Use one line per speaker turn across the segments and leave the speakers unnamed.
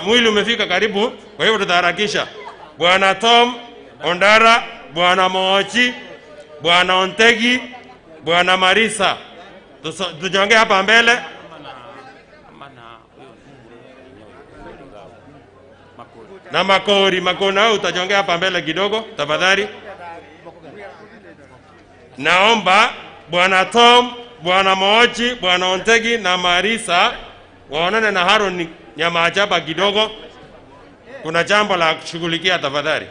Mwili umefika karibu, kwa hivyo tutaharakisha. Bwana Tom Ondara, Bwana Mochi, Bwana Ontegi, Bwana Marisa. Tujonge hapa mbele. Na Makona utajongea hapa mbele kidogo tafadhali. Naomba Bwana Tom, Bwana Mochi, Bwana Ontegi na Marisa waonane na Haron Nyamachapa kidogo. Kuna jambo la kushughulikia tafadhali.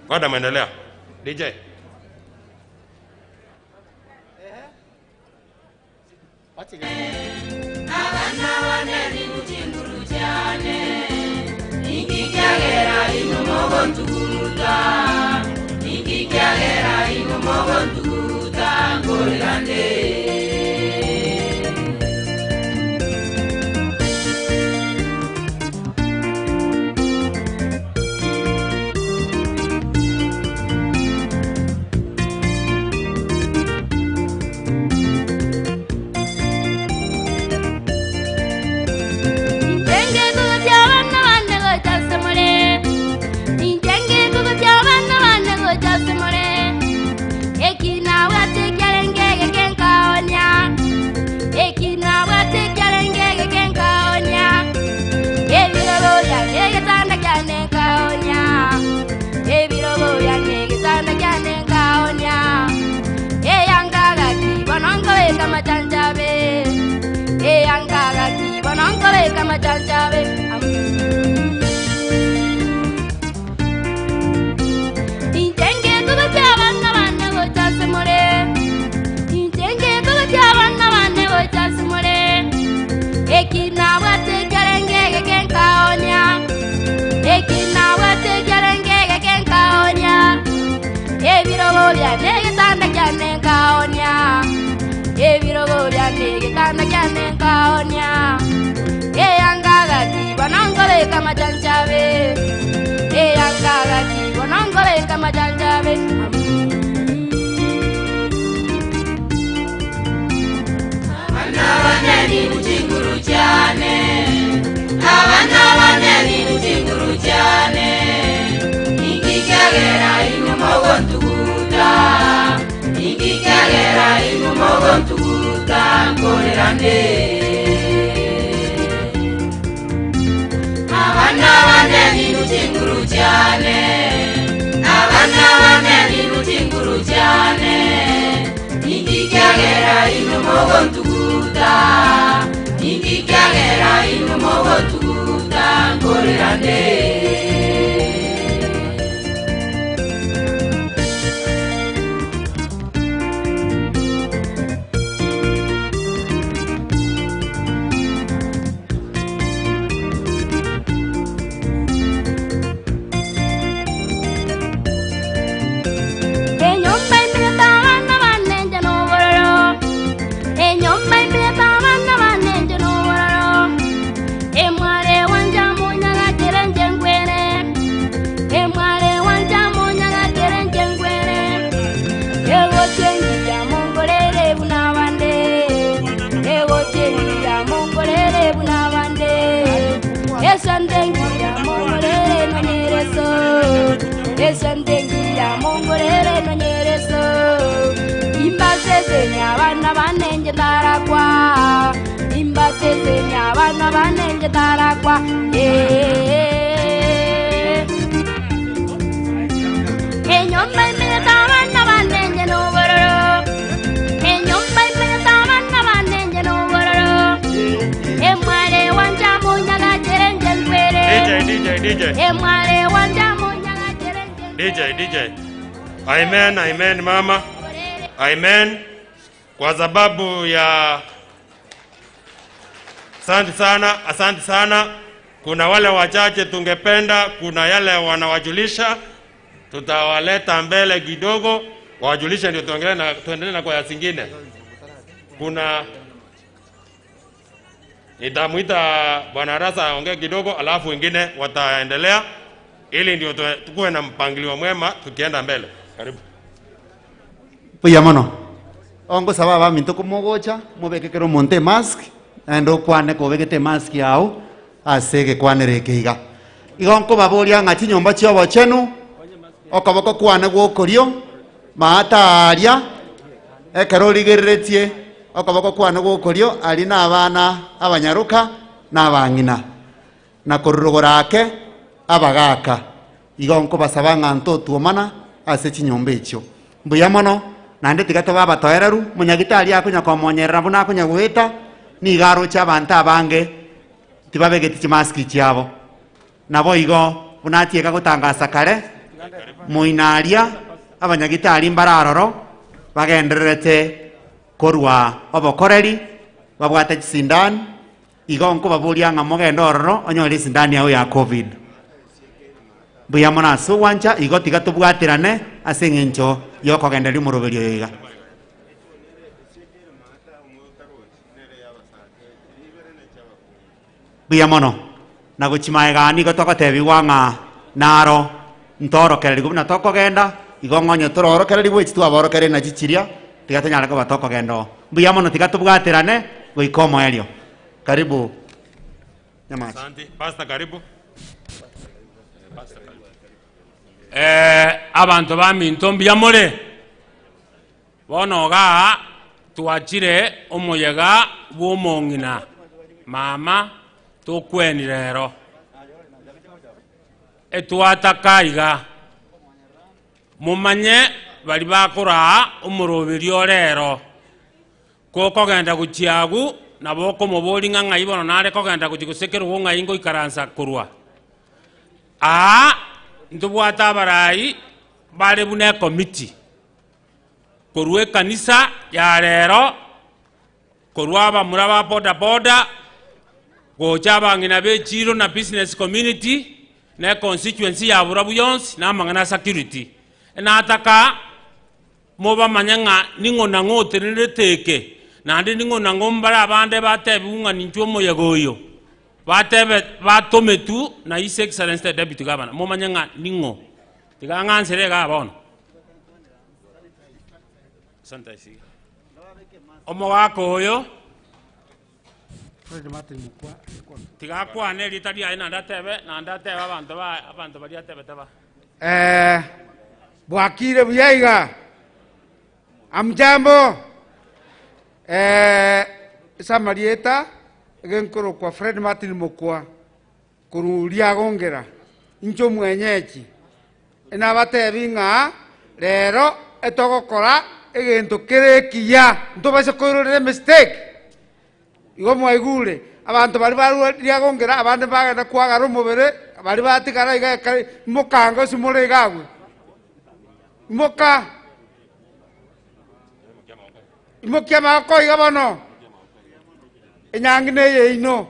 Ngoja muendelea. DJ.
Abana baneli kuchinguru cyane. Ikikyagera inomogo ntuguruta. Ikikyagera inomogo ntuguruta ngolande. Kama janjabe intenge kubatyabana bane go chasimore intenge kubatyabana bane go chasimore ekina wate garenge genkaonya ekina wate garenge genkaonya ebirogo bya negetanda cyane kaonya ebirogo bya negetanda cyane kaonya Eyangagati banangole kama janjabe Eyangagati banangole kama janjabe Abana baneli kuchinguru cyane Abana baneli kuchinguru cyane Ikikyagera inomogo ntuguruta Ikikyagera inomogo ntuguruta ngolande Abana baneli kuchinguru cyane Abana baneli kuchinguru cyane Ikikyagera inomogo ntuguruta Ikikyagera inomogo ntuguruta ngolande Esandengia mongorere no nyereso Imbasese nyabana banenge tarakwa Imbasese nyabana banenge tarakwa Enyomba imeta bana banenge no gororo Enyomba imeta bana banenge no gororo Emwale wanja munyaga terenje nkwere
DJ
Emwale wanja
DJ. Amen mama. Amen. Kwa sababu ya asante sana. Kuna wale wachache tungependa, kuna yale wanawajulisha, tutawaleta mbele kidogo, wajulisha ndio tuendelee na kwa ya zingine. Kuna nitamuita Bwana Rasa aongee kidogo alafu wengine wataendelea. Ili ndio tukue na mpangilio mwema tukienda mbele. Karibu.
Puyamono. Ongo sababa minto kumogocha, mobekekero monte mask, ando kwane kobekete mask yao. ase egekwanere eke iga igo nkobaboria ng'aki nyomba chiobo chenu okoboko kwane gwokorio maata aria ekero origereretie okoboko kwane gwokorio ari na abana abanyaruka na abang'ina na kororogora ake abagaka igo nkobasaba ng'anto otuomana ase chinyomba echio mbuya mono naende tiga toba abatoereru munyagitari akonya komonyerera buna akonya gweta niga aroche abanto abange tibabegeti chimaski chiabo nabo igo buna atieka gotangasa kare moinaria abanyagitari mbararoro bagendererete korwa obokoreri babwate chisindani igo nkobaboria ng'a mogenda ororo onyore esindani yao ya covid buya mono ase ogwancha igo tiga tobwaterane ase eng'encho ya okogenderia omoroberi oyo iga buya mono na gochimaegani igo togotebiwa ng'a naro ntorokereri buna tokogenda igo ng'onye tororokereri bwechi twaborokereri na chichiria tiga tonyara koba tokogenda o buya mono tiga tobwaterane goika omoerio karibu nyamasi.
Asante. Pastor, karibu.
Abantu baminto mbyamole bonoga twachire omoyega bw'omong'ina mama tokweni rero etwataka iga mumanye bari bakora omoroberi orero kokogenda guchiagu nabo komobori ng'ang'ai bono nare kogenda guchigusekerwa ng'ai ngoikaransa korwa ntubwata abarai bare bune committee korwa ekanisa ya rero korwa abamura ba boda boda gocha abang'ina bechiro na business community na constituency ya burabu yonsi na amang'ana security enataka moba manyanga ning'ona ng'otenereteke nandi ning'ona ngombara abande batebi ng'aninchwa omoyega oyo batebe batometu na His Excellency the Deputy Governor momanyanga ningo tiga ng'ansere ga bono santa isi omogako oyo tiga kwane litari aina ndatebe abantu bari atebe taba
bwakire buyaiga amjambo samarieta genkoro kwa Fred Martin Mokwa kurulia gongera incho mwenyechi ena batebi ng'a rero etogokora egento kerekia ntobase koirorere mistake igo mwaigure abantu bari barulia gongera abande bagenda kwagara omobere bari batigara iga mokango simore igagwe moka imokia mako iga bono enyangine yeino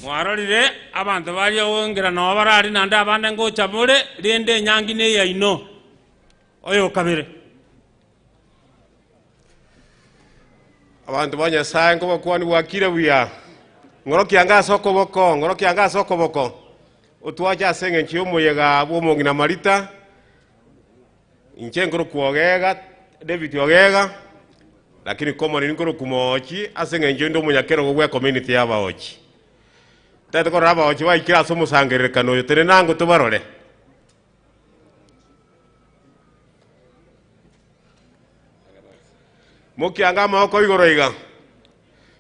mwarorire abantu bari ongera no barari nande abande ngocha bore rende enyangine yaino oyo kabire
abantu banyasaye ngobakwani bwakire buya ngoro kianga sokoboko otwacha asenge nchi omuyega bw'omong'ina marita inche ngoro kwogega David ogega lakini komo ni ngoro kumochi asenge nchi ndo munyakero gwe community yabaochi tete ko rabaochi baikira so musangerekano yo tere nango tubarore mokianga mako igoro iga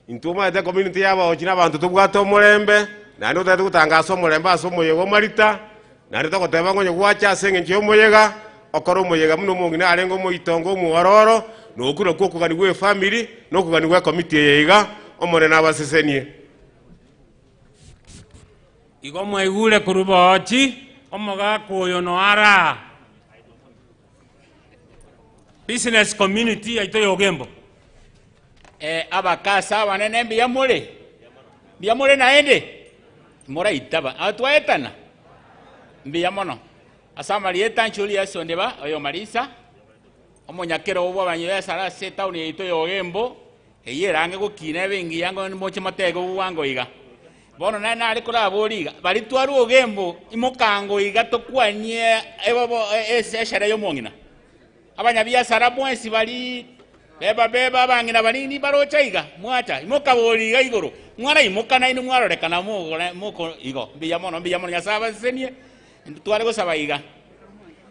intuma de community yabaochi n'abantu tubwato murembe nando tete gutangaso murembe aso moyego marita nando tokoteba ngonye gwacha asenge nchi omuyega okoro omuyega muno mong'ina arengo moitongo muororo nokura kokugani gwe family nokugani gwe committee yeiga omone nabasesenie
igo mwaigure kurubochi omogako oyo no ara business community aito yogembo
abakasa banene mbiyamule naende mora itaba atwaetana mbiyamono asamali etanchuli yasondeba oyo marisa omonyakero obwo abanyoya sara se town yaito yogembo eyerange gukina bengi yango moche matego wango iga bono na ali kora boliga bali twaru ogembo imokango iga tokwanye ebobo eseshara yo mong'ina abanyabia sara bwensi bali beba bang'ina banini barocha iga mwata imokaboliga igoro mwana imukana inu mwarorekana muko igo mbiya mono nyasaba senie tware gusaba iga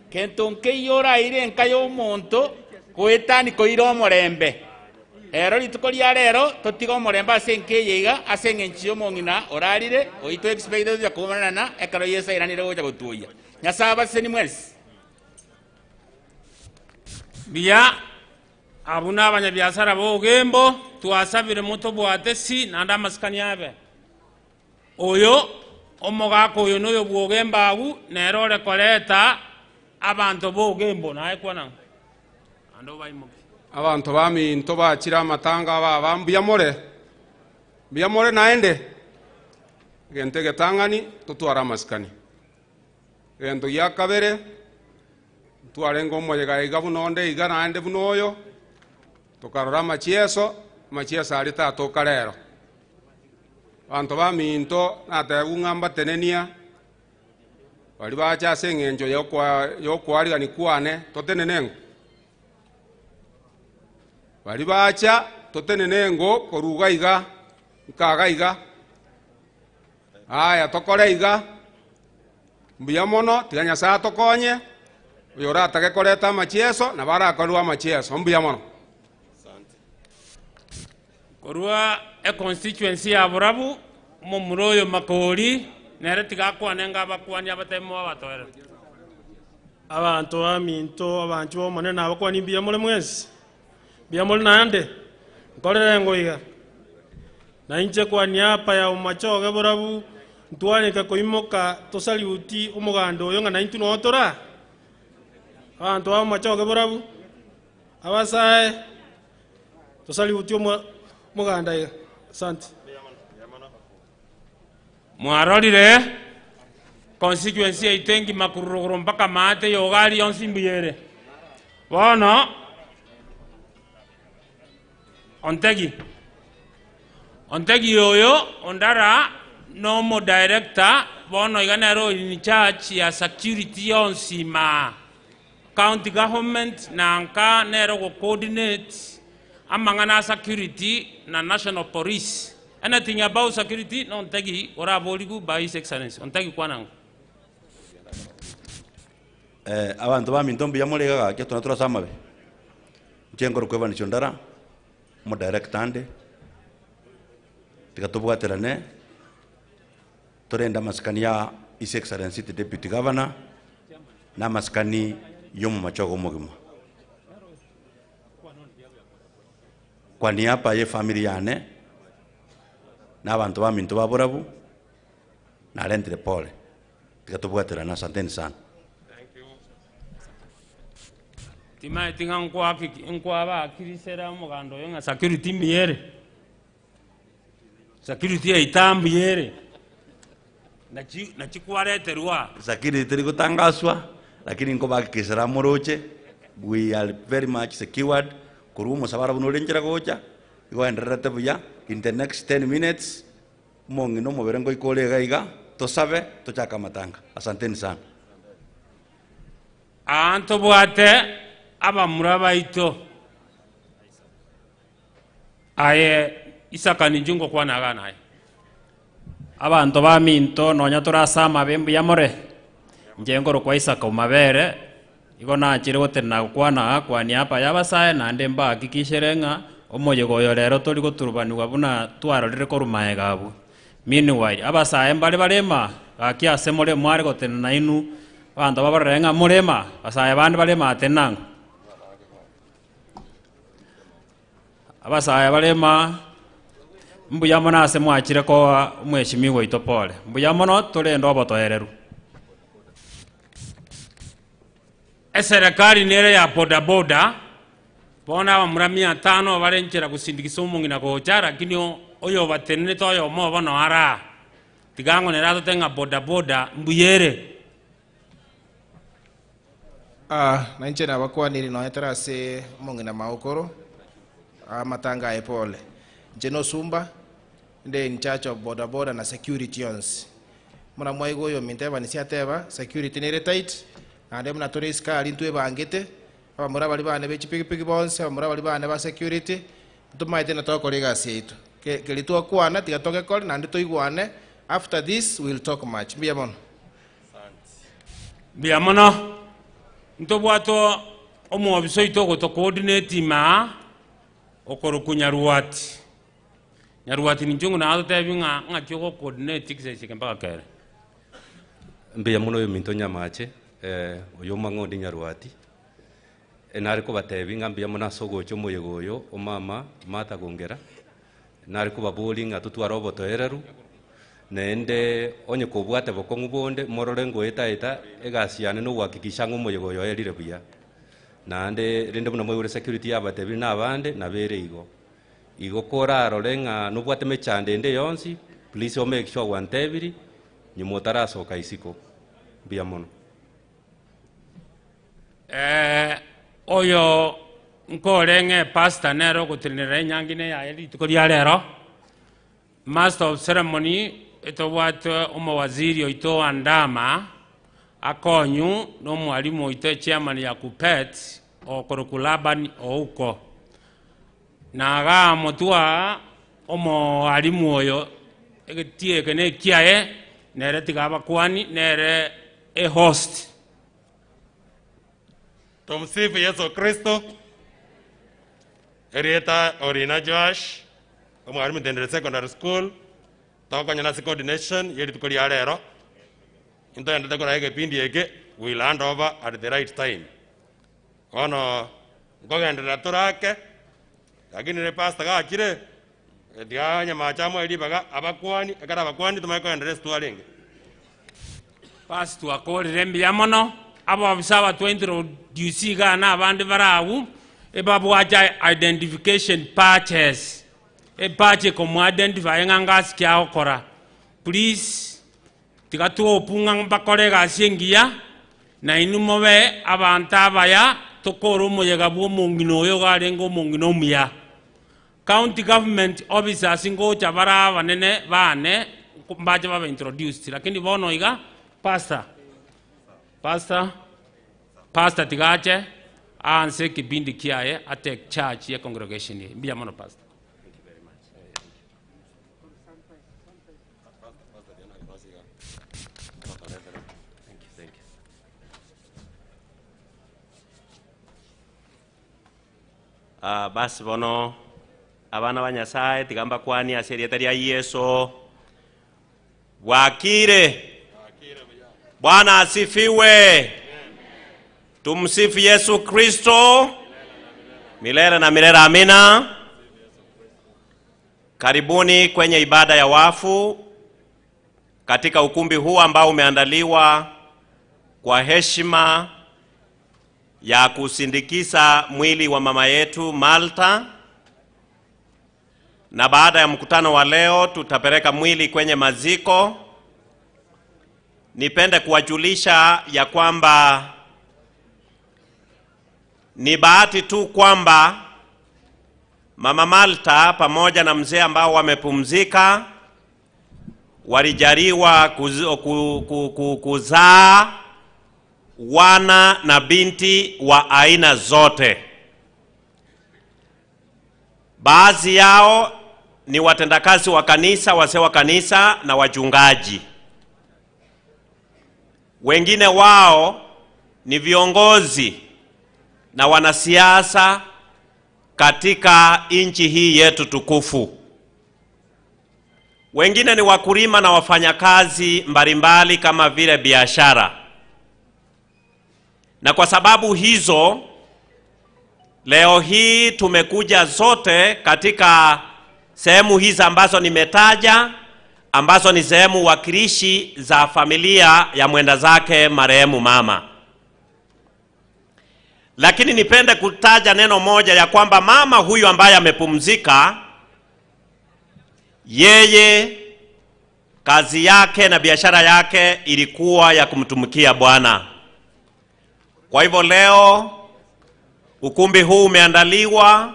kento nkeyora ire nkayo muntu kwetani koiro omorembe ero rituko ria rero totiga omorembe ase nkeyeiga ase ng'enchi omong'ina orarire oito expected ya kumanana ekaro yesa iranire gocha gotuoya nyasaba seni mwesi
biya abuna abanyabiasara bogembo twasabire moto bwatesi nanda amasikani abe oyo omogaka oyo noyo bwogemba agu nerore koreta abantu bogembo naye kwana ando baimo
abantu baminto bakira amatanga baba mbiyamore naende gente getangani tutwara amasikani gento ya kabere twarengo moyega iga bunonde iga naende bunoyo tukarora machieso ari tatoka rero bantu baminto natebu ng'amba tenenia bari bacha ase eng'encho yokwariga kwane totenenengo bari bacha totenenengo koruga iga nkaga iga aya tokore iga mbuya mono tiga Nyasaye tokonye oyo oratage koreta amachieso na barakorwa amachieso mbuya mono
korwa constituency ya Burabu muroyo makori nere tigakwane ngabakwani abatemo abatwere
abantu baminto abantu bomone nabakwani mbiya mole mwezi biya mole nande nkorere ngoiga na inche kwa niapa ya umachoge Burabu ntwaneka koimoka tosaliuti umugando oyo nga 19 otora abantu ba umachoge Burabu abasae tosaliuti muganda iga asante
mwarorire constituency itengi makuruguru mpaka mate yogali yonsi mbiyere bono ontegi yoyo ondara nomo director bono iganero in charge ya security yonsi ma county government nanka nero go coordinate amangana security na national police anything about security no ontegi ora boligu by his excellence ontegi kwanango
abantu bamintombi yamulega ke tunatura samabe njengoro kweba nichondara mo director ande tikatubwaterane torenda maskani ya his excellence the deputy governor na maskani yomo machogo mogimo kwa niaba ya familia yane na abantu baminto ba Burabu na rendire pole tikatubwaterana asanteni sana.
Tima tinga nkwa ba kirisera mugando yonga security mbiyere security ya itambiyere na chikwareterwa
security tiri gutangazwa lakini nko bakisera moroche we are very much secured kurumo sabara bunorenjera gocha igoenderete buya in the next 10 minutes mongi no moberengo ikolega iga tosabe tochaka matanga asanteni sana
anto bwate aba murabaito aye isakani jungo kwa nagana abantu baminto nonya turasama bembu yamore njengoro kwa isaka umabere igo nachire gotena kwana kwa niapa yabasaye nande mba kikisherenga omoyego rero tori goturubanirwa buna twarorire korumaye gabu meanwhile abasaye mbali barema akiase more mware gotena nainu bantu babarenga murema basaye bandi barema atenanga abasaye barema mbuyamo nase mwachire ko mweshimigo itopole mbuyamo no turendo botoereru serikali nere ya bodaboda bona abamura 500 barenchera kusindikisa umungina gocha lakini oyo batenene toyo mo bono ara tigango nerato tenga bodaboda mbuyere
na nche na bakwaniri no eterase umungina maokoro matanga epole Jeno Sumba nde in charge of bodaboda na security ons muna mwaigo yo minteba ni siateba security nere tight ande muna toris ka lintwe bangete abamura bali bane bechipiki bonse abamura bali bane ba security tumaite na toko lega sietu kelitua kwana tigatoke kole nandi toigwane. After this we'll talk much. Mbia mono.
Mbia mono. Ntobwato omuobiso ito to coordinate ma okoro kunyaruati. Nyaruati ni njungu na atebinga ngachoko coordinate kisese mpaka kere.
Mbia mono yo minto nyamache oyo mangondi nyaruati. Nari ko batebinga mbia mono sogocho moyegoyo omama mata gongera. Nari ko baboli ngatutwara obotoereru. Nende onye kobwate bokongu bonde mororengo etaeta egasiane no gwakikisha ngo moyegoyo erire buya. Nande rinde muno mwe security abatebi nabande nabere igo kora arorenga no bwate mechande nde yonsi please make sure wantebiri nyumotara soka isiko bia mono.
Oyo nkorenge pastor nero gutrinere nyangine ya eri tukori rero master of ceremony ito watu waziri oito andama akonyu no mwalimu oito chairman ya kupet o kurukulaban o uko naga motua mwalimu oyo egetie kene kiae nere tigaba kwani nere host.
Tumsifu Yesu Kristo. Erieta Orina Josh omwalimu Tendere Secondary School tokonya nasi coordination yeri tukori rero into ende tekora ekipindi eke will hand over at the right time. Ono ngogendera turake lakini ne pastor gakire edia nyamachamo edi baga abakwani ekara abakwani tumako endere stwalinge
pastor akorire mbia mono abo bisaba to introduce gana abandi barawu ebabwaja identification patches e patch komo identify ngangas kya okora please tigatu opunga bakore gasingia na inumobe abanta baya tokoro moyega bwo mungino yo garengo mungino muya county government officers ngo chabara banene bane mbaje baba introduced lakini bono iga pastor tigache anse kibindi kiaye atek church ya congregation ye mbia mono pastor.
Thank you very much. Thank you.
Basi bono abana banyasaye tigamba kwani aserieta lya Yesu wakire. Bwana asifiwe. Tumsifu Yesu Kristo. Milele na milele amina. Karibuni kwenye ibada ya wafu katika ukumbi huu ambao umeandaliwa kwa heshima ya kusindikiza mwili wa mama yetu Malta. Na baada ya mkutano wa leo tutapeleka mwili kwenye maziko. Nipende kuwajulisha ya kwamba ni bahati tu kwamba mama Malta pamoja na mzee ambao wamepumzika walijaliwa kuzaa wana na binti wa aina zote. Baadhi yao ni watendakazi wa kanisa, wazee wa kanisa na wachungaji. Wengine wao ni viongozi na wanasiasa katika nchi hii yetu tukufu. Wengine ni wakulima na wafanyakazi mbalimbali kama vile biashara. Na kwa sababu hizo leo hii tumekuja zote katika sehemu hizi ambazo nimetaja, ambazo ni sehemu wakilishi za familia ya mwenda zake marehemu mama. Lakini nipende kutaja neno moja ya kwamba mama huyu ambaye amepumzika, yeye kazi yake na biashara yake ilikuwa ya kumtumikia Bwana. Kwa hivyo leo ukumbi huu umeandaliwa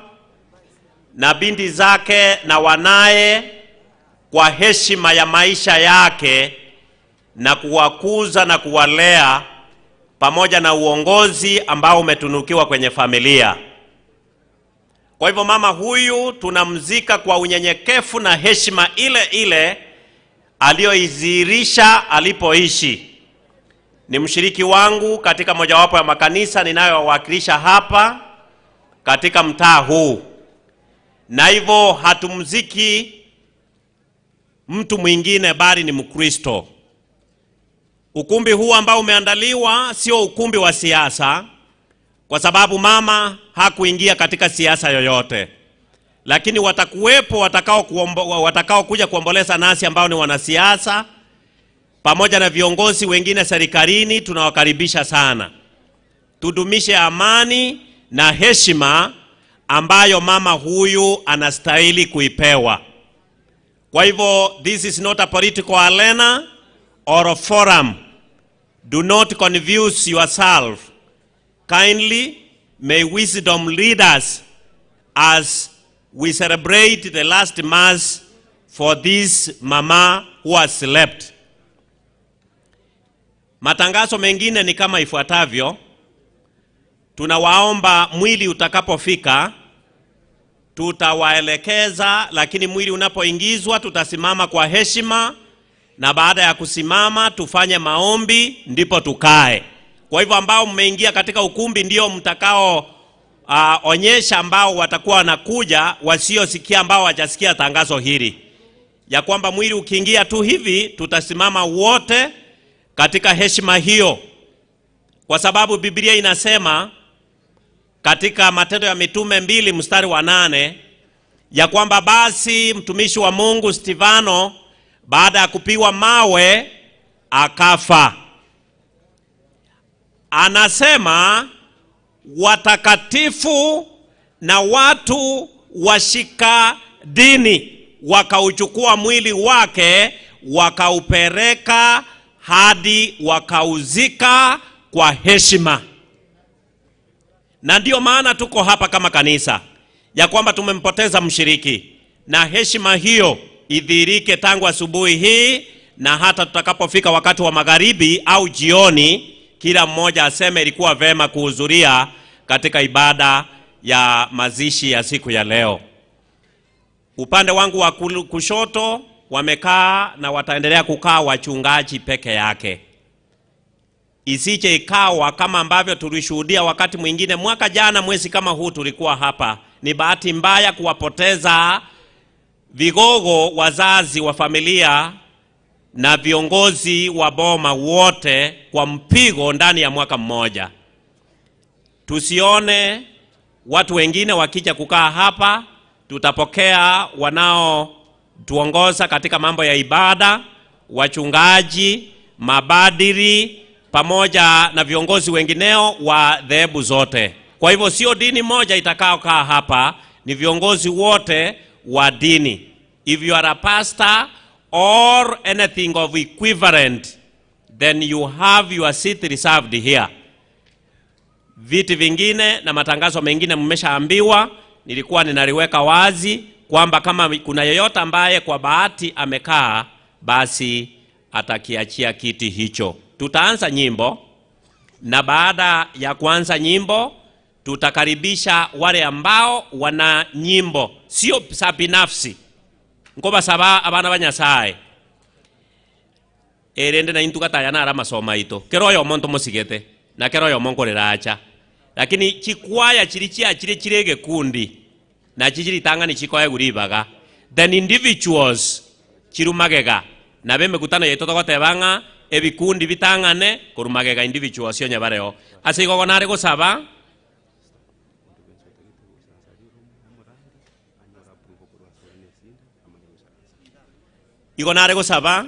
na binti zake na wanaye kwa heshima ya maisha yake na kuwakuza na kuwalea pamoja na uongozi ambao umetunukiwa kwenye familia. Kwa hivyo mama huyu tunamzika kwa unyenyekevu na heshima ile ile aliyoidhihirisha alipoishi. Ni mshiriki wangu katika mojawapo ya makanisa ninayowakilisha hapa katika mtaa huu, na hivyo hatumziki mtu mwingine bali ni Mkristo. Ukumbi huu ambao umeandaliwa sio ukumbi wa siasa, kwa sababu mama hakuingia katika siasa yoyote, lakini watakuwepo watakao kuja kuomboleza nasi ambao ni wanasiasa pamoja na viongozi wengine serikalini. Tunawakaribisha sana. Tudumishe amani na heshima ambayo mama huyu anastahili kuipewa. Kwa hivyo, this is not a political arena or a forum. Do not confuse yourself. Kindly, may wisdom lead us as we celebrate the last mass for this mama who has slept. Matangazo mengine ni kama ifuatavyo. Tunawaomba mwili utakapofika tutawaelekeza, lakini mwili unapoingizwa tutasimama kwa heshima, na baada ya kusimama tufanye maombi ndipo tukae. Kwa hivyo ambao mmeingia katika ukumbi ndio mtakao onyesha ambao watakuwa wanakuja, wasiosikia ambao hawajasikia tangazo hili, ya kwamba mwili ukiingia tu hivi tutasimama wote katika heshima hiyo, kwa sababu Biblia inasema katika Matendo ya Mitume 2 mstari wa 8 ya kwamba basi mtumishi wa Mungu Stefano baada ya kupigwa mawe akafa. Anasema watakatifu na watu washika dini wakauchukua mwili wake wakaupeleka hadi wakauzika kwa heshima. Na ndio maana tuko hapa kama kanisa, ya kwamba tumempoteza mshiriki, na heshima hiyo idhirike tangu asubuhi hii, na hata tutakapofika wakati wa magharibi au jioni, kila mmoja aseme ilikuwa vema kuhudhuria katika ibada ya mazishi ya siku ya leo. Upande wangu wa kushoto wamekaa na wataendelea kukaa wachungaji peke yake. Isije ikawa kama ambavyo tulishuhudia wakati mwingine mwaka jana mwezi kama huu tulikuwa hapa. Ni bahati mbaya kuwapoteza vigogo, wazazi wa familia na viongozi wa boma wote kwa mpigo ndani ya mwaka mmoja. Tusione watu wengine wakija kukaa hapa. Tutapokea wanao tuongoza katika mambo ya ibada, wachungaji, mabadiri pamoja na viongozi wengineo wa dhehebu zote. Kwa hivyo sio dini moja itakaokaa hapa, ni viongozi wote wa dini. If you are a pastor or anything of equivalent, then you have your seat reserved here. Viti vingine na matangazo mengine mmeshaambiwa. Nilikuwa ninaliweka wazi kwamba kama kuna yeyote ambaye kwa bahati amekaa, basi atakiachia kiti hicho. Tutaanza nyimbo, na baada ya kuanza nyimbo tutakaribisha wale ambao wana nyimbo sio za binafsi. Ngoba saba abana banyasaye erende na intukata yana ara masoma ito keroyo monto mosigete na keroyo monko leracha, lakini chikwaya chirege kundi na chichiri tangani chikoya guribaga, then individuals chirumagega na beme kutano yeto gotebanga ebikundi bitangane kurumagega individuals yo nyabareo asigo gonare gosaba igonare gosaba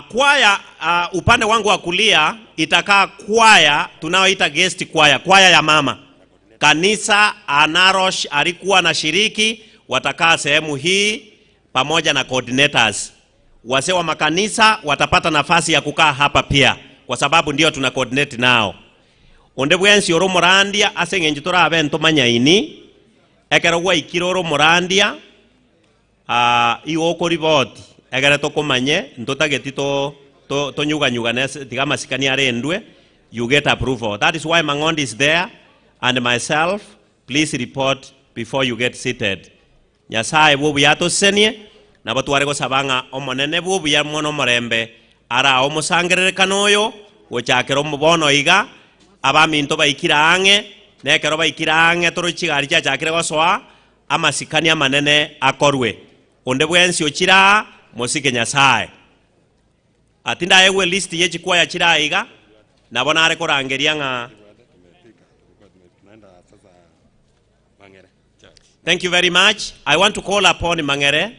kwaya upande wangu wa kulia itakaa kwaya tunaoita guest kwaya, kwaya ya mama. Kanisa Anarosh alikuwa na shiriki, watakaa sehemu hii pamoja na coordinators. Wase wa makanisa watapata nafasi ya kukaa hapa pia, kwa sababu ndio tuna coordinate nao. Onde bwensi oro morandia asengenji tora abento manyaini ekerogwa ikiroro morandia iwo riboti egere tokomanye ntotageti to nyuga nese tiga masikani arendwe you get approval. That is why Mangondi is there, and myself. Please report before you get seated. Nyasaye bubuya tosenie na batware go sabanga omonene bubuya mono morembe ara omusangererkano oyo gochakero mubono iga abaminto baikira ange nekero baikira ange torochigari chakire gosoa amasikani amanene akorwe onde bwensi ochira mosike Nyasaye atinda ewe list ye chikwaya chira iga nabona are korangeria nga. Thank you very much. I want to call upon Mangere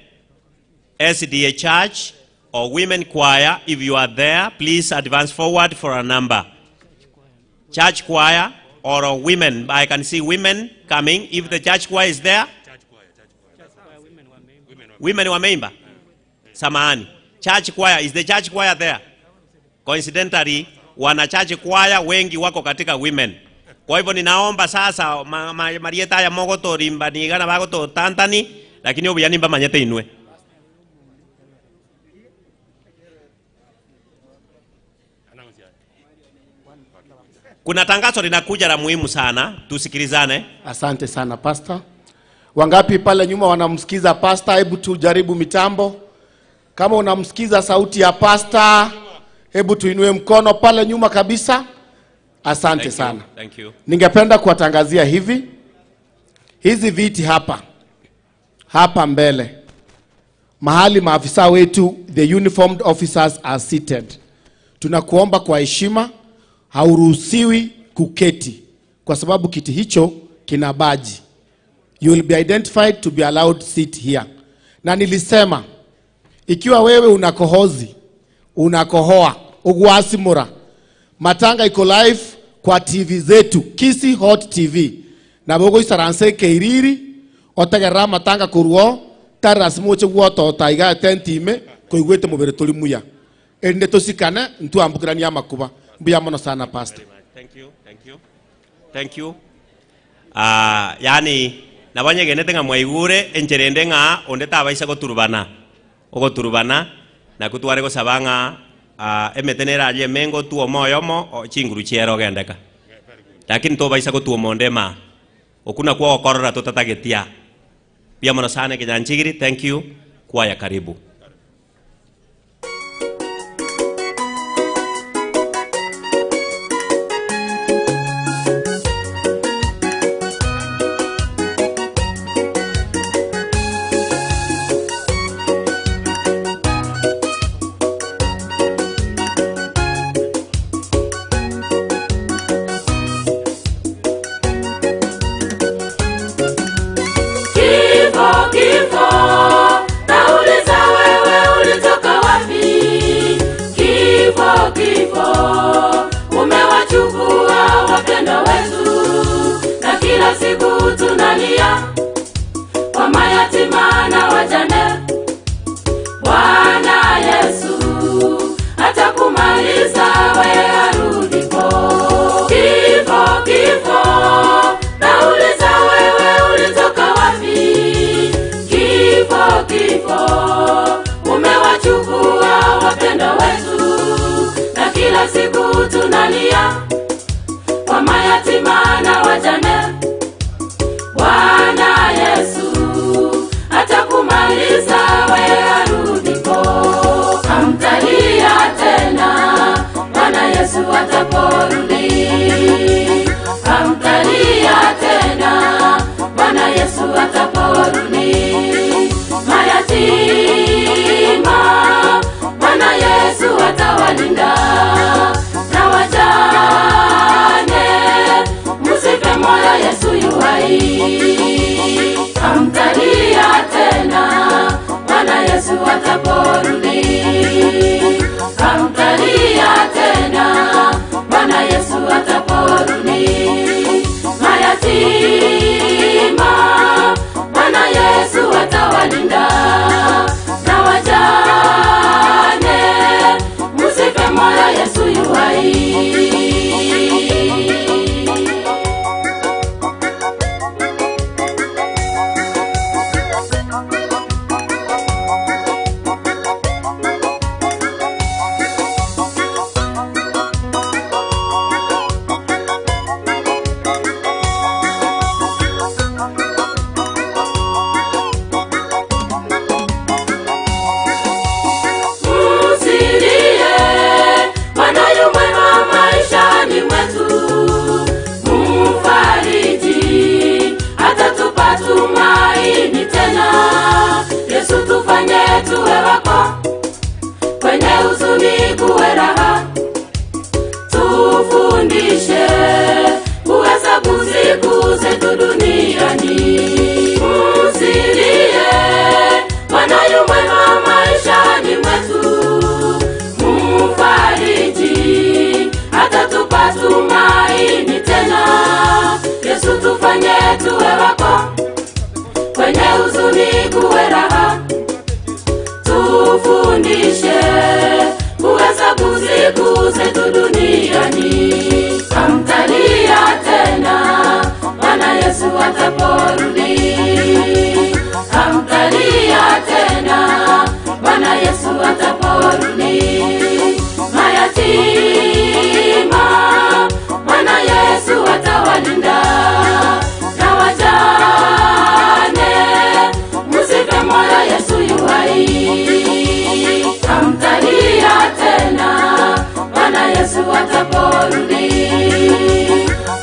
SDA Church or Women Choir. If you are there, please advance forward for a number. Church Choir or women. I can see women coming. If the church choir is there. Women wa member. Samahani. Church choir. Is the church choir there? Coincidentally, wana church choir wengi wako katika women. Kwa hivyo ninaomba sasa Marieta ya mogoto rimba nigana bagoto tantani lakini obuyanimba manyete inwe. Kuna tangazo linakuja la muhimu sana, tusikilizane.
Asante sana pastor. Wangapi pale nyuma wanamsikiza pastor? Hebu tujaribu mitambo. Kama unamsikiza sauti ya pastor, hebu tuinue mkono pale nyuma kabisa. Asante sana.
Thank you.
Ningependa kuwatangazia hivi. Hizi viti hapa mbele. Mahali maafisa wetu, the uniformed officers are seated. Tunakuomba kwa heshima, hauruhusiwi kuketi kwa sababu kiti hicho kina baji. You will be identified to be allowed sit here. Na nilisema ikiwa wewe unakohozi, unakohoa, ugwasimura, matanga iko live kwa TV zetu, Kisi Hot TV. Na bogo isaranse keiriri, otegera matanga kuruo, tarasimoche guoto taiga tentime, koigwete mubere toli muya. Ende tosikane, ntu ambukirani amakuba. Mbuya mono sana pastor.
Thank you. Yani, nabanye genete nga mwaigure, encherende nga, onde tabaisa goturubana. Ogoturubana, na kutuware go sabanga, emetenera alie mengo tuo moyomo chinguru chiero gendeka lakini to baisa ko tuo mondema okuna kwa okorora totatagetia pia mono sana kijanchigiri. Thank you kwa ya karibu.
tuwe wako, kwenye huzuni kuwe raha. Tufundishe kuhesabu siku zetu duniani, hamtalia tena Bwana Yesu ataporudi. Hamtalia tena Bwana Yesu ataporudi. Mayatima Bwana Yesu atawalinda, na wajane musife moyo, Yesu yu hai. Hamtalia tena Bwana Yesu ataporudi.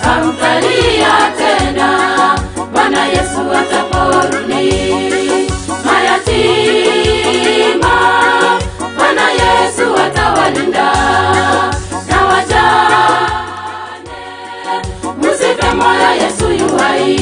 Hamtalia tena Bwana Yesu ataporudi. Mayatima Bwana Yesu atawalinda, na wajane musife moyo, Yesu yu hai.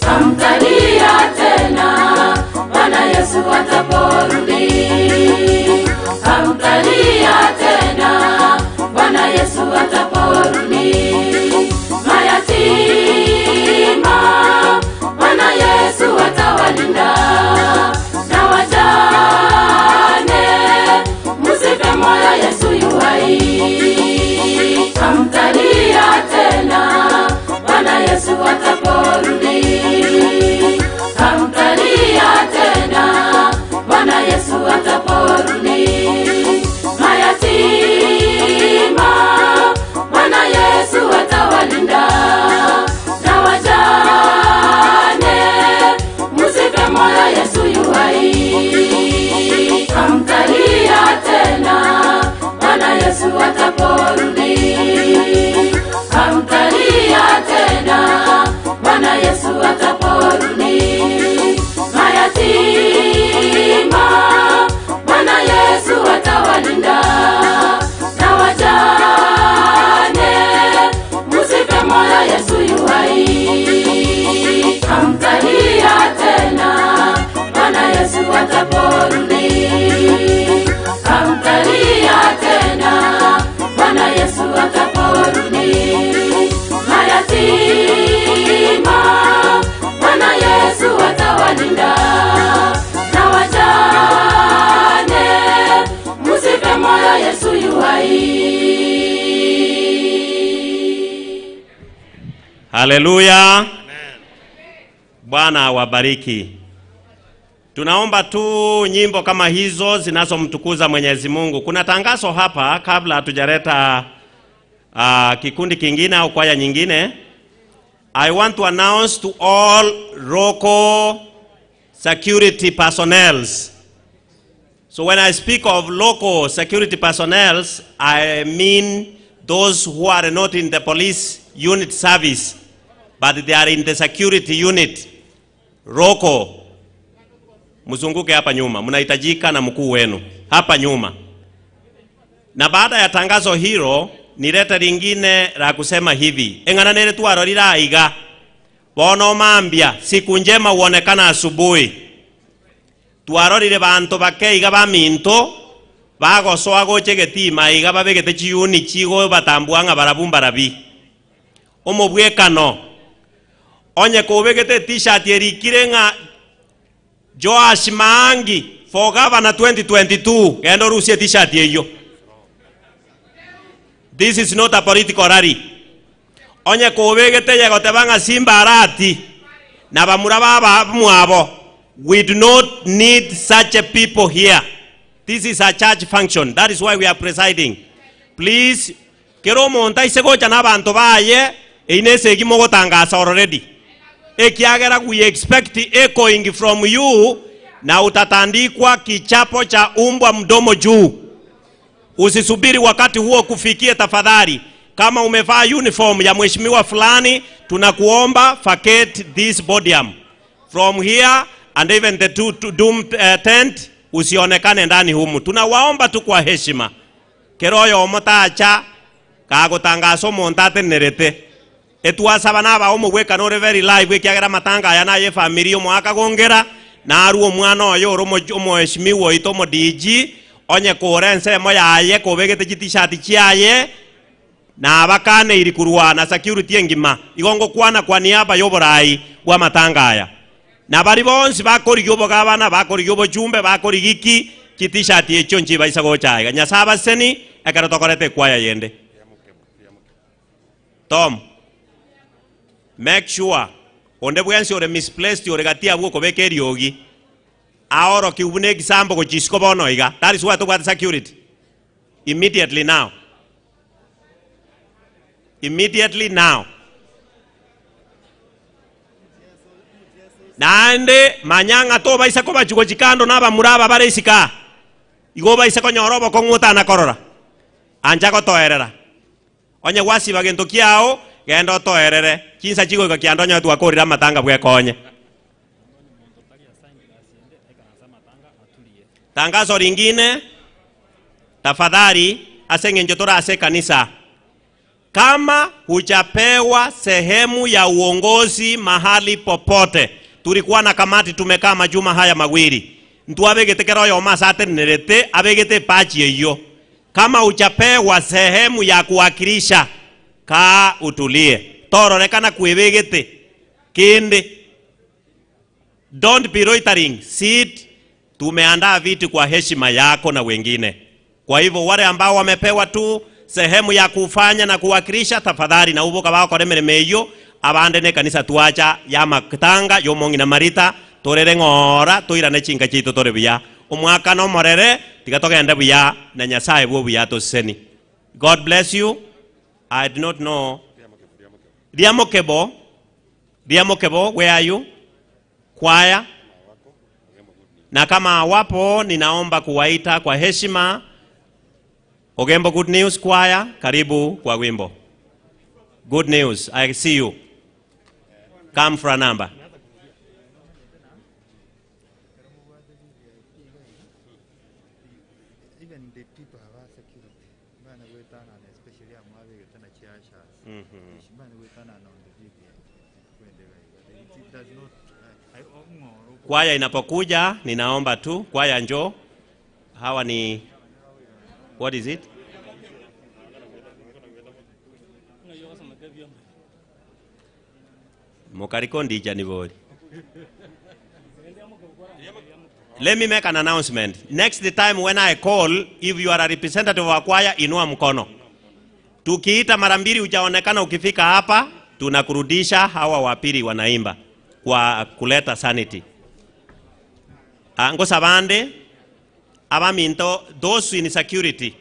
Hamtalia tena Bwana Yesu ataporudi. Hamtalia tena Bwana Yesu ataporudi. Mayatima Bwana Yesu atawalinda, na wajane musife moyo, Yesu yu hai. Hamtalia tena Bwana Yesu ataporudi. Hamtalia tena Bwana Yesu ataporudi. Mayatima Bwana Yesu atawalinda, na wajane musife moyo, Yesu yu hai. Hamtalia tena Bwana Yesu ataporudi. Hamtalia tena Bwana Yesu ataporudi. Mayatima Bwana Yesu atawalinda, na wajane musife moyo, Yesu yu hai. Hamtalia tena Bwana Yesu ataporudi. Hamtalia tena Bwana Yesu ataporudi. Mayatima Bwana Yesu atawalinda, na wajane musife moyo, Yesu yu hai.
Haleluya. Bwana awabariki. Tunaomba tu nyimbo kama hizo zinazomtukuza Mwenyezi Mungu. Kuna tangazo hapa kabla hatujaleta kikundi kingine au kwaya nyingine. I want to announce to all local security personnel. So when I speak of local security personnel, I mean those who are not in the police unit service, but they are in the security unit. Local. Mzunguke hapa nyuma. Mnahitajika na mkuu wenu. Hapa nyuma. Na baada ya tangazo hilo, nileta lingine la kusema hivi. Engananele tuarorira iga. Wono mambia. Siku njema uonekana asubuhi. Tuarorire bantu bakeiga baminto. Bagosoa goche getima iga babegete chiyuni chigo batambuanga barabumbarabi. Omobwekano. Onye kubegete t-shirt yerikire nga Joash Maangi for governor 2022. Gendo rusie t-shirt yeyo. This is not a political rally. Onye kubegete yegotebanga Simba Arati na bamura baba mwabo. We do not need such a people here. This is a church function. That is why we are presiding. Please, kero monta isegocha na bantu baye inese gimogo tangasa already. Ekiagera we expect echoing from you na utatandikwa kichapo cha umbwa mdomo juu. Usisubiri wakati huo kufikia tafadhali. Kama umevaa uniform ya mheshimiwa fulani, tunakuomba vacate this podium. From here and even the doom tent usionekane ndani humu. Tunawaomba tu kwa heshima keroyo omotacha kagotangaso montate nerete etwasaba naba omugweka no very live wekiagera matanga ya naye family omwaka gongera na aruo mwana oyo omo heshimiwo itomo DG onye korense mo yaye kobegete t-shirt chiaye na abakane iri kurwana security engima igongo kwana kwa niaba yoborai bwa matangaya na bari bonsi bakori yobo gabana bakori yobo chumbe bakori giki t-shirt echo nchiba isago chaiga nyasaba seni ekara tokorete kwaya yende. Tom, make sure onde bwensi ore misplaced ore gatia bwo kobeke riogi aoro kiubune kisambo ko chisko bono iga. That is why to got security immediately now. Immediately now. Nande manyanga to baisa ko bachugo chikando naba muraba bare isika. Igo baisa ko nyorobo ko nguta na korora. Anja ko toerera. Onye wasi bagento kiao gendo toerere. Kinsa chigo ko kiando nya twa korira matanga bwe konye. Tangazo lingine, tafadhali asengenjo tora ase kanisa. Kama hujapewa sehemu ya uongozi mahali popote, tulikuwa na kamati tumekaa majuma haya mawili. Mtu abegete kero yo masate nerete abegete pachi hiyo. Kama hujapewa sehemu ya kuwakilisha, kaa utulie. Toro rekana kuebegete kinde. Don't be loitering. Sit. Tumeandaa viti kwa heshima yako na wengine. Kwa hivyo wale ambao wamepewa tu sehemu ya kufanya na kuwakilisha, tafadhali na uboka bao koremere meyo abande ne kanisa tuacha ya matanga yomongi na marita torere ngora toirane chinga chito tore biya omwaka no morere tigatogenda biya na nyasaye bwo biya to seni. God bless you. I do not know. Diamokebo, where are you? Choir. Na kama wapo ninaomba kuwaita kwa heshima. Ogembo Good News Choir, karibu kwa wimbo. Good News, I see you. Come for a number.
Even the people have our security. Man, we turn on, especially I'm having a ton of chashas. Man, we turn on the video. It does not.
Kwaya inapokuja, ninaomba tu, kwaya njoo. Hawa ni, what is it? Mokarikondi janibori. Let me make an announcement. Next time when I call, if you are a representative wa kwaya, inua mkono. Tukiita mara mbili hujaonekana ukifika hapa, tunakurudisha hawa wapili wanaimba kwa kuleta sanity. Ngo sabande abaminto those in security,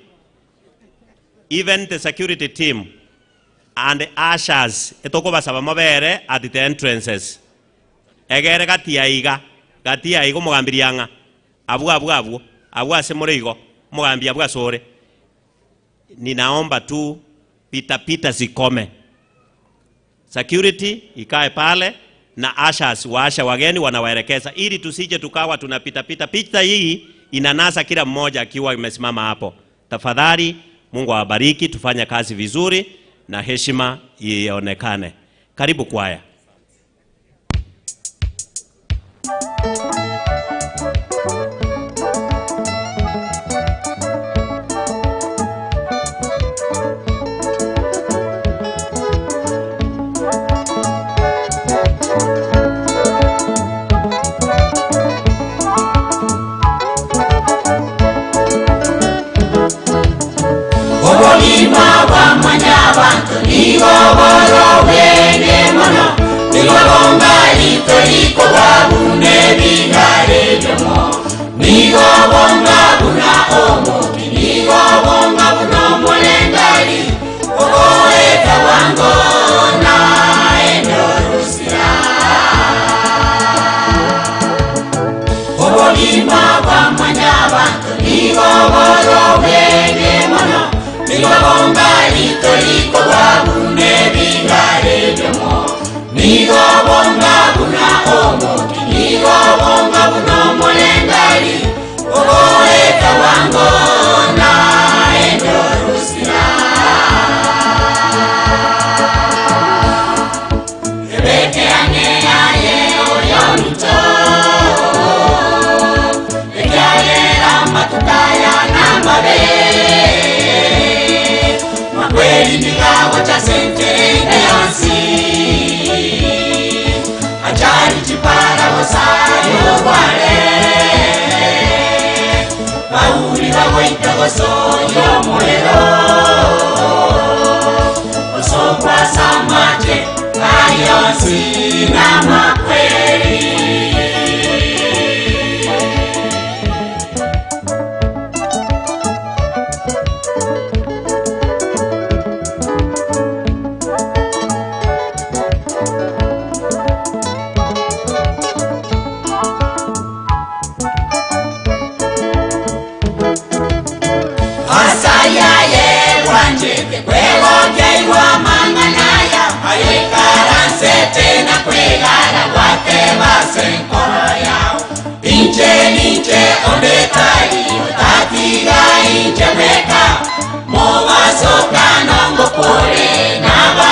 even the security team and the ushers etoko basaba mabere at the entrances egere gatia igo mugambirianga abu asemorigo mugambi abu asore. Ninaomba tu pita zikome, security ikae pale na ushers waasha wageni wanawaelekeza ili tusije tukawa tunapita. Picha hii inanasa kila mmoja akiwa imesimama hapo. Tafadhali Mungu awabariki, tufanye kazi vizuri na heshima ionekane. Karibu kwaya.
Obonima wa manyabantu nigo boro wene mono nigo bonga liko babune bingare jomo nigo bonga buna omo nigo bonga buno molengari oe kawango na endorusia. Obonima wa manyabantu nigo boro wene mono nigo bonga liko babune bingare jomo nigo bonga buna omo nigo bonga gosoyo mulero osokwa samate ayonsi na makweli tena kwegara wake basenkoro yao inche ondekai otatiga inche meka mobasoka nongo pore naba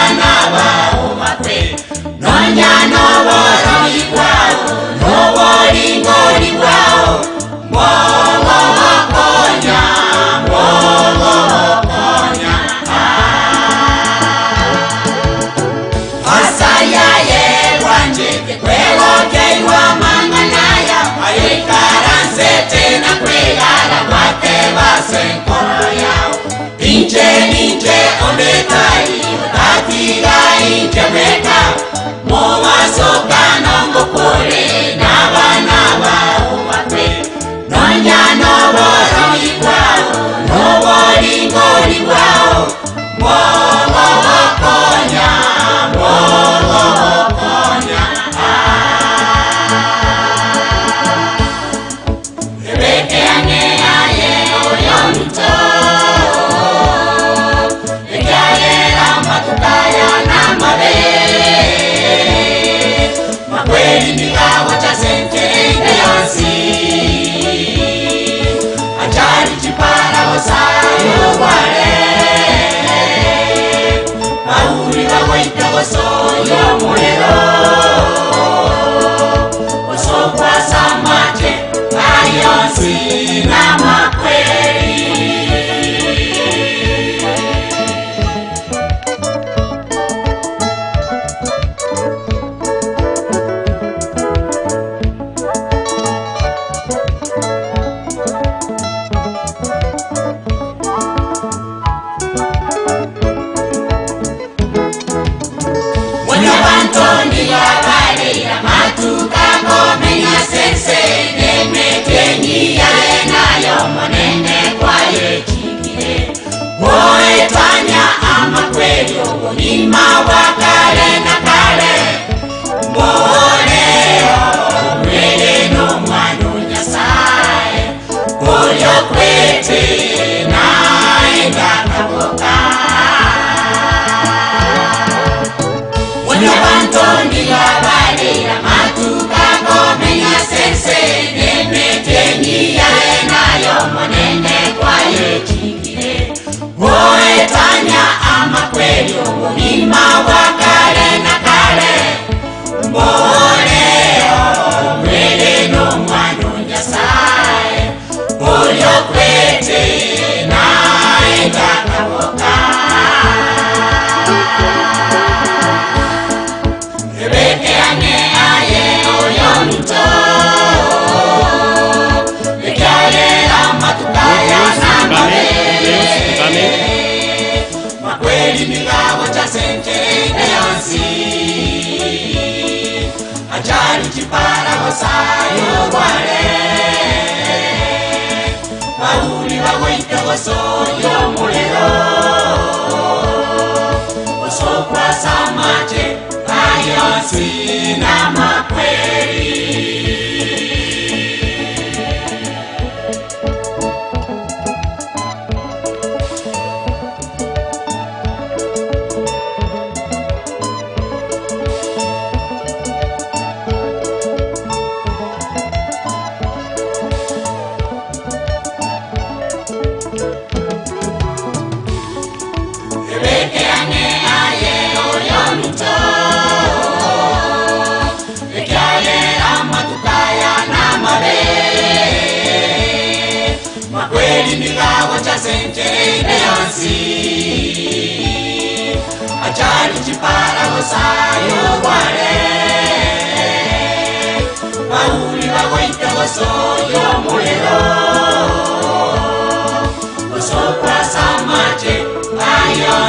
umakwe nonya noboro ikwao noboringori kwao mogo konya tena kwegara wake basenkoro yao inche ondekai otatiga inche meka mobasoka nongo pore naba umakwe nonya noboro ikwao noboringori kwao mogo konya soyo mulero osokwa samate ayonsi na makweli Ima wakale na kale Moreo Mwele no mwanu nyasae Kuyo kwete na enda kaboka Wanya bantoni wabale ya matuka Komenya sense Nemeteni ya enayo Monene kwa yechingine Woetanya ama kweli Ima wakale na kale Moreo Mwele no mwanu nyasae Kuyo kwete na enda kaboka Rebeke ane aye oyo mito Bekale amatukaya na mame Makweli migawo cha sente neonsi Ajali chipara wasayo wale Mauli wagoite wasoyo mulero Wasokwa samate ayonsi na makweli Ajali chipara wasayo wale Mauli wagoite wasoyo mulero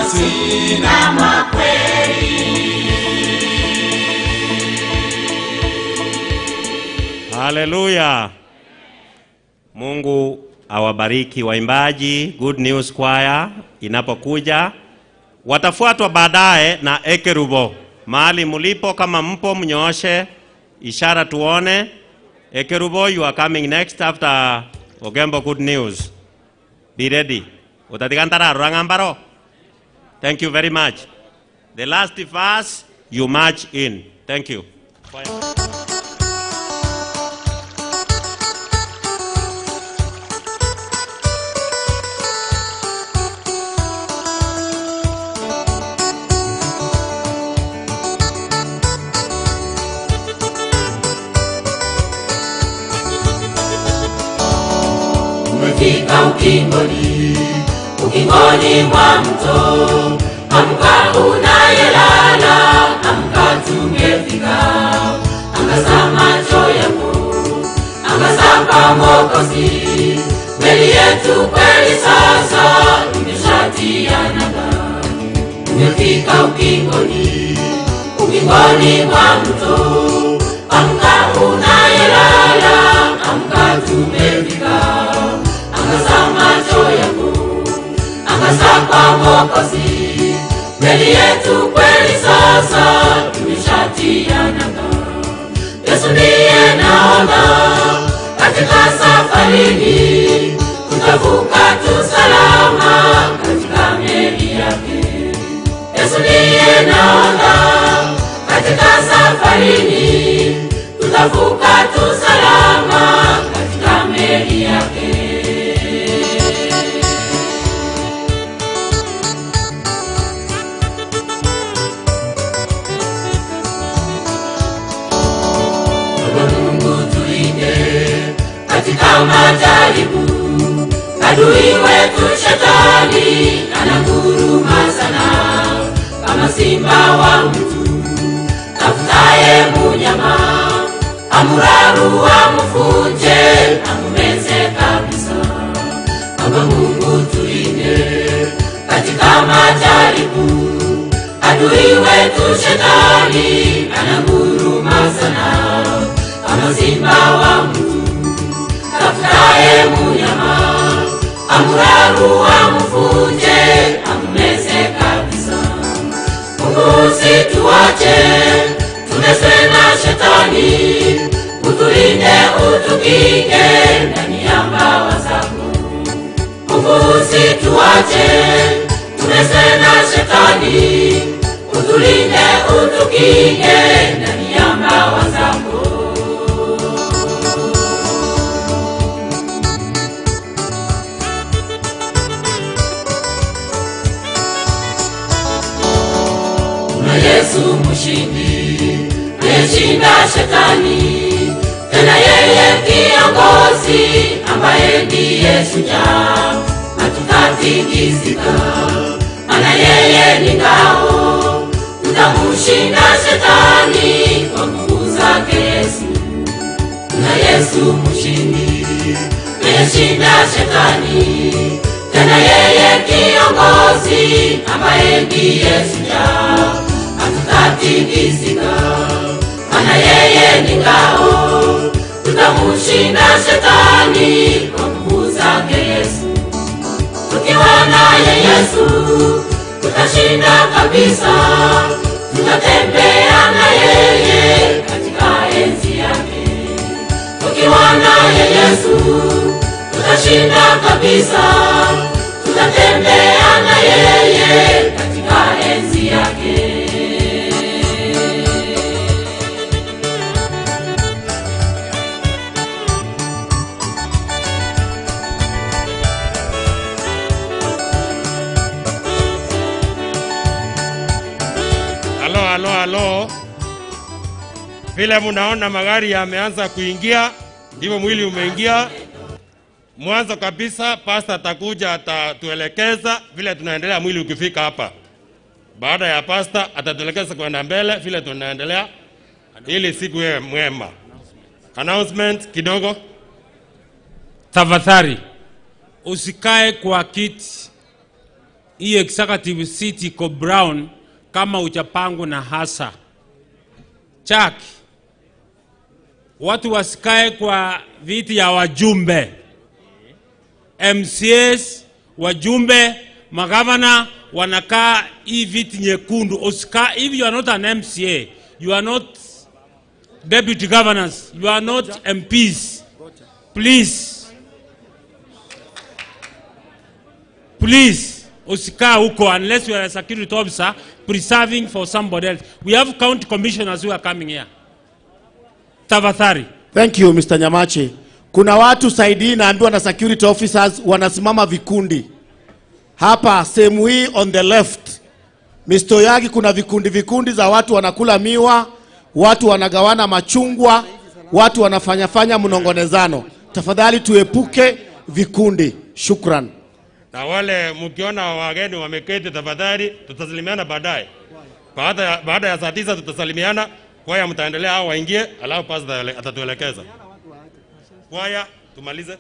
nasi na makweli.
Haleluya. Mungu awabariki waimbaji. Good News Choir inapokuja watafuatwa baadaye na Ekerubo. Mahali mulipo kama mpo mnyooshe ishara tuone. Ekerubo, you are coming next after Ogembo Good News. Be ready. Utatikantara rangambaro. Thank you very much. The last verse you march in. Thank you.
Tumefika ukingoni, ukingoni mwa mto. Amka unayelala, amka tumefika. Angaza macho yako, angaza kwa Mwokozi. Meli yetu kweli sasa imeshatia nanga. Tumefika ukingoni, ukingoni mwa mto. Amka unayelala, amka tumefika. Angaza macho yako, angaza kwa Mwokozi. Meli yetu kweli sasa imeshatia nanga. Yesu ndiye nahodha katika safari hii. Tutavuka tu salama katika meli yake. Yesu ndiye nahodha katika safari hii. Tutavuka tu salama katika meli yake. Katika majaribu, adui wetu shetani ananguruma sana kama simba wa mtu tafutaye munyama. Amuraru amfunje, amumeze kabisa. Baba Mungu tulinde katika majaribu, adui wetu shetani ananguruma sana kama simba wa mtu tafutaye munyama. Amuraru amfunje, amumeze kabisa. Mungu usituache tumeswe na shetani. Utulinde utukinge ndani ya mbawa zako. Mungu usituache tumeswe na shetani. Utulinde utukinge ndani ya mbawa zako. Yesu mshindi, ameshinda shetani. Tena yeye kiongozi ambaye ndiye shujaa. Hatutatikisika, maana yeye ni ngao. Tutamshinda shetani kwa nguvu zake Yesu. Tuna Yesu mshindi, ameshinda shetani. Tena yeye kiongozi ambaye ndiye shujaa. Hatutatikisika, maana yeye ni ngao. Tutamshinda shetani kwa nguvu zake Yesu. Tukiwa naye Yesu tutashinda kabisa. Tutatembea na yeye katika enzi yake. Tukiwa naye Yesu tutashinda kabisa. Tutatembea na yeye katika enzi yake.
Halo. Vile munaona magari yameanza kuingia, ndivyo mwili umeingia. Mwanzo kabisa pastor atakuja atatuelekeza vile tunaendelea mwili ukifika hapa. Baada ya pastor atatuelekeza kwenda mbele vile tunaendelea ili siku iwe mwema. Announcement kidogo.
Tafadhali usikae kwa kiti hii executive seat iko brown kama uchapangu na hasa. Chaki, watu wasikae kwa viti ya wajumbe, MCAs, wajumbe, magavana wanakaa hii viti nyekundu. Usika, if you are not an MCA, you are not deputy governors, you are not MPs, please usika huko unless you are a security officer preserving for somebody else. We have county commissioners who are coming here. Tafadhali.
Thank you Mr. Nyamache. Kuna watu saidi naambiwa na security officers wanasimama vikundi. Hapa sehemu hii on the left. Mr. Oyagi kuna vikundi za watu wanakula miwa, watu wanagawana machungwa, watu wanafanya mnongonezano. Tafadhali tuepuke vikundi. Shukran.
Na wale mkiona wageni wameketi, tafadhali tutasalimiana baadaye. Baada ya saa 9 tutasalimiana. Kwaya mtaendelea hao waingie, alafu pastor atatuelekeza. Kwaya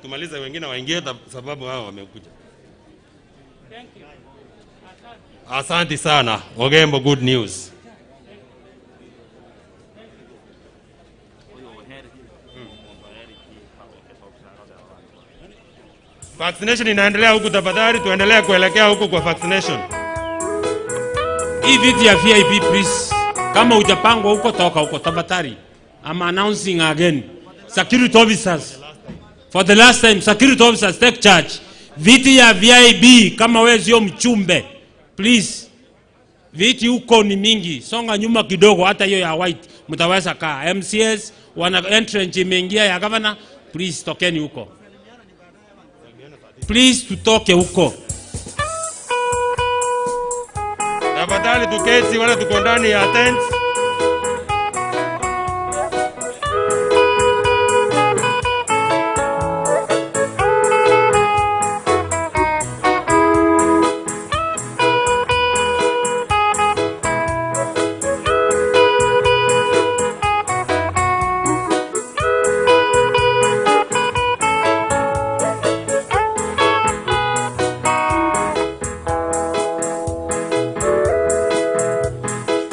tumalize wengine waingie sababu hao wamekuja.
Thank you.
Asante sana. Ogembo, good news. Vaccination inaendelea huku, tafadhali tuendelee kuelekea huku kwa vaccination.
Hii viti ya VIP please. Kama ujapangwa huko toka huko tafadhali. I'm announcing again. Security officers. For the last time, security officers take charge. Viti ya VIP kama wewe sio mchumbe. Please. Viti huko ni mingi. Songa nyuma kidogo, hata hiyo ya white mtaweza kaa. MCS wana entrance imeingia ya governor. Please tokeni huko. Please tutoke huko.
Tafadhali tuketi wale tuko ndani ya tent.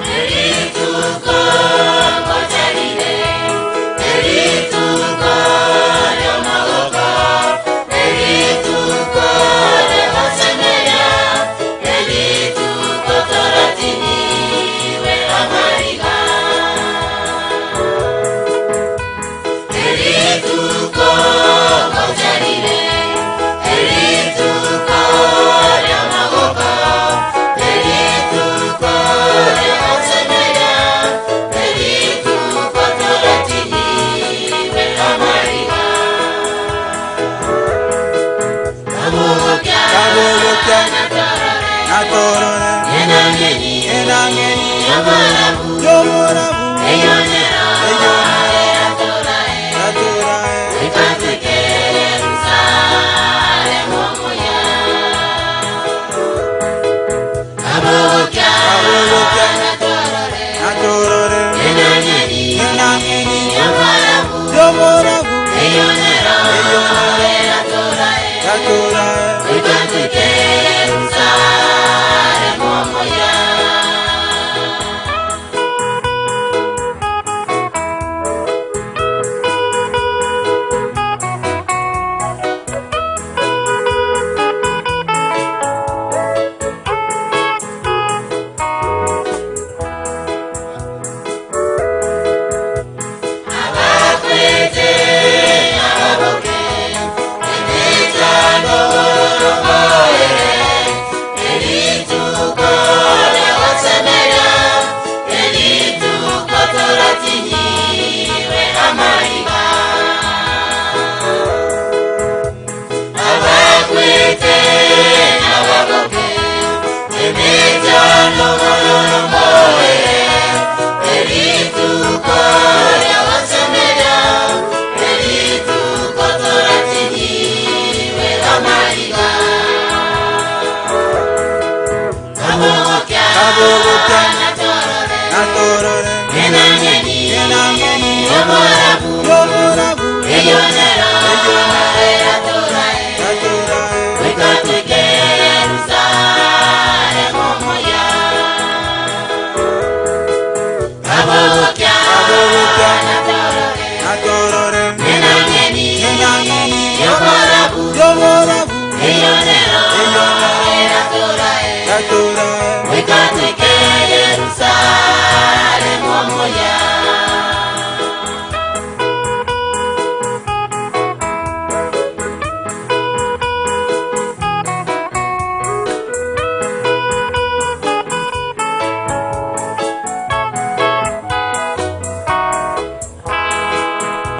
Hey,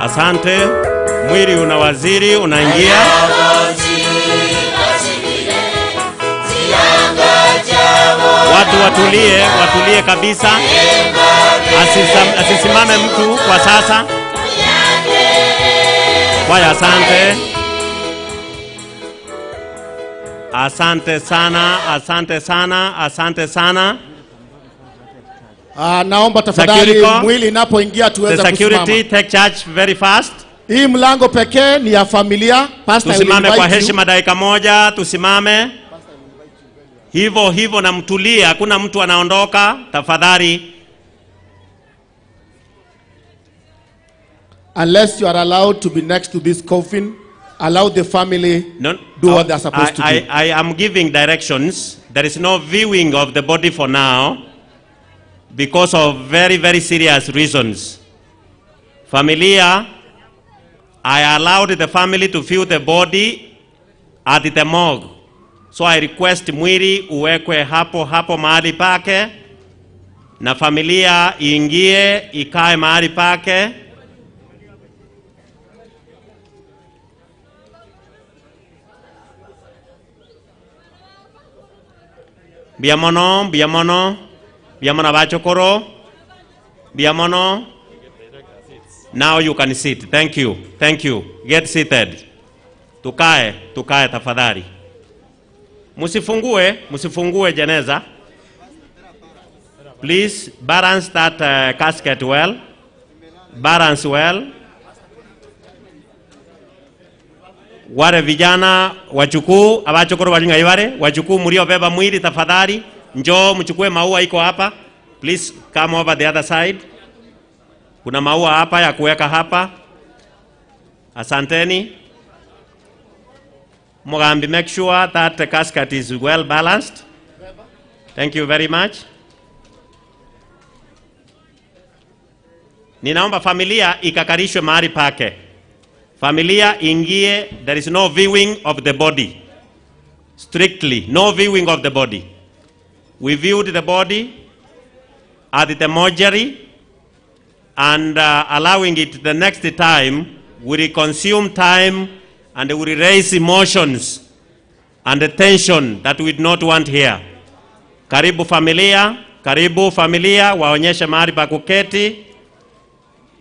Asante. Mwili una waziri unaingia. Watu watulie kabisa. Asisimame mtu kwa sasa. Waya, asante. Asante sana, asante sana, asante sana.
Naomba tafadhali mwili inapoingia tuweze kusimama.
The security take charge very fast.
Hii mlango pekee ni ya familia. Pastor,
tusimame kwa heshima dakika moja, tusimame. Hivyo na mtulie, hakuna mtu anaondoka, tafadhali.
Unless you are allowed to be next to this coffin, allow the family do what they are supposed to do.
I am giving directions. There is no viewing of the body for now because of very, very serious reasons. Familia, I allowed the family to view the body at the morgue. So I request mwili uwekwe hapo mahali pake, na familia iingie ikae mahali pake. Biamono bachokoro. Biamono. Now you can sit. Thank you. Get seated. Tukae tafadhali. Musifungue jeneza. Please balance that casket well. Balance well. Wale vijana wachukuu abachokoro walinga ibare, wachukuu mliobeba mwili tafadhali, njoo mchukue maua iko hapa. Please come over the other side. Kuna maua hapa ya kuweka hapa. Asanteni. Mugambi, make sure that the casket is well balanced. Thank you very much. Ninaomba familia ikakarishwe mahali pake. Familia ingie, there is no viewing of the body. Strictly, no viewing of the body. We viewed the body at the mortuary, and allowing it the next time will consume time and will raise emotions and the tension that we do not want here. Karibu familia, waonyeshe mahali pa kuketi.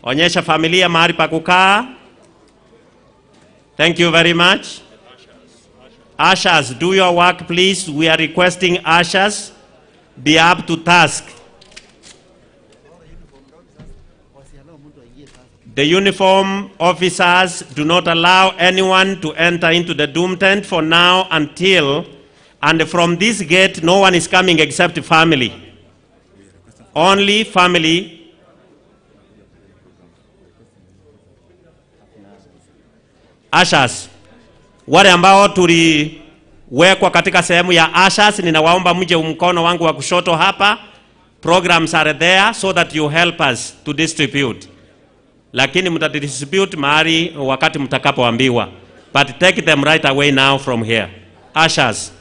Onyesha familia mahali pa kukaa. Thank you very much. Ushers, do your work, please. We are requesting ushers be up to task. The uniform officers do not allow anyone to enter into the doom tent for now until, and from this gate no one is coming except family. Only family. Ushers, wale ambao tuliwekwa katika sehemu ya ushers, ninawaomba mje mkono wangu wa kushoto hapa. Programs are there so that you help us to distribute. Lakini mtadistribute mahali wakati mtakapoambiwa. But take them right away now from here. Ushers.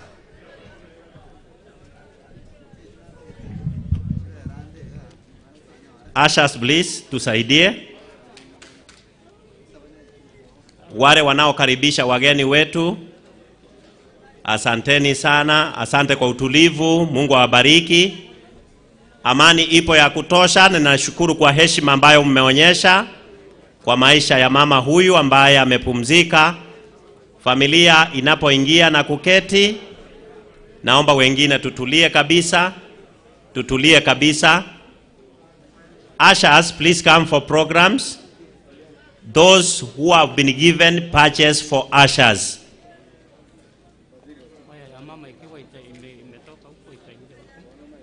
Ushers, please, tusaidie. Wale wanaokaribisha wageni wetu, asanteni sana, asante kwa utulivu, Mungu awabariki. Amani ipo ya kutosha, na nashukuru kwa heshima ambayo mmeonyesha kwa maisha ya mama huyu ambaye amepumzika. Familia inapoingia na kuketi, naomba wengine tutulie kabisa. Ushers, please come for programs. Those who have been given patches for ushers.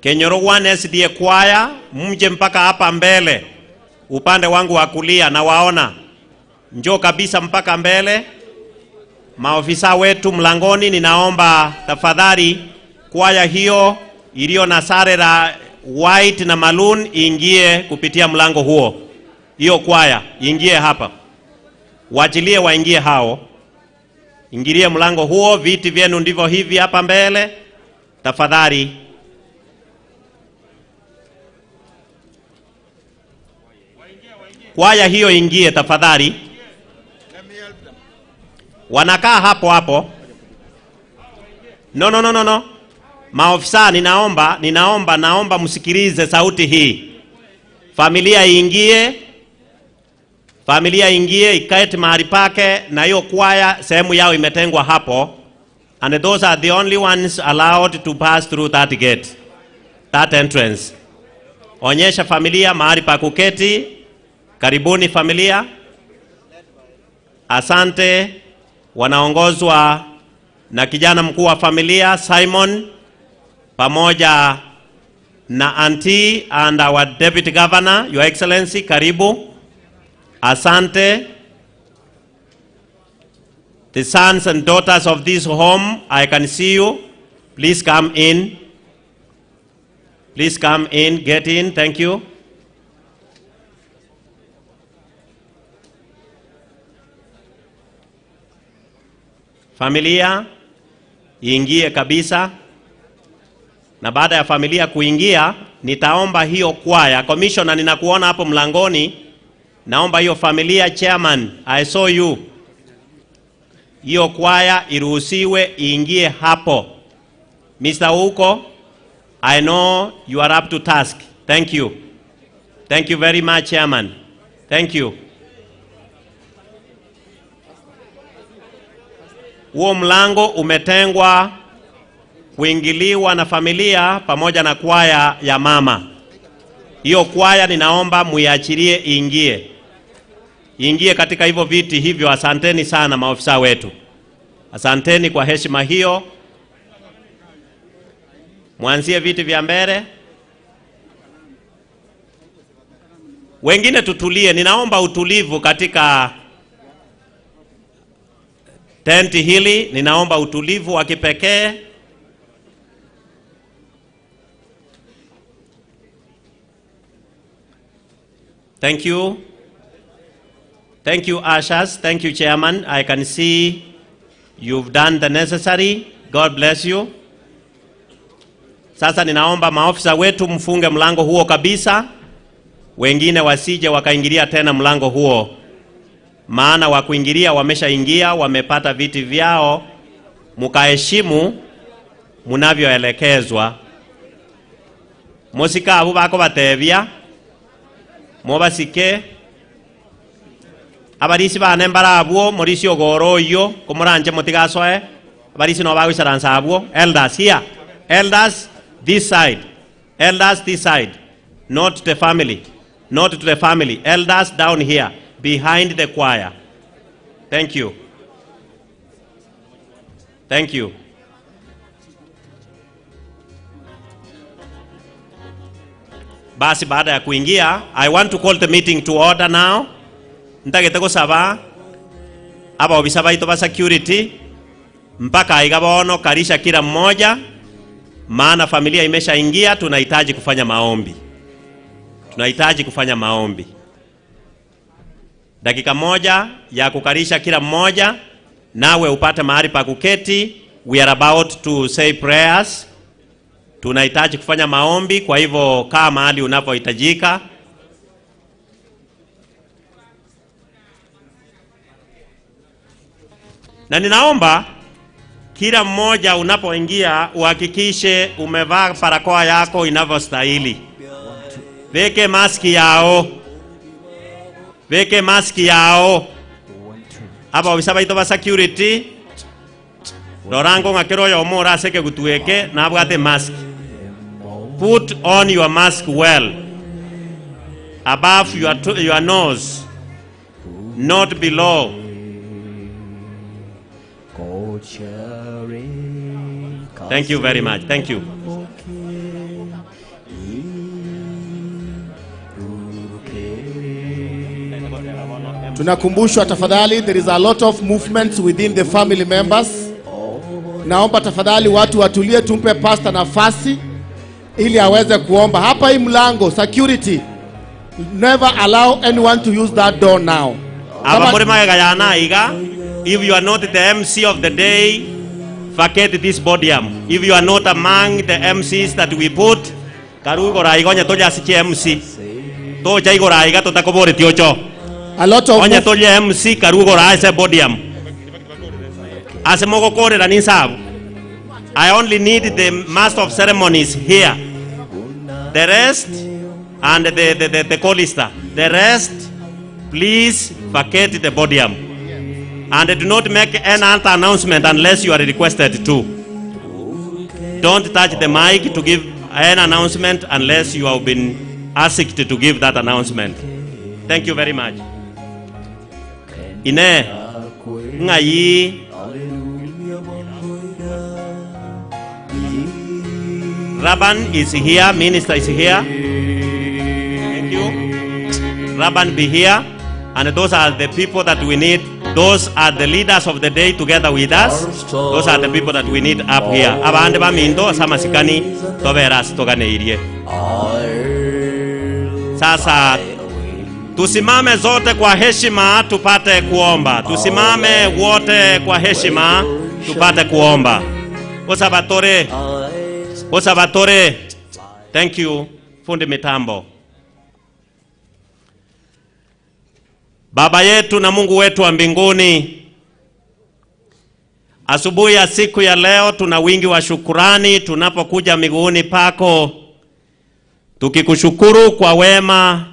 Kenyoro 1 SDA Choir, mje mpaka hapa mbele. Upande wangu wa kulia na waona. Njoo kabisa mpaka mbele. Maofisa wetu mlangoni, ninaomba tafadhali kwaya hiyo iliyo na sare la white na maroon ingie kupitia mlango huo. Hiyo kwaya ingie hapa. Wachilie waingie hao. Ingilie mlango huo, viti vyenu ndivyo hivi hapa mbele. Tafadhali. Kwaya hiyo ingie tafadhali. Wanakaa hapo hapo. No. Maofisa, naomba msikilize sauti hii. Familia ingie ikae mahali pake, na hiyo kwaya sehemu yao imetengwa hapo. And those are the only ones allowed to pass through that gate, that entrance. Onyesha familia mahali pa kuketi. Karibuni familia. Asante. Wanaongozwa na kijana mkuu wa familia Simon, pamoja na auntie and our deputy governor, your excellency. Karibu. Asante. The sons and daughters of this home, I can see you. Please come in. Please come in, get in. Thank you. Familia iingie kabisa. Na baada ya familia kuingia, nitaomba hiyo kwaya. Commissioner, ninakuona hapo mlangoni. Naomba hiyo familia, chairman, I saw you. Hiyo kwaya iruhusiwe iingie hapo. Mr. Uko, I know you are up to task. Thank you. Thank you very much, chairman. Thank you. Huo mlango umetengwa kuingiliwa na familia pamoja na kwaya ya mama. Hiyo kwaya ninaomba muiachilie iingie. Iingie katika hivyo viti hivyo. Asanteni sana maofisa wetu. Asanteni kwa heshima hiyo. Mwanzie viti vya mbele. Wengine tutulie. Ninaomba utulivu katika tenti hili. Ninaomba utulivu wa kipekee. Thank you. Thank you, ushers. Thank you, chairman. I can see you've done the necessary. God bless you. Sasa ninaomba maofisa wetu mfunge mlango huo kabisa. Wengine wasije wakaingilia tena mlango huo. Maana wa kuingilia wameshaingia, wamepata viti vyao. Mukaheshimu munavyoelekezwa. Musika abo bako batebya. Mobasike. Abarisi bane mbarabwo morisi ogoro yo komuranje motigasoe. Abarisi no bagwisaransa abwo. Elders here. Elders this side. Elders this side. Not the family. Not to the family. Elders down here behind the choir. Thank you. Thank you. Basi baada ya kuingia, I want to call the meeting to order now. Ntagete kusaba aba obisaba ito ba security mpaka igabono karisha kila mmoja, maana familia imeshaingia. Tunahitaji kufanya maombi. Tunahitaji kufanya maombi. Dakika moja ya kukarisha kila mmoja, nawe upate mahali pa kuketi. We are about to say prayers. Tunahitaji kufanya maombi, kwa hivyo kaa mahali unapohitajika. Na ninaomba kila mmoja unapoingia uhakikishe umevaa barakoa yako inavyostahili. Weke maski yao. Weke maski yao. Aba obisaba ito ba security. Dorango ngakero yo mora seke gutueke na abwate mask. Put on your mask well. Above your nose. Not below. Thank you very much. Thank you.
Tunakumbushwa tafadhali, there is a lot of movements within the family members. Naomba tafadhali watu watulie, tumpe pastor nafasi ili aweze kuomba. Hapa hii mlango, security, never allow anyone to use that door now.
Aba muri magayana iga, if you are not the MC of the day, vacate this podium. If you are not among the MCs that we put, karugo raigonya toja siche MC. to jaigora iga to takobore tiocho
A lot of
onye to je MC karugora ase podium ase mogo kore rani sabu. I only need the master of ceremonies here. The rest and the chorister. The rest, please vacate the podium. And do not make any other announcement unless you are requested to. Don't touch the mic to give an announcement unless you have been asked to give that announcement. Thank you very much. Ine ngai Raban is here, minister is here. Thank you. Raban be here. And those are the people that we need. Those are the leaders of the day together with us. Those are the people that we need up here. Abande ba mindo sama sikani toberas togane irie. Sasa tusimame zote kwa heshima tupate kuomba. Tusimame wote kwa heshima tupate kuomba. Osabatore. Osabatore. Thank you. Fundi mitambo. Baba yetu na Mungu wetu wa mbinguni, asubuhi ya siku ya leo tuna wingi wa shukurani tunapokuja miguuni pako, tukikushukuru kwa wema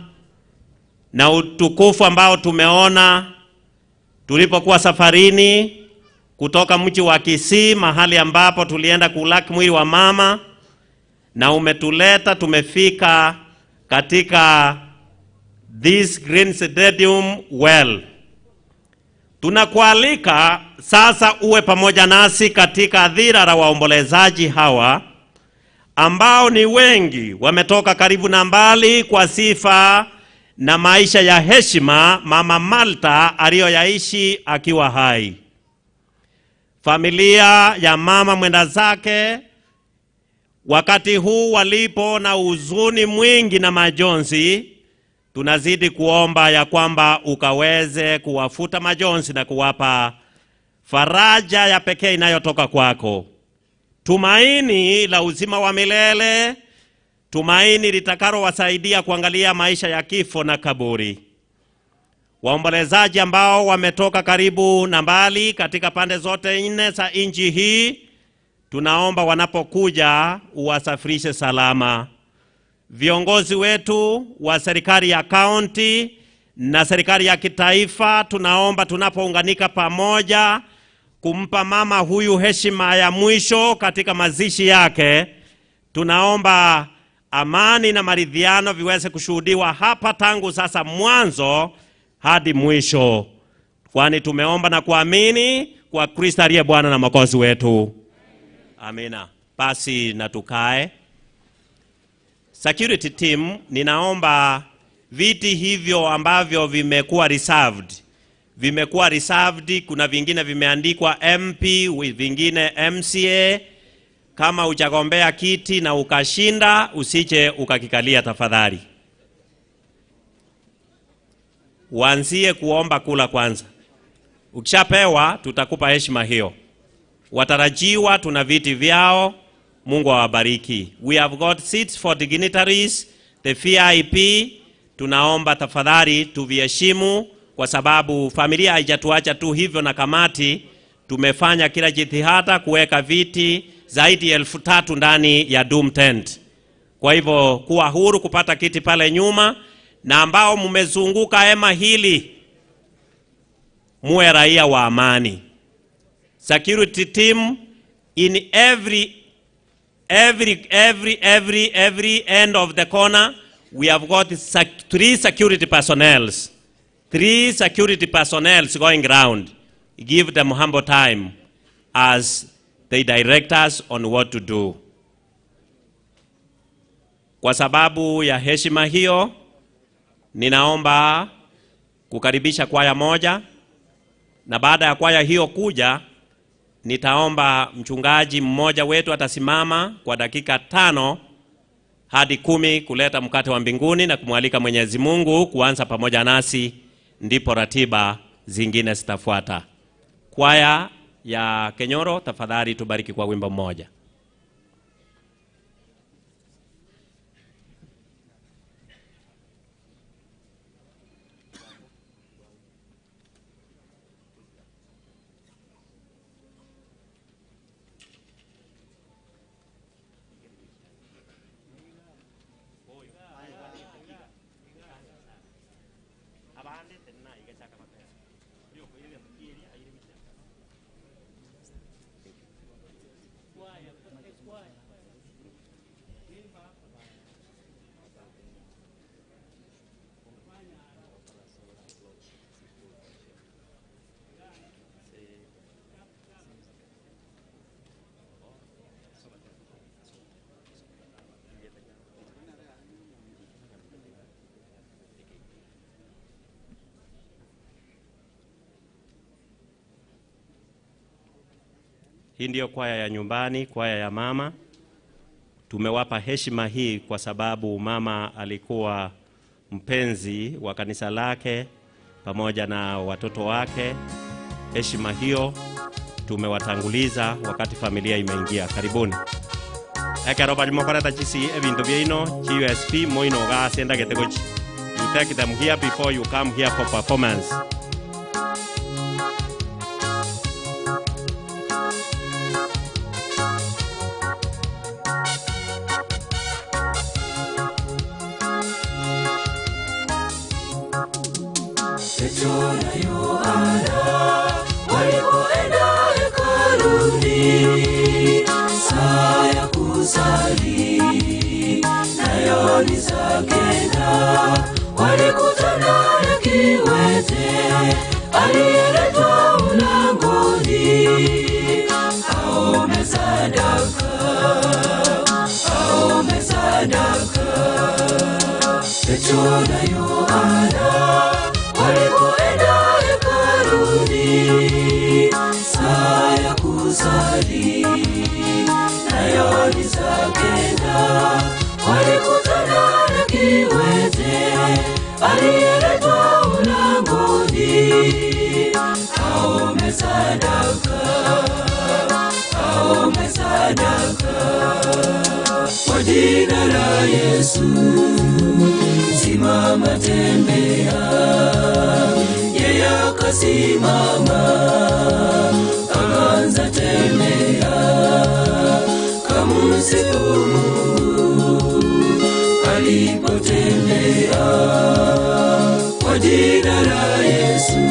na utukufu ambao tumeona tulipokuwa safarini kutoka mji wa Kisii, mahali ambapo tulienda kulaki mwili wa mama, na umetuleta tumefika katika this green stadium well. Tunakualika sasa uwe pamoja nasi katika adhira la waombolezaji hawa ambao ni wengi, wametoka karibu na mbali kwa sifa na maisha ya heshima Mama Malta aliyoyaishi akiwa hai. Familia ya mama mwenda zake wakati huu walipo na huzuni mwingi na majonzi, tunazidi kuomba ya kwamba ukaweze kuwafuta majonzi na kuwapa faraja ya pekee inayotoka kwako, tumaini la uzima wa milele, tumaini litakalo wasaidia kuangalia maisha ya kifo na kaburi. Waombolezaji ambao wametoka karibu na mbali katika pande zote nne za nchi hii, tunaomba wanapokuja uwasafirishe salama. Viongozi wetu wa serikali ya kaunti na serikali ya kitaifa, tunaomba tunapounganika pamoja kumpa mama huyu heshima ya mwisho katika mazishi yake, tunaomba amani na maridhiano viweze kushuhudiwa hapa tangu sasa mwanzo hadi mwisho, kwani tumeomba na kuamini kwa Kristo aliye Bwana na Mwokozi wetu. Amina. Basi na tukae. Security team, ninaomba viti hivyo ambavyo vimekuwa reserved, kuna vingine vimeandikwa MP, vingine MCA. Kama uchagombea kiti na ukashinda, usiche ukakikalia tafadhali. Uanzie kuomba kula kwanza. Ukishapewa tutakupa heshima hiyo. Watarajiwa tuna viti vyao. Mungu awabariki. We have got seats for dignitaries, the VIP. Tunaomba tafadhali tuviheshimu, kwa sababu familia haijatuacha tu hivyo, na kamati tumefanya kila jitihada kuweka viti zaidi ya 3,000 ndani ya Doom Tent. Kwa hivyo kuwa huru kupata kiti pale nyuma, na ambao mmezunguka hema hili muwe raia wa amani. Security team, in every end of the corner we have got 3 security personnels. 3 security personnels going around. Give them humble time as they direct us on what to do. Kwa sababu ya heshima hiyo, ninaomba kukaribisha kwaya moja, na baada ya kwaya hiyo kuja, nitaomba mchungaji mmoja wetu atasimama kwa dakika 5 hadi 10 kuleta mkate wa mbinguni na kumwalika Mwenyezi Mungu kuanza pamoja nasi, ndipo ratiba zingine zitafuata. Kwaya ya Kenyoro, tafadhali tubariki kwa wimbo mmoja. Hii ndio kwaya ya nyumbani, kwaya ya mama. Tumewapa heshima hii kwa sababu mama alikuwa mpenzi wa kanisa lake pamoja na watoto wake. Heshima hiyo tumewatanguliza wakati familia imeingia. Karibuni. Ekero bali mokoreta chisi ebintu byeino chi USP moino ga senda getegochi. You take them here before you come here for performance.
Petro na Yohana walipoenda hekaluni saa ya kusali, nayo ni saa kenda, walikutana na kiwete aliyeletwa mlangoni aombe sadaka, aombe sadaka. Petro na Yohana walipoenda hekaluni saa ya kusali, nayo ni saa kenda, walikutana na kiwete aliyeletwa mlangoni aombe sadaka, aombe sadaka. Kwa jina la Yesu simama, tembea. Yeye akasimama akaanza tembea, kamsifu Mungu alipotembea. Kwa jina la Yesu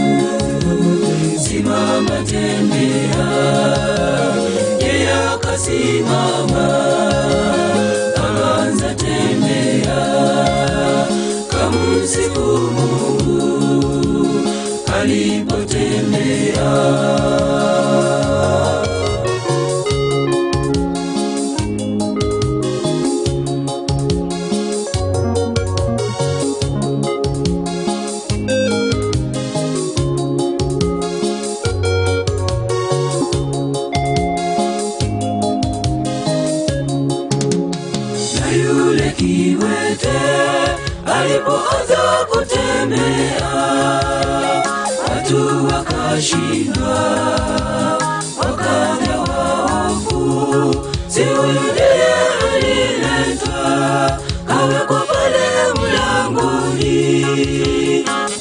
simama, tembea. Yeye akasimama akaanza tembea, kamsifu Mungu alipotembea. Na yule kiwete alipoanza kutembea, watu wakashindwa, wakajawa hofu. Si huyu ndiye aliletwa, kawekwa pale mlangoni,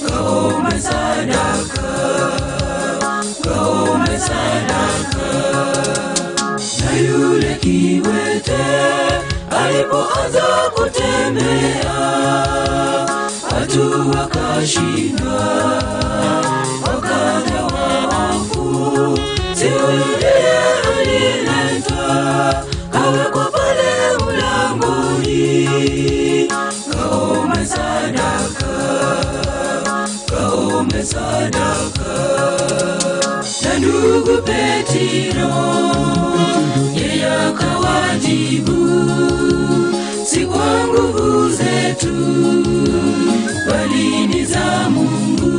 kaombe sadaka, kaombe sadaka. Na yule kiwete alipoanza kutembea, watu wakashindwa, wakajawa hofu. Si huyu ndiye aliletwa, kawekwa pale mlangoni, kaombe sadaka, kaombe sadaka. Na ndugu Petro yeye akawajibu, si kwa nguvu zetu bali ni za Mungu,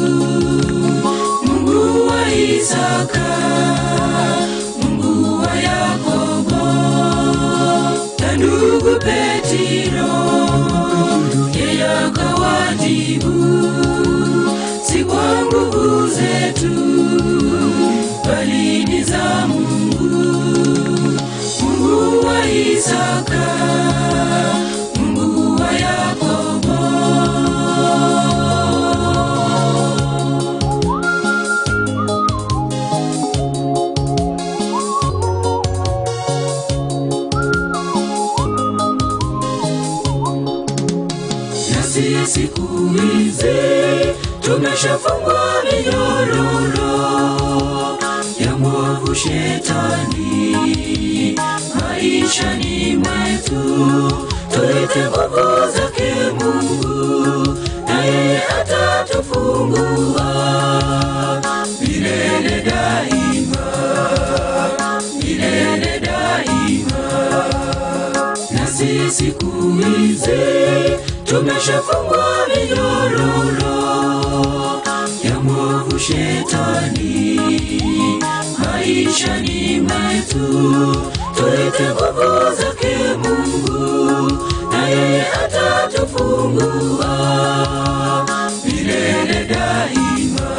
Mungu wa Isaka, Mungu wa Yakobo. Na ndugu Petro yeye akawajibu, si kwa nguvu zetu bali ni za Mungu, Mungu wa Isaka, Mungu wa Yakobo. Na sisi siku hizi tumeshafungwa minyororo ya mwovu shetani maishani mwetu. Tuite nguvu zake Mungu, na yeye atatufungua milele daima, milele daima. Na sisi siku hizi tumeshafungwa minyororo ya mwovu shetani maishani mwetu, tuite nguvu zake Mungu, na yeye atatufungua milele daima,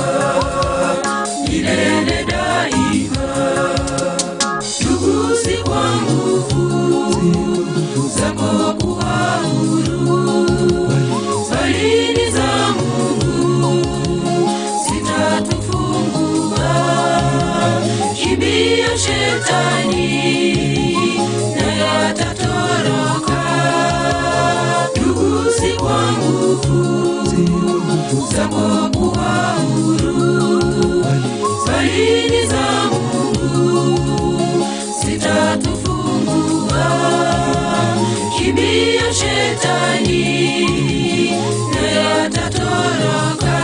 milele daima. Ndugu, si kwa nguvu zako kuwa huru, bali ni za Mungu zitatufungua. Kimbia shetani naye atatoroka. Ndugu, si kwa nguvu zako kuwa huru, bali ni za Mungu zitatufungua. Kimbia shetani naye atatoroka.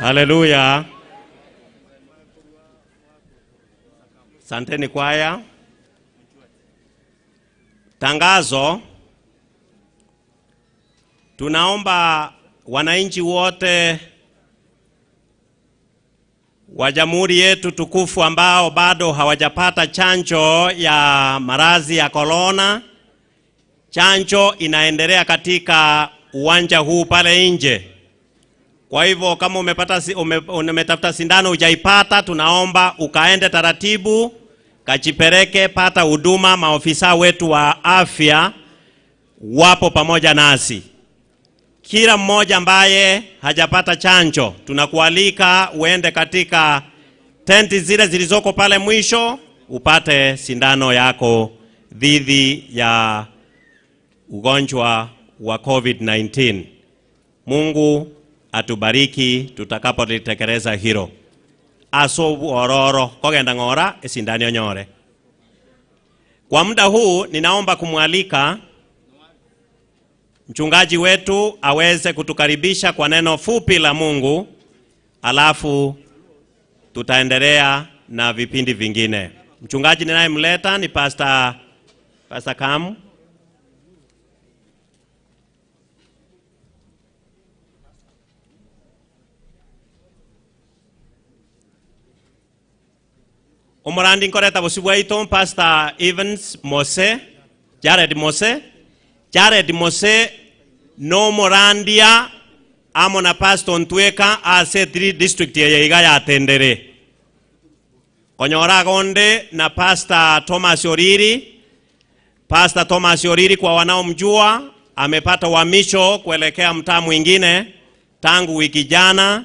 Haleluya. Santeni kwaya. Tangazo. Tunaomba wananchi wote wa jamhuri yetu tukufu ambao bado hawajapata chanjo ya maradhi ya corona. Chanjo inaendelea katika uwanja huu pale nje. Kwa hivyo kama umetafuta sindano hujaipata, tunaomba ukaende taratibu, kajipeleke, pata huduma. Maofisa wetu wa afya wapo pamoja nasi. Kila mmoja ambaye hajapata chanjo, tunakualika uende katika tenti zile zilizoko pale mwisho, upate sindano yako dhidi ya ugonjwa wa COVID-19. Mungu atubariki tutakapolitekeleza hilo. Asobu ororo kogenda ngora esindani onyore. Kwa muda huu ninaomba kumwalika mchungaji wetu aweze kutukaribisha kwa neno fupi la Mungu, alafu tutaendelea na vipindi vingine. Mchungaji ninayemleta ni Pastor Kamu. Umurandi nkoreta busibwa ito Pastor Evans Mose, Jared Mose no morandia amo na Pastor Ntweka ase 3 district ya Iga ya Tendere. Konyora Gonde na Pastor Thomas Oriri. Pastor Thomas Oriri kwa wanaomjua amepata uhamisho kuelekea mtaa mwingine tangu wiki jana.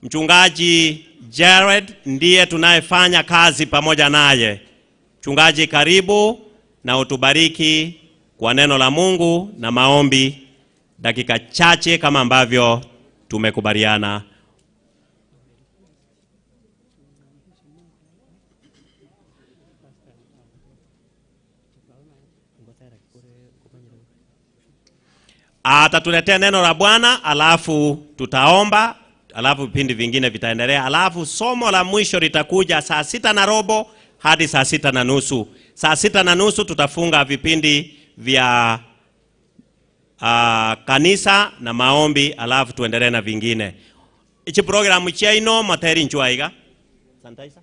Mchungaji Jared ndiye tunayefanya kazi pamoja naye. Mchungaji, karibu na utubariki kwa neno la Mungu na maombi dakika chache kama ambavyo tumekubaliana. Atatuletea neno la Bwana, alafu tutaomba, alafu vipindi vingine vitaendelea, alafu somo la mwisho litakuja saa 6:15 hadi saa 6:30. Saa 6:30 tutafunga vipindi vya kanisa na maombi, alafu tuendelee na vingine. Ichi programu chia ino materi nchuaiga. Santaisa.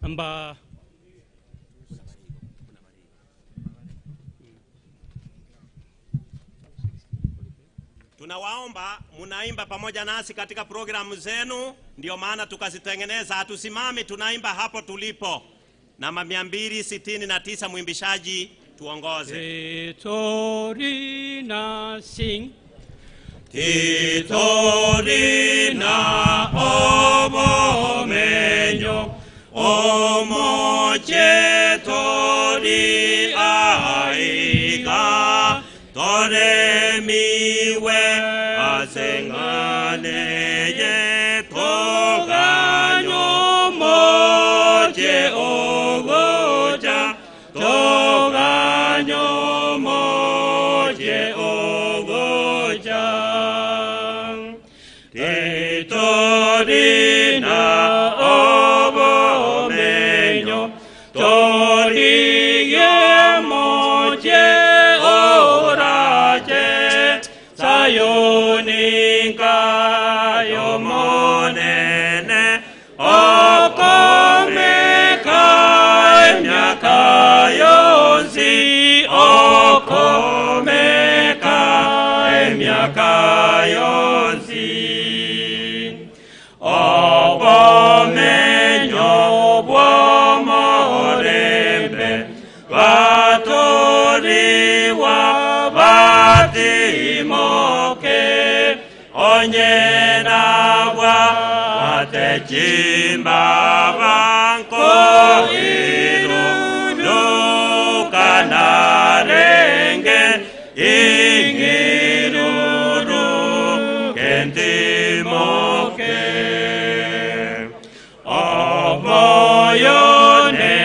Amba
tunawaomba munaimba pamoja nasi katika programu zenu, ndio maana tukazitengeneza. Hatusimami, tunaimba hapo tulipo. Namba 269 mwimbishaji tuongoze.
Titorina sing,
Titorina obomenyo omoche tori aiga tore miwe asengane ye toganyo moche ogoja toganyo Titorina obomenyo, toriye moje oraje, sayoninka yomonene, okomeka emyaka yonsi, okomeka emyaka yonsi. Obomenyo bw'omorembe, batoriwa batimoke, onyena bwa batechimba banko irudukanarenge ingiruru kentimoke. Omoyone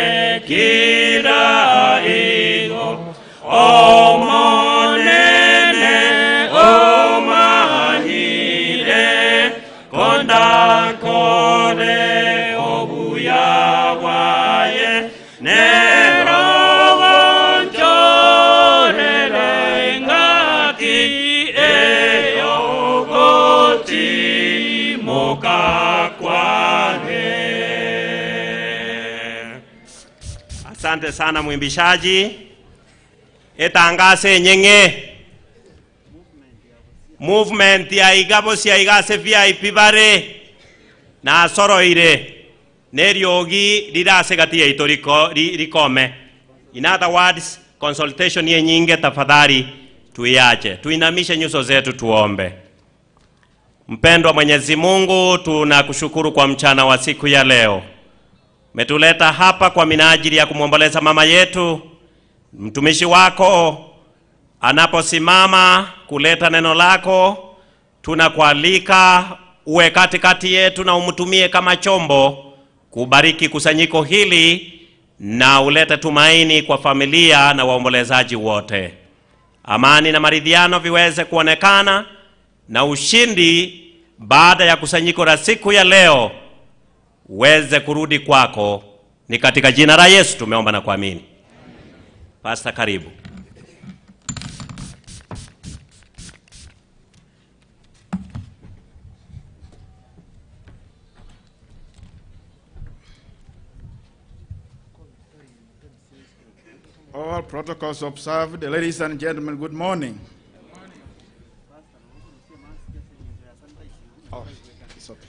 kira igo, omonene omanyire, kondakore obuyawaye, nerogonchorere ngaki eyogoti mukakwane. Asante sana mwimbishaji. Etangase nyenge. Movement ya igabo si ya igase VIP bare. Na soro ire. Neriogi rirase gatia itoriko rikome. In other words, consultation ye nyinge tafadhali tuiache. Tuinamishe nyuso zetu tuombe. Mpendwa Mwenyezi Mungu, tunakushukuru kwa mchana wa siku ya leo. Metuleta hapa kwa minajili ya kumwomboleza mama yetu. Mtumishi wako anaposimama kuleta neno lako, tunakualika uwe katikati yetu na umtumie kama chombo kubariki kusanyiko hili na ulete tumaini kwa familia na waombolezaji wote. Amani na maridhiano viweze kuonekana na ushindi baada ya kusanyiko la siku ya leo uweze kurudi kwako. Ni katika jina la Yesu tumeomba na kuamini. Pastor, karibu.
All protocols observed. Ladies and gentlemen, good morning. Oh, it's okay.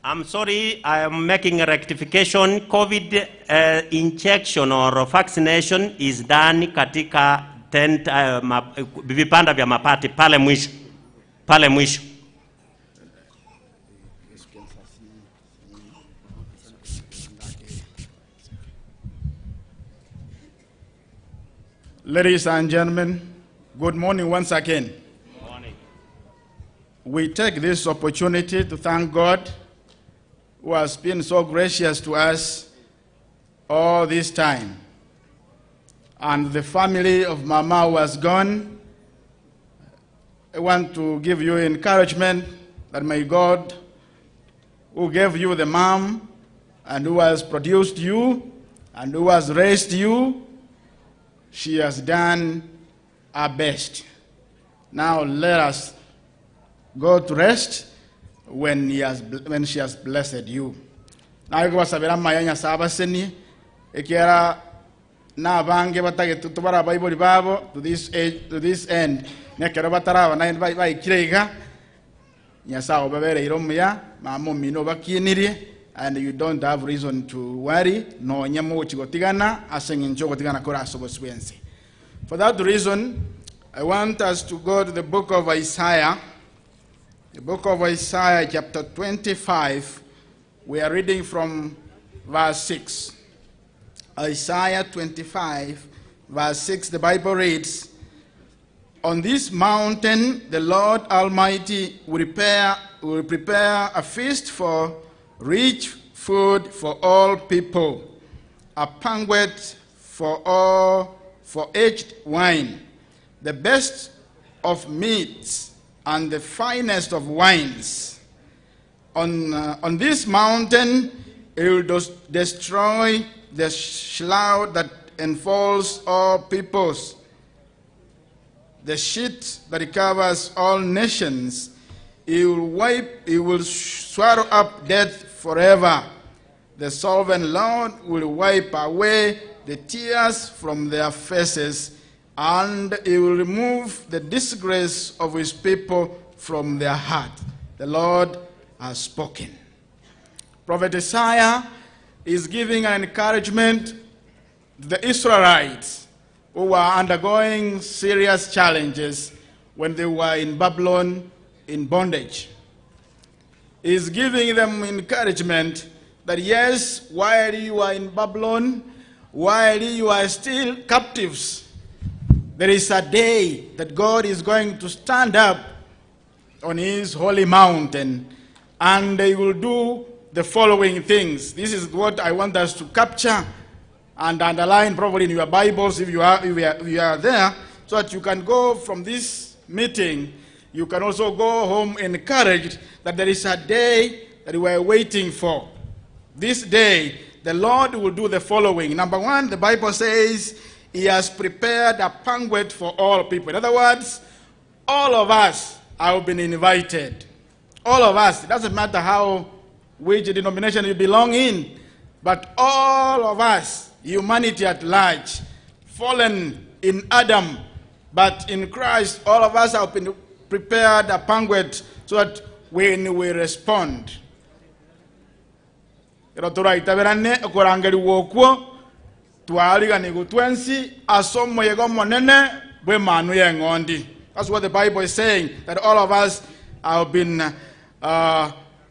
I'm sorry, I am making a rectification. COVID injection or vaccination is done katika tent, vipanda vya mapati pale mwisho. Pale mwisho.
Ladies and gentlemen, good morning once again.
Good morning.
We take this opportunity to thank God who has been so gracious to us all this time. And the family of Mama who has gone, I want to give you encouragement that may God, who gave you the mom and who has produced you and who has raised you, she has done her best. Now let us go to rest when she has blessed you. Na yuko basabira mayanya sabaseni ekera na bange batage tutubara Bible babo to this end nekero bataraba na bai kirega nyasa obabere iromuya mamo mino bakinirie, and you don't have reason to worry no nyamo chigotigana asengin chogotigana kora soboswense. For that reason, I want us to go to the book of Isaiah. The book of Isaiah, chapter 25. We are reading from verse 6. Isaiah 25, verse 6, the Bible reads, "On this mountain the Lord Almighty will prepare a feast for rich food for all people, a banquet for aged wine, the best of meats and the finest of wines. On this mountain he will destroy the shroud that enfolds all peoples, the sheet that covers all nations. He will swallow up death forever. The sovereign Lord will wipe away the tears from their faces, and he will remove the disgrace of his people from their heart. The Lord has spoken. Prophet Isaiah is giving an encouragement to the Israelites who were undergoing serious challenges when they were in Babylon in bondage. He is giving them encouragement that yes, while you are in Babylon, while you are still captives, there is a day that God is going to stand up on his holy mountain, and they will do the following things. This is what I want us to capture and underline probably in your Bibles if you are there, so that you can go from this meeting. You can also go home encouraged that there is a day that we are waiting for. This day, the Lord will do the following. Number one, the Bible says he has prepared a banquet for all people. In other words, all of us have been invited. All of us. It doesn't matter which denomination you belong in, but all of us, humanity at large, fallen in Adam, but in Christ, all of us have been prepared a banquet so that when we respond, that's what the Bible is saying, that all of us have been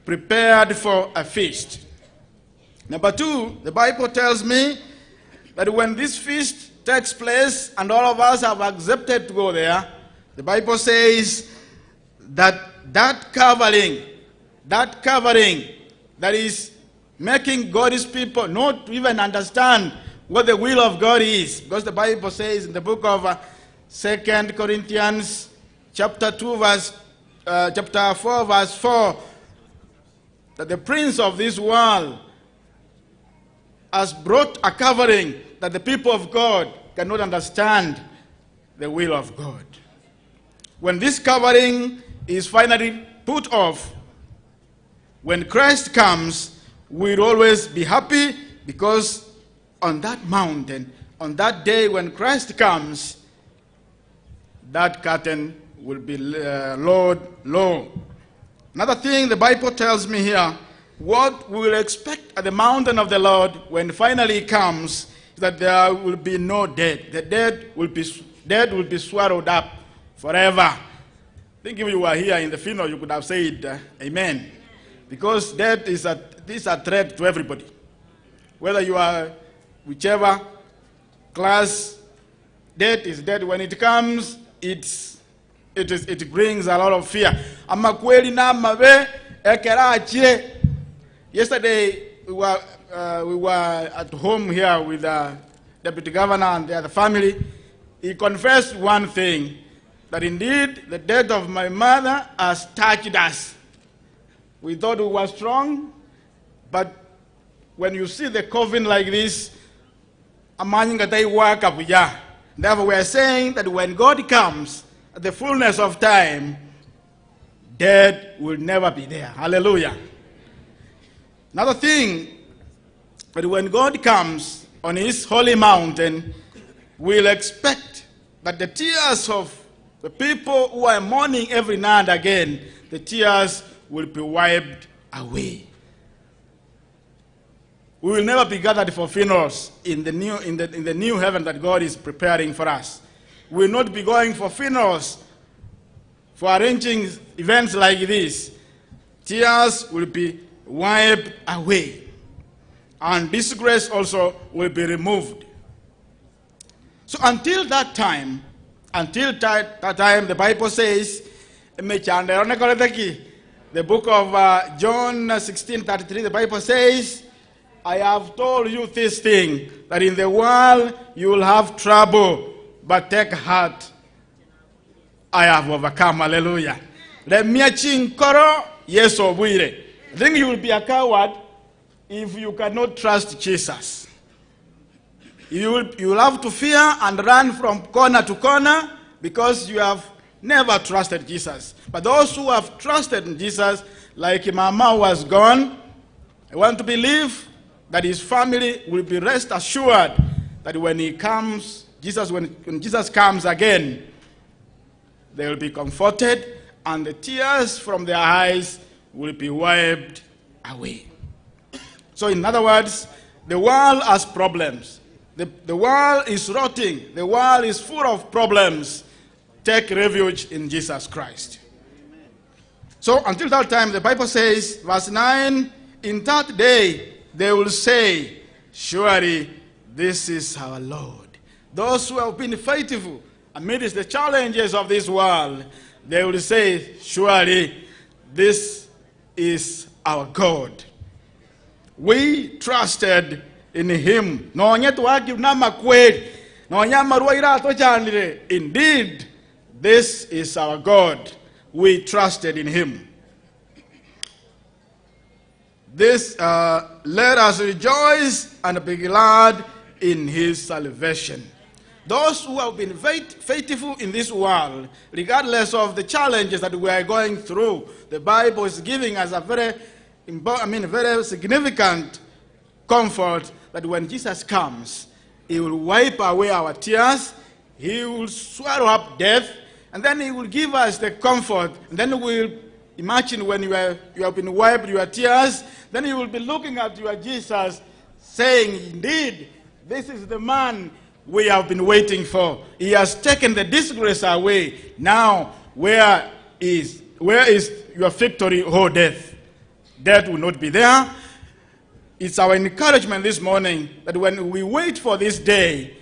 prepared for a feast. Number two, the Bible tells me that when this feast takes place and all of us have accepted to go there, the Bible says that covering that is making God's people not even understand what the will of God is. Because the Bible says in the book of 2 Corinthians chapter 4 verse 4 that the prince of this world has brought a covering that the people of God cannot understand the will of God. When this covering is finally put off, when Christ comes, we'll always be happy, because on that mountain, on that day when Christ comes, that curtain will be lowered low. Another thing the Bible tells me here, what we will expect at the mountain of the Lord when finally he comes, is that there will be no death. The dead will be swallowed up forever. I think if you were here in the funeral, you could have said amen. Because death is a threat to everybody. Whether you are whichever class, death is death. When it comes, it brings a lot of fear. Yesterday we were at home here with the deputy governor and the other family. He confessed one thing, that indeed the death of my mother has touched us. We thought we were strong, but when you see the coffin like this, therefore we are saying that when God comes, at the fullness of time, death will never be there. Hallelujah. Another thing, that when God comes on his holy mountain, we'll expect that the tears of the people who are mourning every now and again, the tears will be wiped away. We will never be gathered for funerals in the new heaven that God is preparing for us. We will not be going for funerals, for arranging events like this. Tears will be wiped away, and disgrace also will be removed. So until that time, the Bible says, the book of John 16:33, the Bible says, I have told you this thing, that in the world you will have trouble, but take heart, I have overcome. Hallelujah. Let me koro yes or I think you will be a coward if you cannot trust Jesus. You will have to fear and run from corner to corner because you have never trusted Jesus. But those who have trusted in Jesus, like Mama who was gone, I want to believe that his family will be rest assured that when he comes, when Jesus comes again, they will be comforted and the tears from their eyes will be wiped away. So in other words, the world has problems. The world is rotting. The world is full of problems. Take refuge in Jesus Christ. So until that time, the Bible says, verse 9, in that day they will say, surely this is our Lord. Those who have been faithful amidst the challenges of this world, they will say, surely this is our God. We trusted in him. Indeed, this is our God. We trusted in him. Let us rejoice and be glad in his salvation. Those who have been faithful in this world, regardless of the challenges that we are going through, the Bible is giving us a very significant comfort that when Jesus comes, he will wipe away our tears, he will swallow up death, and then he will give us the comfort. And then we'll imagine when you have been wiped your tears, then you will be looking at your Jesus saying, indeed, this is the man we have been waiting for. He has taken the disgrace away. Now, where is your victory, oh death? Death will not be there. It's our encouragement this morning that when we wait for this day,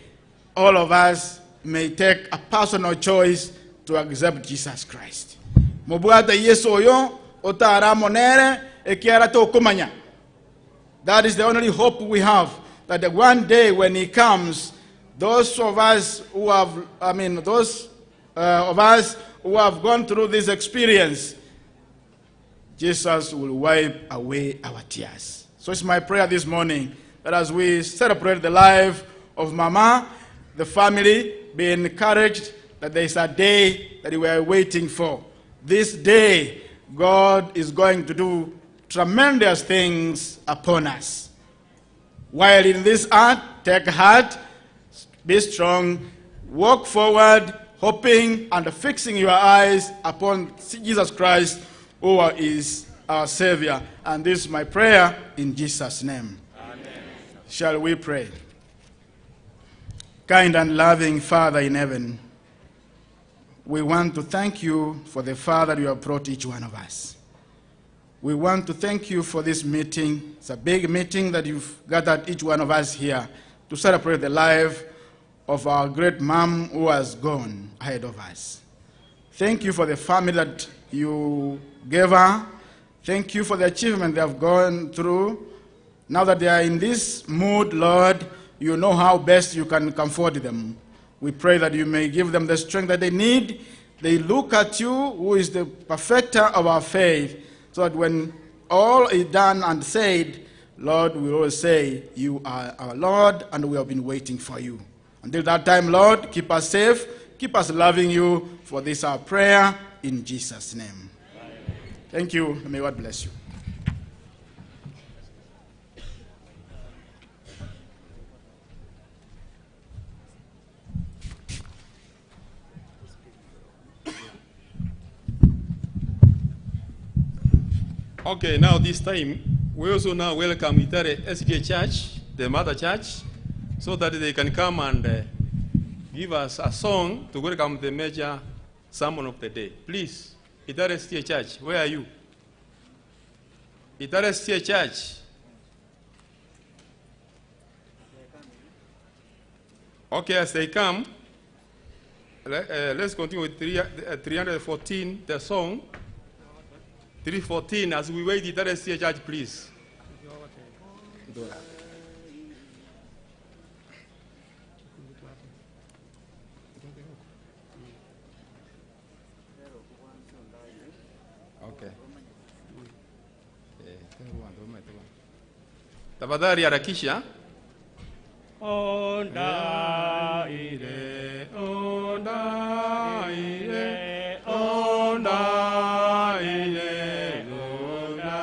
all of us may take a personal choice to accept Jesus Christ. That is the only hope we have, that one day when he comes, those of us who have gone through this experience, Jesus will wipe away our tears. So it's my prayer this morning that as we celebrate the life of Mama, the family, be encouraged that there is a day that we are waiting for. This day, God is going to do tremendous things upon us. While in this earth, take heart, be strong, walk forward, hoping and fixing your eyes upon Jesus Christ, who is our Savior. And this is my prayer in Jesus' name. Amen. Shall we pray? Kind and loving Father in heaven, we want to thank you for the Father you have brought each one of us. We want to thank you for this meeting. It's a big meeting that you've gathered each one of us here to celebrate the life of our great mom who has gone ahead of us. Thank you for the family that you gave her. Thank you for the achievement they have gone through. Now that they are in this mood, Lord, you know how best you can comfort them. We pray that you may give them the strength that they need. They look at you, who is the perfecter of our faith, so that when all is done and said, Lord, we always say, you are our Lord, and we have been waiting for you. Until that time, Lord, keep us safe, keep us loving you, for this our prayer, in Jesus' name. Amen. Thank you, and may God bless you.
Okay, now this time, we also now welcome Itare SJ Church, the mother church, so that they can come and give us a song to welcome the major sermon of the day. Please, Itare SJ Church, where are you? Itare SJ Church. Okay, as they come, let's continue with 314, the song. 314, as we wait, Itare SJ Church, please. Tafadhali harakisha.
Ondaire,
ondaire, ondaire, ondaire,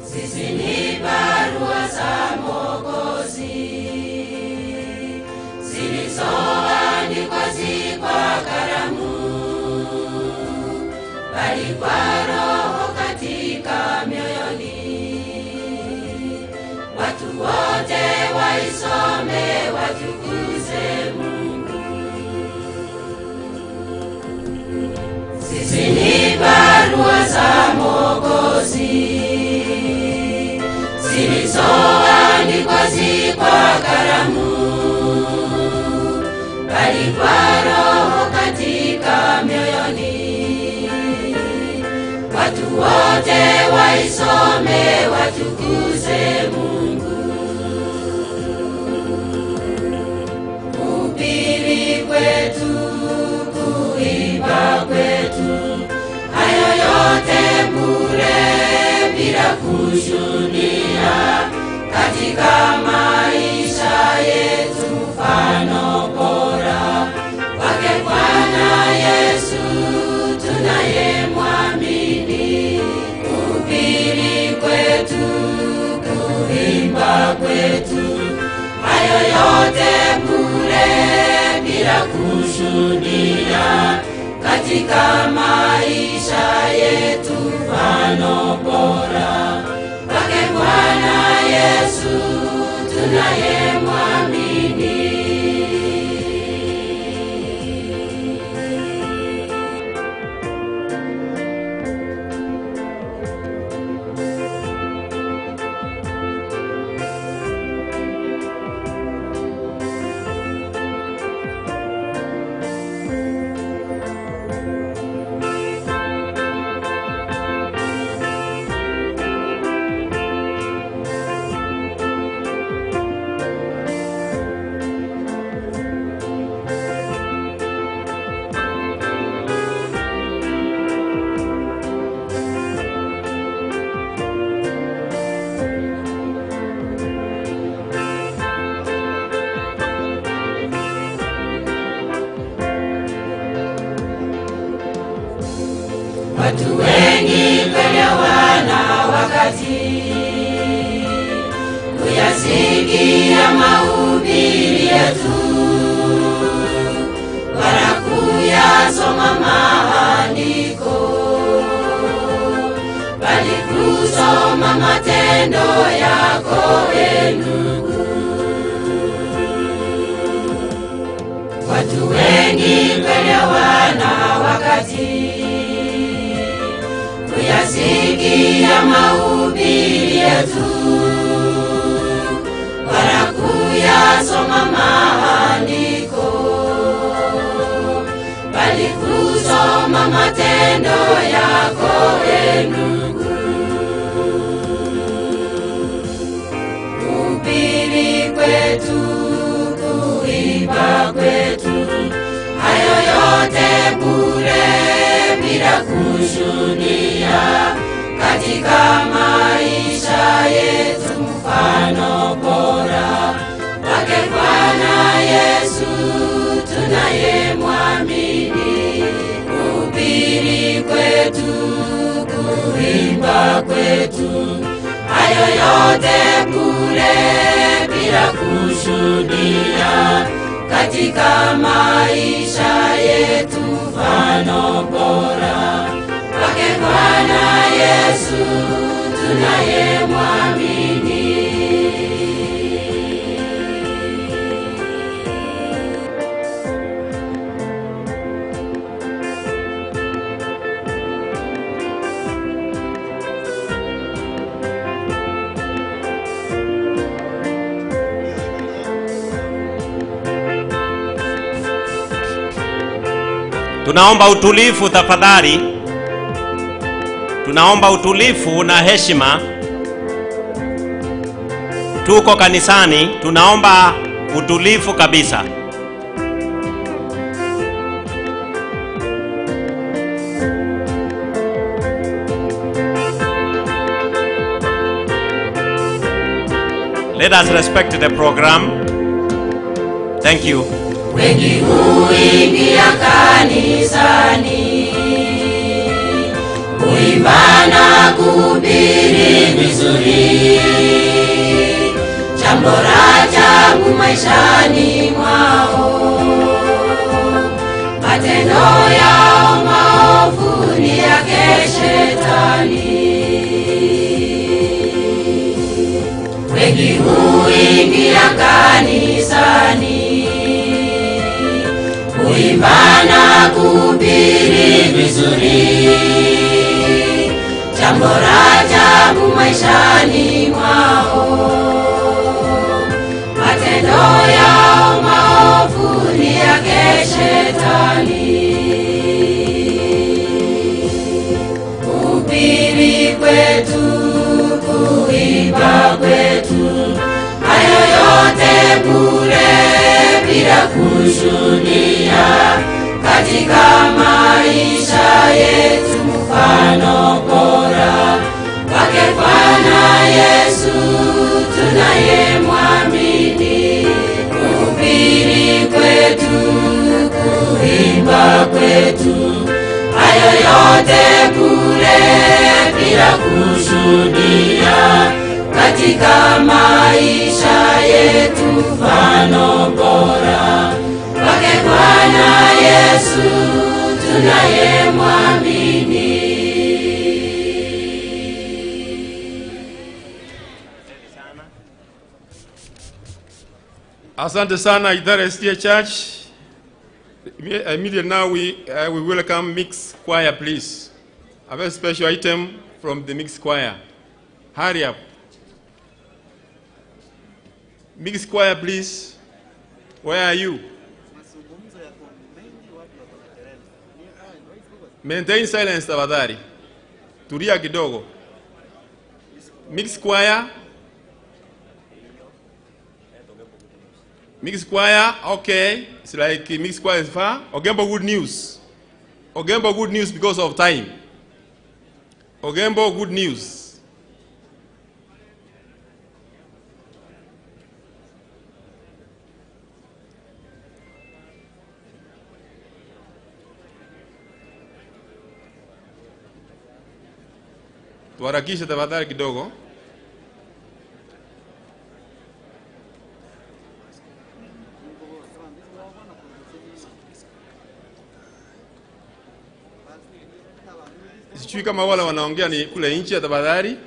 Sisi ni barua za Mwokozi zilizoandikwa kwa karamu, bali kwa Roho katika mioyoni. Watu wote waisome, watukuze Mungu. Sisi ni barua za Mwokozi zilizoandikwa kwa karamu, bali kwa Roho katika mioyoni. Watu wote waisome, watukuze Mungu. Kuhubiri kwetu, kuimba kwetu, hayo yote bure bila kushuhudia. Katika maisha yetu mfano bora wake Bwana Yesu tunayemwamini. Kuhubiri kwetu, kuimba kwetu, hayo yote bure bila kushuhudia. Katika maisha yetu mfano bora wake Bwana Yesu tunayemwamini. Watu wengi kweli wana wakati kuyasikia mahubiri yetu, wala kuyasoma maandiko, bali kusoma matendo yako ndugu. Watu wengi kuelewana wakati kuyasikia mahubiri yetu, wala kuyasoma maandiko, bali kusoma matendo yako ndugu. Kuhubiri kwetu, kuimba kwetu, hayo yote bure bila kushuhudia katika maisha yetu mfano bora wake Bwana Yesu tunayemwamini. Kuhubiri kwetu, kuimba kwetu, hayo yote bure bila kushuhudia katika maisha yetu mfano bora wake Bwana Yesu tunayemwamini.
Tunaomba utulivu tafadhali. Tunaomba utulivu na heshima. Tuko kanisani, tunaomba utulivu kabisa. Let us respect the program. Thank you.
Wengi huingia kanisani, kuimba na kuhubiri vizuri, jambo la ajabu maishani mwao, matendo yao maovu ni yake Shetani. Wengi huingia kanisani, kuimba na kuhubiri vizuri, jambo la ajabu maishani mwao, matendo yao maovu ni yake Shetani. Kuhubiri kwetu, kuimba kwetu, hayo yote bure bila kushuhudia katika maisha yetu mfano bora wake Bwana Yesu tunayemwamini. Kuhubiri kwetu, kuimba kwetu, hayo yote bure bila kushuhudia katika maisha yetu mfano bora wake Bwana Yesu tunayemwamini.
Asante sana Idara SDA Church. Immediately now we welcome mixed choir, please. A very special item from the mixed choir. Hurry up. Mixed choir, please. Where are you? Maintain silence tafadhali. Tulia kidogo. Mixed choir. Mixed choir, okay. It's like mixed choir is far. Ogembo good news. Ogembo good news because of time. Ogembo good news. Tuharakishe tafadhali kidogo. Sijui kama wale wanaongea ni kule nchi, tafadhali.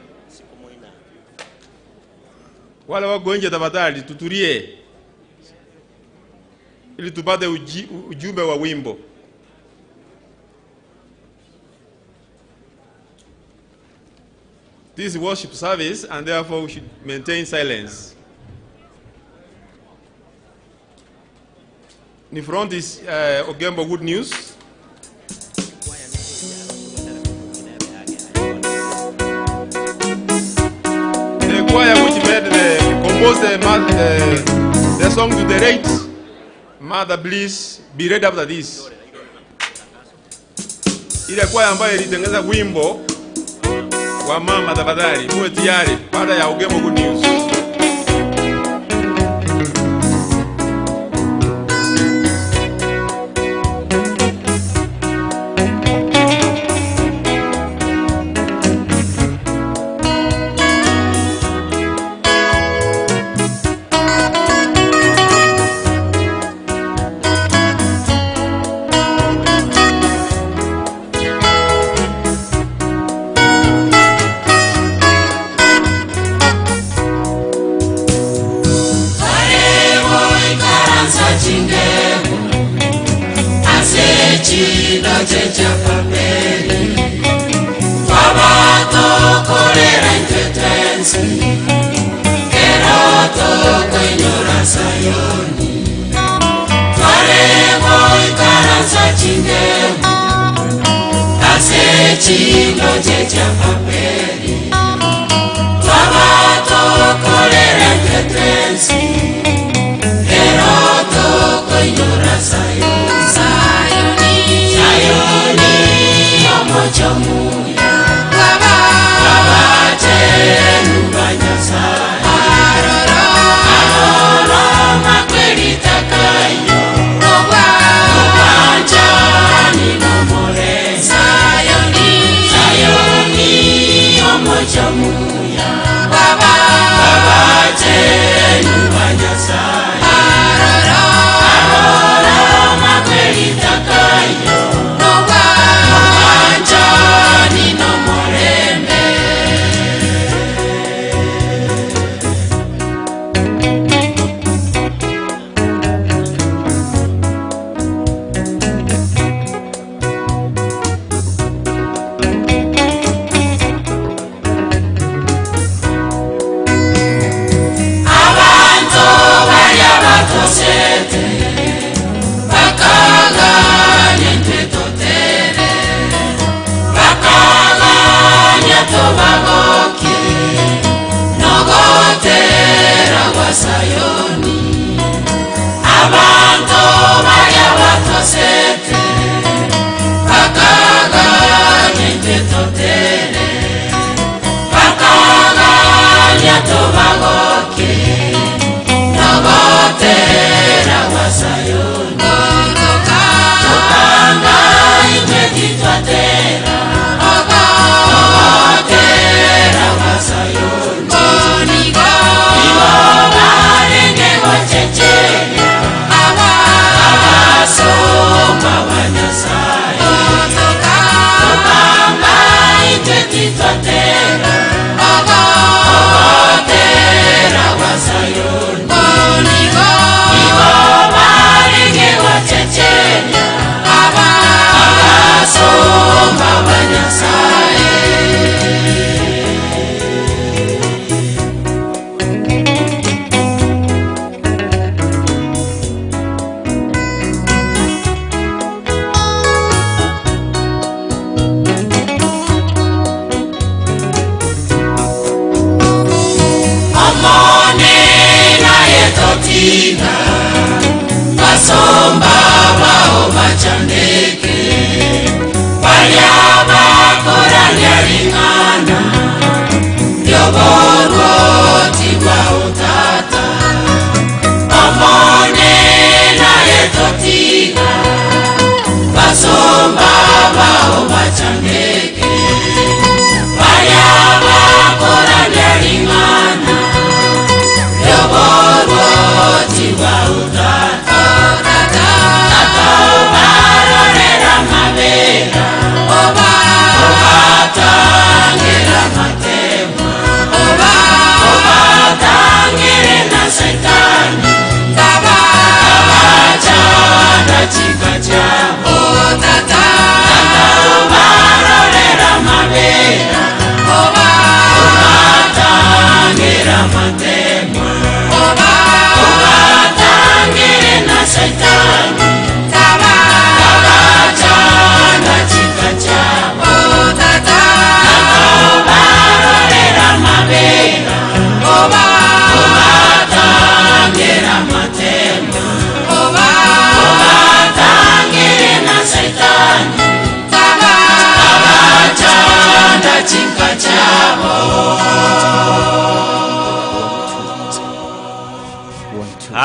Wale wako nje tafadhali tutulie ili tupate ujumbe wa wimbo. This is worship service and therefore we should maintain silence. In front is Ogembo Good News. The choir which composed the song to the right. Mother, please be ready after this. Ile choir ambayo ilitengeneza wimbo wa mama tafadhali muwe tayari baada ya Ogembo Good News.
Arora,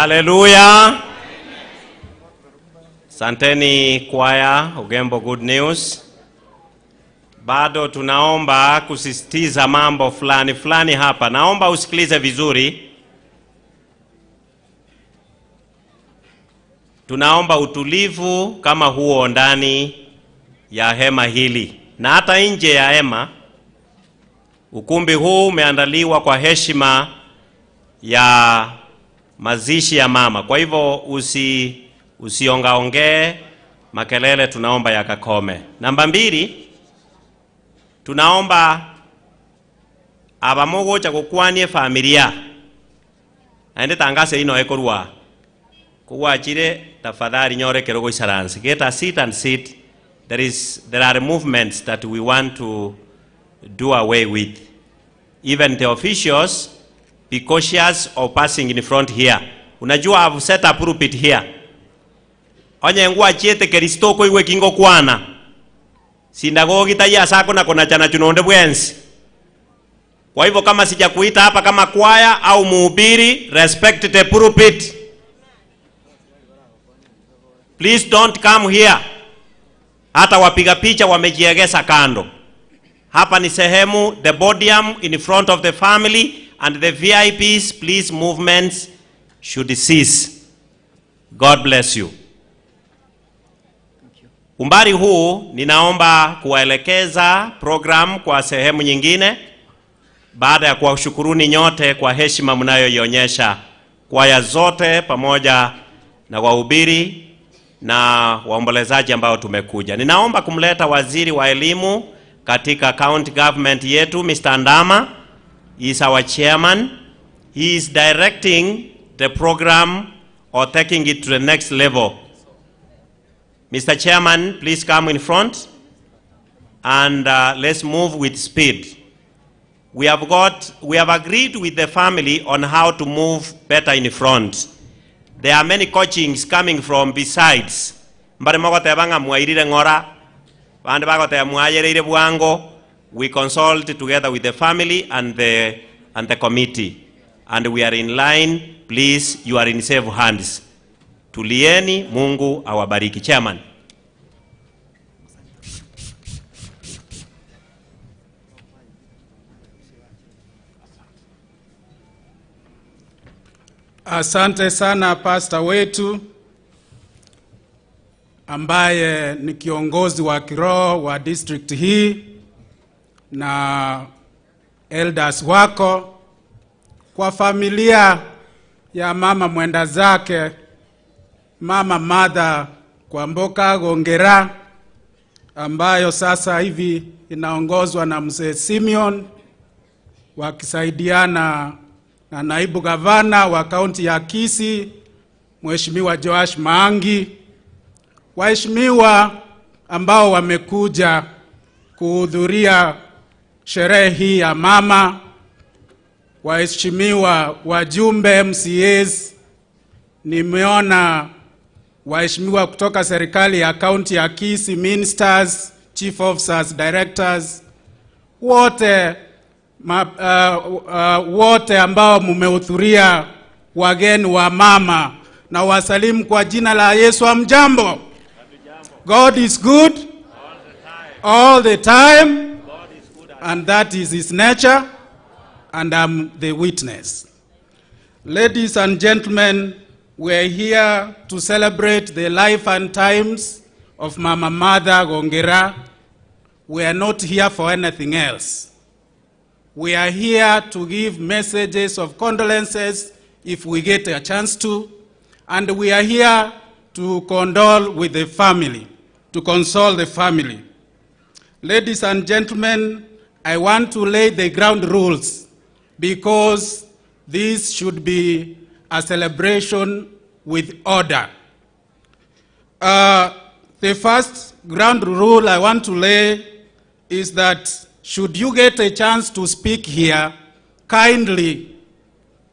Haleluya. Santeni kwaya Ugembo Good News. Bado tunaomba kusisitiza mambo fulani hapa. Naomba usikilize vizuri. Tunaomba utulivu kama huo ndani ya hema hili na hata nje ya hema. Ukumbi huu umeandaliwa kwa heshima ya mazishi ya mama. Kwa hivyo usiongaongee, makelele tunaomba yakakome. Namba 2, tunaomba abamogocha gukwanie familia. Aende tangase ino ekorwa. Kuwachire tafadhali nyore kerogo isaransi. Get a seat and sit. There are movements that we want to do away with. Even the officials, be cautious of passing in front here. Unajua I've set up pulpit here. Onye ngwa chiete keristoko iwe kingo kwana. Sinagogi taya sako na kona chana chunonde bwensi. Kwa hivyo kama sijakuita hapa kama kwaya au mhubiri, respect the pulpit. Please don't come here. Hata wapiga picha wamejiegeza kando. Hapa ni sehemu, the podium in front of the family, and the VIPs, please, movements should cease. God bless you. Umbali huu ninaomba kuwaelekeza program kwa sehemu nyingine, baada ya kuwashukuruni nyote kwa heshima mnayoionyesha kwaya zote pamoja na wahubiri na waombolezaji ambao tumekuja. Ninaomba kumleta waziri wa elimu katika county government yetu, Mr. Ndama. He is our chairman. He is directing the program or taking it to the next level. Mr. Chairman, please come in front and let's move with speed. We have agreed with the family on how to move better in front. There are many coachings coming from besides. Mbare mogote banga mwairire ngora, bande bagote mwayereire bwango. We consult together with the family and the committee, and we are in line. Please, you are in safe hands. Tulieni, Mungu awabariki. Chairman.
Asante sana pastor wetu ambaye ni kiongozi wa kiroho wa district hii na elders wako, kwa familia ya mama mwenda zake Mama Mother Kwamboka Gongera ambayo sasa hivi inaongozwa na mzee Simeon wakisaidiana na naibu gavana wa kaunti ya Kisii Mheshimiwa Joash Maangi, waheshimiwa ambao wamekuja kuhudhuria sherehe hii ya mama, waheshimiwa wajumbe MCAs, nimeona waheshimiwa kutoka serikali ya kaunti ya Kisii, ministers, chief officers, directors, wote wote ambao mmehudhuria, wageni wa mama, na wasalimu kwa jina la Yesu. Amjambo. God is good all the time, and that is his nature, and I'm the witness. Ladies and gentlemen, we are here to celebrate the life and times of Mama Mother Gongera. We are not here for anything else. We are here to give messages of condolences if we get a chance to, and we are here to condole with the family, to console the family. Ladies and gentlemen, I want to lay the ground rules because this should be a celebration with order. The first ground rule I want to lay is that should you get a chance to speak here, kindly,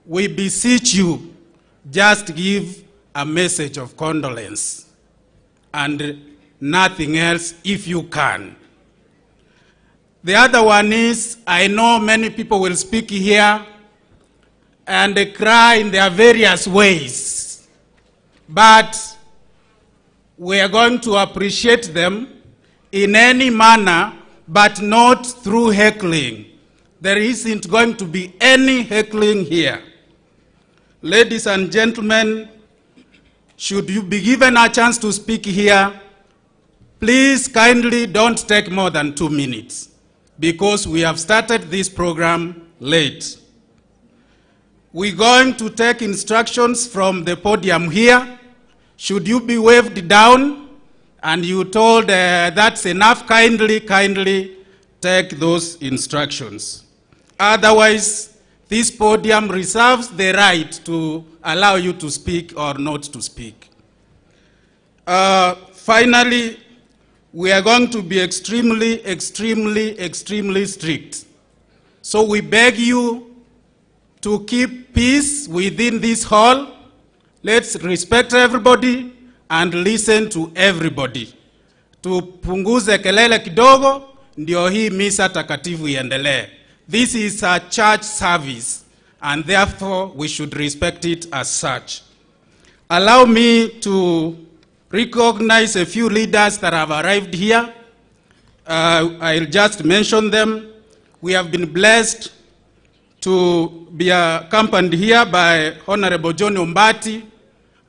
we beseech you, just give a message of condolence and nothing else if you can. The other one is, I know many people will speak here, and cry in their various ways. But we are going to appreciate them in any manner, but not through heckling. There isn't going to be any heckling here. Ladies and gentlemen, should you be given a chance to speak here, please kindly don't take more than 2 minutes, because we have started this program late. We're going to take instructions from the podium here. Should you be waved down and you told that's enough, kindly take those instructions. Otherwise, this podium reserves the right to allow you to speak or not to speak. Finally, we are going to be extremely strict. So we beg you to keep peace within this hall. Let's respect everybody and listen to everybody. Tupunguze kelele kidogo, ndio hii misa takatifu iendelee. This is a church service, and therefore we should respect it as such. Allow me to recognize a few leaders that have arrived here. I'll just mention them. We have been blessed to be accompanied here by Honorable John Ombati,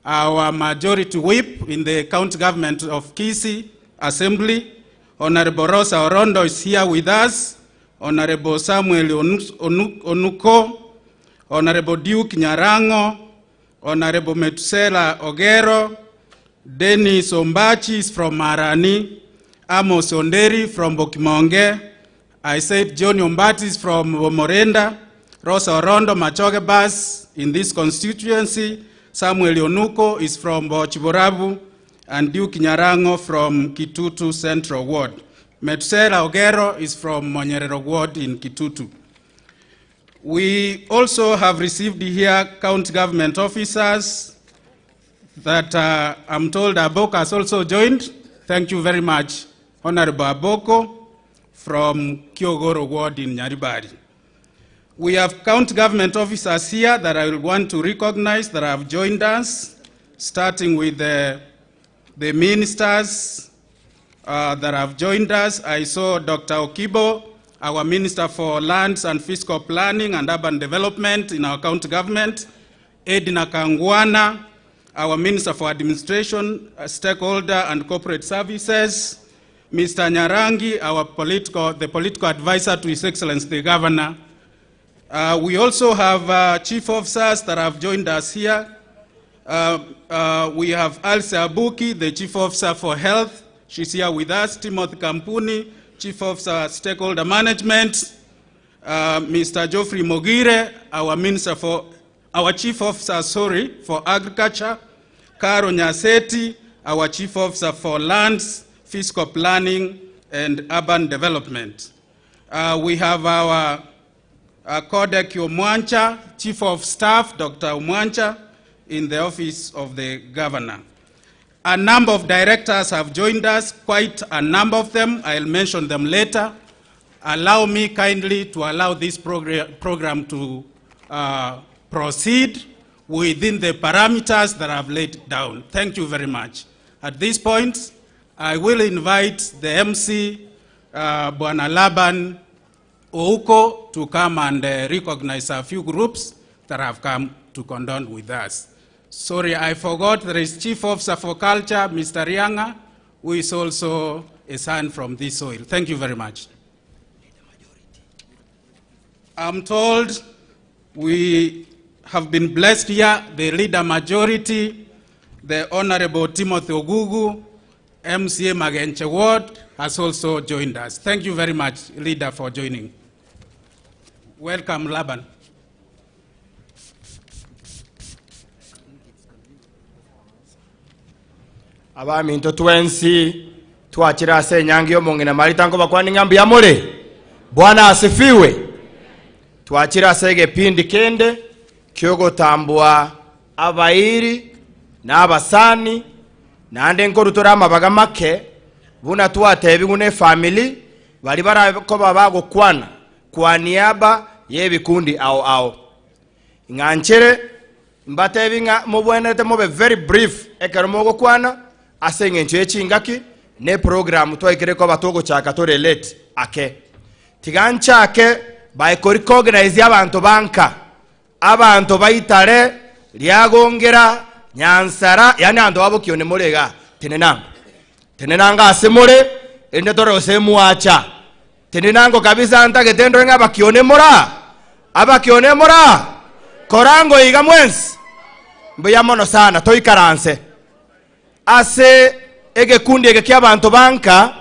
our majority whip in the county government of Kisii Assembly. Honorable Rosa Orondo is here with us. Honorable Samuel Onuko, Honorable Duke Nyarango, Honorable Metusela Ogero, Dennis Ombachi is from Marani, Amos Onderi from Bokimonge. I said John Ombati is from Morenda, Rosa Orondo Machoge Bas in this constituency, Samuel Onuko is from Bochiborabu, and Duke Nyarango from Kitutu Central Ward. Metusela Ogero is from Monyerero Ward in Kitutu. We also have received here county government officers that I'm told Aboko has also joined. Thank you very much, Honorable Aboko from Kyogoro Ward in Nyaribari. We have county government officers here that I will want to recognize that have joined us, starting with the ministers that have joined us. I saw Dr. Okibo, our Minister for Lands and Fiscal Planning and Urban Development in our county government. Edna Kangwana, our Minister for Administration, Stakeholder and Corporate Services. Mr. Nyarangi, the political advisor to His Excellency the Governor. We also have chief officers that have joined us here. We have Alsa Abuki, the Chief Officer for Health. She's here with us. Timothy Kampuni, Chief Officer Stakeholder Management. Mr. Geoffrey Mogire, our Chief Officer, for Agriculture. Karo Nyaseti, our Chief Officer for Lands, Fiscal Planning, and Urban Development. We have our Kodek Omwancha, Chief of Staff, Dr. Omwancha, in the Office of the Governor. A number of directors have joined us, quite a number of them. I'll mention them later. Allow me kindly to allow this program to proceed within the parameters that I've laid down. Thank you very much. At this point, I will invite the MC, Bwana Laban Ouko, to come and recognize a few groups that have come to condone with us. Sorry, I forgot there is Chief Officer for Culture, Mr. Rianga, who is also a son from this soil. Thank you very much. I'm told we have been blessed here, the leader majority, the Honorable Timothy Ogugu, MCA Magenche Ward, has also joined us. Thank you very much, leader, for joining. Welcome, Laban.
Abami into twensi tuachira se nyangi omongena maritango bakwani ngambi ya mole. Bwana asifiwe. Tuachira se gepindi kende kyogo tambua abairi na abasani na ande nkorutora amabaga make buna tuatebi gune family bali barako babago kwana kwa niaba y'ebikundi ao. ng'anchere mbatebi ng'a mubwenete mube very brief ekero mogokwana ase eng'encho echingaki ne program twaikireko batogochaka torelate ake tiga nchake by recognize abantu banka abantu baitare liagongera nyansara yani ando abo kione murega tenenanga asemore ende toro semu acha tenenango kabisa antake tendo nga bakione mora korango iga mwensi mbuya mono sana toikaranse ase egekundi ege ky'abantu banka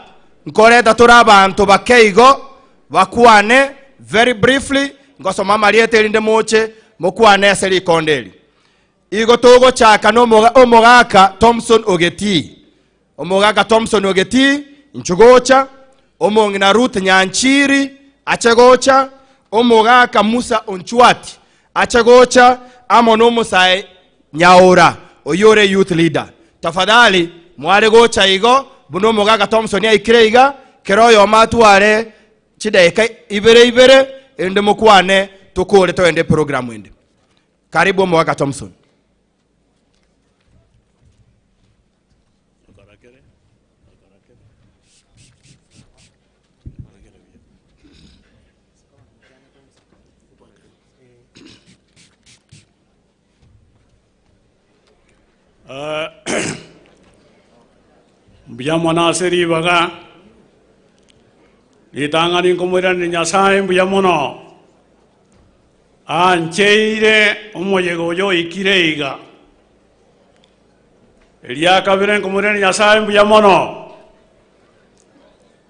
nkoreta turi abantu bakeigo bakwane very briefly ngosoma mariete linde moche mokwane ase likondeli igo togo chaka no omogaka Thompson Ogeti nchugocha omongina Ruth Nyanchiri achegocha omogaka Musa Onchwati achegocha amono Musai Nyaura oyore youth leader tafadhali mware gocha igo buno omogaka Thompson ya ikireiga keroyo matware chidaika ibere ende mokwane tukore toende program ende karibu omogaka Thompson.
Mbuya mwana aseri baga litangani kumwira ni Nyasaye mbuya mono ancheire omoyego yo ikireiga elia kabire kumwira ni Nyasaye mbuya mono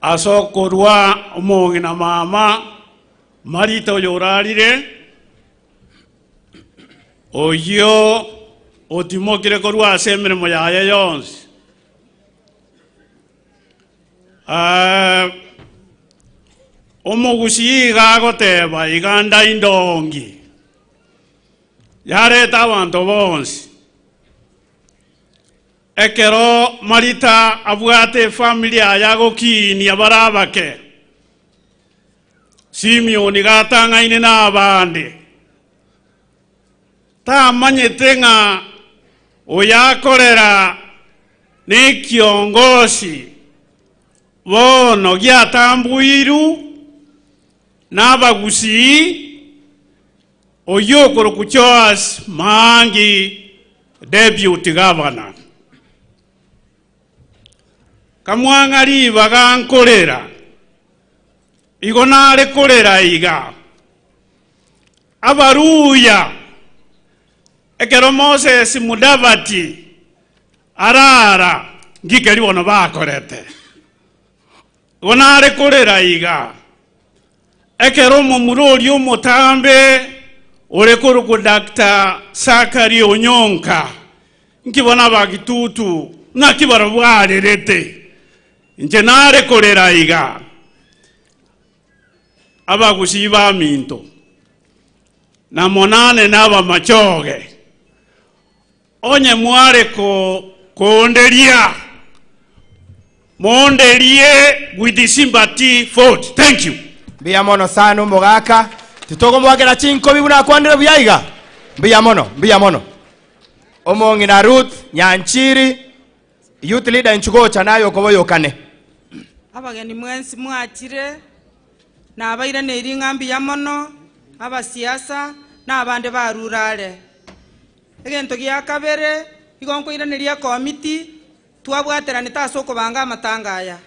asokorwa omongina mama marito yorarire oyo otimokire korwa asemere moyaya yonsi omogusi gagoteba iganda indongi yareta abantu bonsi ekero marita abwate familia yagokinia barabake Simeoni gatangaine n'abandi tamanyete ng'a oyakorera ni kiongozi bono giatambuiru n'abagusi oyokoro kuchoas Mangi deputy governor kamwang'ari bagankorera igo nare korera iga abaruya ekero Moses Mudavadi arara ngikeri bono bakorete igo nare korera iga ekero mumurori omotambe orekoro ku Dr. Sakari Onyonka nkibona bagitutu nakibara bwarerete nje nare korera iga abagusi ba minto na monane n'aba machoge onye mware konderia monderie with the sympathy vote. Thank you.
Mbuya mono sana omogaka titogo mwagera chinko bibuna kwandire buyaiga mbuya mono omongina Ruth Nyanchiri youth leader nchugocha nayo koboyokane
abageni mwensi mwachire nabaire neiringa mbuya mono abasiasa n'abande barurare egento gia kabere igonkoiraneria committee twabwaterani taso okobanga amatangaya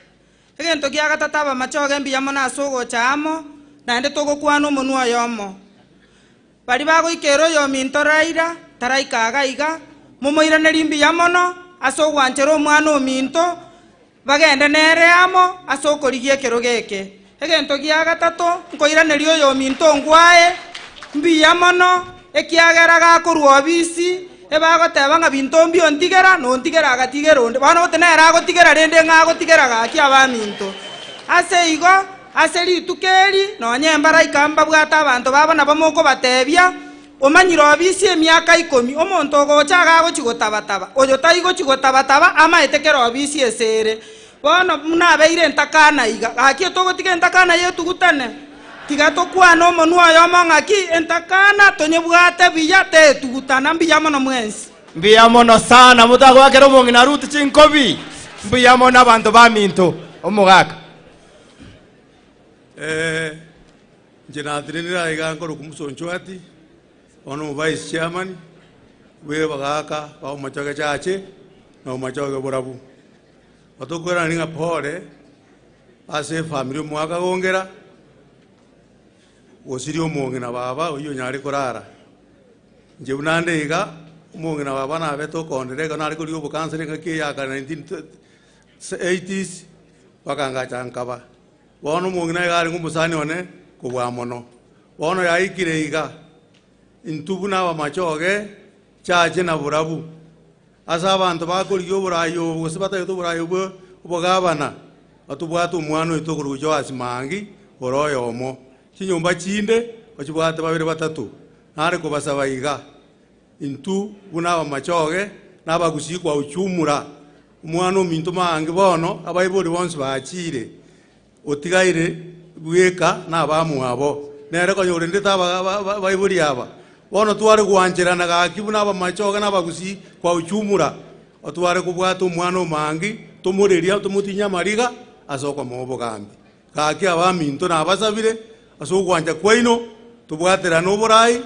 egento gia gatatu abamachoge mbuya mono asogocha amo naende togokwana omonu oyomo bari bagoikera oyo minto Raila taraikaga iga momoiraneri mbuya mono ase ogwanchera omwana ominto bagende nere amo ase okorigia ekero geke egento gia gatatu nkoiraneri oyo minto ngwae mbuya mono ekiagera gakorwa obisi ebagoteba ng'a binto mbio ntigera nontigera agatigera onde bono gotenera agotigera rende ng'a agotigera gaki abaminto ase igo ase ritukeri nonye embaraika mbabwata abantu babo nabo mokobatebia omanyire obisi emiaka 10 omonto ogocha agagochigotabataba oyo taigochigotabataba amaetekera obisi esere bono nabeire ntakana iga gaki togotiga ntakana yetugutane tiga tokwana omonwa oyo mong'aki entakana tonyebwate biya tetugutana mbiya mono mwensi.
Mbiya mono sana mutagwakera omong'ina Ruth Chinkobi. Mbiya mono abantu ba minto omugaka.
Njena trinira igangoro kumusonchwati ono vice chairman we bagaka ba machoge chache no machoge borabu otokora ninga pole ase family mwaka gongera osiri omong'ina baba oyo nyari korara nje bunande iga omong'ina baba na beto konderega nari kuri obukansere ngaki ya 1980s bakanga chankaba bono omong'ina igari ngumusani one kubwa mono bono yaikire iga intubu na machoge chache na burabu asa abantu bakoriyo burayo gusibata yo burayo bogabana atubwata umwana itokurujo asimangi oroyo omo chinyumba chinde bachibwata babiri batatu nare kubasaba iga intu buna machoge nabagusikwa uchumura umwana ominto mangi bono abayibori bonse bachire otigaire bweka nabamu abo nere konyore ndeta bayibori aba bono tware gwanjirana gakibu naba machoge nabagusi kwa uchumura otware kubwata umwana omangi tumureria tumutinya mariga asoko mobo gambi gaki abaminto nabasabire asogwanja kwaino tubwatera n'oburai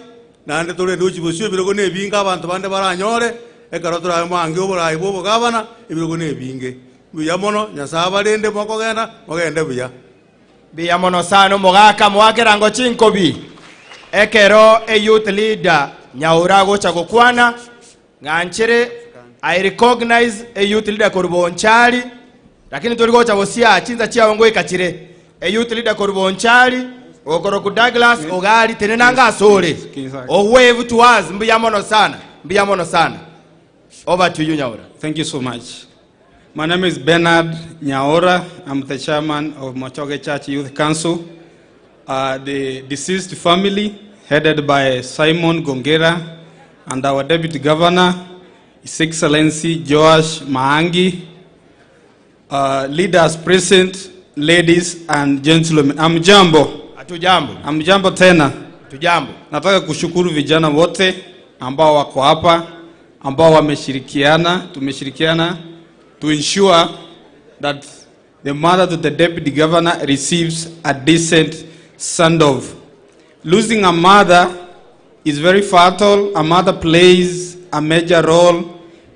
nande tore ndochi bosyo birogo nebinga abantu bande baranyore ekaro tura mangi oburai bobo gabana ibirogo nebinge buya mono nyasaba rende moko genda mogende buya
biya mono sana omugaka mwakera ngo Chinkobi ekero a youth leader nyaura gocha gokwana nganchere I recognize a youth leader korubonchari lakini turi gocha bosia chinza chiawo ngo ikachire a youth leader korubonchari okoro ku Douglas ogari tenenanga asore o wave to us mbiya mono sana over to you Nyaura.
Thank you so much. My name is Bernard Nyaura. I'm the chairman of Machoge Church Youth Council. The deceased family headed by Simon Gongera and our deputy governor His Excellency Joash Maangi, leaders present, ladies and gentlemen, amjambo. Amjambo tena.
Tujambo.
Nataka kushukuru vijana wote ambao wako hapa, ambao tumeshirikiana to ensure that the mother to the deputy governor receives a decent send-off. Losing a mother is very fatal. A mother plays a major role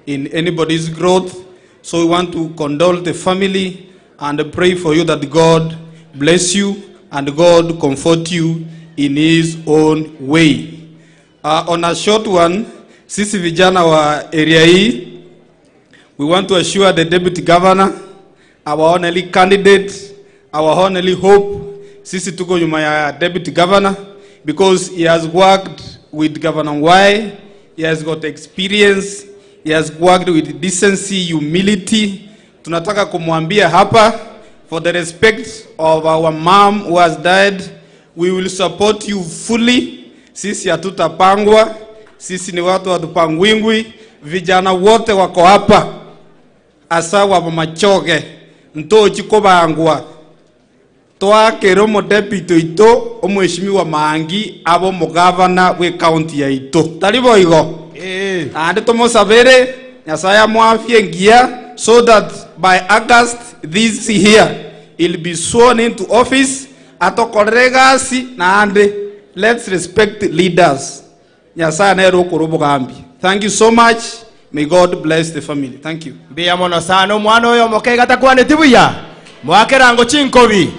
in anybody's growth. So we want to condole the family and pray for you that God bless you and God comfort you in His own way. On a short one, sisi vijana wa area hii, we want to assure the deputy governor, our only candidate, our only hope, sisi tuko nyuma ya deputy governor, because he has worked with Governor Y, he has got experience, he has worked with decency, humility. Tunataka kumwambia hapa, for the respect of our mom who has died, we will support you fully. Sisi hatutapangwa, sisi ni watu watupangwingwi, vijana wote wako hapa, asa wa Machoge, ntochi kobangwa, toa keromo deputy ito, omweshimiwa Maangi, abo mugavana we county ya ito. Talibo igo? Ande tomo sabere, nyasaya mwafie ngia, so that by August this here, he'll be sworn into office, atokoregasi na ande. Let's respect leaders. Thank you so much. May God bless the family. Thank you.
Biya mono sana mwana oyo mokega takwane tibuya. Mwakera ngo Chinkobi.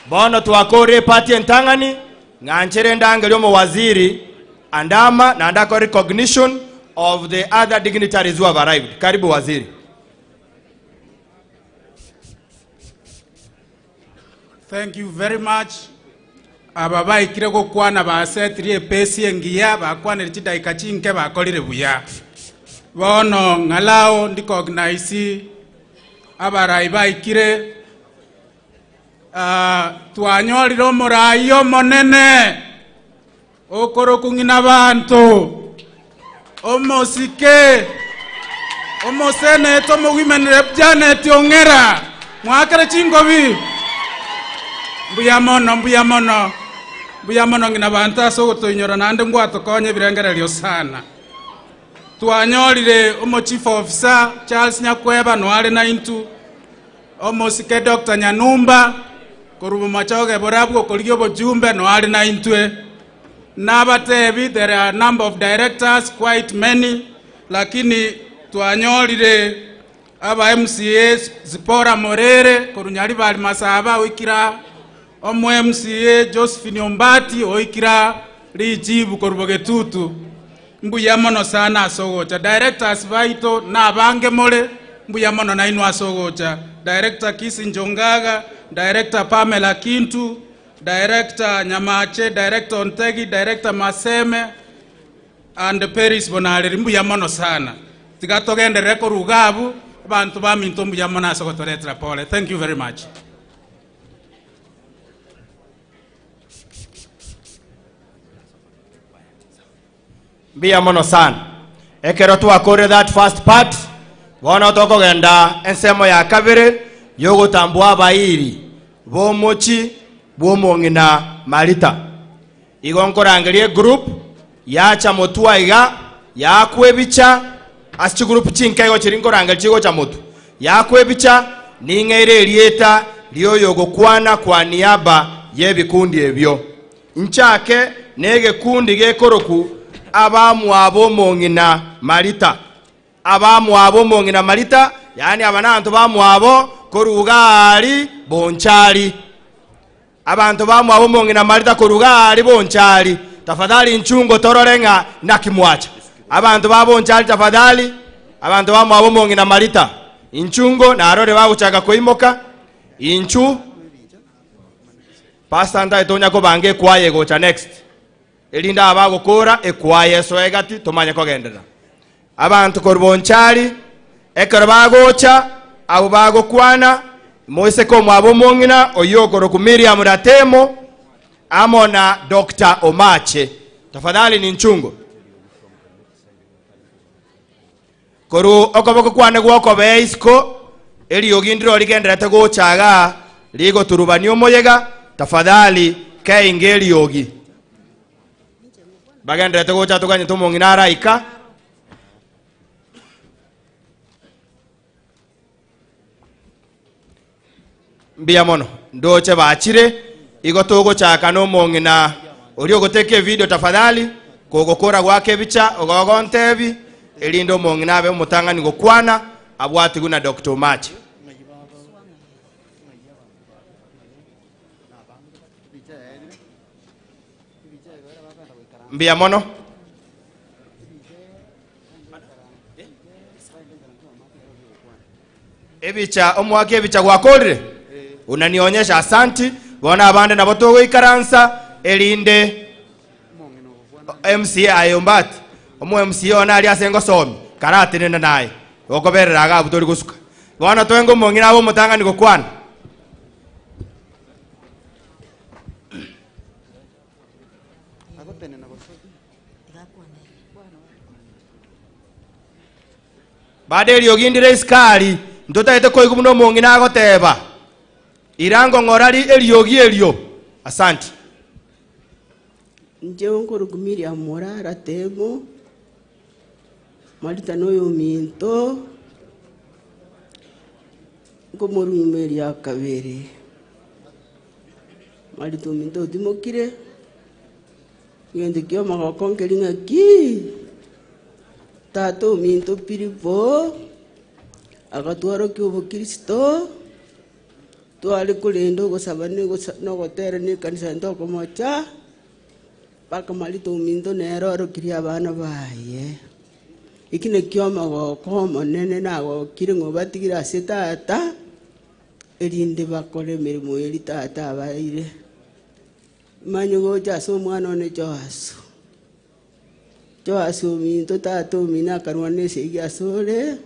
Bono tuakore party entangani nganchere ndangelyo mo waziri andama na ndako recognition of the other dignitaries who have arrived. Karibu waziri.
Thank you very much. Ababa ikirego kwana basetrie pesi engia bakwana chidaika chinke bakolire buya. Bono ngalao ndicognize abarai baikire twanyoliro morayo monene okoro kungina bantu omosike omosene to women rep Janet Ongera mwakere Chinkobi mbuya mono ngina bantu ase ogotoinyora nande ngwatokonye birengererio sana. Twanyorire omo chief officer Charles Nyakweba noare na intu omosike Dr. Nyanumba korubo machoge borabu okorigio bojumbe noare na intwe nabatebi. There are a number of directors, quite many, lakini twanyorire aba MCA Zipora Morere korunyari bali masaba oikira omo MCA Josephine Ombati oikira rijibu korubogetutu. Mbuya mono sana asogocha directors baito na bange mole mbuya mono na inu asogocha. Director Kisi Njongaga, Director Pamela Kintu, Director Nyamache, Director Ontegi, Director Maseme and Paris Bonale. Mbuya mono sana tigatogende reko rugabu bantu baminto mbuya mono asogotoretera pole. Thank you very much.
Mbuya mono sana ekero twakore that first part bono tokogenda ensemo ya kabere yogotambwa abairi bomochi bomong'ina Marita. Igo nkorangerie group yacha motwa iga yakwebicha aschi group chinka igo chiri nkorangerie chigo cha motu yakwebicha ning'eire erieta lioyogokwana kwa niaba yebikundi ebyo nchake negekundi gekoroku abamu abo mong'ina Marita. Abamu abo mong'ina Marita yani abanantu bamu abo korugari bonchari. Abantu bamu abo mong'ina Marita korugari bonchari. Tafadhali nchungo tororenga na kimwacha. Abantu babo bonchari tafadhali. Abantu bamu abo mong'ina Marita inchungo na arore baguchaga koimoka inchu Pastor nda itonya ko bange kwaye gocha next. Elinda abagokora ekwaye so egati tomanye kogendera. Abantu korbonchari ekero bagocha abo bagokwana moise ko mwabo mong'ina oyokoro ku Miriam Ratemo amona Dr. Omache. Tafadhali ni nchungo. Koru okoboko kwane gwoko beisko eli ogindiro ligenderete gochaga ligo turubani omoyega. Tafadhali kaingeli yogi bagenderete gocha tokanye tomong'ina araika. Mbuya mono ndoche bachire igo togochaka nomong'ina ori ogoteke video tafadhali kogokora gwake bicha ogogontebi elindo mong'ina abe mutangani gokwana abwati guna Dr. Omache. Mbuya mono ebicha omwake ebicha gwakorire unanionyesha asanti bona abande nabo togo ikaransa elinde MCA ayombati omo MCA ona ali asengo somi karate nenda naye okoberera aga butori gusuka bona twengo mong'ina abo mutangani gokwana. Bade liogindire iskari ntotaete koigu muno mong'ina agoteba irango ng'orari eliogi elio. Asante.
Njewe nkorugumiria mora Ratemo Marita noyo minto ngomorumeri akabere Marita minto timokire ngende kyo magokongeri ngaki tato minto piripo agatwaro kyo Kristo twali kulendo gosabane nogotere ni kanisa ndoko mocha paka Marita minto nero kiria abana baye ikine kioma goko monene nago kire ngobatigira ase tata erinde bakore mirimo eri tata abaire manyo gocha so mwana one Joasu minto tata mina karwane segi asore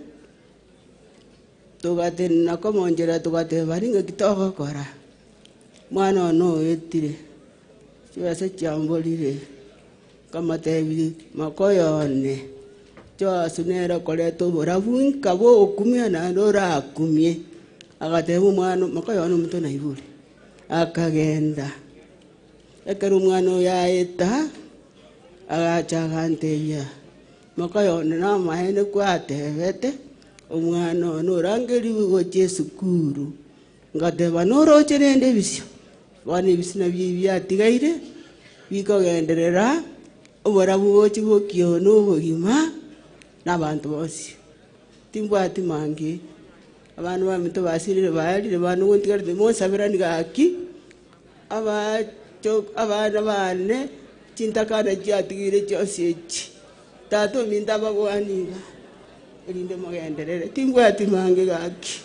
tugate nakomonjera tugate baringa kitoko kora mwana no etire Joase chambolire kamatebi makoyone Joasu nera koleto borabu kabo okumia na ndora akumie agatebo mwana makoyone muto na iburi akagenda ekero omwana oyo aeta agacha aganteia mokoyone na amaene kwatebete omwana ono orangeriwe gochia esukuru ngateba noroche rende ebisio bono ebisio nabio byatigaire bikogenderera oborabu gochi gokiona obogima n'abantu bose timbwati mangi abantu bamito basirire bayarire bantu gontigarite monsabirani gaki abana bane chintakana chiatigire chose echi tato minta abagwaniga erinde mogenderere timbwati mangi gaki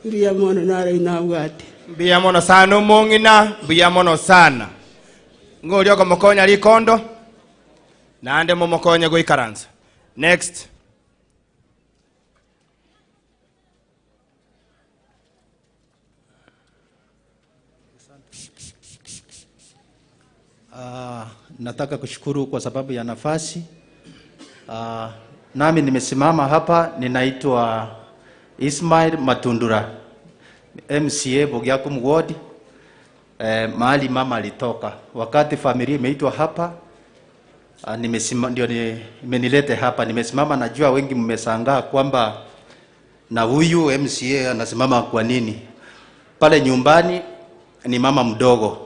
iriya mono nara inabwate
Mbia mono sana omong'ina, mbia mono sana. Ng'ori okomokonya rikondo, nande momokonya goikaransa. Next.
Nataka kushukuru kwa sababu ya nafasi. Nami nimesimama hapa, ninaitwa Ismail Matundura, MCA Bogiakum Ward. Mahali mama alitoka. Wakati familia imeitwa hapa, ndio imenilete hapa. Nimesimama, najua wengi mmesangaa kwamba na huyu MCA anasimama kwa nini. Pale nyumbani ni mama mdogo.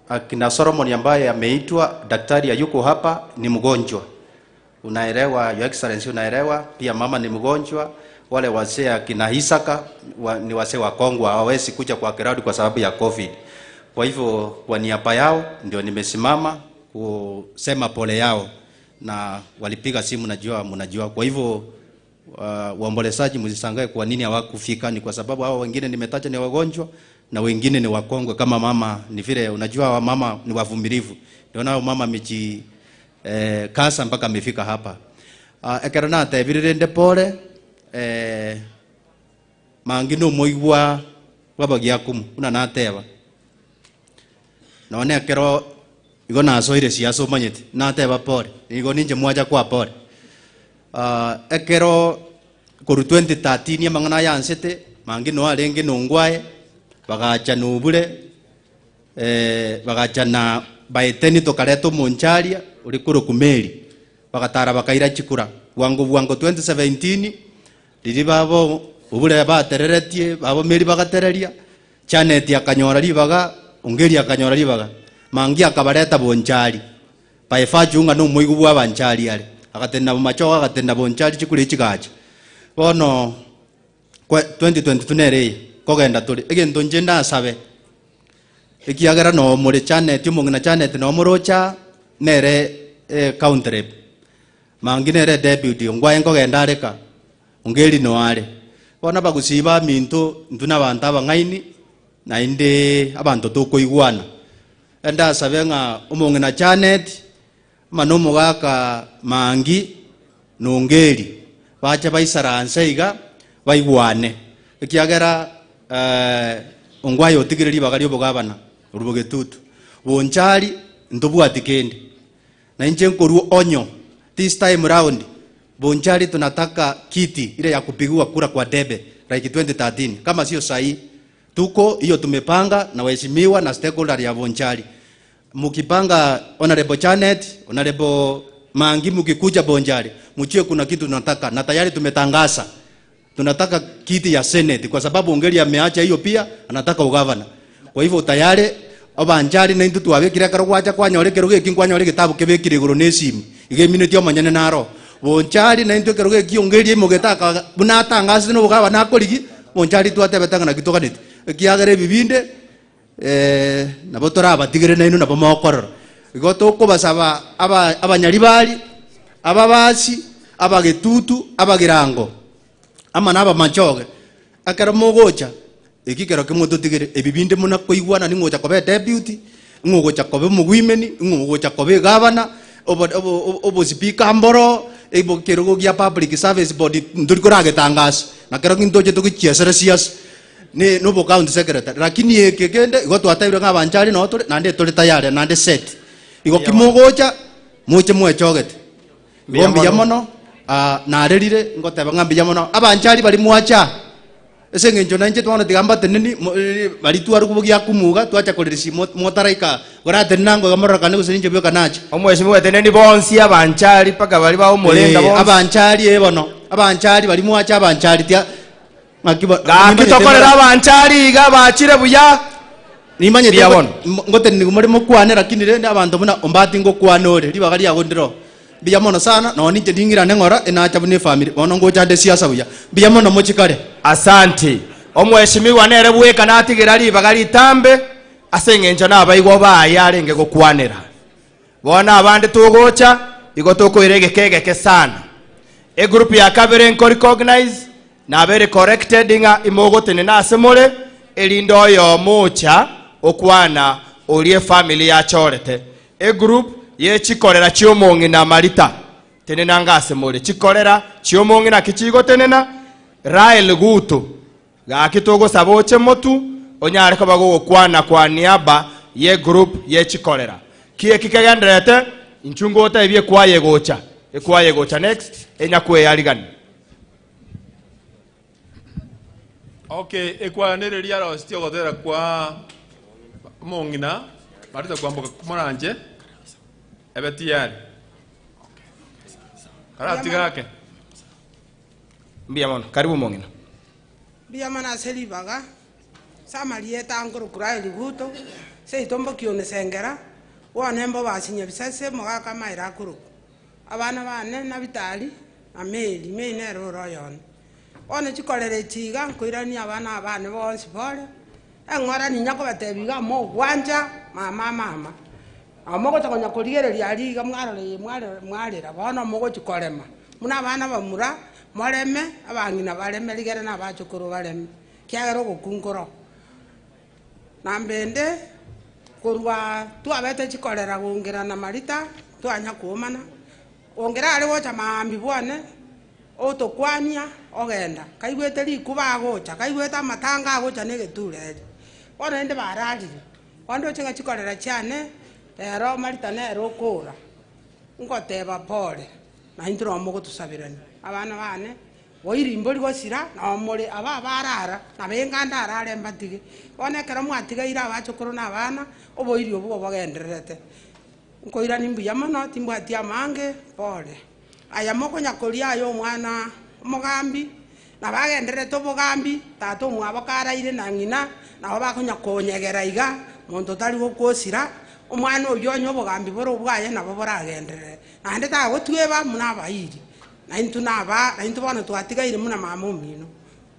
Akina Solomon ambaye ameitwa, daktari yuko hapa, ni mgonjwa. Unaelewa, Your Excellency, unaelewa. Pia mama ni mgonjwa. Wale wazee akina Isaka ni wazee wa Kongo, hawawezi kuja kwa kiradi kwa sababu ya COVID. Kwa hivyo kwa niaba yao ndio nimesimama kusema pole yao, na walipiga simu, najua mnajua. Kwa hivyo waombolezaji msisangae kwa nini hawakufika, ni kwa sababu hao wengine nimetaja ni wagonjwa na wengine ni wakongwe. Kama mama ni vile unajua wa mama ni wavumilivu, ndio nao mama miji kasa mpaka amefika hapa. Ekerana taibirende pole mangino moigwa Bagiakum una nateba none ekero igo nasoire siaso manyete nateba pole igo ninje mwaja kwa pole. Ekero koru 2013 mangana yansete mangino alenge nongwae bagacha nubure bagacha na baeteni tokareto moncharia uri kuro kumeli bagatara bakaira chikura wango 2017 riri babo ubure batereretie babo meri bagatereria Janet akanyora ribaga ungeri akanyora ribaga mangi akabareta bonchari paifa junga no moigu bwa banchari ale agatenda macho agatenda bonchari chikuri chigacha bono 2022 nere kogenda tuli egento njenda sabe ikiagera no muri Janet umungina Janet no murocha nere county rep mangi nere deputy ngwa engogenda areka ungeri no are bona bagusiba minto ntuna banta bangaini na inde abantu tokoigwana enda sabenga umongena Janet manomo gaka mangi nongeri bacha baisaranse iga baigwane ikiagera ongwayo tigiriri bagari obogabana urubogetutu bonchari ntobwatikende na inje nkoru onyo this time round bonchari tunataka kiti ile ya kupigwa kura kwa debe like 2013 kama sio sahi tuko hiyo tumepanga na waheshimiwa na stakeholder ya bonchari mukipanga honorable Janet honorable Mangi mukikuja bonchari mchie kuna kitu tunataka na tayari tumetangaza tunataka kiti ya senate kwa sababu ongeri ameacha hiyo pia anataka ugavana kwa hivyo tayari abanchari na ntutu abekira karwacha kwanyore keroge kinkwanyore kitabu kebekire guru nesimi ige minute omanyane naro bonchari na ntutu keroge kiongeri mogetaka bunatangaza no ugavana akorigi bonchari twatebetanga na kitokanite kiagere bibinde nabo abatigere na ino nabo mokorora igoto ko basaba abanyari bali ababasi abagetutu abagirango ama naba manchoge akaramo gocha ikikero kemoto tigere ebibinde muna koigwana ni ngocha kobe deputy ngocha kobe mugwimeni ngocha kobe governor obo speaker mboro ebo kerogo gya public service body ndurikora getangas na kero kintoje to kichesera sias ne no bo county secretary lakini ekegende igoto atayira ngabanchari no tole nande tole tayari nande set igo kimogocha moche mwechogete ngombi yamono na rerire ngoteba ngambi yamono abanchari bali mwacha ese ngencho nanje twana tigamba teneni bari twaru kubugia kumuga twacha kolerisi motaraika gorate nango gamora kane gusirinje byo kanachi
omweshimiwa teneni bonsi abanchari paka bali bawo mulenga bonsi
abanchari bono abanchari bali mwacha abanchari tia makiba
gakitokorera abanchari ga bachire buya
nimanye ngote ni kumuri mukwane lakini rende abantu muna ombati ngo kwanore libagari yagondiro biyamono sana no nije dingira nengora enacha bune family bono ngo chande siasa buya biyamono mochikare
asante omweshimiwa nere bweka natigira libagari tambe asengenja nabaigwa baya arenge gukwanira bona abandi tugocha igo tukoirege kegeke sana e group ya kabere nko recognize na very corrected inga imogotene na asemore elindo yo mucha okwana olie family ya chorete e group ye chikorera chiomongi na marita tenena ngase mole chikorera chiomongi na kichigo tenena Rael guto gakitogo saboche motu onyare ko bago okwana kwa niaba ye group ye chikorera kie kikagendrete inchungo ta ebye kwaye gocha next enyakwe yaligani.
Okay, ekwanereria rostio gotera kwa mongina marita kwamboka kumoranje ebetiyari karati gake
mbiamono karibu mongina
biamana selibaga samalieta ngoro kuraili guto seitombo kione sengera wanembo basinya bisase mogaka maira kuru abana bane na bitali ameli meinero royon one chikolere chiga nkoirani abana abane bonsi bore engora ninya ko batebiga mo gwanja mama amoko takonya koligereria aliga mwarera bono mogo chikolema muna abana bamura moreme abangina bareme ligere na bachukuru bareme kyagero gukungoro nambende kurwa twabete chikolera gungera na marita twanya kuomana ongera ali wocha maambi bwane otokwania ogenda kaigwete likuba gocha kaigweta matanga gocha negeture bona ende barali wando chenga chikolera cyane ero marita nero kura ngoteba pole na intro amogo tusabirani abana bane oirimbo ligosira na omore aba barara na benganda arare mbatige bona kera mwatiga ira abachokoro na abana oboiri obo bagenderete nkoira nimbuya mono timbwatia mange pole aya moko nyakoria ayo mwana mugambi na bagenderete obogambi tato mwabakara ire na ngina na bakonya konyegera iga muntu tari gukosira omwana oyo nyo bogambi boro bwaye na boragendere na ndeta agotweba muna bairi na intu naba na intu bana twatigaire muna mama omino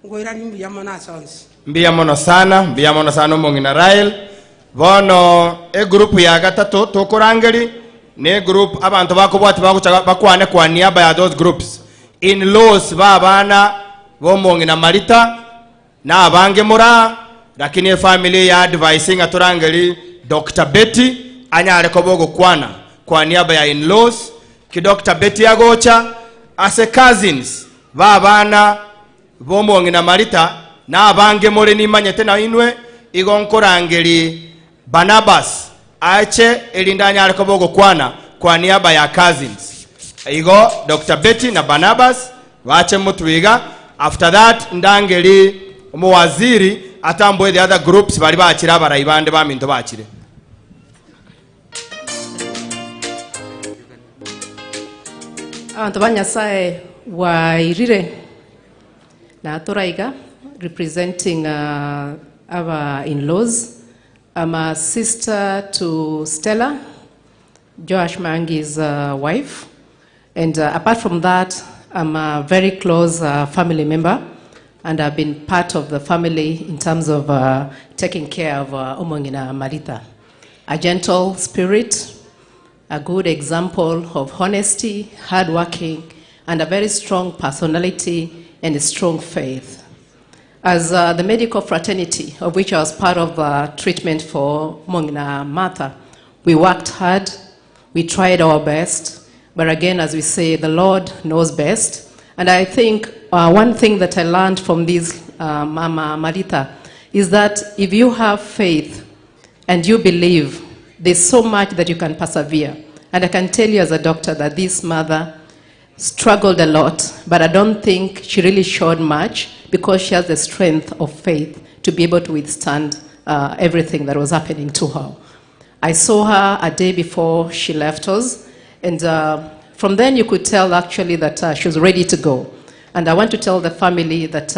ngoira nimbuya mona sons
mbia mono sana mongina Rael bono e group ya gatatu tokorangeri ne group abantu bakobwati bakuchaga bakwane kwa niaba ya those groups in laws babana bomongina marita na abange mura lakini family ya advising aturangeri Dr. Betty anyare kobogo kwana kwa niaba ya in laws ki Dr. Betty agocha ase cousins babana bomongina marita na abange more ni manyete na inwe igonkorangeri Barnabas ache elindanya alikobogo kwana kwa niaba ya cousins igo Dr. Betty na Barnabas wache mutwiga after that ndangeli umuwaziri atamboe the other groups bali bachira barayibande baminto bachire
abantu banyasaye wairire na toraiga representing our in-laws. I'm a sister to Stella, Joash Mangi's wife. And apart from that, I'm a very close family member. And I've been part of the family in terms of taking care of Omongina Marita. A gentle spirit, a good example of honesty, hardworking, and a very strong personality and a strong faith. As the medical fraternity, of which I was part of treatment for Mongina Martha, we worked hard, we tried our best, but again, as we say, the Lord knows best. And I think one thing that I learned from this Mama Marita is that if you have faith and you believe, there's so much that you can persevere. And I can tell you as a doctor that this mother struggled a lot, but I don't think she really showed much because she has the strength of faith to be able to withstand everything that was happening to her. I saw her a day before she left us, and from then you could tell actually that she was ready to go. And I want to tell the family that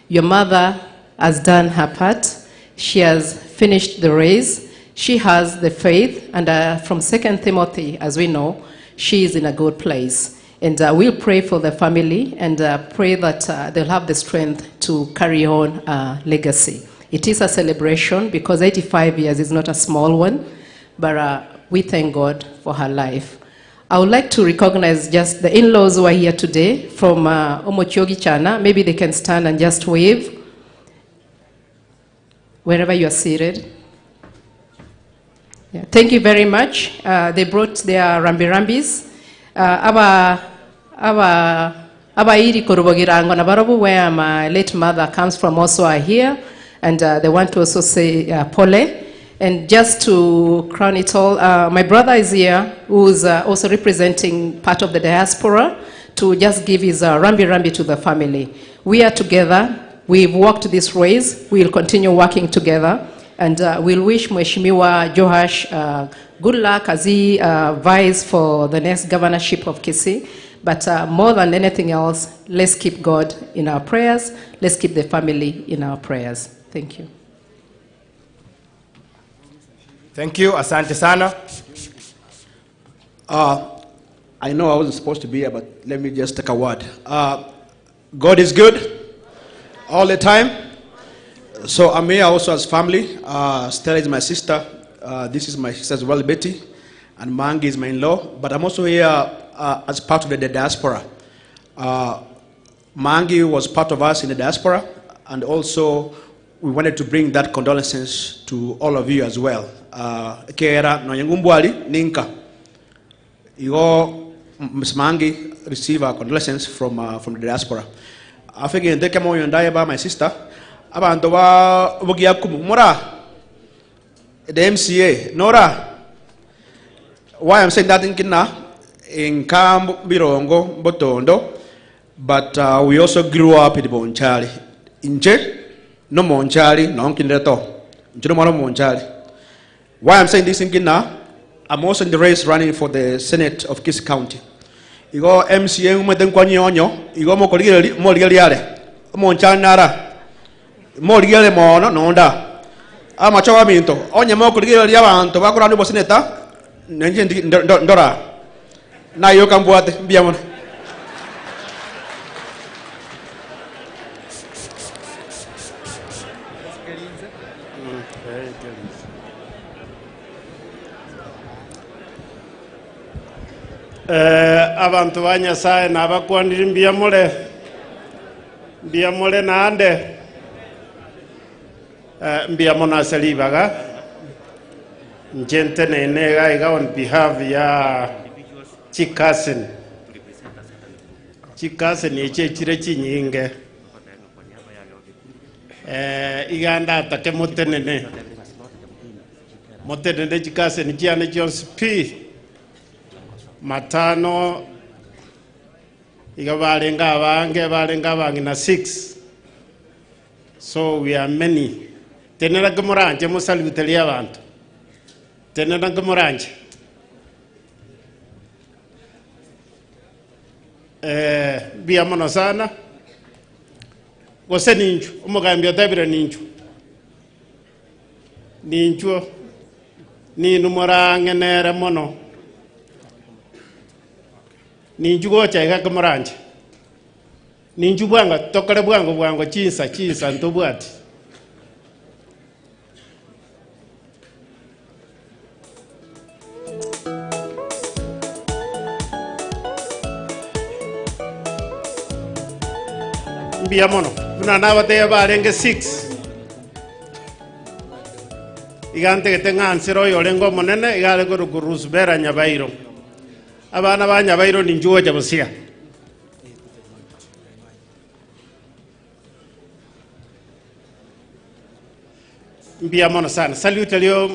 your mother has done her part. She has finished the race. She has the faith, and from 2 Timothy, as we know, she is in a good place. And we'll pray for the family and pray that they'll have the strength to carry on legacy. It is a celebration because 85 years is not a small one, but we thank God for her life. I would like to recognize just the in-laws who are here today from Omochiogi Chana. Maybe they can stand and just wave wherever you are seated. Yeah. Thank you very much. They brought their rambi-rambis. Iri Korubogirango Nabarabu, where my late mother comes from, also are here. And they want to also say Pole. And just to crown it all, my brother is here, who's also representing part of the diaspora, to just give his rambi-rambi to the family. We are together. We've walked this race. We'll continue working together. And we'll wish Mheshimiwa Joash good luck as he vies for the next governorship of Kisii. But more than anything else, let's keep God in our prayers. Let's keep the family in our prayers. Thank you.
Thank you. Asante sana.
I know I wasn't supposed to be here, but let me just take a word. God is good all the time. So I'm here also as family. Stella is my sister. This is my sister as well, Betty. And Mangi is my in-law. But I'm also here as part of the diaspora. Mangi was part of us in the diaspora. And also, we wanted to bring that condolences to all of you as well. Kera no yangumbwali ninka. Igo Ms. Mangi receive our condolences from the diaspora. I figure in Dekamo Yondaiba, my sister, abantu ba Bugiakum Mora, the MCA, Nora. Why I'm saying that in Kina, in Kam Birongo, Botondo, but we also grew up in Bonchari. Inche, no Monchari, no Kindeto. Jeromano Monchari. Why I'm saying this in Kina, I'm also in the race running for the Senate of Kisii County. Igo MCA umetenkwani onyo, igo mokoliale, Monchari nara. Moriele mono nonda. Ama chawa minto. Onye mokoliale abantu bakurani bo seneta, nenje ndora. Na yo kambuate biamon.
Abantu ba Nyasaye n'abakwanira mbiyamule nande mbiyamona salibaga njente nenega iga on behalf ya Chikasen eche chire chinyinge iganda atake motenene Chikasen chiane Jones P matano iga balenga abange na 6. So we are many. Tenera gamoranje musaluteli abantu. Tenera gamoranje. Biamono sana. Wose ninju, umugambya tabira ninju. Ninju ni numurange nere mono. Ninju gocha iga gamoranje. Ninju bwanga tokole bwango chinsa ntobwati. Biamono una bate barenge 6 igante ketenga ansiro yolengo monene igale ko kurusbera nyabairo abana ba nyabairo ninjuwa jabusia biamono sana salute leo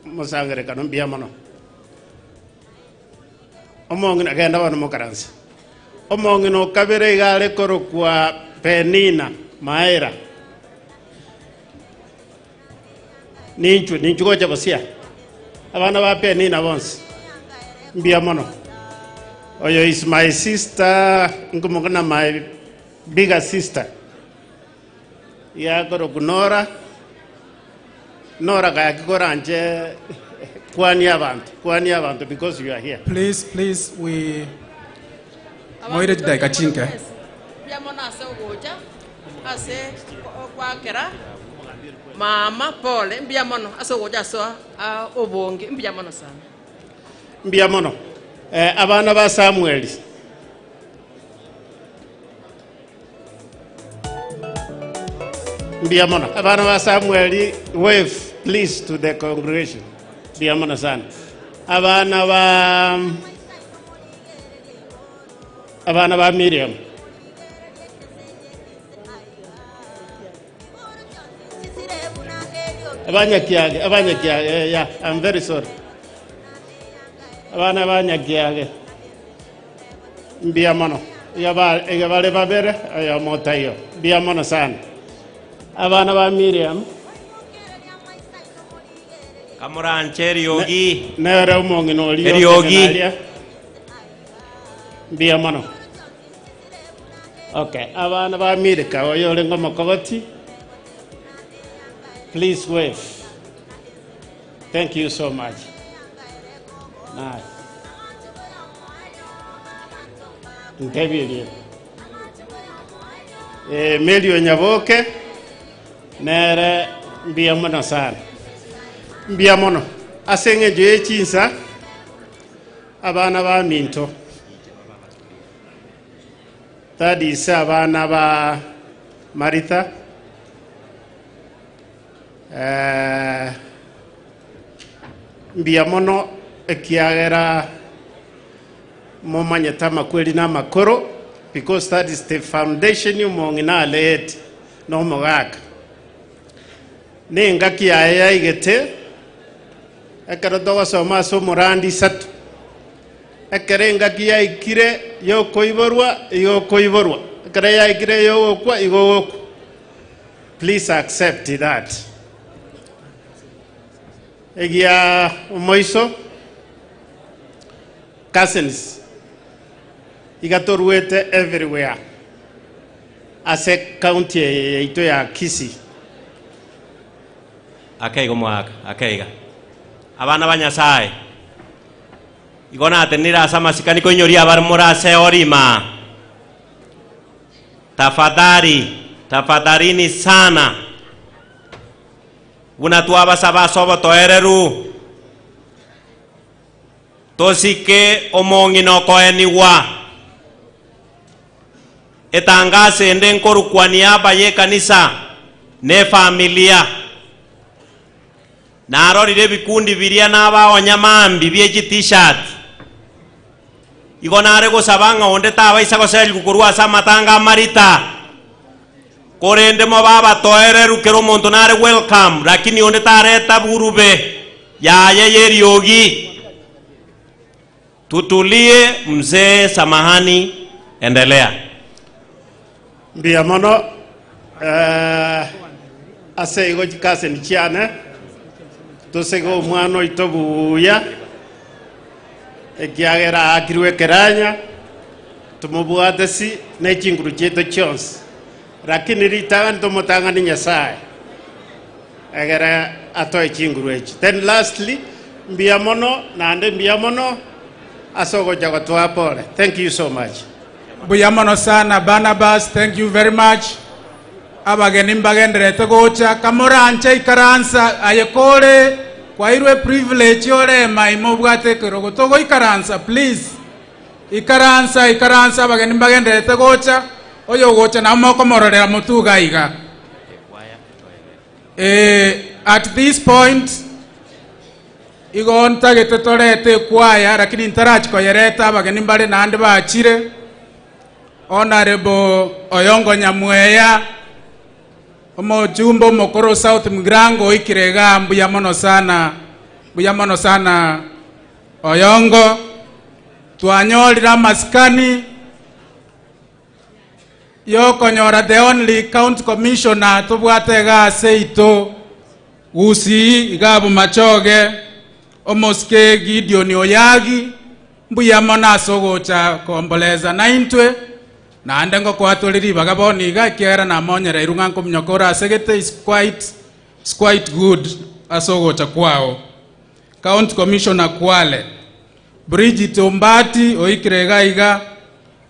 mosangere kanu biamono
omong'ina agenda bana mokaransi omong'ina okabere igare korokwa Penina Maera ninchu gocha bosia abana ba Penina bonse mbia mono oyo is my sister ngumongana my bigger sister ya korokunora Nora kayakikoranje kwani abantu because you are here.
Please, we moire dakika chinke.
Yamona ase ugoja ase kwakera mama pole mbia mono ase ugoja so obonge mbia mono sana.
Mbia mono abana ba Samuel mbia mono abana ba Samuel wave please to the congregation. Mbia mono sana abana ba Miriam abanyakiage yeah, I'm very sorry abana banyakiage mbia mono bale babere ya motayo mbia mono sana abana ba Miriam
Kamuranche Riogi
nere umong'ino
Riogi
mbia mono. Okay, abana ba Amerika oyole ngoma kogoti. Please wave. Thank you so much. Nice. Ntebilie. Melio Nyaboke nere mbia mono sana. Mbia mono asenge joye chinsa abana ba Minto. That is abana ba Maritha mbia mono ekiagera momanyeta makweli na makoro because that is the foundation umong'ina leet no mogaka nenga kiaya igete ekero togosoma ase omorandi isatu ekere engaki yaikire yokoiborwa igokoiborwa ekere yaikire yogokwa igogokwa. Please accept that. Egia omoiso cousins igatoruete everywhere ase county yaito ya Kisii.
Akeigo mwaka akeiga abana banyasaye igona atenira asa masikani konyoria abarmora se orima tafadhalini sana unatuaba saba sobo toereru tosike omong'ino koeniwa etangase ende nkoru kwa niaba ye kanisa ne familia narorire bikundi biria n'abaho nyamambi byeji t-shirt igonare gosabanga onde tabaisa goseli gukurwa asa matanga marita korende mo baba toereru kero omonto nare welcome lakini onde tareta burube yaye Riogi. Tutulie mzee, samahani, endelea.
Mbia mono ase igo chikase ni chiane tosego mwano itobuya ekiagera akirwe keranya tumubwatesi ne chinguru cheto chons lakini ritanga tomotanga ni Nyasaye agera atoe chinguru echi. Then lastly mbia mono nande mbia mono asogo jago toa pole. Thank you so much.
Mbia mono sana Barnabas, thank you very much. Abageni mbagendere togocha kamoranche ikaransa ayekore kwa irwe privilege yore maimo bwate kero togo ikaransa please ikaransa abageni mbagendere togocha oyo gocha na moko mororera mutuga iga. At this point igon tagete torete kwaya lakini ntarachi koyereta abageni mbale nande bachire Honorable Oyongo Nyamweya omojumbo mokoro South Migrango ikirega mbuya mono sana Oyongo twanyolira maskani yokonyora the only county commissioner tubwatega seito usi igabu machoge omoske Gideon Oyagi mbuyamo nasogocha komboleza naintwe nande ngo kwatuliri bagaboni gakera na monyera irunga kumnyokora segete is quite good asogocha kwao. County Commissioner Kwale Bridget Ombati oikirega iga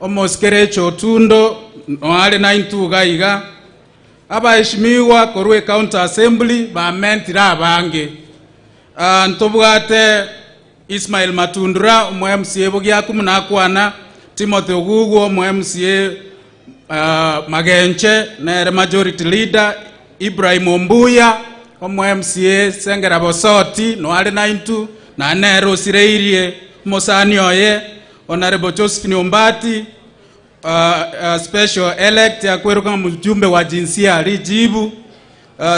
omoskere chotundo noale naintu gaiga abaheshimiwa korwe County Assembly bamentira abange ntobwate Ismail Matundura omwe MCA bogya kumunakwana Timothy Ogugu omwe MCA Magenche na majority leader Ibrahim Ombuya omwe MCA Sengera Bosoti noale naintu na nero sireirie mosani oye Honorable Josephine Ombati special elect akweruka mjumbe wa jinsia alijibu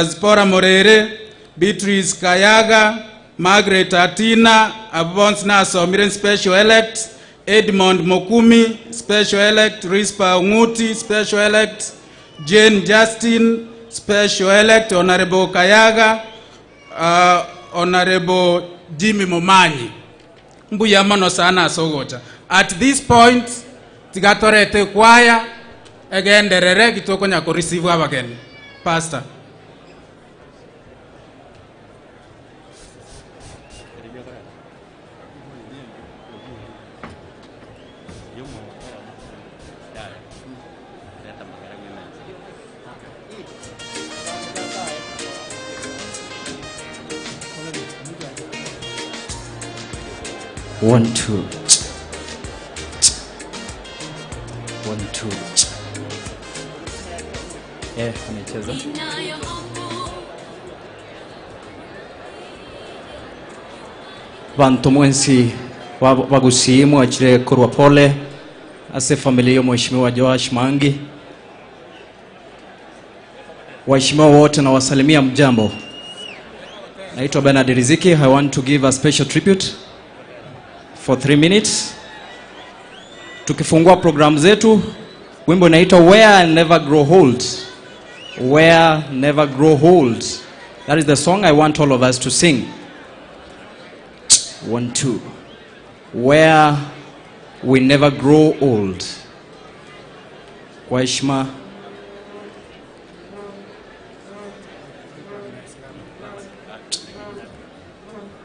Zipora Morere Beatrice Kayaga Margaret Atina Abons Nasomire special elect Edmond Mokumi special elect Rispa Nguti special elect Jane Justin special elect Honorable Kayaga Honorable Jimmy Momanyi mbuya mano sana sogocha. At this point tigatorete kwaya egenderere kitoko nyako receive abageni. Pastor.
One, two. 1, 2. Amecheza. Bantu mwensi wagusimu achire kurwa pole ase familia mheshimiwa Joash Mangi. Waheshimiwa wote na wasalimia mjambo. Naitwa Bernard Riziki. I want to give a special tribute for 3 minutes. Tukifungua program zetu wimbo unaitwa Where I Never Grow Old. Where Never Grow Old. That is the song I want all of us to sing. 1, 2. Where we never grow old. Kwa heshima.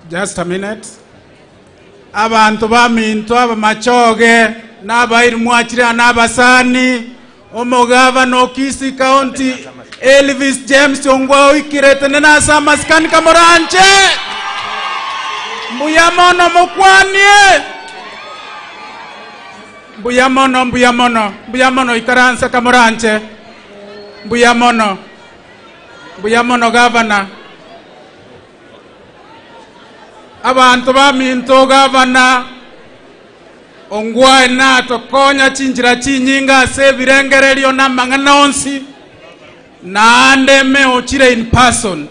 Just a minute. Abantu baminto abamachoge n'abairi mwachira n'abasani omogava no Kisi County Elvis James Ongwao ikirete nasa maskani Kamoranche mbuyamono mukwanie mbuyamono ikaransa Kamoranche mbuyamono governor abantu baminto gavana ongwae na tokonya chinjira chinyinga se virengerelio na manganonsi na andeme ochire in person.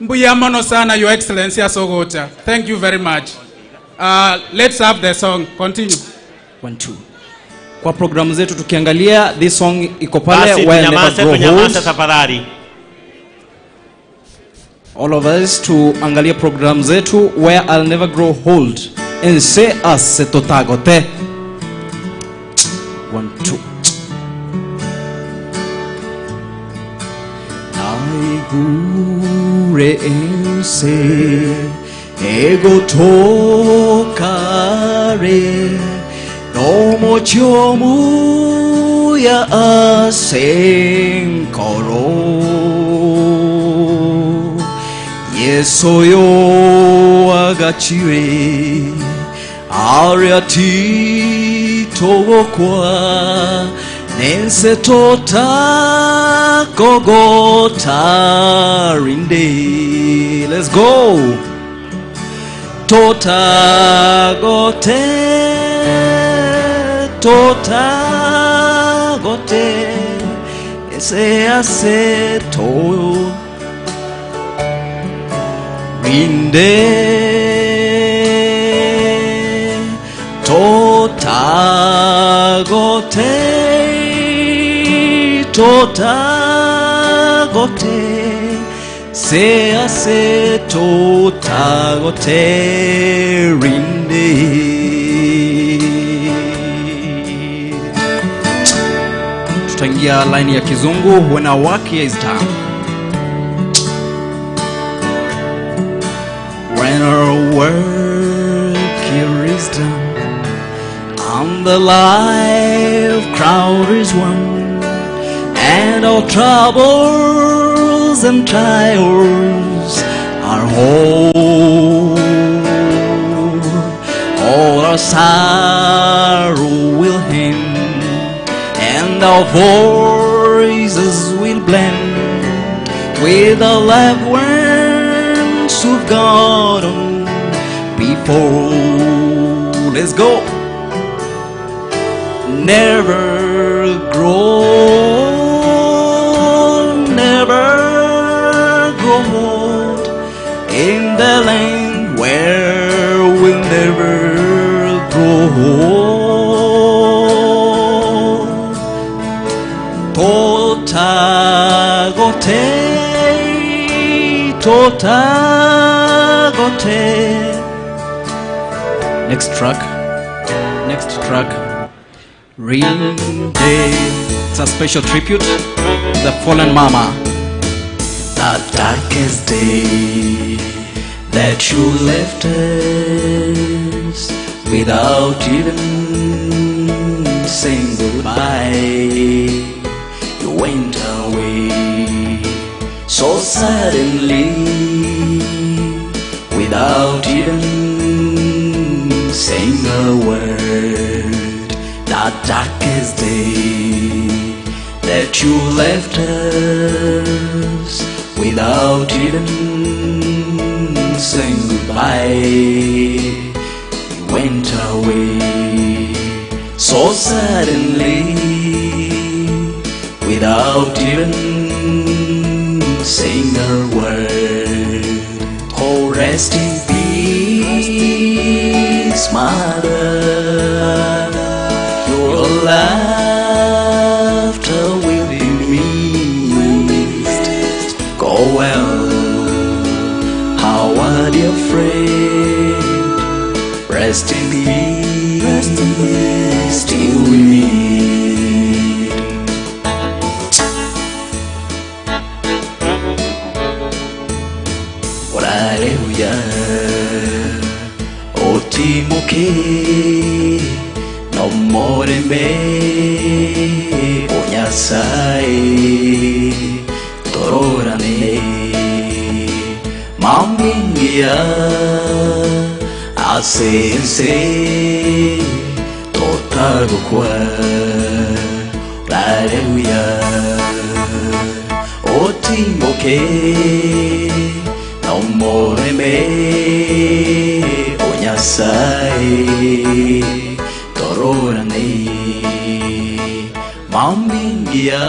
Mbuyamono sana your excellency asogota. Thank you very much. Let's have the song. Continue.
1, 2. Kwa programu zetu tukiangalia this song iko pale Where Never Grow Old.
Tafadhali.
All of us to angalia program zetu Where I'll Never Grow Old. Ense as totagote. 1, 2. Naigure ense ego tokare no mochomu ya asenkoro. Yesoyo agachire ariati togokwa nense tota gogota rinde. Let's go. Tota gote ese ase to rinde totagote sease totagote rinde. Tutaingia line ya kizungu. When our work here is done, when our work here is done, and the life crowd is won, and our troubles and trials are whole, all our sorrow will end, and our voices will blend with the loved ones who've gone before. Let's go. Never grow, never grow old in the land where we'll never grow old. Totagote, totagote. Next track. Rinde. It's a special tribute to the fallen mama. The darkest day that you left us without even saying goodbye. You went away so suddenly without even saying a word. The darkest day that you left us without even saying goodbye. You went away so suddenly without even saying a word. Oh, rest in peace, mother. Your laughter will be missed. Go well, our dear friend. Rest in peace, till we meet. Hallelujah, Otimoke. No more me Nyasaye tororane mamingia asense totago kwa. Hallelujah, Otimoke. No more me Nyasaye tororane mamingia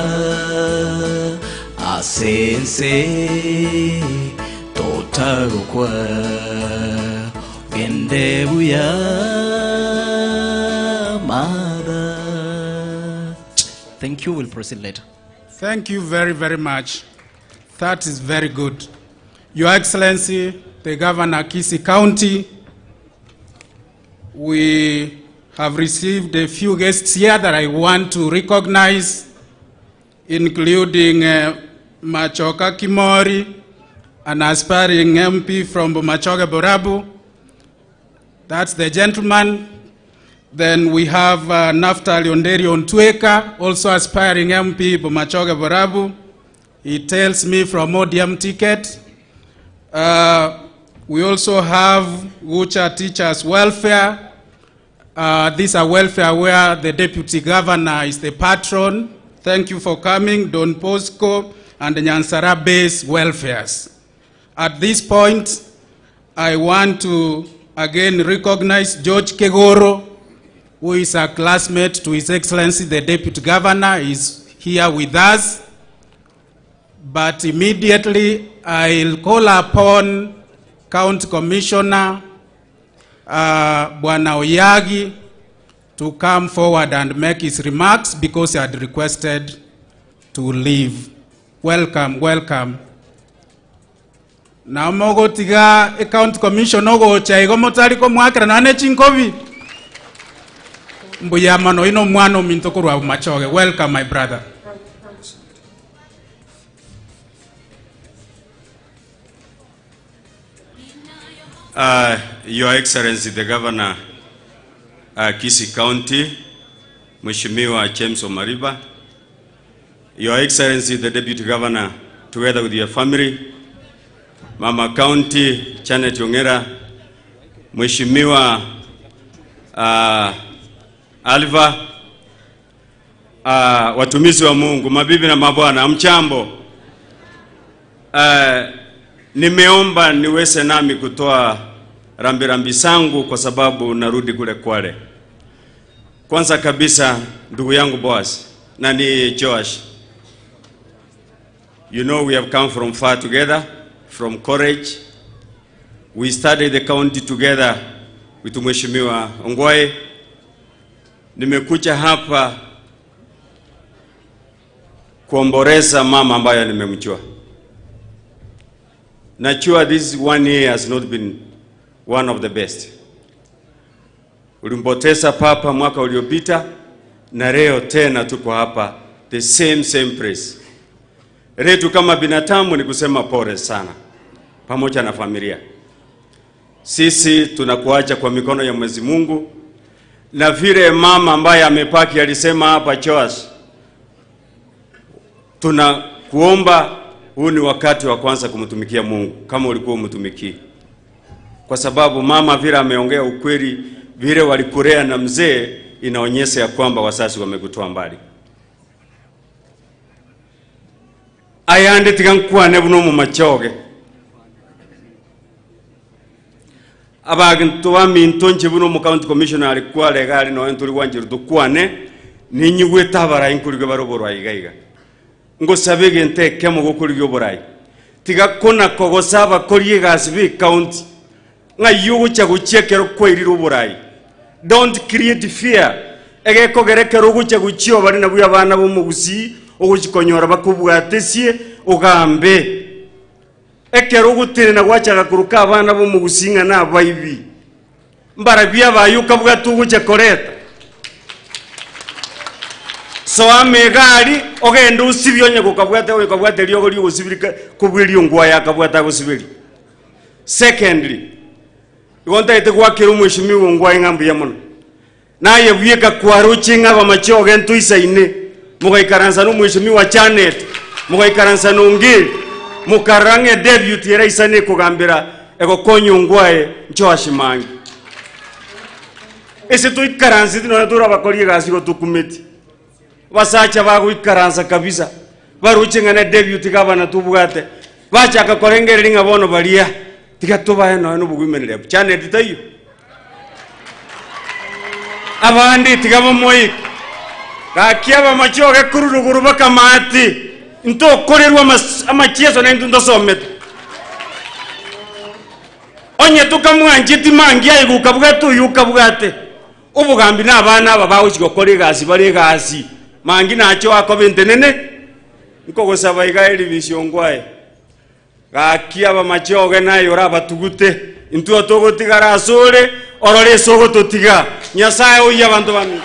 asense totagukwa gendebuya mother. Thank you. We'll proceed later.
Thank you very, very much. That is very good. Your Excellency, the Governor Kisii County, we have received a few guests here that I want to recognize, including Machoka Kimori, an aspiring MP from Bomachoge Borabu. That's the gentleman. Then we have Naftali Onderi Ontweka, also aspiring MP Bomachoge Borabu. He tells me from ODM ticket. We also have Wucha Teachers Welfare. These are welfare where the Deputy Governor is the patron. Thank you for coming, Don Bosco and the Nyansara Base Welfares. At this point, I want to again recognize George Kegoro, who is a classmate to His Excellency the Deputy Governor, is here with us. But immediately I'll call upon County Commissioner Bwana Oyagi to come forward and make his remarks because he had requested to live. Welcome, welcome. Na mogo tiga account commission ogo chaigo motari ko mwakira nane chinkovi. Mbuya mano ino mwano mintokuru wa machoge. Welcome my brother.
Your Excellency the Governor Kisii County, Mheshimiwa James Omariba, Your Excellency the Deputy Governor, together with your family, Mama County, Janet Ongera, Mheshimiwa Alva, watumishi wa Mungu, mabibi na mabwana, mchambo. Nimeomba niweze nami kutoa rambirambi zangu kwa sababu narudi kule Kwale. Kwanza kabisa ndugu yangu Boaz na ni Joash. You know we have come from far together, from Courage. We started the county together with Mheshimiwa Ongwae. Nimekuja hapa kuomboleza mama ambaye nimemjua. Najua this 1 year has not been one of the best. Ulimpoteza papa mwaka uliopita na leo tena tuko hapa the same place. Letu kama binadamu ni kusema pole sana pamoja na familia. Sisi tunakuacha kwa mikono ya Mwenyezi Mungu, na vile mama ambaye amepaki alisema hapa Joash, tunakuomba huu ni wakati wa kwanza kumtumikia Mungu kama ulikuwa umtumiki. Kwa sababu mama vile ameongea ukweli, vile walikulea na mzee inaonyesha ya kwamba wazazi wamekutoa mbali. Ayande tigankwane buno mu machoge. Abagintu baminto nje buno mu county commissioner alikuwa legali no entuli wanjiru dukwane ninyugwe tabara inkulige baroboro ayiga. Ngo sabege nteke mu gukurige oborai. Tiga kona kogosaba koriye gasibi county. Nga yugo chaguchekero kwirira oborai. Don't create fear. Ege kogerekero guchaguchio bari na buya bana bo mugusi ogukikonyora bakubwatesie ugambe. Ekero gutire na gwachaga kuruka abana bo mugusinga na abayibi. Mbarabia bayuka bwatuguche koreta. So amegari ogenda usibionye kukabwata we kabwata lyogo lyo usibirika kubwiri ngwa yakabwata gusibiri. Secondly, igonta ite gwakira umwishimiwe ngwa ingambu ya muno. Naye bwieka kwaruchinga bamachoge ntuisaine. Mugaikaransa n'umwishimiwa Janet, mugaikaransa n'ungiri, mukarange deputy era isane kugambira ego konyungwae nchoashimangi. Ese tuikaransa tino turabakoriye gasiro tukumeti. Basacha bagwikaransa kabisa. Baruchinga na deputy gavana tubugate. Bacha akakorengeringa bono balia. Tigatuba eno bugwimenere. Janet tayo. Abandi tigabo moyi. Kakiaba machoge kururuguru bakamati. Nto korerwa amachieso na nto ndasomete. Onye tukamwanjiti mangi ayigukabwatu yukabwate. Ubugambi n'abana aba bawushigokore gasi bari gasi. Mangi nacho akobente nene. Nko gosaba igairi bishongwae. Kakiaba machoge nayo rabatugute. Nto togotigara asore orore sogo totiga. Nyasaye uya abantu bami.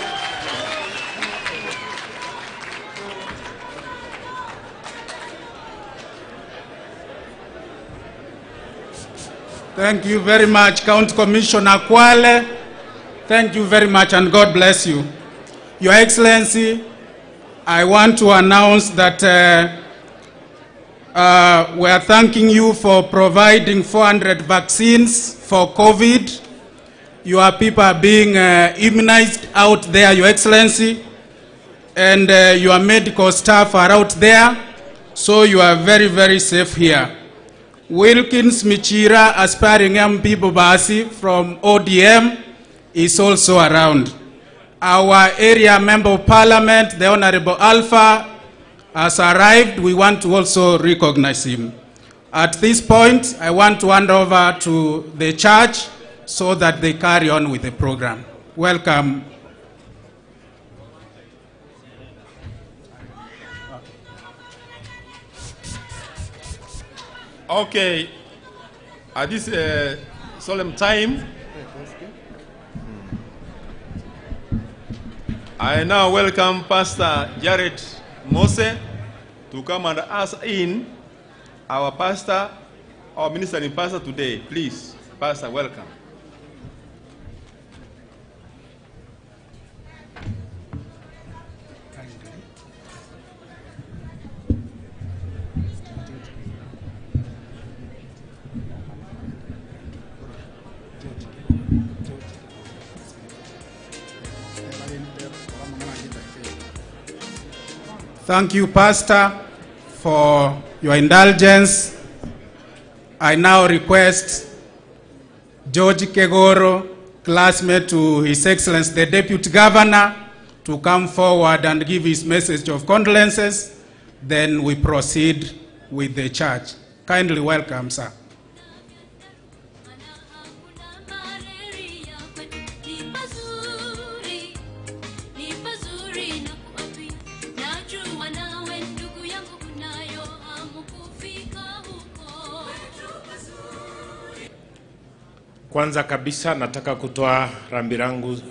Thank you very much, County Commissioner Kwale. Thank you very much and God bless you. Your Excellency, I want to announce that we are thanking you for providing 400 vaccines for COVID. Your people are being immunized out there, Your Excellency, and your medical staff are out there, so you are very, very safe here. Wilkins Michira, aspiring MP Bobasi from ODM, is also around. Our area member of parliament, the Honorable Alpha, has arrived. We want to also recognize him. At this point, I want to hand over to the church so that they carry on with the program. Welcome.
Okay. At this solemn time, I now welcome Pastor Jared Mose to come and usher in our pastor, our ministering pastor today. Please, Pastor, welcome.
Thank you, Pastor, for your indulgence. I now request George Kegoro, classmate to His Excellency the Deputy Governor, to come forward and give his message of condolences. Then we proceed with the church. Kindly welcome, sir.
Kwanza kabisa nataka kutoa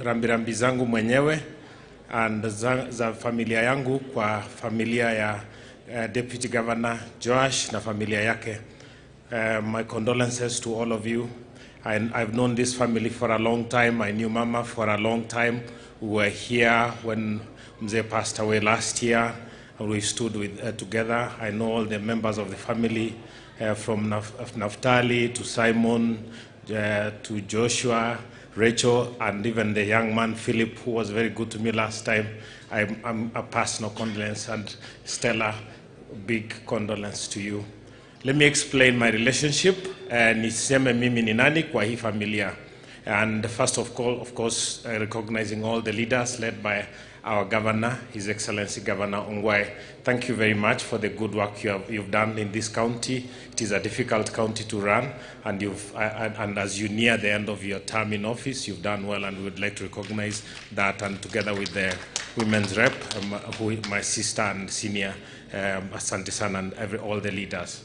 rambirambi zangu mwenyewe and za familia yangu kwa familia ya Deputy Governor Joash na familia yake. My condolences to all of you. I've known this family for a long time. I knew Mama for a long time. We were here when Mzee passed away last year. We stood together. I know all the members of the family, from Naftali to Simon, to Joshua, Rachel, and even the young man Philip, who was very good to me last time. I'm a personal condolence, and Stella, big condolence to you. Let me explain my relationship. Niseme mimi ni nani kwa hii familia. And first of all, of course, recognizing all the leaders led by our governor, His Excellency Governor Ongwae. Thank you very much for the good work you've done in this county. It is a difficult county to run, and and as you near the end of your term in office, you've done well, and we would like to recognize that. And together with the women's rep, my sister and senior, asante sana, and all the leaders.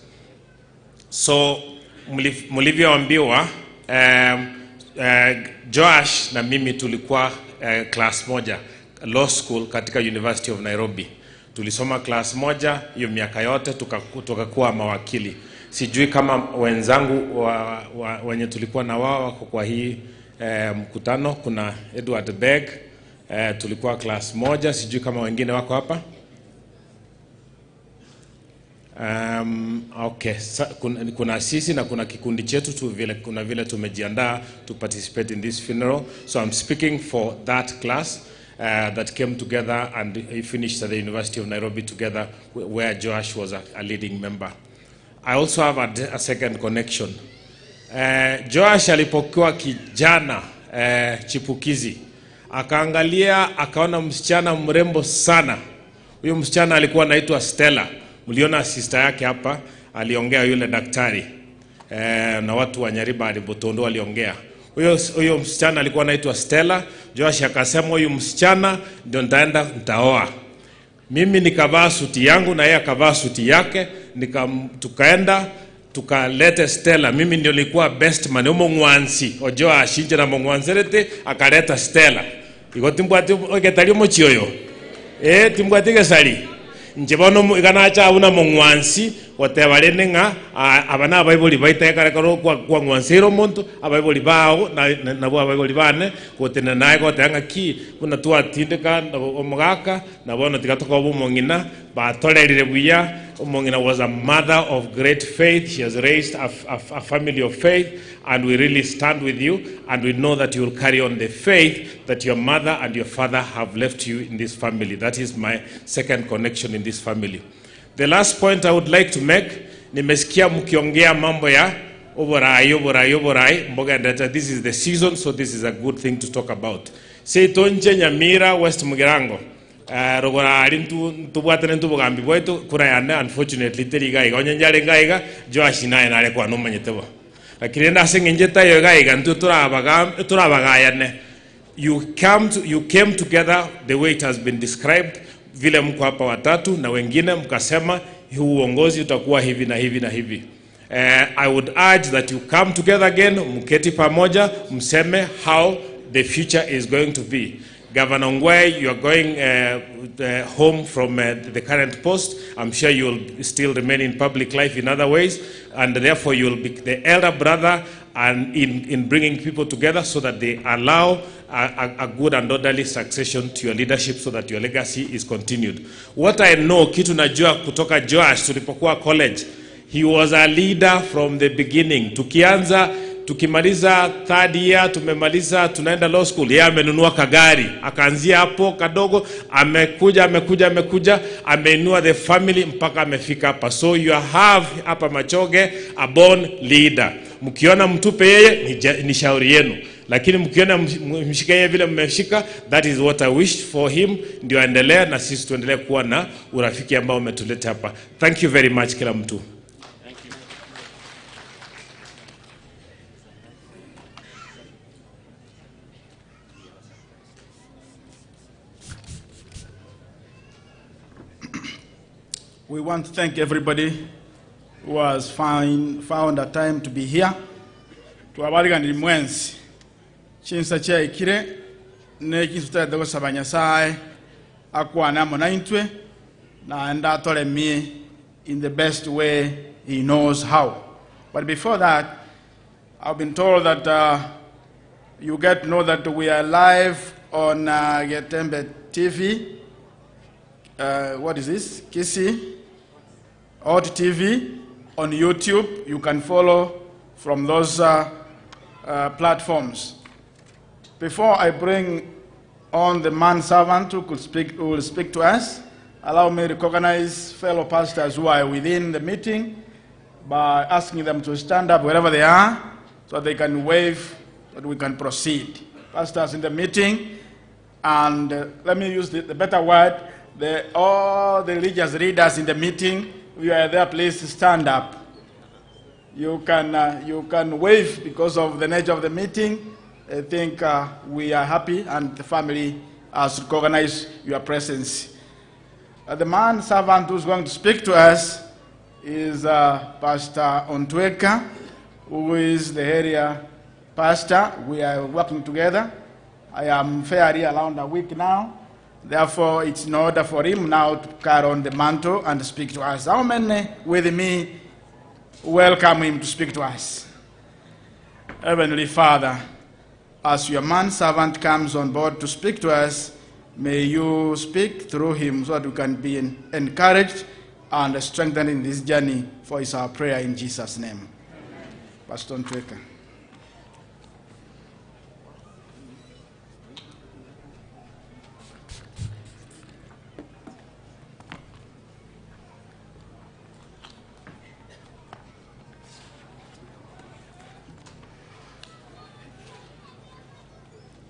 So mulivyoambiwa, Joash na mimi tulikuwa class moja law school katika University of Nairobi. Tulisoma class moja hiyo miaka yote, tukakuwa mawakili. Sijui kama wenzangu wenye tulikuwa na wao wako kwa hii mkutano. Kuna Edward Beg, tulikuwa class moja. Sijui kama wengine wako hapa. Okay, kuna sisi na kuna kikundi chetu tu vile, kuna vile tumejiandaa to participate in this funeral. So I'm speaking for that class that came together and finished at the University of Nairobi together, where Joash was a leading member. I also have a second connection. Joash alipokuwa kijana chipukizi, akaangalia akaona msichana mrembo sana. Huyo msichana alikuwa anaitwa Stella. Mliona sister yake hapa, aliongea yule daktari. Na watu wa Nyariba alibotondo aliongea. Huyo msichana alikuwa anaitwa Stella. Joash akasema huyu msichana ndio nitaoa. Mimi nikavaa suti yangu na yeye akavaa suti yake, tukaenda tukaleta Stella. Mimi ndio nilikuwa best man umo Ngwansi. Ojoa ashinje na Ngwanserete akaleta Stella. Iko timbwati ogetali mochioyo. Timbwati gesali. Njibono ikanacha una Ngwansi wotebale nga abana abayiboli baiteka karo kwa Ngwansero muntu abayiboli bao na bo abayiboli bane kotena naye kotanga ki kuna twatindika omugaka na bono tikatoka obumongina batolelire buya. Omongina was a mother of great faith. She has raised a family of faith, and we really stand with you, and we know that you will carry on the faith that your mother and your father have left you in this family. That is my second connection in this family. The last point I would like to make, nimesikia mkiongea mambo ya oborai mboga ndata. This is the season, so this is a good thing to talk about. Say tonje Nyamira West Mugirango. Rogora arintu tubwatene ntubugambi bwetu kurayane, unfortunately teriga onyenjale ngaiga Joash naye nale kwa no manyetebo. Lakini ndase njeta yo gaiga ntu turabagayane. You came together the way it has been described. Vile mko hapa watatu na wengine mkasema huu uongozi utakuwa hivi na hivi na hivi. I would urge that you come together again, mketi pamoja, mseme how the future is going to be. Governor Ngwe, you are going home from the current post. I'm sure you will still remain in public life in other ways, and therefore you will be the elder brother and in bringing people together so that they allow a good and orderly succession to your leadership so that your legacy is continued. What I know, kitu najua kutoka Joash tulipokuwa college, he was a leader from the beginning. Tukimaliza third year, tumemaliza, tunaenda law school, yeye amenunua kagari, akaanzia hapo kadogo, amekuja, ameinua the family mpaka amefika hapa. So you have hapa Machoge a born leader. Mkiona mtupe yeye ni shauri yenu, lakini mkiona mshika yeye vile mmeshika, that is what I wish for him, ndio aendelee na sisi tuendelee kuwa na urafiki ambao umetuleta hapa. Thank you very much kila mtu.
We want to thank everybody who has found a time to be here. Tuwabaliganira mwensi chinsa cha ikire ne kisutadde gusaba Nyasaye akwana monaintwe na ndatole me in the best way he knows how. But before that, I've been told that you get to know that we are live on Getembe TV. What is this? Kisi Hot TV on YouTube. You can follow from those platforms. Before I bring on the manservant who will speak to us, allow me to recognize fellow pastors who are within the meeting by asking them to stand up wherever they are so they can wave so that we can proceed. Pastors in the meeting, and let me use the better word, all the religious leaders in the meeting, we are there, please stand up. You can wave because of the nature of the meeting. I think we are happy and the family has recognized your presence. The man servant who's going to speak to us is Pastor Ontweka, who is the area pastor. We are working together. I am fairly around a week now. Therefore, it's in order for him now to carry on the mantle and speak to us. How many with me welcome him to speak to us? Heavenly Father, as your manservant comes on board to speak to us, may you speak through him so that we can be encouraged and strengthened in this journey. For it's our prayer in Jesus' name. Pastor Ontweka.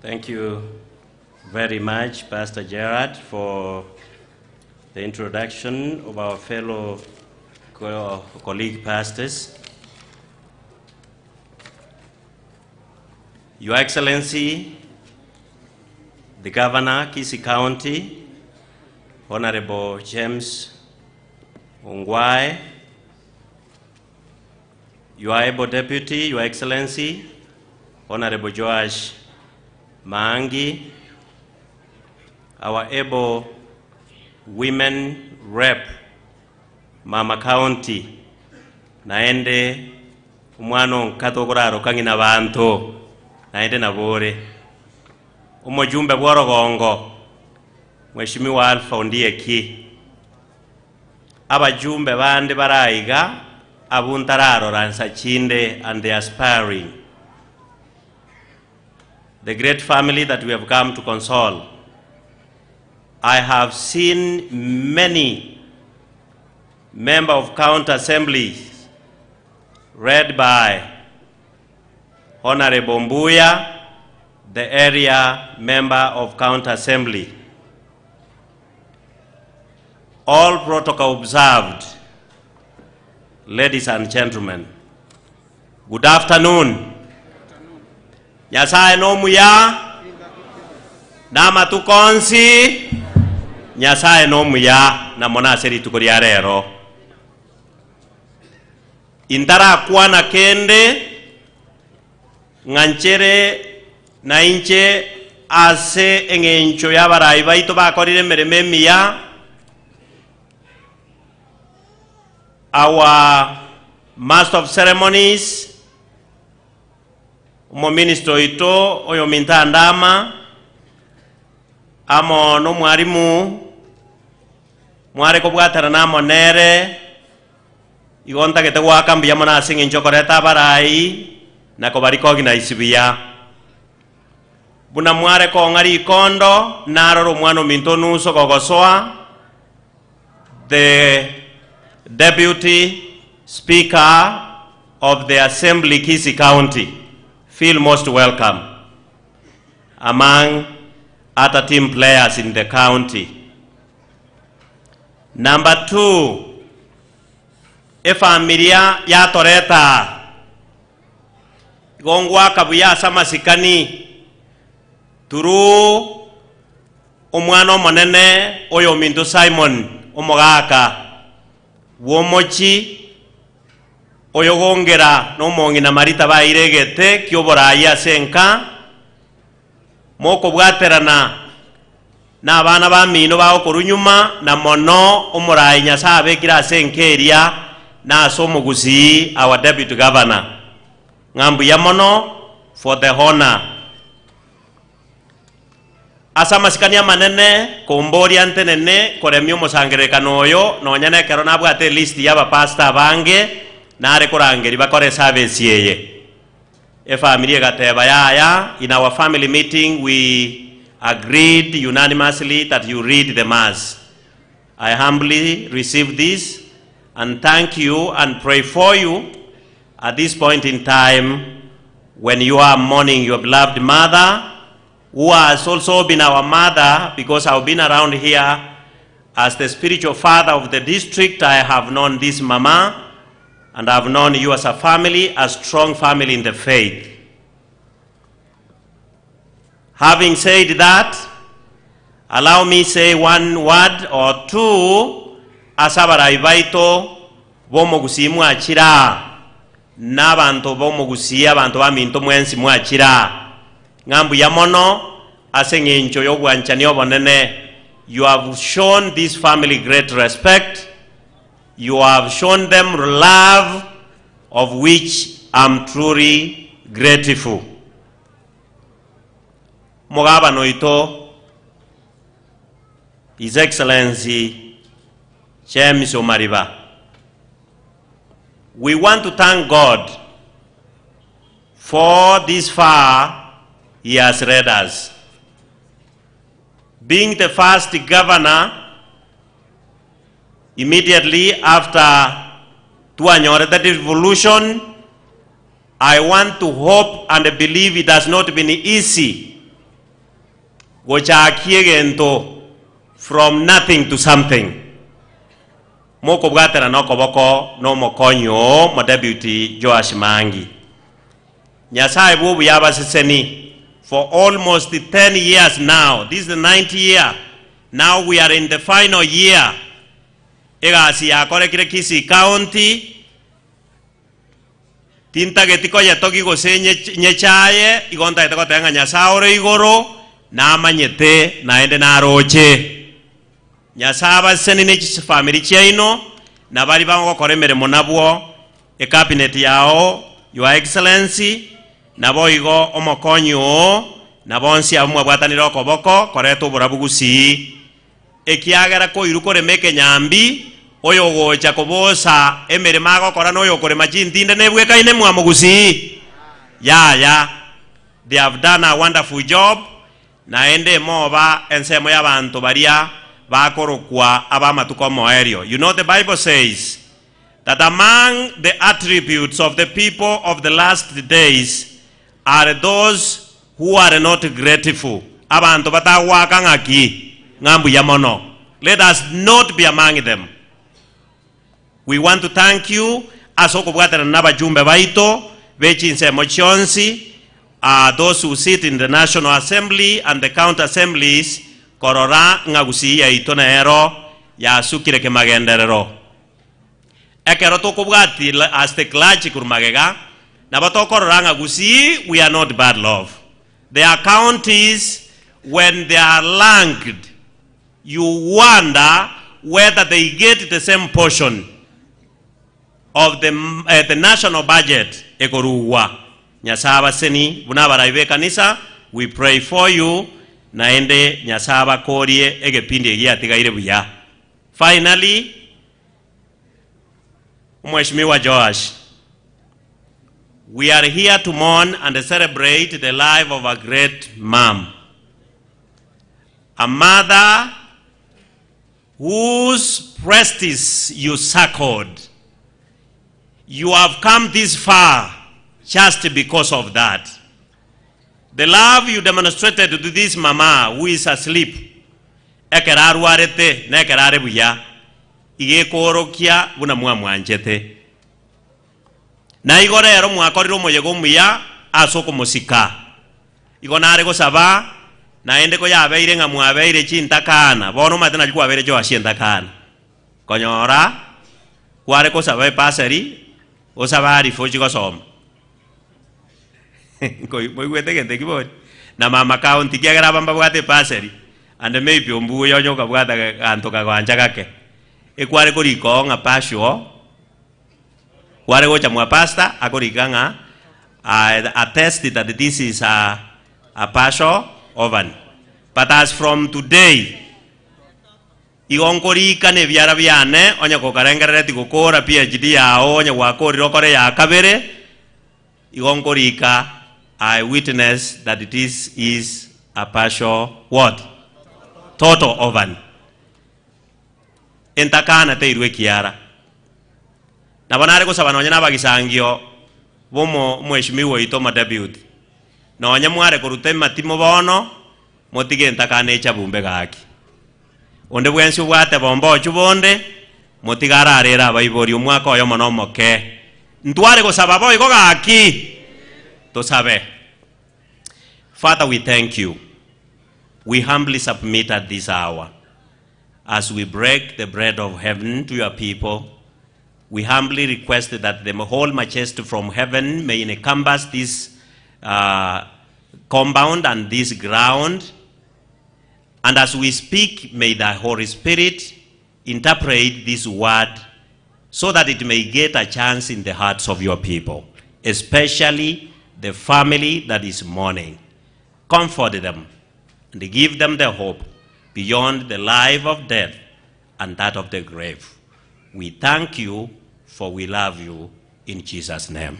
Thank you very much, Pastor Gerard, for the introduction of our fellow colleague pastors. Your Excellency, the Governor, Kisii County, Honorable James Ongwae, Your Able Deputy, Your Excellency, Honorable Joash Maangi, our able women rep, Mama County, naende umwana nkatogoraro kangina bantu, naende nabore, umujumbe bworogongo, Mheshimiwa Alpha Ondieki, abajumbe bande baraiga, abuntararo ransachinde and the aspiring. The great family that we have come to console. I have seen many members of county assemblies read by Honorable Mbuya, the area member of county assembly. All protocol observed. Ladies and gentlemen, good afternoon. Nyasaye no muya, nama tukonsi, Nyasaye no muya, na monaseri tukuria rero. intara kwana kende nganchere na inche ase engencho y'abarayi baito bakorire emirimo emiya. Our Master of Ceremonies, umo ministro ito oyo minta ndama, amo no mwarimu mware ko bwatara na monere igonta kete wakambia mona asinge njokoreta barai na ko bariko gina isibia buna mware ko ngari kondo naroro mwano minto nuso gogosoa, the Deputy Speaker of the Assembly Kisii County. Feel most welcome among other team players in the county. Number 2, familia ya toreta gongwa kabuya sama sikani turu omwana monene oyo minto Simon omogaka womochi oyo gongera no mongina marita bairegete kyoboraya senka moko bwaterana na abana ba mino bawo korunyuma na mono omorayi nyasabe kira senkeria na somugusi our deputy governor ngambu ya mono for the honor asa masikania manene kombori antenene koremyo musangerekano oyo nonyane kero nabwate list yaba pastor bange nare kurangeri bakore service yeye family gateba yaya. In our family meeting we agreed unanimously that you read the mass. I humbly receive this and thank you and pray for you at this point in time when you are mourning your beloved mother, who has also been our mother, because I've been around here as the spiritual father of the district. I have known this mama and I've known you as a family, a strong family in the faith. Having said that, allow me say one word or two asabara ibaito bomogusi mwachira n'abantu bomogusi abantu baminto mwensi mwachira ngambu ya mono asengencho yogwanchani obonene. You have shown this family great respect. You have shown them love, of which I'm truly grateful. Mogaba noito, His Excellency James Omariba. We want to thank God for this far He has led us. Being the first governor immediately after Tuanyore, the revolution, I want to hope and believe it has not been easy from nothing to something. Moko bwatera no koboko no mokonyo mo deputy Joash Mangi. Nyasaye bubu yabaseseni for almost 10 years now. This is the 9th year. Now we are in the final year. Egasi akore kire Kisii County. Tinta getiko yatoki gosenye nyechaye igonta etako tenga nyasaore igoro na amanyete naende na roche. Nyasaba seni ne family chaino na bali bango koremere monabwo e cabinet yao, Your Excellency na boigo omokonyo na bonsi amwe bwataniro koboko koreto burabugusi ekiagera ko irukore meke nyambi oyo gocha kobosa emere mago korano oyo kore majintinde nebwe kaine mwamugusi ya they have done a wonderful job na ende moba ensemo y'abantu baria bakorokwa abamatuko moerio. You know the Bible says that among the attributes of the people of the last days are those who are not grateful. Abantu batawaka ngaki ngambu ya mono. Let us not be among them. We want to thank you asoko bwatera nabajumbe baito bechinse mochonsi, those who sit in the National Assembly and the county assemblies korora ngagusi ya ito na ero ya sukire ke magenderero. ekero tokobwati as the clergy kurumagega na batokororanga gusi we are not bad love. There are counties when they are ranked, you wonder whether they get the same portion of the national budget. Ekoruwa nyasaba seni bunabara ibe kanisa, we pray for you naende nyasaba korie egepindi egiatigaire buya. Finally, Mheshimiwa Joash, we are here to mourn and celebrate the life of a great mom, a mother whose prestige you circled. You have come this far just because of that. The love you demonstrated to this mama who is asleep, ekeraru arete na ekerare buya, igekorokia buna mwanjete. Na igore ero mwakoriro moyego muya asoko musika. Igonare go saba na ende ko yabeire nga mwabeire chintakana. Bono matena jwa beire jo ashientakana. Konyora kware ko saba paseri o sabari foji ko som. Ko moigwete gente kibori. Na mama county kia graba mbabwate paseri. Ande maybe ombu yo nyoka bwata antoka gwanja kake. Ekware ko rikonga pasho. Kware go chamwa pastor akorikanga attested that this is a partial oven. But as from today, igonkorika ne byara byane onya kokarengereti gukora PhD yao onya wakoriro kore ya kabere igonkorika. I witness that this is a partial what? Total oven. Entakana te irwe kiara. Na banare ko sabana onya nabagisangio bomo Mheshimiwa itoma debut. Na onya mware korute matimo bono motige entakana echa bumbe gaki. Onde bwensi bwate bombo chubonde motigara arera abaibori omwaka oyo mono moke. Ntware ko sababo iko gaki. To sabe. Father, we thank you. We humbly submit at this hour as we break the bread of heaven to your people. We humbly request that the whole majesty from heaven may encompass this compound and this ground. And as we speak, may the Holy Spirit interpret this word so that it may get a chance in the hearts of your people, especially the family that is mourning. Comfort them and give them the hope beyond the life of death and that of the grave. We thank you, for we love you, in Jesus' name.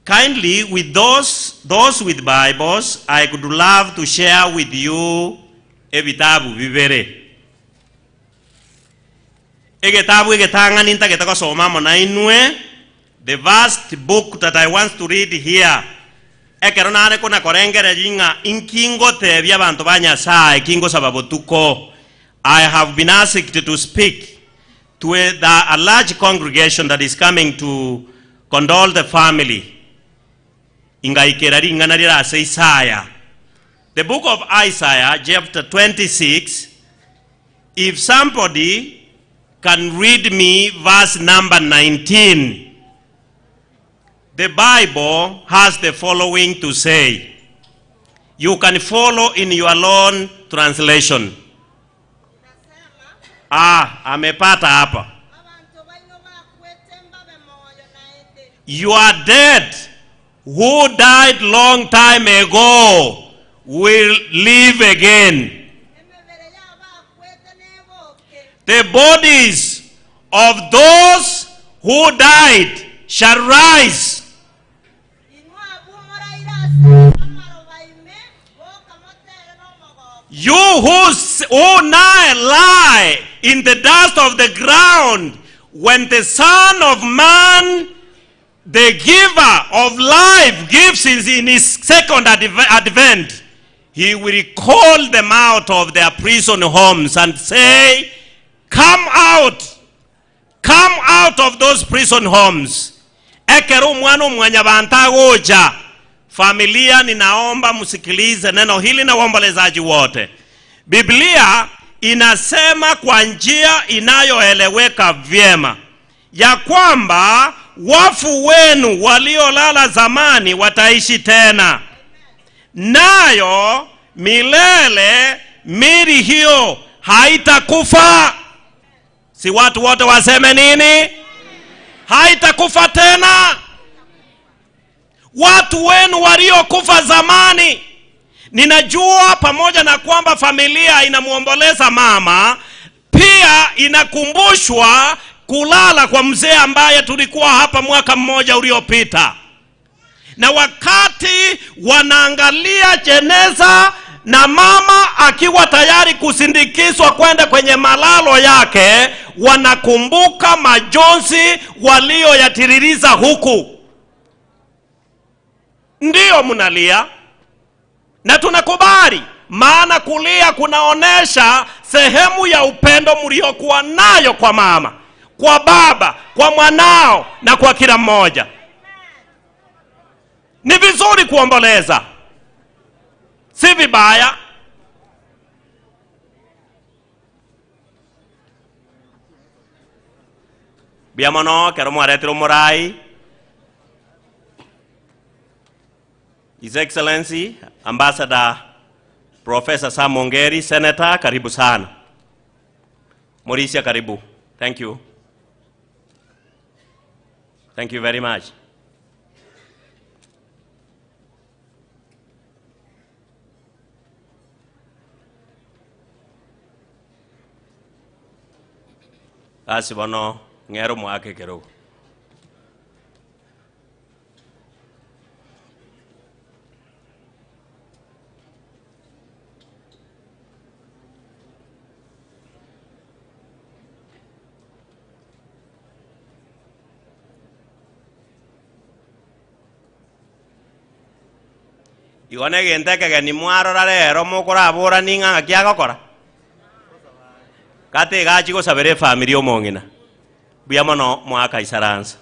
Kindly, with those with Bibles, I would love to share with you ebitabu bibere. Egetabu egetanga ninta getako soma mona inwe. The vast book that I want to read here. Ekeronare kona korengere jinga inkingo tebya bantu banyasaye kingo sababotuko. I have been asked to speak to a large congregation that is coming to condole the family. Isaiah. The book of Isaiah, chapter 26, if somebody can read me verse number 19, the Bible has the following to say. You can follow in your own translation. Amepata hapa. You are dead. Who died long time ago will live again. The bodies of those who died shall rise. You who now lie in the dust of the ground, when the Son of Man, the giver of life, gives in his second advent, he will call them out of their prison homes and say, come out of those prison homes. Ekero mwana mwanyabanta goja. Familia, ninaomba msikilize neno hili na waombolezaji wote. Biblia inasema kwa njia inayoeleweka vyema ya kwamba wafu wenu waliolala zamani wataishi tena, nayo milele mili hiyo haitakufa. Si watu wote waseme nini? Haitakufa tena. Watu wenu waliokufa zamani. Ninajua pamoja na kwamba familia inamuomboleza mama, pia inakumbushwa kulala kwa mzee ambaye tulikuwa hapa mwaka mmoja uliopita. Na wakati wanaangalia jeneza na mama akiwa tayari kusindikizwa kwenda kwenye malalo yake, wanakumbuka majonzi walioyatiririza huku. Ndiyo mnalia, na tunakubali, maana kulia kunaonesha sehemu ya upendo mliokuwa nayo kwa mama, kwa baba, kwa mwanao na kwa kila mmoja. Ni vizuri kuomboleza, si vibaya. Biamono kero mwaretiro murai. His Excellency Ambassador Professor Sam Ongeri, Senator, karibu sana. Mauricia, karibu. Thank you. Thank you very much. Asi bono ngero mwake kero. Igone genteke ni mwarora rero mukurabura ninga kiagokora. Kate gachi go sabere family omongina. Biamono mwaka isaransa.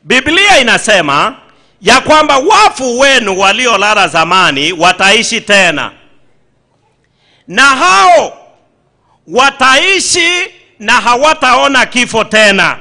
Biblia inasema ya kwamba wafu wenu waliolala zamani wataishi tena. Na hao wataishi na hawataona kifo tena.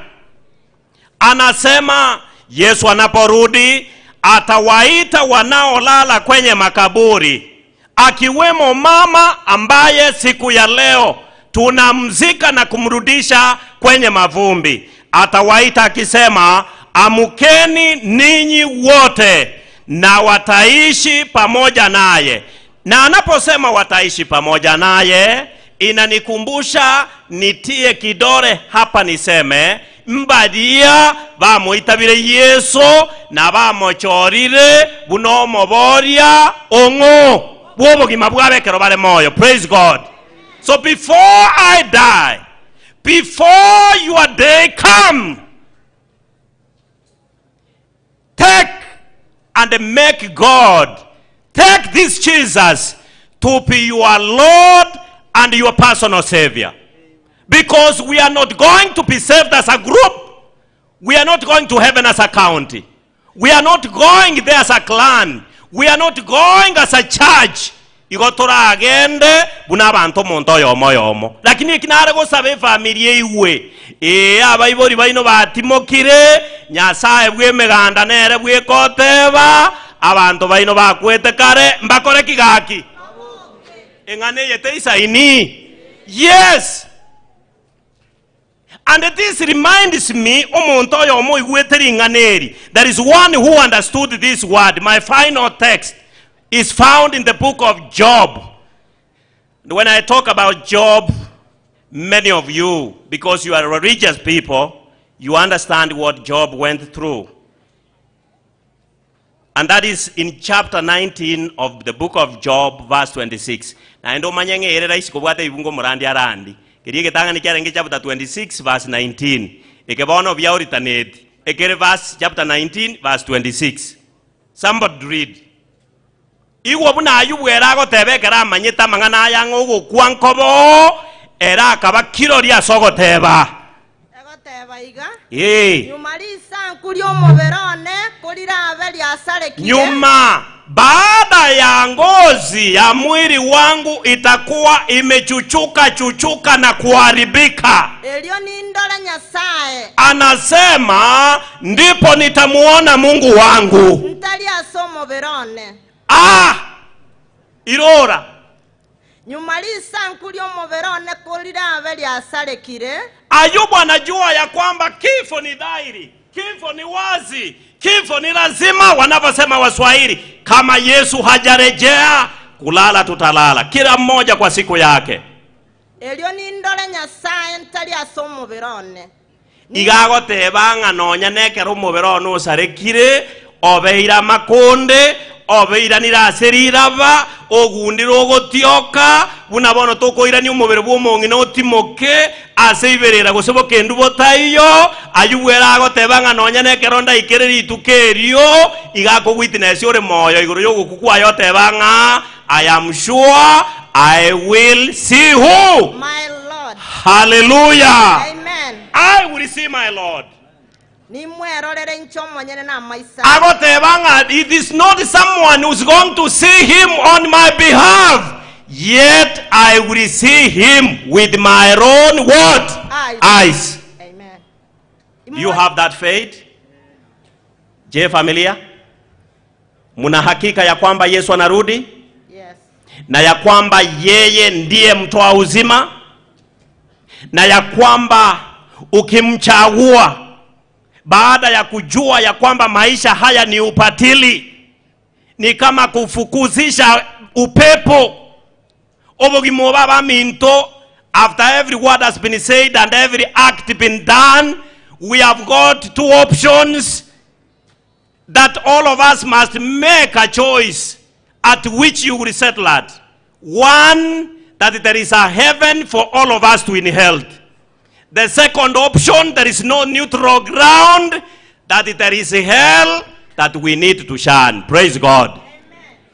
Anasema Yesu anaporudi atawaita wanaolala kwenye makaburi, akiwemo mama ambaye siku ya leo tunamzika na kumrudisha kwenye mavumbi. Atawaita akisema, amukeni ninyi wote, na wataishi pamoja naye. Na anaposema wataishi pamoja naye, inanikumbusha nitie kidore hapa niseme, mbadia bamuitabire Yesu na bamochorire buno moboria ongo bwobogima bwabekero bale moyo. Praise God. So before I die, before your day come, take and make God, take this Jesus to be your Lord and your personal Savior. Because we are not going to be saved as a group. We are not going to heaven as a county. We are not going there as a clan. We are not going as a church. Igotora agende buna bantu monto yomo yomo. Lakini kinare go sabe familia iwe. Abayibori bayino batimokire Nyasaye bwe meganda nere bwe koteba abantu bayino bakwete kare mbakore kigaki. Engane yete isaini. Yes. And this reminds me, there is one who understood this word. My final text is found in the book of Job. When I talk about Job, many of you, because you are religious people, you understand what Job went through. And that is in chapter 19 of the book of Job, verse 26. Chapter 26 verse 19. Verse chapter 19 verse 26. Somebody read. Iwabuna ayubwera tebekera manyita mangana yango kwankobo era kaba kiroria sogoteba.
Nyuma
baada ya ngozi ya mwili wangu itakuwa imechuchuka na kuharibika.
Elio ni ndole Nyasaye.
Anasema ndipo nitamuona Mungu wangu.
Ntali asomo verone.
Irora.
Nyumalisa nkulio moverone kulira aveli asalekire.
Ayubu anajua ya kwamba kifo ni dhahiri, kifo ni wazi, kifo ni lazima. Wanavyosema Waswahili, kama Yesu hajarejea, kulala tutalala, kila mmoja kwa siku yake.
Elio ni ndole Nyasaye ntali asomo verone.
Igagoteba ng'anonya nekero moverone osarekire, obeira makonde, obeira niraseriraba, ogundira ogotioka, buna bono tokoirani omubere bw'omongi n'otimoke, ase iberera goseboka endubo taiyo. Ayubu eragoteba ng'anonya nekero ndaikere rituko erio, igakogwitnesi ore moyo igoro yogokukwayo oteba ng'a, I am sure I will see who?
My Lord.
Hallelujah.
Amen.
I will see my Lord.
Ni mwerorere nchomo nyene na maisa.
Agotebanga, it is not someone who's going to see him on my behalf, yet I will see him with my own what? Eyes.
Amen.
Do you have that faith? Je, familia? Muna hakika ya kwamba Yesu anarudi?
Yes.
Na ya kwamba yeye ndiye mtoa uzima? Na ya kwamba ukimchagua baada ya kujua ya kwamba maisha haya ni upatili, ni kama kufukuzisha upepo, obogimo baba minto, after every word has been said and every act been done, we have got two options that all of us must make a choice at which you will settle at. One, that there is a heaven for all of us to inherit. The second option, there is no neutral ground, that there is a hell that we need to shun. Praise God.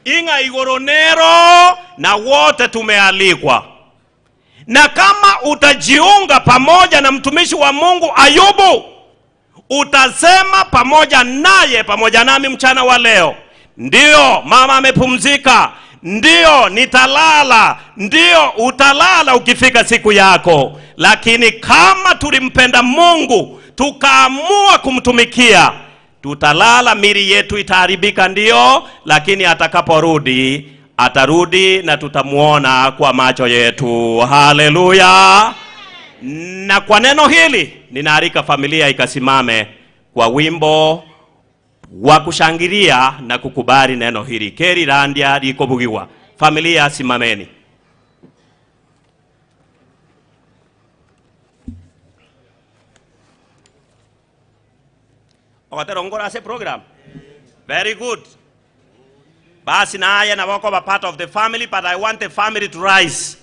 Inga igoronero na wote tumealikwa. Na kama utajiunga pamoja na mtumishi wa Mungu Ayubu, utasema pamoja naye, pamoja nami mchana wa leo, ndio mama amepumzika, ndio nitalala, ndio utalala ukifika siku yako. Lakini kama tulimpenda Mungu, tukaamua kumtumikia, tutalala, mili yetu itaharibika ndio, lakini atakaporudi, atarudi na tutamuona kwa macho yetu. Haleluya. Na kwa neno hili, ninaalika familia ikasimame kwa wimbo wa kushangilia na kukubali neno hili. Keri randia likobugiwa. Familia simameni. Ogaterongora se program. Very good. Basi naye na wako ba part of the family, but I want the family to rise.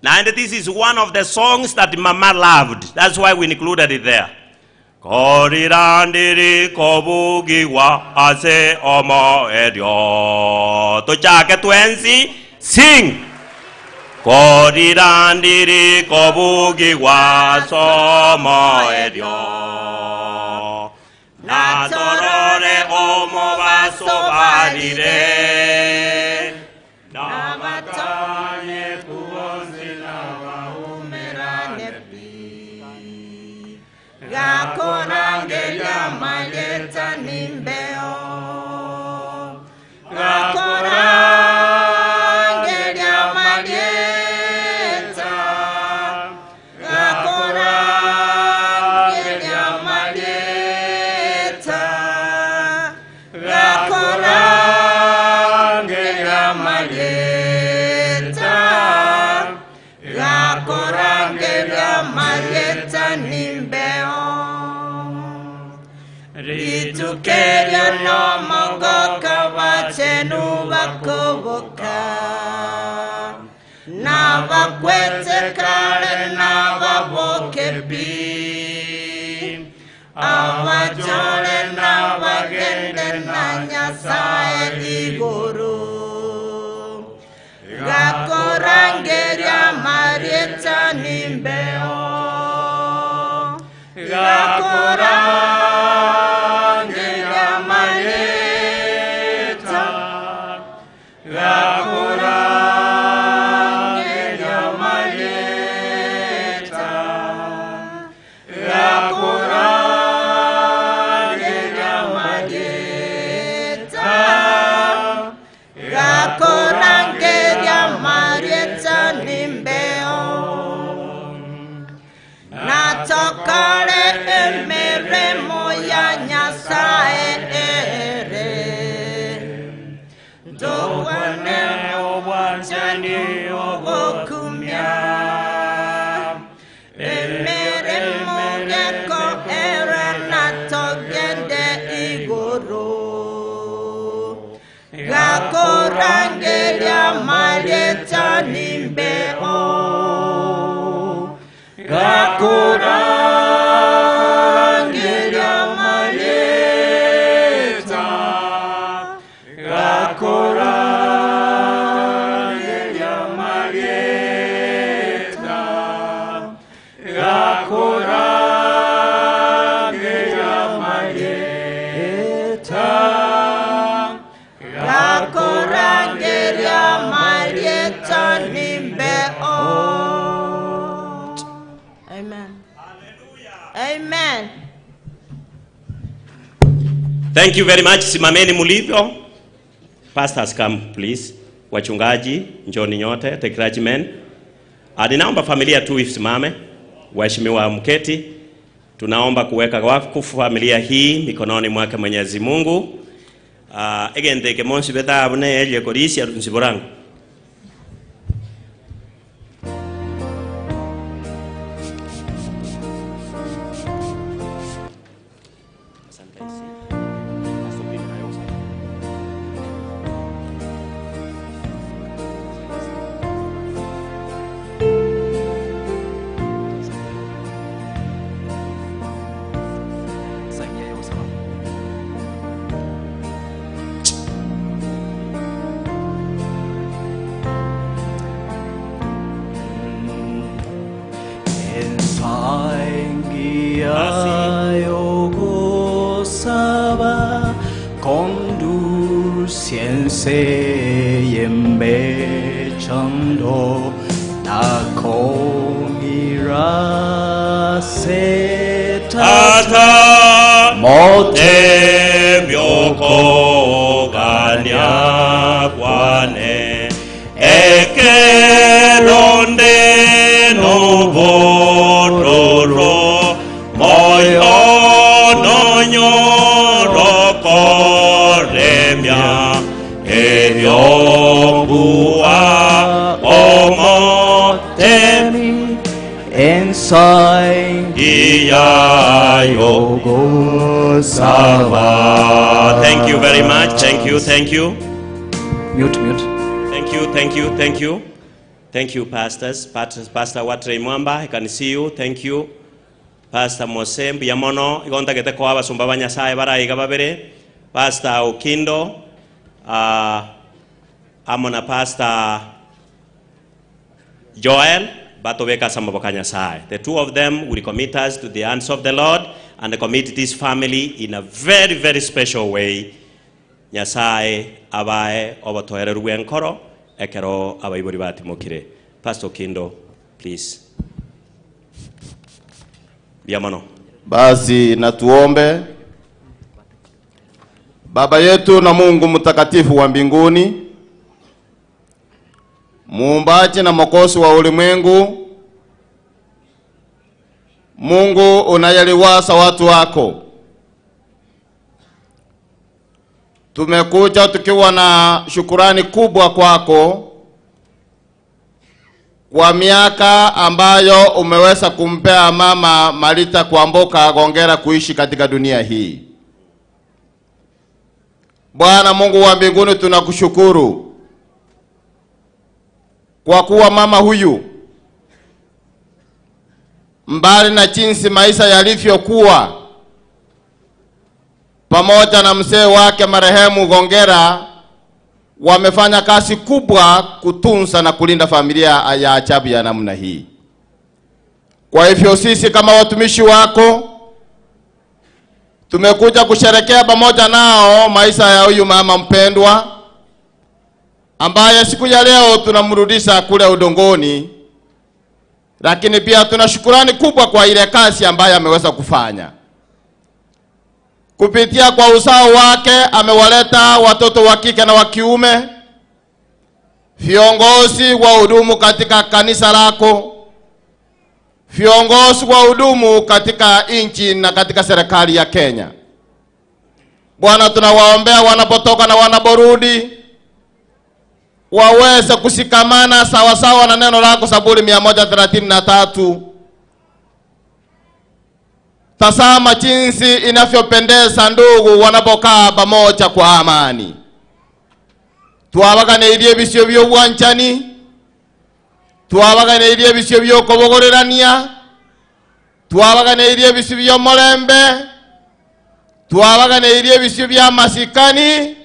And this is one of the songs that Mama loved. That's why we included it there. Korirandiri kobugiwa ase omo edio. Tochake twensi sing. Korirandiri kobugiwa somo edio. Na torore omo baso barire. Na matanye kuozi na waumerane pi.
Gakorangeria maleta nimbeo. Gakorangeria maleta. Gakorangeria maleta. Gakorangeria maleta. Gakorangeria maleta nimbeo. Ritukerio no mogoka wachenu wakoboka. Na wakwete kare na waboke pi. Awajole na wagende na Nyasaye iguru. Gakorangeria marieta nimbeo. Gakorangeria marieta. gakorangeria malieta nimbeo gakorangeria malieta gakorangeria malieta gakorangeria malieta gakorangeria malieta nimbeo. Amen. Amen.
Thank you very much. Simameni mulivyo. Pastors come please. Wachungaji, njoni nyote, the clergymen. Ninaomba familia tu isimame. Waheshimiwa mketi. Tunaomba kuweka wakfu familia hii mikononi mwake Mwenyezi Mungu. Egende ke monsi beta abune elye korisi atunsiborangu. Thank you very much. Thank you.
Mute.
Thank you. Thank you, pastors. Pastor Watre Mwamba, I can see you. Thank you. Pastor Mose Mbiyamono, igonta gete kwa basumba banyasaye barayiga babere. Pastor Okindo, amona Pastor Joel, batobeka sambabaka nyasaye. The two of them will commit us to the hands of the Lord and commit this family in a very, very special way. Nyasaye abae obatoere ruwenkoro ekero abaibori bati mokire. Pastor Kindo, please. Biamano.
Basi na tuombe. Baba yetu na Mungu mtakatifu wa mbinguni, muumbaji na mwokozi wa ulimwengu, Mungu unayeliwasa watu wako, tumekuja tukiwa na shukurani kubwa kwako kwa miaka ambayo umeweza kumpea mama Marita kuamboka gongera kuishi katika dunia hii. Bwana Mungu wa mbinguni, tunakushukuru kwa kuwa mama huyu, mbali na jinsi maisha yalivyokuwa, pamoja na mzee wake marehemu Gongera, wamefanya kazi kubwa kutunza na kulinda familia ya ajabu ya namna hii. Kwa hivyo sisi kama watumishi wako tumekuja kusherehekea pamoja nao maisha ya huyu mama mpendwa, ambaye siku ya leo tunamrudisha kule udongoni, lakini pia tuna shukrani kubwa kwa ile kazi ambayo ameweza kufanya. Kupitia kwa uzao wake amewaleta watoto wa kike na wa kiume, viongozi wa hudumu katika kanisa lako, viongozi wa hudumu katika nchi na katika serikali ya Kenya. Bwana, tunawaombea wanapotoka na wanaporudi waweze kusikamana sawa sawa na neno lako, Zaburi 133. Tazama jinsi inavyopendeza ndugu wanapokaa pamoja kwa amani. twabaganeirie ebisio by'obwanchani, twabaganeirie ebisio by'okobogorerania, twabaganeirie ebisio by'omulembe, twabaganeirie ebisio by'amasikani,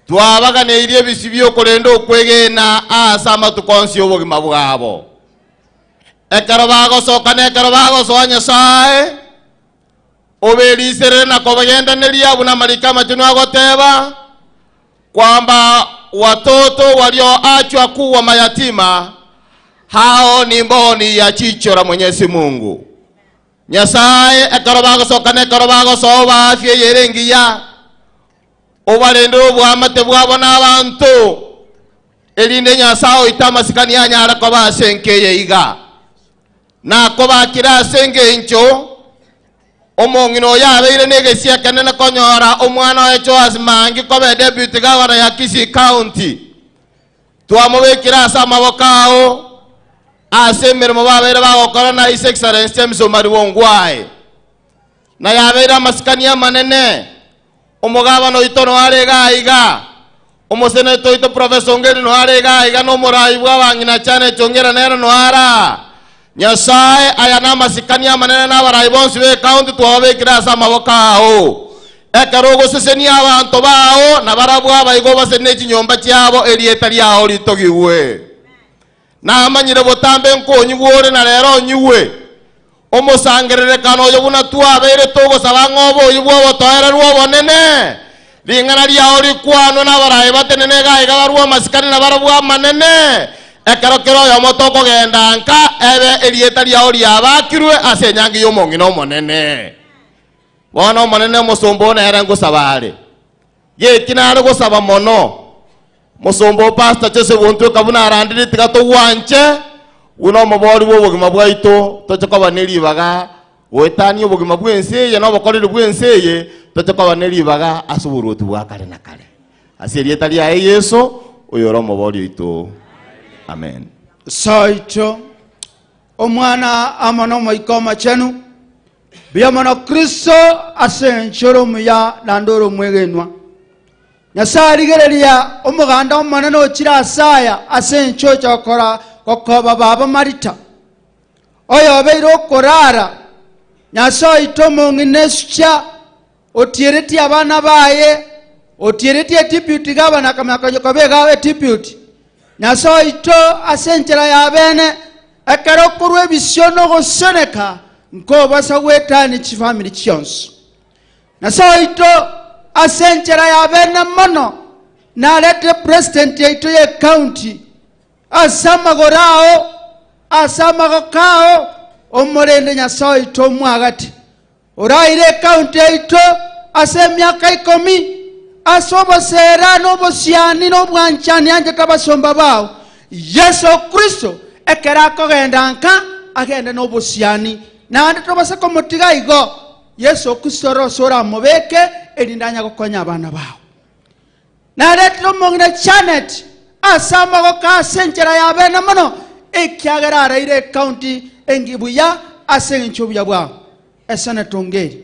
twabaganeirie ebisio by'okorenda okwegena ase amatuko nsi y'obogima bwabo. Ekero bagosoka na ekero bagosoa Nyasaye oberiserere na kobagendaneria buna marika matino agoteba kwamba watoto walioachwa kuwa mayatima hao ni mboni ya chicho la Mwenyezi Mungu. Nyasaye ekero bagosoka na ekero bagosoa bafye yerengiya obalendo bwamate bwabo n'abantu erinde Nyasaye itamasikani anyara ko basenkeye iga nako bakira senge incho omongino yabeire negesia kanene konyora omwana wecho asimangi kobe deputy governor ya Kisii County twamubekira asa amabokao ase mirimo babeire bagokora na His Excellency James Omari Wongwae na yabeire amasikani amanene omugabano itono arega iga omoseneto ito Professor Ngeri no arega iga no morai bwabangina cyane cyongera nero no ara Nyasaye ayana masikani amanene n'abarai bonsi be county twabekira asa amabokao ekarogo seseni abantu bao na barabu abayigo basene kinyomba cyabo erieta lyaho litogiwe na amanyire botambe nkonyi bwore na rero nyiwe omusangerere kano yo buna twabere togo sabangobo yibwo botoera rwo bonene lingana lyaho likwano na barayi batenene gaiga barwo masikani na barabu amanene ekarokero yo motoko genda nka ebe erieta lyaho lyabakirwe ase nyangi yo mongino monene bono monene musombo na era ngusabale ye kinaro gusaba mono musombo pastor Jose bonto kabuna arandiri tigato wanche uno mabori bo bugima bwaito tochoko baneli baga wetani obugima bwense ye no bakorere bwense tochoko baneli baga asuburutu bwakale na kale asirieta lya Yesu oyoro mabori ito amen.
Saito omwana amono moikoma chenu biamono Kristo asenchoro muya landoro mwegenwa Nyasaye gereria omuganda omonene okira asaya asencho chokora kokoba baba marita oyo beiro korara Nyasaye tomong'inesha otiereti abana baye otiereti deputy governor kabega deputy Nyasaye to asenchera ya bene ekero kurwe bisiono gosoneka nko basa wetani chi family chionso Nyasaye to asenchera ya bene mono na lete president yaito ye county asama gorao asama gokao omorende Nyasaye to mwagati oraire county yaito asemyaka 10 asobo sera no bosiani no bwanchani anje tabasomba bao Yesu Kristo ekera kogenda nka agenda no bosiani na ande tobasa komotiga igo Yesu Kristo rosora mobeke elindanya gokonya abana bao na retro mongna chanet asama goka senchera ya bena mono ekyagara araire county engibuya asenchobya bwa esana tongeri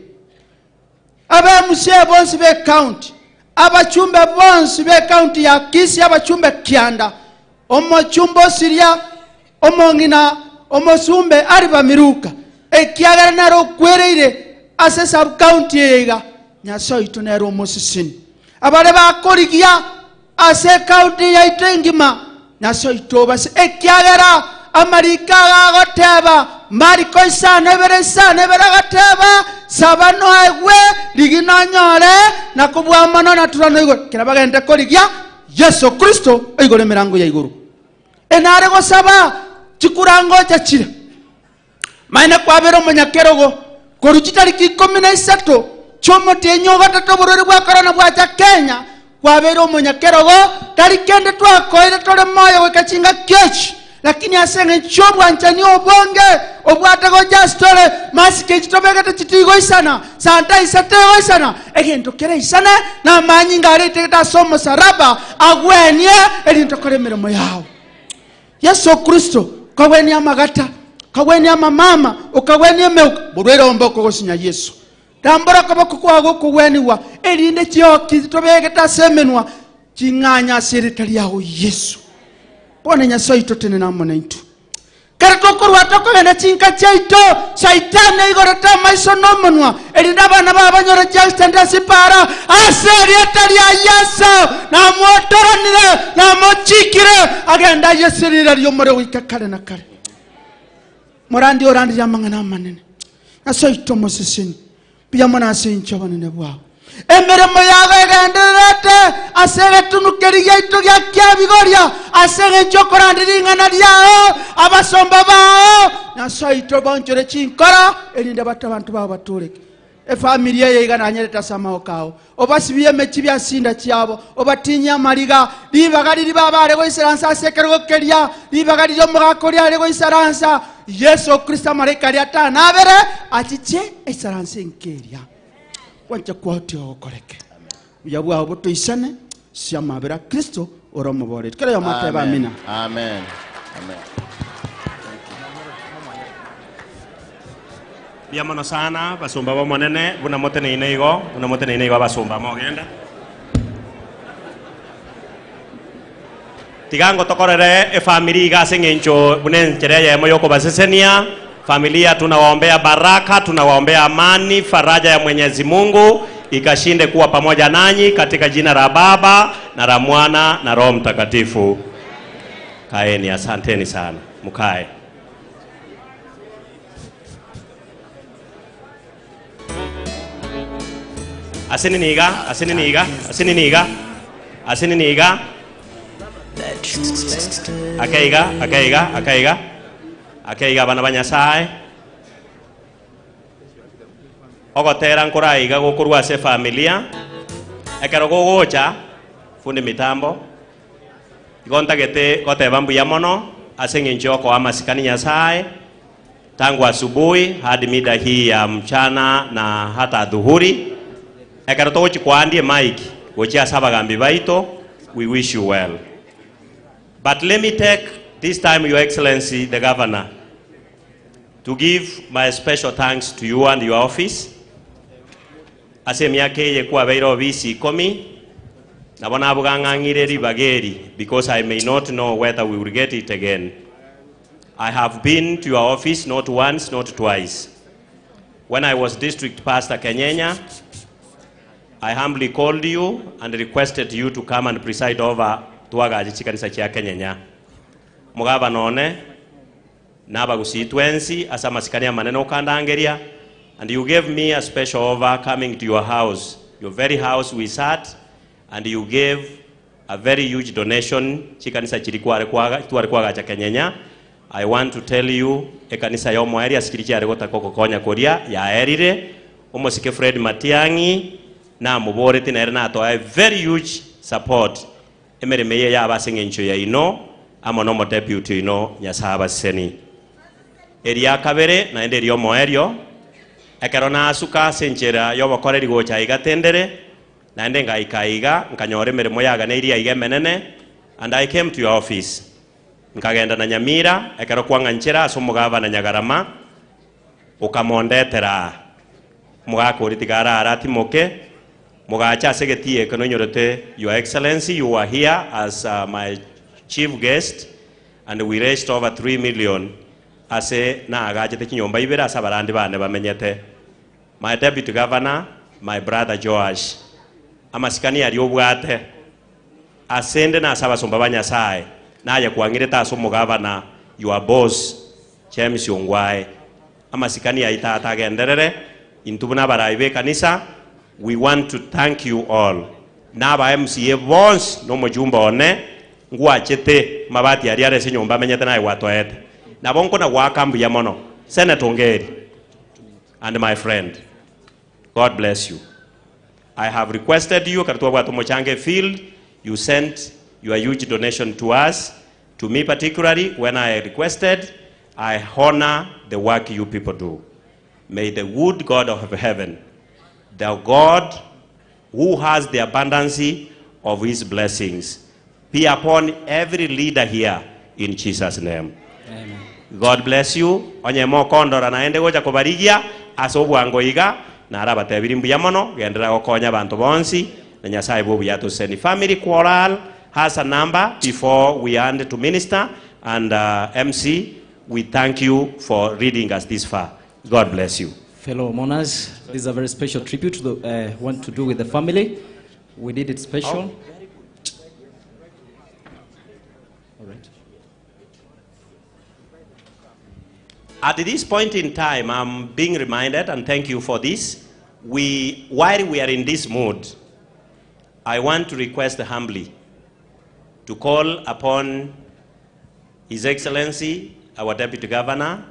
aba musye bonsi be county abachumbe bonsi be county ya Kisii abachumbe Kianda omochumbo siria omongina omosumbe ariba miruka ekyagara naro kwereire ase sub county ega Nyasaye itonero omosisini abale bakorigia ase county ya itengima Nyasaye itobase ekyagara amarika agoteba mariko isane bere gateba sabano egwe liginonyore na kubwamano na turano igoro kirabagende korigia Yesu Kristo igore mirango ya iguru enare gosaba chikurango chachira maina kwabero munyakerogo koruchitari ki 13 chomo tenyo gatatu bururi bwa korona bwa cha Kenya kwabero munyakerogo tari kende twakoire tore moyo wekachinga kechi lakini asenge chobwa nchani obonge obwata go jastore masike chitobegete chitigo isana santa isatego isana egento kere isana na manyi ngare teketa somo saraba agwenye elinto kore mirimo yao Yesu Kristo kagweni amagata kagweni amamama ukagweni emeuka burwera omboko gosinya Yesu tambora kabako kwago kugweniwa elinde chioki tobegeta semenwa ching'anya seretari yao Yesu pone Nyasaye totene namona itu karakokorwa tokogenda chinka chaito saitane igorota maiso nomonwa erinda bana babanyora jastanda sipara aserietari ya Yesu na motoranire na mochikire agenda yeserira ryomore wikakare na kare morandi orandi yamangana manene asoito moseseni pia mona asincho banene bwao emeremo yago egenderete asege tunukeriya ito gya kyabigoria asege nchokorandiringana ryao abasomba bao nasoito bonchore chinkora erinde bato abantu babo batureke efamilia ye igana nyereta samao kao obasibiye mechi bya sinda cyabo obatinya mariga libagari libabare go isaransa sekero keria libagari yo mugakori are go isaransa Yesu Kristo mareka ryata nabere atiche isaransa nkeria wancha kwati okoreke yabu abo toisane siamabera Kristo oromobore kera ya mateba amina
Amen. Amen.
Biamono sana basumba bo monene buna motene ineigo basumba mogenda tigango tokorere e family gasengencho bunen chereye moyoko basesenia familia tunawaombea baraka, tunawaombea amani, faraja ya Mwenyezi Mungu ikashinde kuwa pamoja nanyi katika jina la Baba na la Mwana na Roho Mtakatifu. Kaeni, asanteni sana. Mkae. Asini niga. Akaiga bana banyasaye ogotera nkuraiga gukurwa se familia ekero gogocha fundi mitambo igontagete goteba mbuya mono asengencho kwa masikani nyasaye tangu asubuhi hadi mida hii ya mchana na hata dhuhuri ekero togochi kwandie mike gocha sabagambi baito. We wish you well, but let me take this time, Your Excellency the Governor, to give my special thanks to you and your office. Asemiake ye kwa beiro visi komi nabona bugangangire ribageri because I may not know whether we will get it again. I have been to your office not once, not twice. When I was District Pastor Kenyenya, I humbly called you and requested you to come and preside over tuagaji chikanisa cha Kenyenya. Mugaba none naba gusitwensi asa masikani ya maneno kandangeria, and you gave me a special over coming to your house, your very house we sat, and you gave a very huge donation chikanisa chilikuwa tuarikuwa cha Kenyenya. I want to tell you ekanisa yo moeria sikirichi arigota koko konya koria ya erire omosike Fred Matiangi na mubore tinerena to a very huge support emeremeye ya basengencho ya ino amonomo deputy ino nyasaba seni eria kabere na ende rio moerio ekerona asuka senchera yo bakoreri gocha igatendere na ende ngaikaiga nkanyore meremo yaga na iria igemenene, and I came to your office nkagenda na Nyamira ekero kwanganchera asomugaba na Nyagarama ukamondetera mugakori tigara aratimoke mugacha segetie kono nyorete. Your Excellency, you are here as my chief guest, and we raised over 3 million ase na agajete kinyomba ibera sabarandi bane bamenyete. My deputy governor, my brother Joash, amasikani ari obwate asende na asaba somba banyasaye na ya kuangire taso mugavana your boss James Yongwae amasikani ya ita atagenderere intubuna baraibe kanisa. We want to thank you all. Na ba MCA bonds no mojumba one ngwachete mabati ari are se nyomba menyete na watoete na bonko na wakambu ya mono Senator Ngeri and my friend, God bless you. I have requested you Kartuwa Tomochange field, you sent your huge donation to us, to me particularly. When I requested, I honor the work you people do. May the good God of heaven, the God who has the abundance of his blessings, be upon every leader here in Jesus' name. Amen. God bless you. Onye mo kondora na ende goja kubarigia asobwango iga na araba tebirimbu ya mono gendera gokonya bantu bonsi na Nyasaye bo ya to send. Family choral has a number before we hand to minister and MC. We thank you for reading us this far. God bless you.
Fellow mourners, this is a very special tribute to want to do with the family. We did it special. All right.
At this point in time, I'm being reminded, and thank you for this, while we are in this mood, I want to request humbly to call upon His Excellency, our Deputy Governor,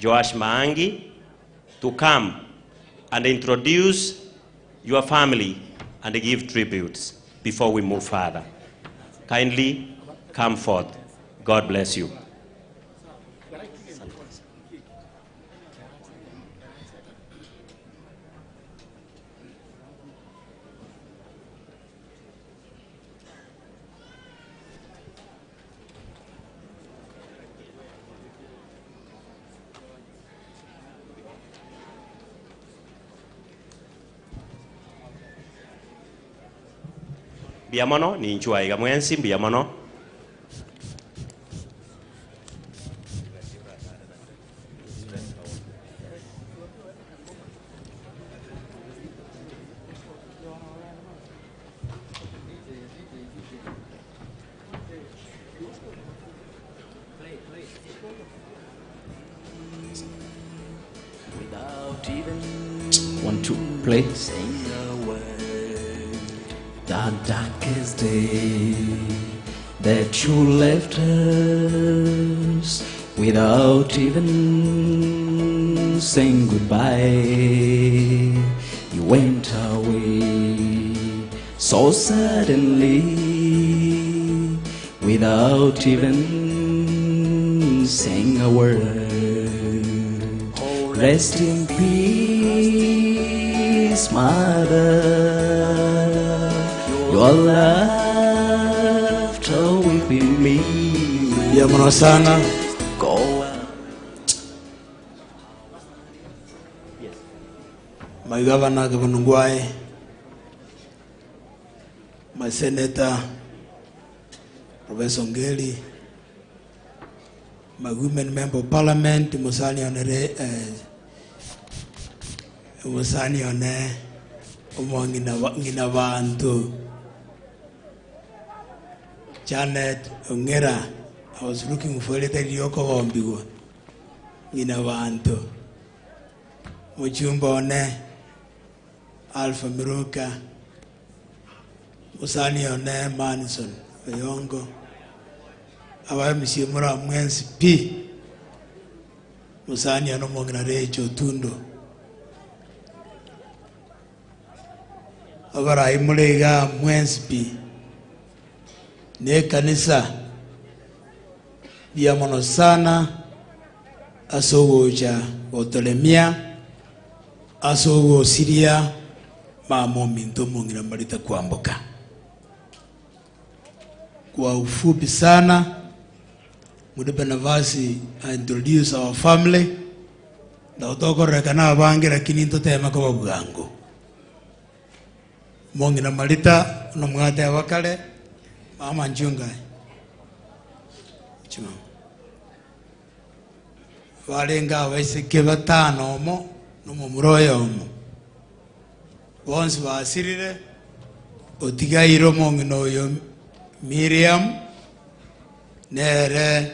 Joash Maangi, to come and introduce your family and give tributes before we move further. Kindly come forth. God bless you. Biamono ni nchua iga mwensi biamono.
Want to play? The darkest day that you left us without even saying goodbye. You went away so suddenly without even saying a word. Rest in peace, Mother. Your laughter within me.
Ya mno sana. My governor, Governor Ngwai, my senator, Professor Ngeli, my women member of parliament, Musani One, Ngina Vantu, Janet Ongera. I was looking for a little Yoko Ombigo. Ngina Vantu, Muchumba One, Alpha Miruka, Musani One, Manson, Yongo. Awa MC Mura Mwensi P. Musani Anomongina Recho Tundo. Abara imulega Mwensi P. Ne kanisa biamono sana asogoja otolemia asogo siria mamo minto mongina marita kuamboka. Kwa ufupi sana mudipe nafasi introduce our family na utoko rekana bangi lakini ntotema kwa bwangu mongina marita no mwate wakale mama njunga chuma walenga waisike batano mo no muroyo mo bonsi basirire otigairo mongino yo Miriam nere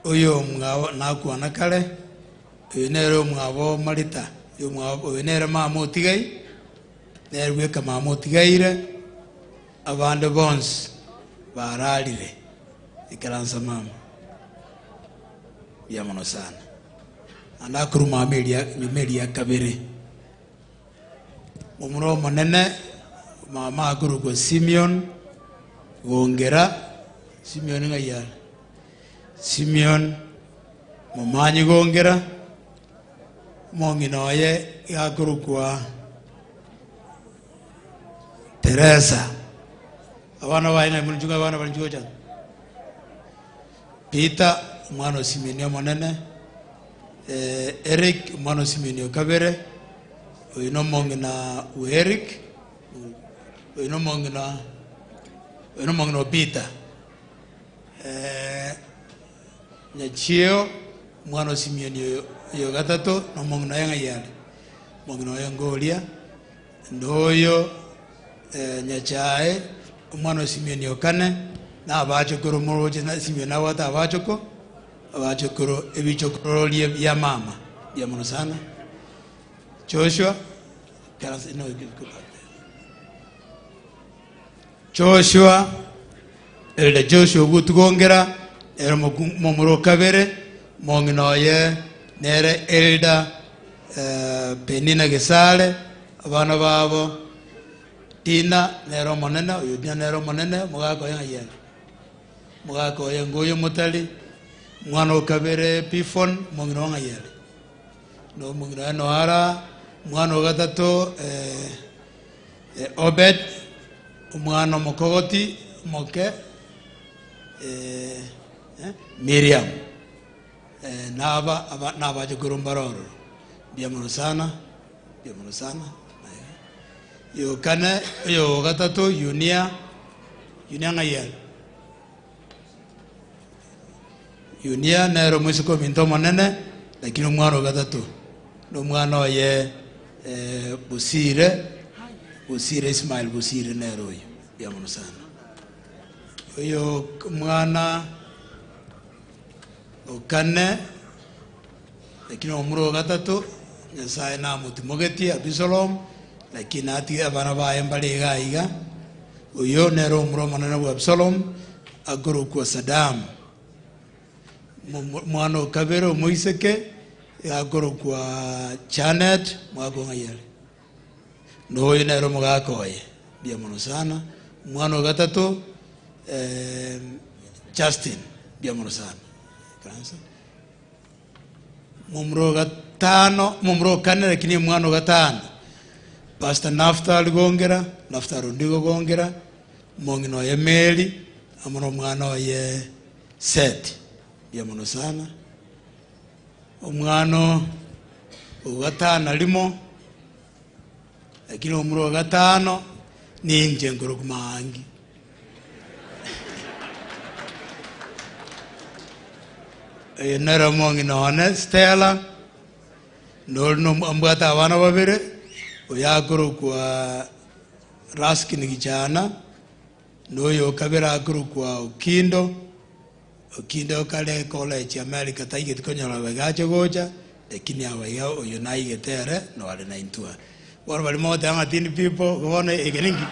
oyo mwawo nakwana kale nere mwawo Marita yo mwawo nere mama otigai nere weka mama otigaire abande bonsi baralire ikaransa mama yamono sana anakuru mameli ya kabere umuro monene mama akuru ko Simeon Gongera Simeon ngayal Simeon mamanyi Gongera monginoye yakuru kwa Teresa abana baina munjunga abana banjuja Peter mwana Simeon monene Eric mwana Simeon kabere oyino mongina Eric
Uno mongno Peter. Nyachio mwana Simeon yo gatato no mongno yanga yale. Mongno yangolia ndoyo nyachae mwana Simeon yo kane na abacho koro moroje na Simeon na wata abacho koro ebicho koro ya mama ya mono sana. Joshua no Joshua elde Joshua gutugongera era momuro kabere monginoye nere elda Penina Gesale abana babo Tina nero monene uyudnya nero monene mugako yanga mugako yengoyo mutali mwana kabere Pifon mongino nga yele no mongino no ara mwana gatatu Obed umwana mokogoti moke Miriam naba jogurumbaroro biamono sana yo kana yo gatatu Yunia ngayel Yunia nero musiko minto monene lakini umwana gatatu no mwana ye Busire Ismail Busire nero yo biamono sana yo mwana okane lakini umuro gatatu Nyasaye na mutimogeti Abisalom lakini ati abana baye mbaliga iga uyo nero umuro manana wa Absalom agoro kwa Saddam mwana kabero Moiseke agoro kwa Janet mwago ngayale no yo nero mugako ye biamono sana mwana gatatu Justin biamono sana kansa mumro kane lakini mwana gatano Pastor Naftali gongera Rundigo gongera mongino ye Meli amono mwana ye Seth biamono sana omwana ugatano limo lakini umuro gatano ninje ngoro kumangi nera mongino ne Stella no ambata abana babere oyagoro kwa Raskin kijana noyo kabera agoro kwa Okindo kale college America taige tkonyola bagaje goja lakini abaya oyo naige tere no ale na intua wala bali mo tanga tini people gone egeningi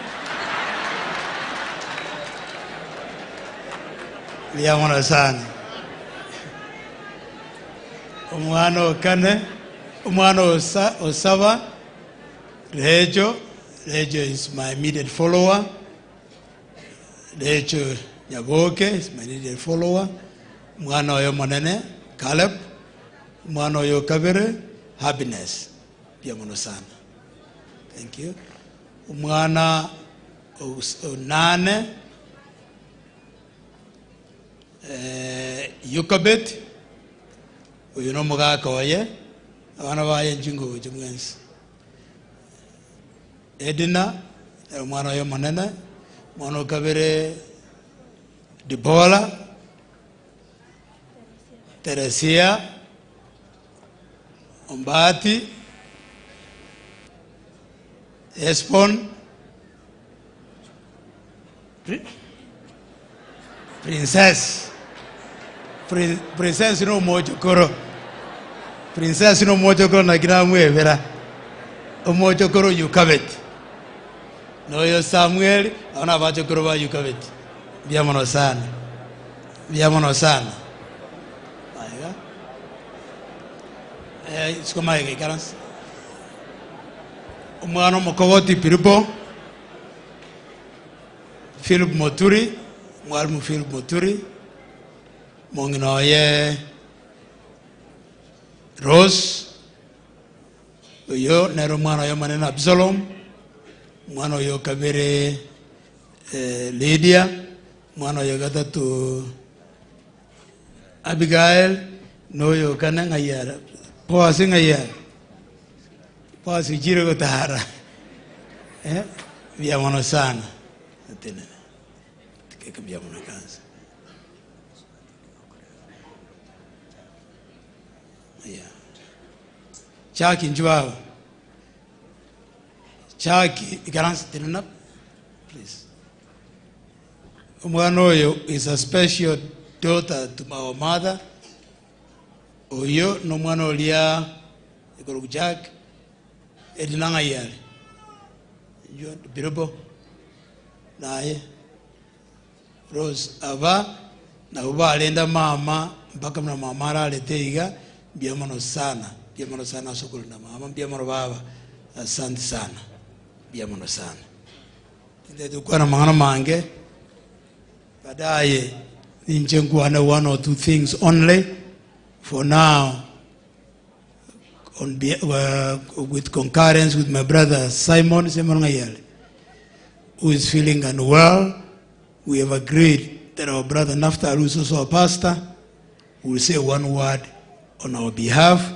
liamona sana umwana kane umwana osaba Rejo is my immediate follower. Rejo Nyaboke is my immediate follower. Mwana oyo monene Caleb. Mwana oyo kabere Happiness. Pia mono sana. Thank you. Mwana onane Yukabet. Uyu no mugaka oye. Abana baye njingo jumwensi. Edina mwana yo manene mwana kabere Debola Teresia Ombati Espon Princess no mojo koro Princess no mojo koro na kina mwevera omojo koro Yukabet no yo Samuel ona bacho koro ba Yukabet biamono sana sikoma yake karas umwana mokogoti Piripo Philip Moturi mwalimu Philip Moturi mongino ye Rose yo nero mwana yo manena Absalom mwana yo kabere Lydia mwana yo gatatu Abigail no yo kana ngayara poasi ngayara poasi jiro gotara Biamono sana. Tena. Tikeka biamono kansa. Yeah. Chaki njwao. Chaki ikaransa tena. Please. Umwanoyo is a special daughter to our mother. Oyo no mwana olia ikoro Jack edinanga yale. Yo birobo naye Rose aba na uba alenda mama mpaka na mama alete iga biamono sana sokolo na mama biamono baba asante sana biamono sana ndio kwa na mangana mange baadaye ninje ngwana one or two things only for now with concurrence with my brother Simon Ngayale, who is feeling unwell. We have agreed that our brother Naftal, who is also a pastor, will say one word on our behalf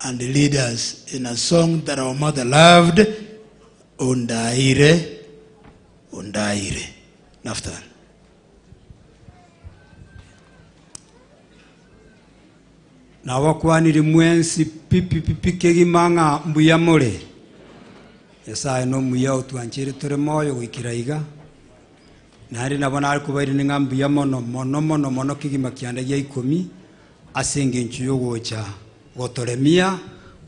and lead us in a song that our mother loved, Undaire, Undaire. Naftal.
Na wakwaniri mwensi pipi kegimanga mbuyamore Nyasaye no muya utwanchire tore moyo gwikiraiga nari nabona ari kubairi ninga mbuyamono mono kigima kianda ya 10 asenge nchuyo gocha gotoremia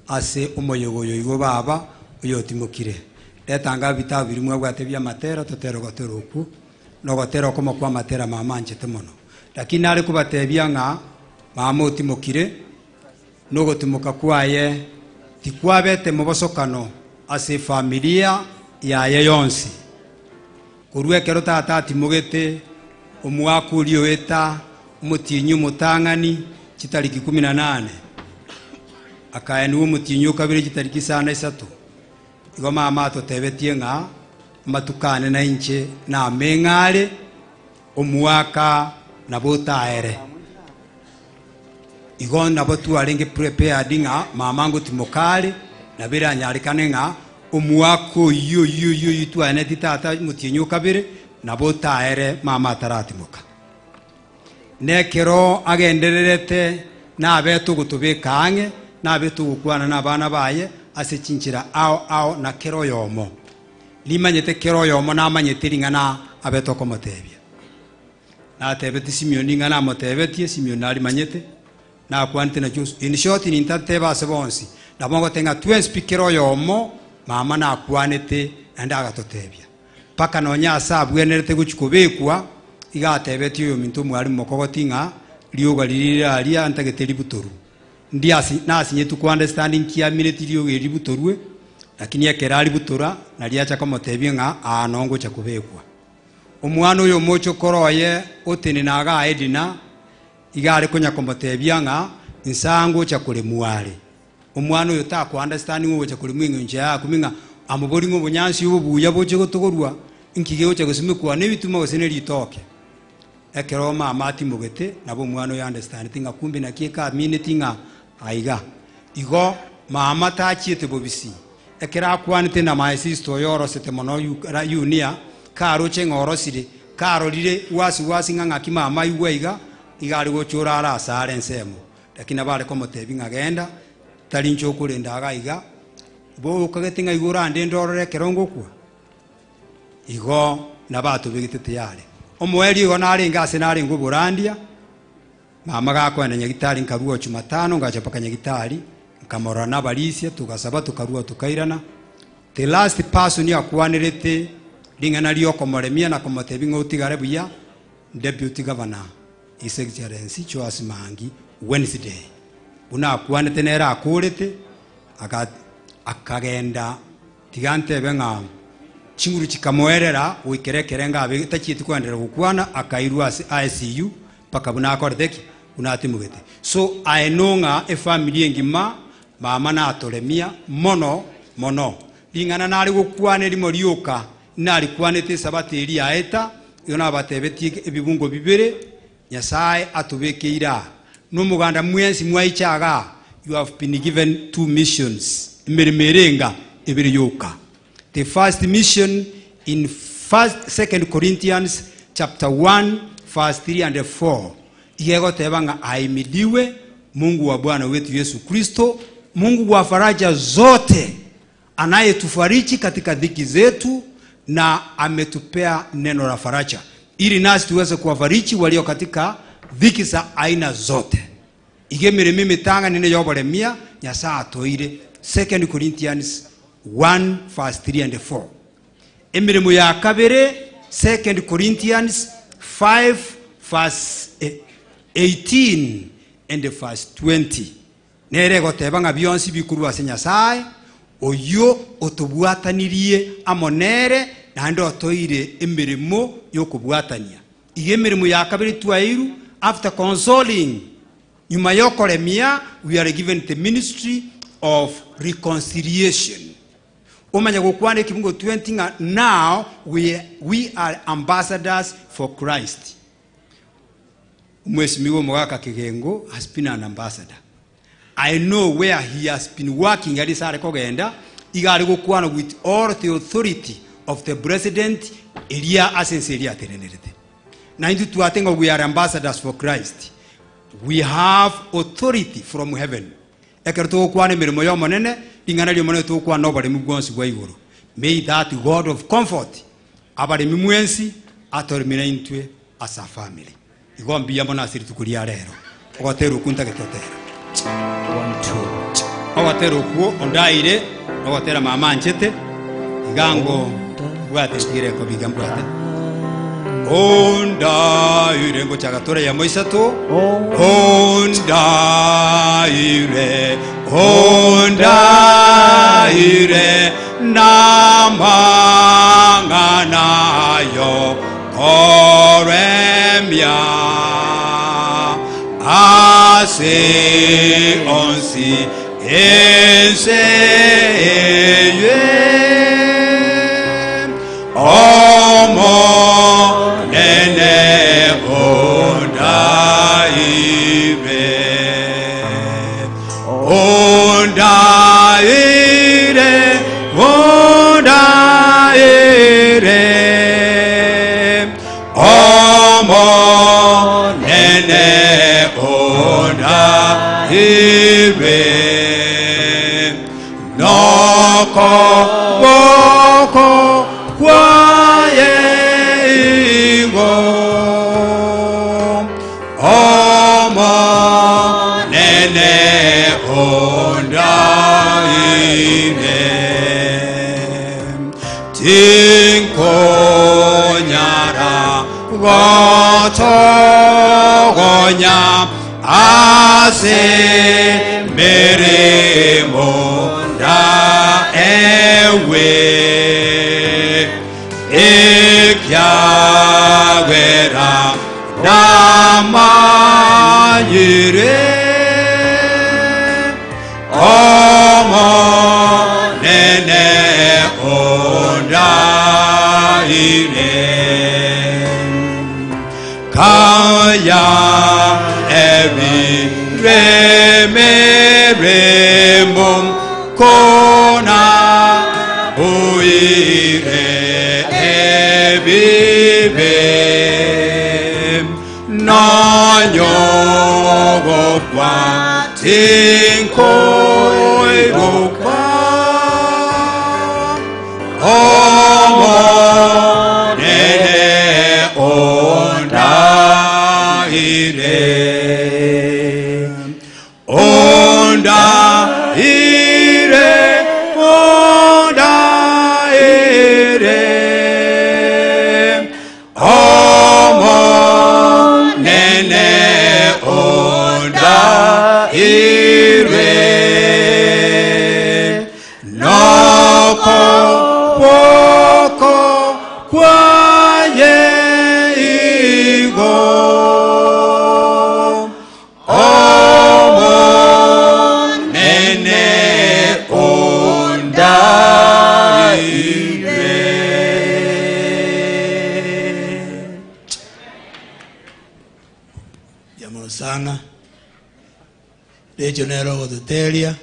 ase umoyogoyo igo baba uyotimukire letanga bitabu birimwe bwatebya matera totero goteroku no gotero komo kwa matera mama nchete mono lakini ari kubatebya nga mama utimukire no gotimuka kwaye tikwabete mubosokano ase familia yaye yonsi kurwekero tata atimugete omwaka ulio weta umutinyu mutangani kitariki 18 akaeni umutinyu kabiri kitariki 3 igo mama atotebetie nga matukane na inche na mengale omwaka na botaere igo na botu alenge prepared nga mama ngo timokale na bira nyarikane nga omwako yo twane titata mutinyu kabiri na botaere mama taratimuka nekero agendererete na betu gutubikange na betu gukwana na bana baye asechinchira ao na kero yomo limanyete kero yomo na manyete ringana abeto komotebia na tebeti Simeoni ngana motebetie Simeoni ali manyete na kwante na just in short in intateba sebonsi na bongo tenga twen speakero yomo mama na kwanete anda agatotebia paka no nya sabwenerete guchikobekwa igatebeti yo mintu mwali mokogotinga lioga lirira ali antageteri butoru ndiasi nasi nyetu ku understanding kia minute lioga libutorwe lakini yakerali butora na liacha komotebia nga anongo cha kubekwa omwana oyo mocho koroye otene naga edina igare konya komotebia nga nsango cha kulemuale omwana oyo ta ku understanding wo cha kulemwinga nje ya kuminga amubori ngo bunyansi ubuya boche gotogorwa inkigeo cha gusimikwa ne bituma gosene litoke ekero mama atimugete nabo mwana oyo understand tinga kumbi na kieka minute nga aiga igo mama tachiete bobisi ekera kwanite na my sister yoro sete mono yunia karo chengoro sire karo lire wasi nganga kimama iweiga igari gochura ara sare nsemo lakini abale komotebi ngagenda talincho kulenda agaiga bo kagetinga igura ndendorore kerongo kwa igo nabatu bigitete yale omweli igo nari ngase nari nguburandia mama gako ene nyagitari nkaruo Jumatano ngacha paka nyagitari nkamora nabalisia tugasaba tukarua tukairana the last person yakwanirete lingana liyo komoremia na komotebi ngotigare buya deputy governor his excellency Charles Mangi Wednesday una kwanete nera akurete akagenda tigante benga chinguru chikamoerera uikerekerenga abe tachiti kwandera gukwana akairwa ICU paka buna akordeki unatimugete so aenonga e family ngima mama na atoremia mono lingana nari gukwane limo lioka nari kwanete sabate eri aeta yona batebetie ebibungo bibere Nyasaye atubekeira no muganda mwensi mwaichaga you have been given 2 missions merimerenga ebiri yoka. The first mission in 2 Corinthians chapter 1 verse 3 and 4 igegoteba nga aimidiwe Mungu wa Bwana wetu Yesu Kristo, Mungu wa faraja zote, anayetufariji katika dhiki zetu na ametupea neno la faraja ili nasi tuweze kuwafariji walio katika dhiki za aina zote. Igemere mimi tanga nene yoboremia Nyasaye atoire 2 Corinthians 1 verse 3 and 4. Emirimo ya kabere 2 Corinthians 5 verse 18 and verse 20. Nere goteba nga byonsi bikuru ase Nyasaye oyo otubwatanirie amonere na ndo toire emirimo yo kubwatania. Igemirimo ya kabere twairu after consoling nyuma yo koremia we are given the ministry of reconciliation. Umanya gukwane kibungo 20 now we are ambassadors for Christ. Mwesimiwo Mwaka Kigengo has been an ambassador. I know where he has been working at this kogenda igari gukwana with all the authority of the president Elia Asenseria terenerete. Na into tuatenga we are ambassadors for Christ. We have authority from heaven. Ekerto kwane mirimo yo monene ingana lyo monene to kwa nobody mugwansi gwa iguru. May that God of comfort abari mimwensi atormina intwe as a family. Igombi yamona siri tukulia rero. Ogotero kunta ketotera. 1 2. Ogotero ku ondaire ogotera mama nchete igango gwate sigire ko bigambwate. Ondaire ngo chagatora ya moisato. Ondaire namanganayo koremia ase onsi enseye omo nene ondaire omo nene ondaire noko woko kwaye ingo omo nene ondaire tinkonyara gotogonya ase meremonda ewe ekyagera namayire omo nene ondaire kaya ebi remeremom kona uire ebibe nanyogokwa tinkoirokwa omo nene ondaire ondaire ondaire omo nene ondaire noko poko kwaye igo omo nene ondaire.
Diamolo sana legionero gotuteria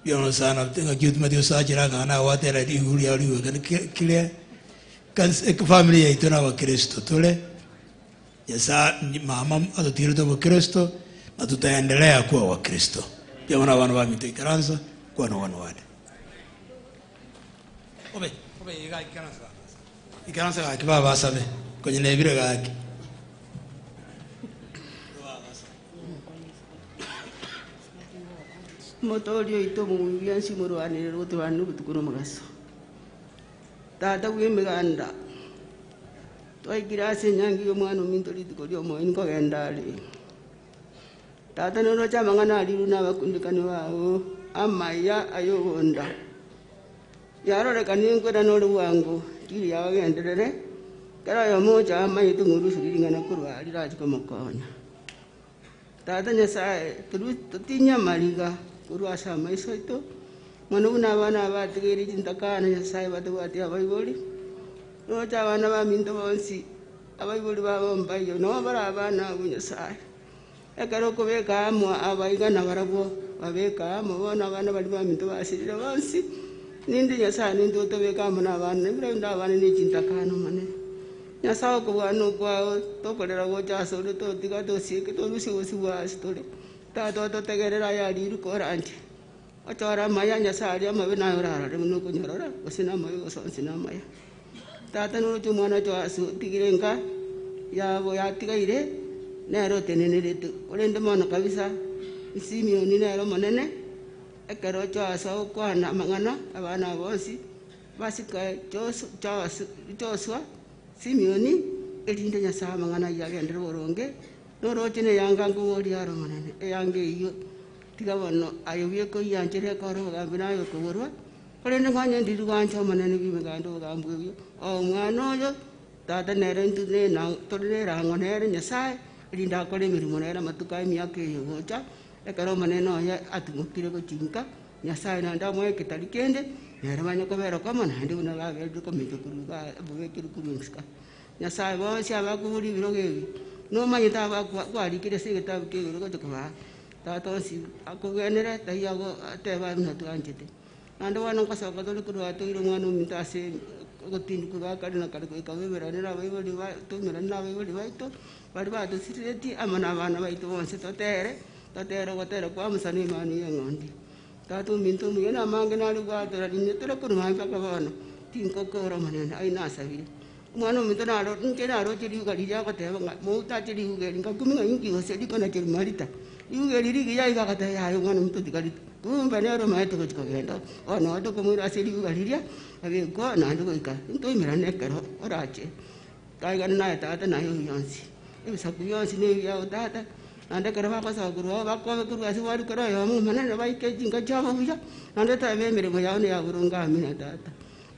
biono sana tenga kitu madio sajira kana watera di huria liwe kan kile family yaitu na Wakristo tule yasa mama atutire to Wakristo na tutaendelea kuwa Wakristo. Pia wana wana wa mito ikaranza kwa na wana wale. Obe ikaranza akibaba sabe kwenye nebire gaki.
Motorio ito mubia simurwane rotwanu butukuru magaso. Tata wimeganda. Twaikira senyangi omwana omintori tukorio moini kogendale. Tata nono chamangana aliru n'abakundikani bawo amaya ayogonda. Yaroreka ninkwera n'oluwango kiri yabagenderere kera yomoja amayi tungurushuringana kurwalira kikomokonya. Tata Nyasaye tutinya mariga kurwasa maiso ito mwana unabana bategeri chintakana Nyasaye batubati abaiboli no chabana baminto bonsi abaiboli babomba yo no barabana Nyasaye ekaro kubeka amwa abaigana barabo babeka amwa bona bana bali baminto basirira bonsi nindi Nyasaye nindo tobeka amna bana nibira abana ni chintakana mane Nyasaye ko bwana kwa tokolera gocha sore to tiga to sieke to lusi osi wa store ta to tegerera ya liru koranje achara maya Nyasaye amabe na yorara muno kunyorora osina mayo osina maya tata no chumwana cho asu tigirenga ya bo ya tigaire nero tenenere tu olende mono kabisa Simeoni nero monene ekero cho aso kwa na mangana abana bonsi basika Joshua Simeoni elinde Nyasaye mangana yagendera boronge norochine yanga ngori aro manene yange iyo tigabono ayobiye ko yanjere ko ro gambina yo ko borwa olende kwanye ndiru kwancho manene bimegando gambwe o mwana oyo tata nere ntune na tore rango nere Nyasaye elinda kole mirimo nere matukai myake yo gocha ekaro maneno ya atumukire ko chinka Nyasaye na ndamo ekitali kende nere banya ko bero kama na ndi una ga bero ko mito kuruga buwe kiru kurunska Nyasaye bo sia bakuri birogebi no manyita bakwari kire segeta bukiro ko tukwa tato si akugenera tayago teba na tuanjete ando wana ko sako to ku ato iro ngano minta se ko tin ku ga kadina kad ko ka bebera na baiboli ba to mera na baiboli ba to bari ba to sireti amana bana ba to onse to tere ko tere ko amsani mani ngondi tato minto mu yana mangena lu ga to rinne to ko ma ka bana tin ko ko ro manena ai na sabi mwana minto na ro nke na ro chiri ga rija ko te ba mo ta chiri hu ge nga kumi nga ingi ho se di ko na chiri marita yu ge riri gi ya ga ka te ya mwana minto di ga kumba ne ro ma to ko genda ono to ko mu ra se di ga rija ave ko na ndo ko ka to mira ne ka ro orache kai ga na ta ta na yo yonsi e sa ku yonsi ne ya ta ta ande ka ba ko sa guru ba ko ku ga si wa ku ro yo mu mana ne ba ke jinga cha ho ya ande ta me mere mo ya ne ya guru nga mi na ta ta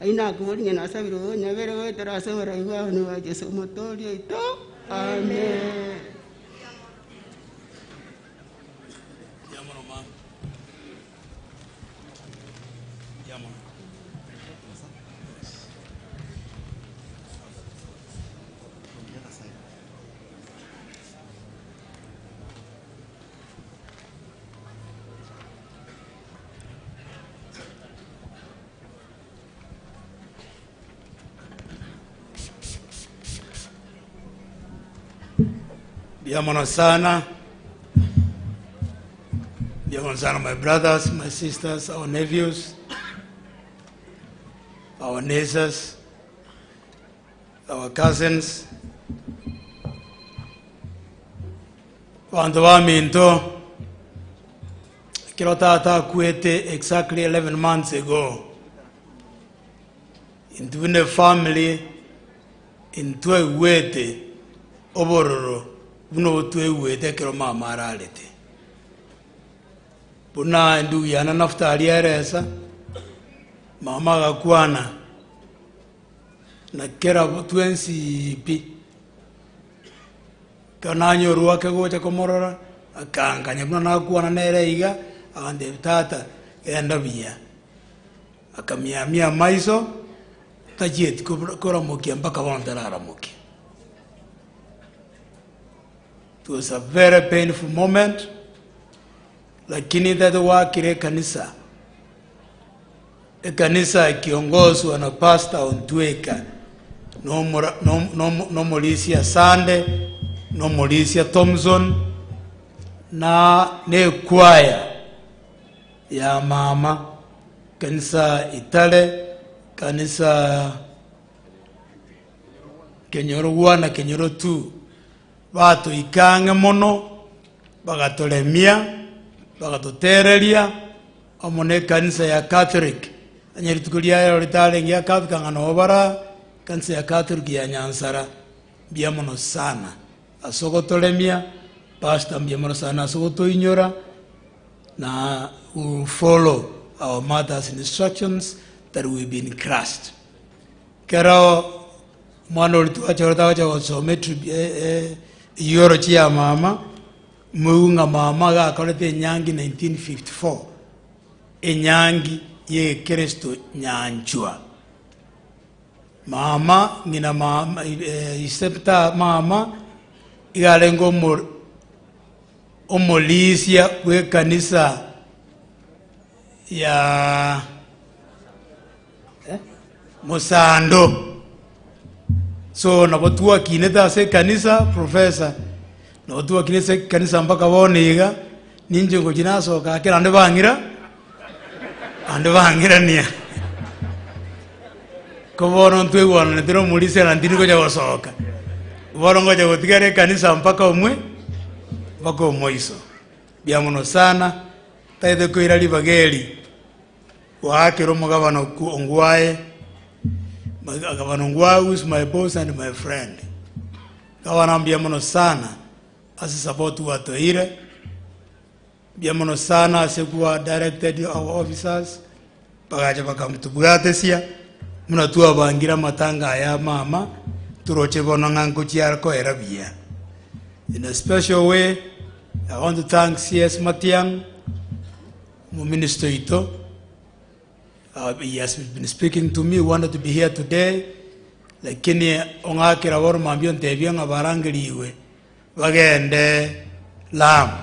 aina ko ni na sa biro nya vere we tara sa ra iwa no wa Jesu motorio ito amen.
Diamono sana, my brothers, my sisters, our nephews, our nieces, our cousins. Wandu wa minto, kirotata kuete exactly 11 months ago. Into the family, into a wete, obororo. Buno tuwe tekero mama aralete buna ndu yana naftali eresa mama gakwana na kera twensi pi kana nyorwa ke gocha komorora akanganya buna nakwana nereiga ande tata enda bia akamia maiso tajet kora mokia mpaka wandara mokia. It was a very painful moment, lakini tatu wakire kanisa. Kanisa kiongozwa na Pastor Ontweka nomulisia Sande, nomulisia Thompson, na nekwaya ya mama, kanisa Itale, kanisa Kenyoro 1 na Kenyoro 2, watu ikange mono, bagatolemia, bagatoterelia, omone kanisa ya Catholic, anyeri tukulia ya Itale ngia Catholic ngano obara, kanisa ya Catholic ya Nyansara, biamono sana, asogotolemia, pastor biamono sana, asogotoinyora, na we will follow our mother's instructions that we've been crushed. Kero mwana ulituacha wacha wasome yoro chia mama muunga mama ga kolete nyangi 1954 enyangi ye Kristo nyanjua mama ngina mama isepta mama igalengo omolisia kwe kanisa ya Mosando. So nabotua kineta se kanisa professor nabotua kinese kanisa mpaka woniga ninje ngo jinaso ka kera ande bangira nia ko bono ntwe wana ndiro mulise na ndiri ko jago soka bono ngo jago tigare kanisa mpaka umwe bako moiso biamono sana taide ko irali bageli wa kero mugabano ongwae Gavana Ngwau is my boss and my friend. Gavana biamono sana as support watu ire. Biamono sana asekuwa directed our officers. Pagaja bakamtubugatesia. Munatua bangira matanga ya mama. Turoche bono ngango chiarko erabia. In a special way, I want to thank CS Matiang, Minister Ito. He has been speaking to me, wanted to be here today. Lakini ongakira woro mambio ntebia ngabarangiriwe bagende Lamu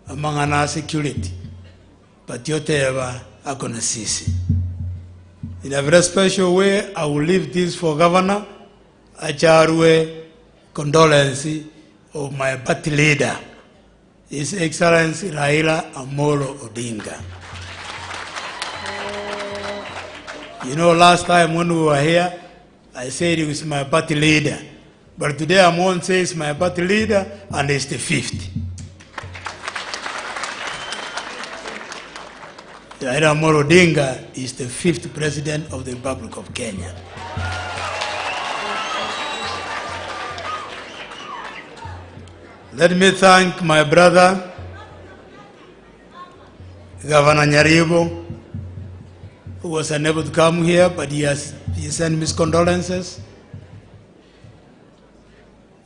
amangana security but yoteba akona sisi. In a very special way, I will leave this for Governor Acharwe condolence of my party leader, His Excellency Raila Amolo Odinga. You know, last time when we were here, I said he was my party leader. But today I won't say he's my party leader, and he's the 5th. Raila Amolo Odinga is the 5th president of the Republic of Kenya. Let me thank my brother, Governor Nyaribo, who was unable to come here, but he sent his condolences.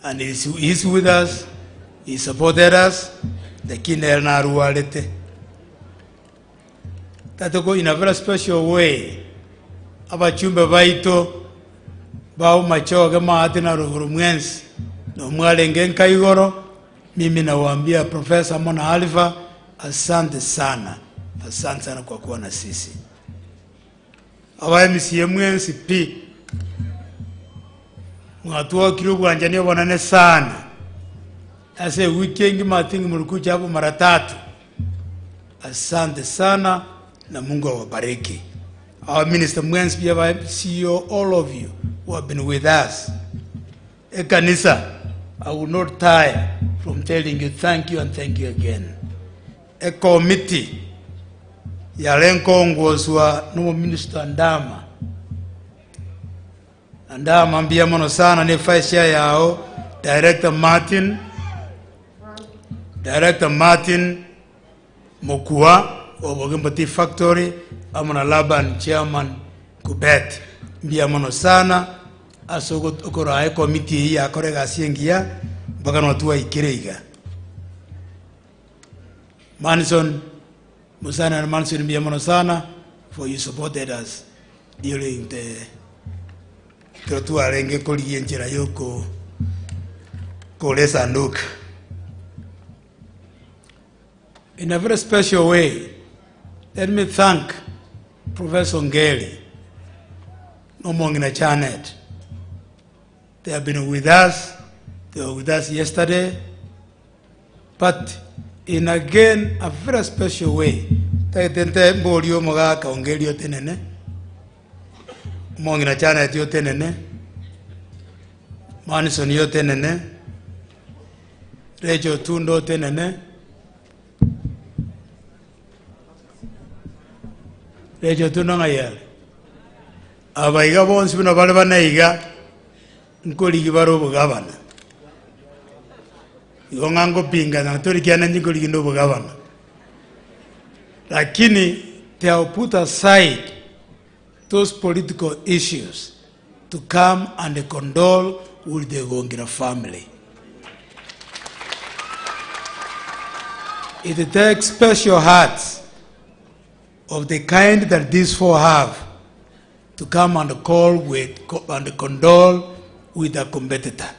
And he's with us. He supported us. The Kinel Narualete. That go in a very special way. Abachumba Vaito, Bao Machoga Maatina Rumens, no Mwalengen Kaigoro, mimi nawaambia Professor Mona Alifa, asante sana. Asante sana kwa kuwa na sisi. Awa MCMNC P mwatua kirugu anjania wanane sana. Ase weekend matingi mulikuja hapo mara 3. Asante sana na Mungu awabariki. Our Minister Mwensi pia CEO, all of you who have been with us. Kanisa, I will not tire from telling you thank you and thank you again. A committee yalenko ongozwa no Minister Ndama. Ndama mbia mono sana ne faisha yao Director Martin Mokua Obogembati Factory, amona Laban Chairman Kubet mbia mono sana asogo okora committee ya korega siengia bagano tuwa ikireiga Manson Musana and Manson mbia mono sana for you supported us during the Krotua renge koli njira yoko kolesa nduk. In a very special way, let me thank Professor Ngeli. Omongina Janet. They have been with us. They were with us yesterday. But in again a very special way. Tente mborio moga kaongelio tenene. Omongina Janet yo tenene. Manison yo tenene. Rejo Tundo tenene. Rejo Tundo ngayale. Abaiga bonsi bino bale banaiga nkoli baro bugabana. Igongango pinga na tori kiana nkoli kindo bugabana. Lakini they have put aside those political issues to come and condole with the Gongira family. It takes special hearts of the kind that these four have to come and call with and condole with a competitor,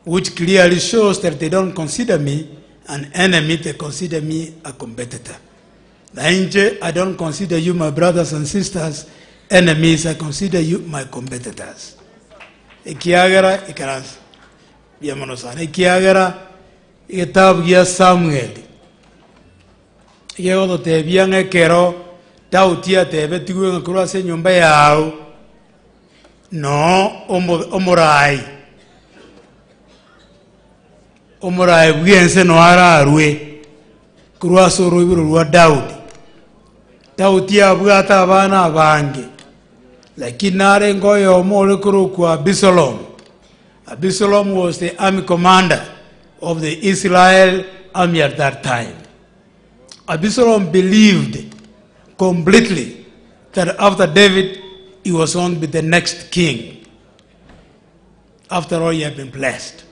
which clearly shows that they don't consider me an enemy, they consider me a competitor. I don't consider you, my brothers and sisters, enemies, I consider you my competitors. Ikiagara ikaras biamonosana ikiagara itabu ya Samuel yego te biange kero tautia te betuwe ngakura se nyumba yao no omorai bwiense no ararwe kurwa soro ibiro rwa Daudi tautia bwata abana bange lakini nare ngoyo mole kuru kwa Absalom. Absalom was the army commander of the Israel army at that time. Absalom believed completely that after David, he was going to be the next king. After all, he had been blessed.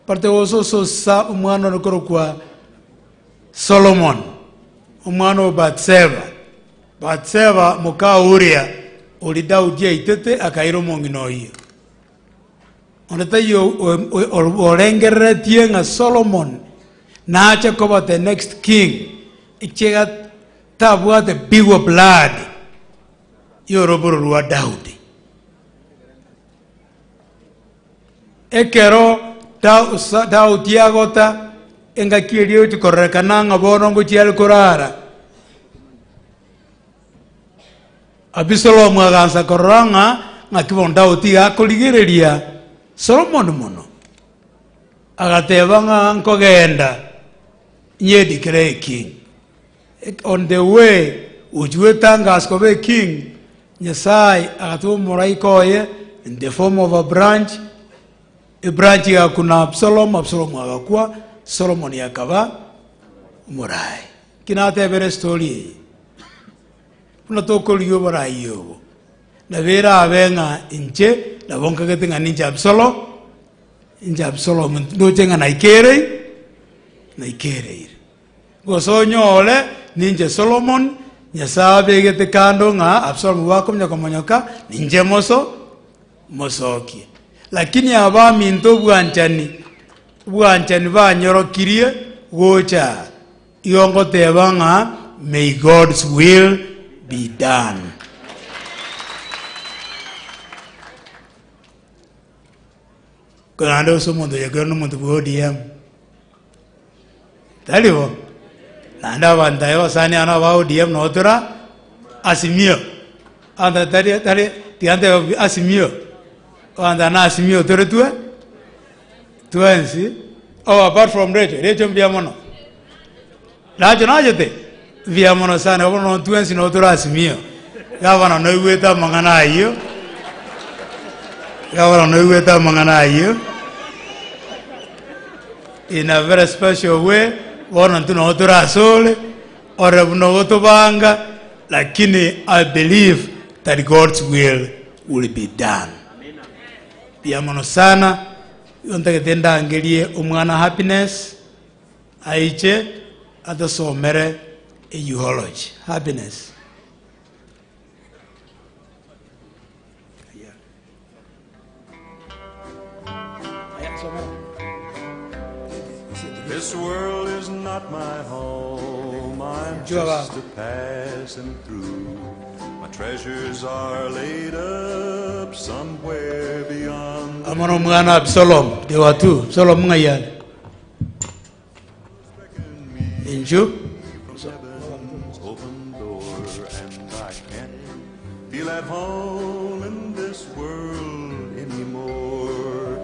But there was also Solomon, umano Bathsheba. Bathsheba muka Uriah. Olida ujia itete akairo mongino hiyo. Oneta yo orengere tienga Solomon na acha koba the next king. Ichega tabua the bigger blood. Yo roboro ruwa Daudi. Ekero Daudi agota enga kirio tikorekananga borongo chial korara. Absalom aganza koranga ngakibonda utia koligereria Solomon mono agatebanga nkogenda nyedi kere king. On the way ujuetanga askobe king Nyasai agatu moraikoye in the form of a branch ya kuna Absalom agakua Solomon yakaba morai kinate bere story una toko liyo bara yobo na vera abenga inche na bonka ketenga ninja Absalom no tenga na ikere gosonyo ole ninja Solomon nyasabe gete kando nga Absalom wako mnyakomonyoka ninje mosoki lakini abami ndo bwanchani banyorokirie gocha yongo tebanga may God's will be done. Kanando somondo ya gono mondo ODM. Talibo. Nanda banda yo sani ana ba ODM no tora Asimio. Anda tari tiante Asimio. Anda na Asimio tore tu. Tuensi. Oh, apart from Rejo mbiamono. Rajo na jote. Viamono sana wono tuensi no tora Asimio. Gavana no iweta mangana ayo. In a very special way, one to no tora sole or no banga, lakini I believe that God's will be done. Viamono sana yonta tenda angelie umwana happiness aiche adaso mere eulogy happiness.
This world is not my home, I'm just a passing through. My treasures are laid up somewhere beyond.
Amono mwana Absalom, they were two. Absalom ngayal. Inju.
Open door, and I can't feel at home in this world anymore.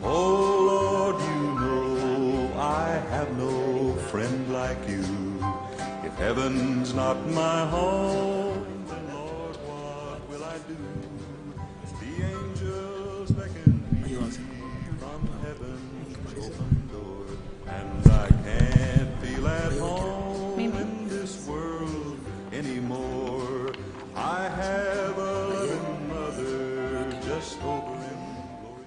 Oh Lord, you know I have no friend like you. If heaven's not my home, then Lord, what will I do? The angels beckon me from heaven's open door, and I can't feel at home in this world anymore. I have a loving mother just over in glory.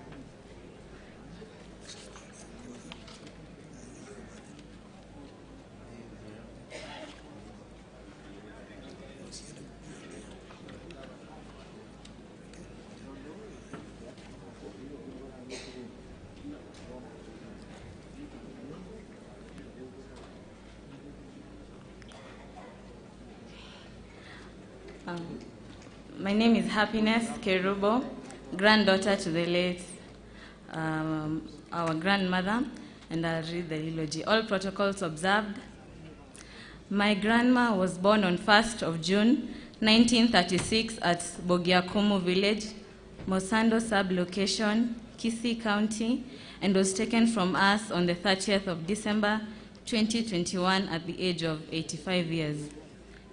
My name is Happiness Kerubo, granddaughter to the late our grandmother, and I'll read the eulogy. All protocols observed. My grandma was born on 1st of June, 1936 at Bogiakumu village, Mosando sub-location, Kisii County, and was taken from us on the 30th of December, 2021 at the age of 85 years.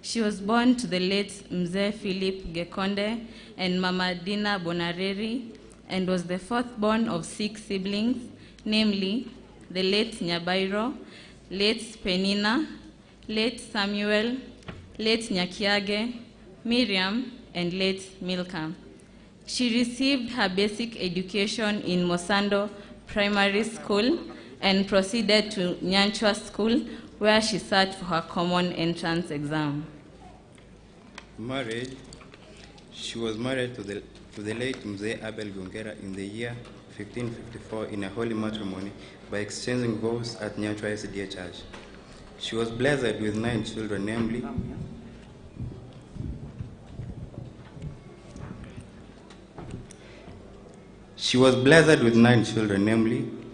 She was born to the late Mzee Philip Gekonde and Mama Dina Bonareri, and was the fourth born of 6 siblings, namely the late Nyabairo, late Penina, late Samuel, late Nyakiage, Miriam, and late Milka. She received her basic education in Mosando Primary School and proceeded to Nyanchwa School, where she sat for her common entrance exam.
Marriage. She was married to the late Mzee Abel Gongera in the year 1554 in a holy matrimony by exchanging vows at Nyanchwa SDA Church. She was blessed with 9 children, namely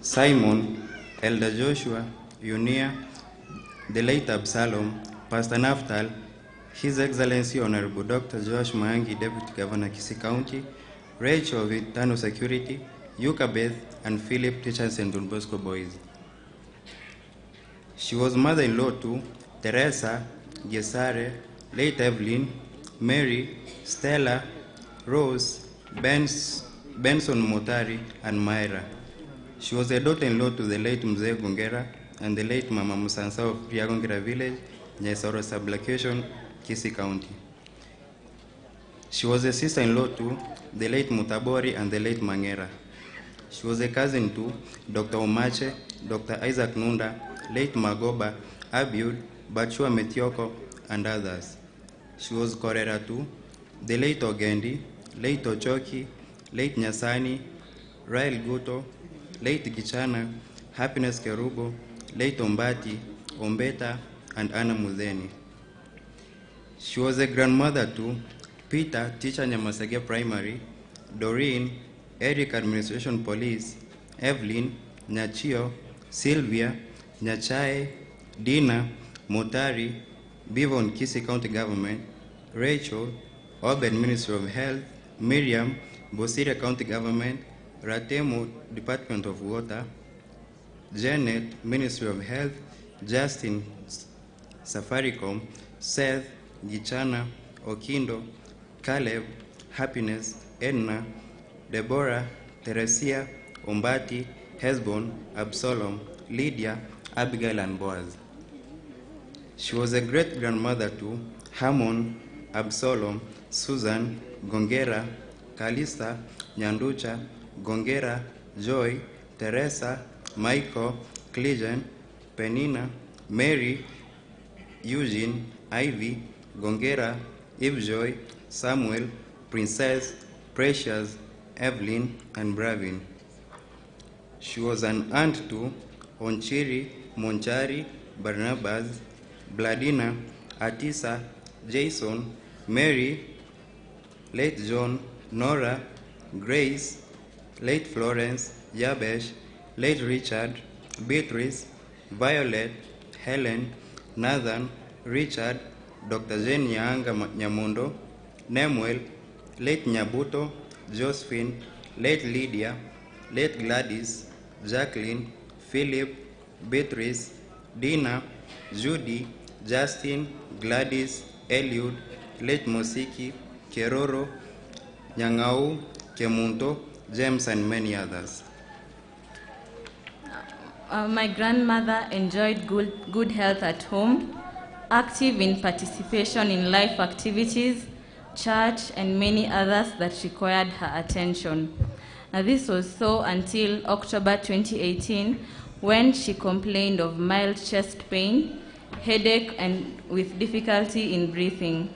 Simon, Elder Joshua, Unia, the late Absalom, Pastor Naftal, His Excellency Honorable Dr. Josh Mahangi, Deputy Governor, Kisii County, Rachel of Eternal Security, Yuka Beth, and Philip, teachers in Don Bosco Boys. She was mother-in-law to Teresa, Gesare, late Evelyn, Mary, Stella, Rose, Benson Motari, and Myra. She was a daughter-in-law to the late Mzee Gongera and the late Mama Musansa of Priagongera Village, Nyesoro Sublocation, Kisii County. She was a sister-in-law to the late Mutabori and the late Mangera. She was a cousin to Dr. Omache, Dr. Isaac Nunda, late Magoba, Abiud, Bachua Metioko, and others. She was Korera to the late Ogendi, late Ochoki, late Nyasani, Rael Guto, late Gichana, Happiness Kerubo, late Ombati, Ombeta, and Anna Mudheni. She was a grandmother to Peter, teacher Nyamasege Primary, Doreen, Eric Administration Police, Evelyn, Nyachio, Sylvia, Nyachae, Dina, Motari, Bivon Kisii County Government, Rachel, Obed Ministry of Health, Miriam, Bosira County Government, Ratemo Department of Water, Janet, Ministry of Health, Justin, Safaricom, Seth, Gichana, Okindo, Caleb, Happiness, Edna, Deborah, Teresia, Ombati, Hezbon, Absalom, Lydia, Abigail, and Boaz. She was a great-grandmother to Hamon, Absalom, Susan, Gongera, Kalista, Nyanducha, Gongera, Joy, Teresa, Michael, Clejan, Penina, Mary, Eugene, Ivy, Gongera, Evejoy, Samuel, Princess, Precious, Evelyn, and Bravin. She was an aunt to Onchiri, Monchari, Barnabas, Bladina, Atisa, Jason, Mary, late John, Nora, Grace, late Florence, Jabesh, late Richard, Beatrice, Violet, Helen, Nathan, Richard, Dr. Jane Nyanga Nyamundo, Nemuel, late Nyabuto, Josephine, late Lydia, late Gladys, Jacqueline, Philip, Beatrice, Dina, Judy, Justin, Gladys, Eliud, late Mosiki, Keroro, Nyangau, Kemunto, James, and many others.
My grandmother enjoyed good health at home, active in participation in life activities, church, and many others that required her attention. Now, this was so until October 2018, when she complained of mild chest pain, headache, and with difficulty in breathing.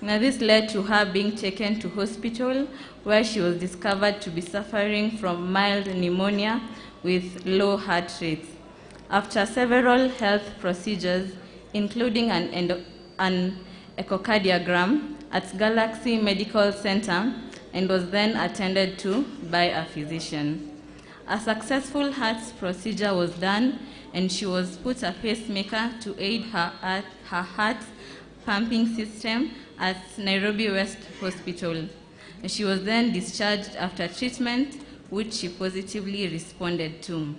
Now, this led to her being taken to hospital, where she was discovered to be suffering from mild pneumonia with low heart rates. After several health procedures, including an echocardiogram at Galaxy Medical Center, and was then attended to by a physician. A successful heart procedure was done, and she was put a pacemaker to aid her heart pumping system at Nairobi West Hospital. And she was then discharged after treatment, which she positively responded to.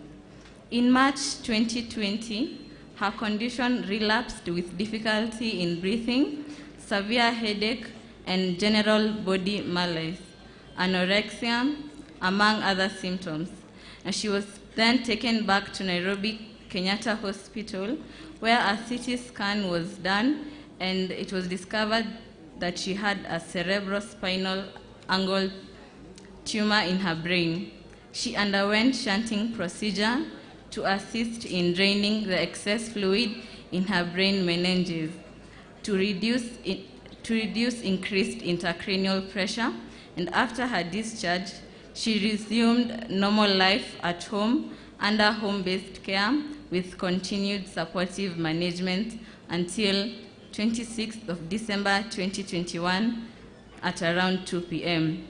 In March 2020, her condition relapsed with difficulty in breathing, severe headache, and general body malaise, anorexia, among other symptoms. And she was then taken back to Nairobi Kenyatta Hospital, where a CT scan was done, and it was discovered that she had a cerebrospinal angle tumor in her brain. She underwent shunting procedure to assist in draining the excess fluid in her brain meninges to reduce increased intracranial pressure, and after her discharge, she resumed normal life at home under home-based care with continued supportive management until 26th of December 2021 at around 2 p.m.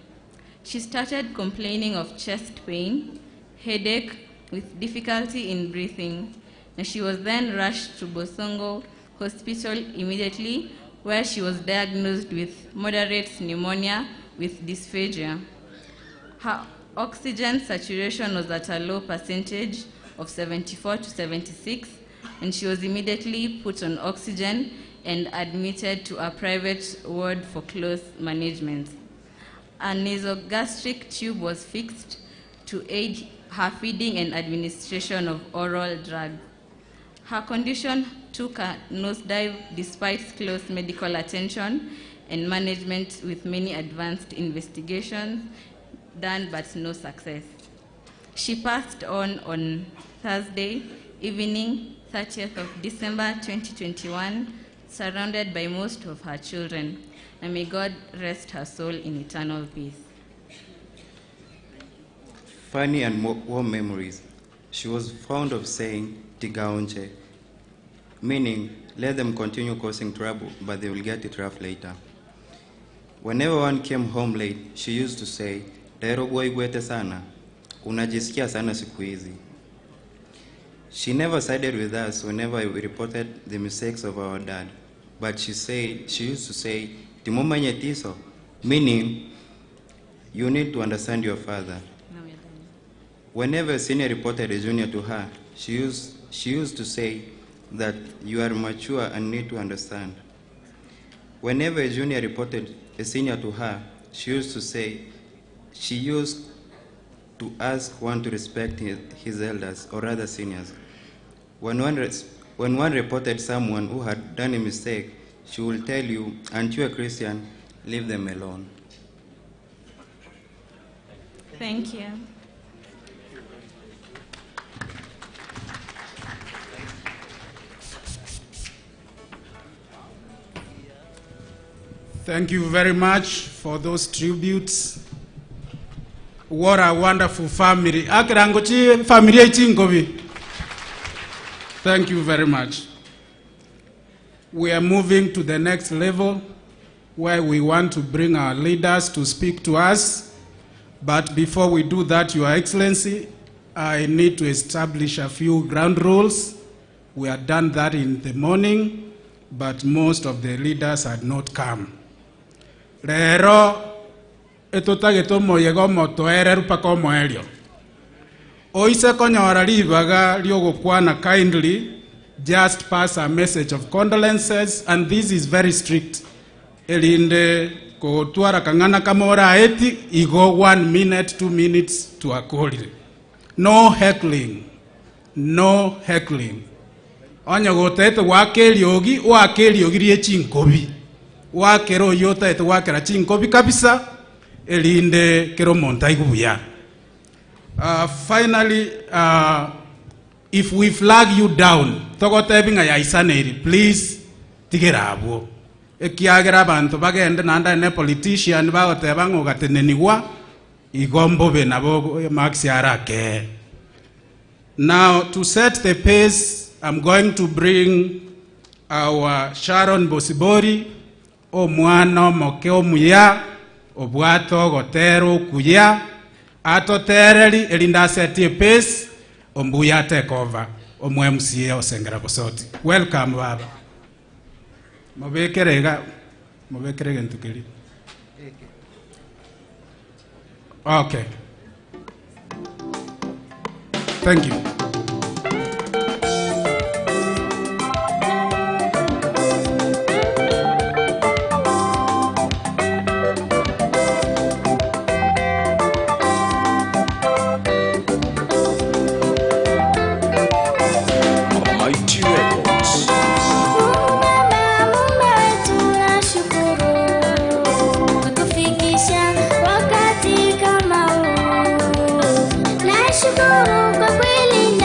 She started complaining of chest pain, headache, with difficulty in breathing, and she was then rushed to Bosongo Hospital immediately, where she was diagnosed with moderate pneumonia with dysphagia. Her oxygen saturation was at a low percentage of 74 to 76, and she was immediately put on oxygen and admitted to a private ward for close management. A nasogastric tube was fixed to aid her feeding and administration of oral drugs. Her condition took a nosedive despite close medical attention and management, with many advanced investigations done but no success. She passed on Thursday evening, 30th of December 2021, surrounded by most of her children, and may God rest her soul in eternal peace.
Funny and warm memories. She was fond of saying tigaonche, meaning let them continue causing trouble, but they will get it rough later. Whenever one came home late, she used to say, "Dairo boy gwete sana, unajisikia sana siku hizi." She never sided with us whenever we reported the mistakes of our dad, but she used to say, "Timomanye tiso," meaning you need to understand your father. Whenever a senior reported a junior to her, she used to say that you are mature and need to understand. Whenever a junior reported a senior to her, she used to ask one to respect his elders or other seniors. When one reported someone who had done a mistake, she will tell you, "Aren't you a Christian? Leave them alone."
Thank you.
Thank you very much for those tributes. What a wonderful family. Akirangochi family chingovi. Thank you very much. We are moving to the next level. where we want to bring our leaders to speak to us. But before we do that, Your Excellency, I need to establish a few ground rules. We had done that in the morning, but most of the leaders had not come. Lero etutageto moyego motoere rupako moelio. Oise konyora libaga liogokwana kindly just pass a message of condolences, and this is very strict. Elinde ko tuara kangana kamora eti igo 1 minute 2 minutes to a call. No heckling. No heckling. Onya gotete wakeliogi wakeliogirie chinkobi. Wakero yota ete wakera chinkobi kabisa elinde kero montai guya. Finally, if we flag you down, togotebinga ya isaneri, please tigerabo. Ekiagera bantu bagende nanda ne politician bagotebanga ugateneniwa igombo benabo maxi arake. Now, to set the pace, I'm going to bring our Sharon Bosibori, omwana mokeo muya, obwato gotero kuya, ato tereri elinda seti pace, ombuya take over, omwe MCA osengera bosoti. Welcome, Baba. Mobekerega ntukiri. Okay. Thank you.
Nashukuru kwa kweli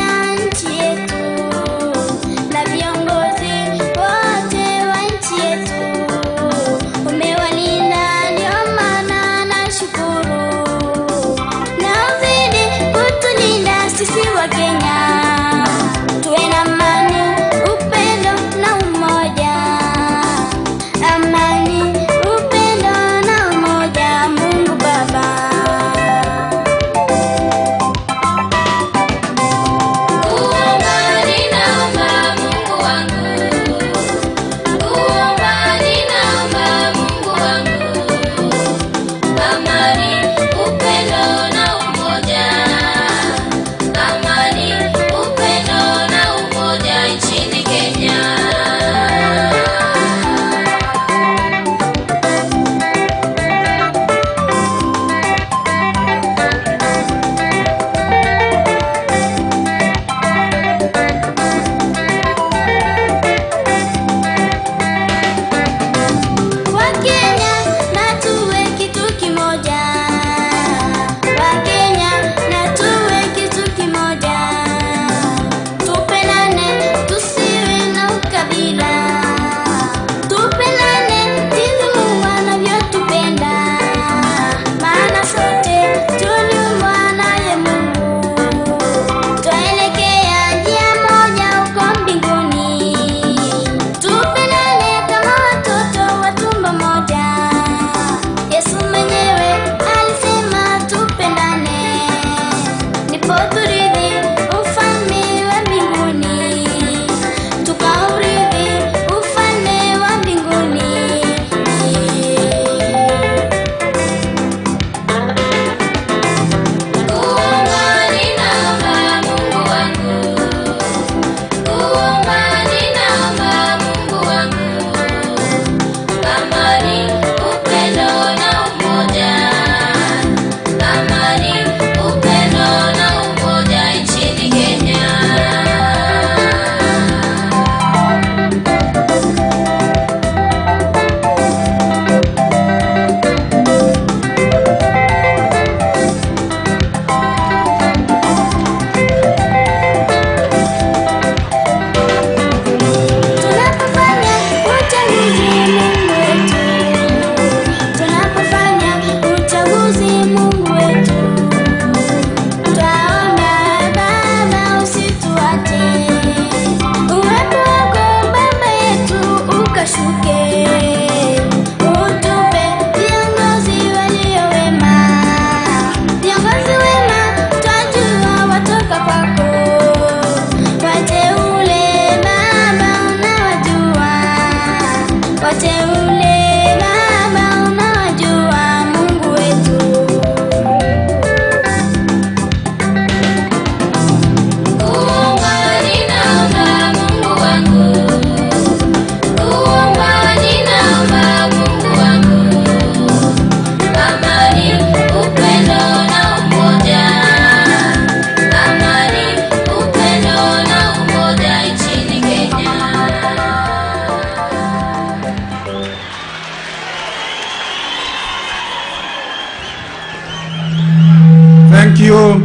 you,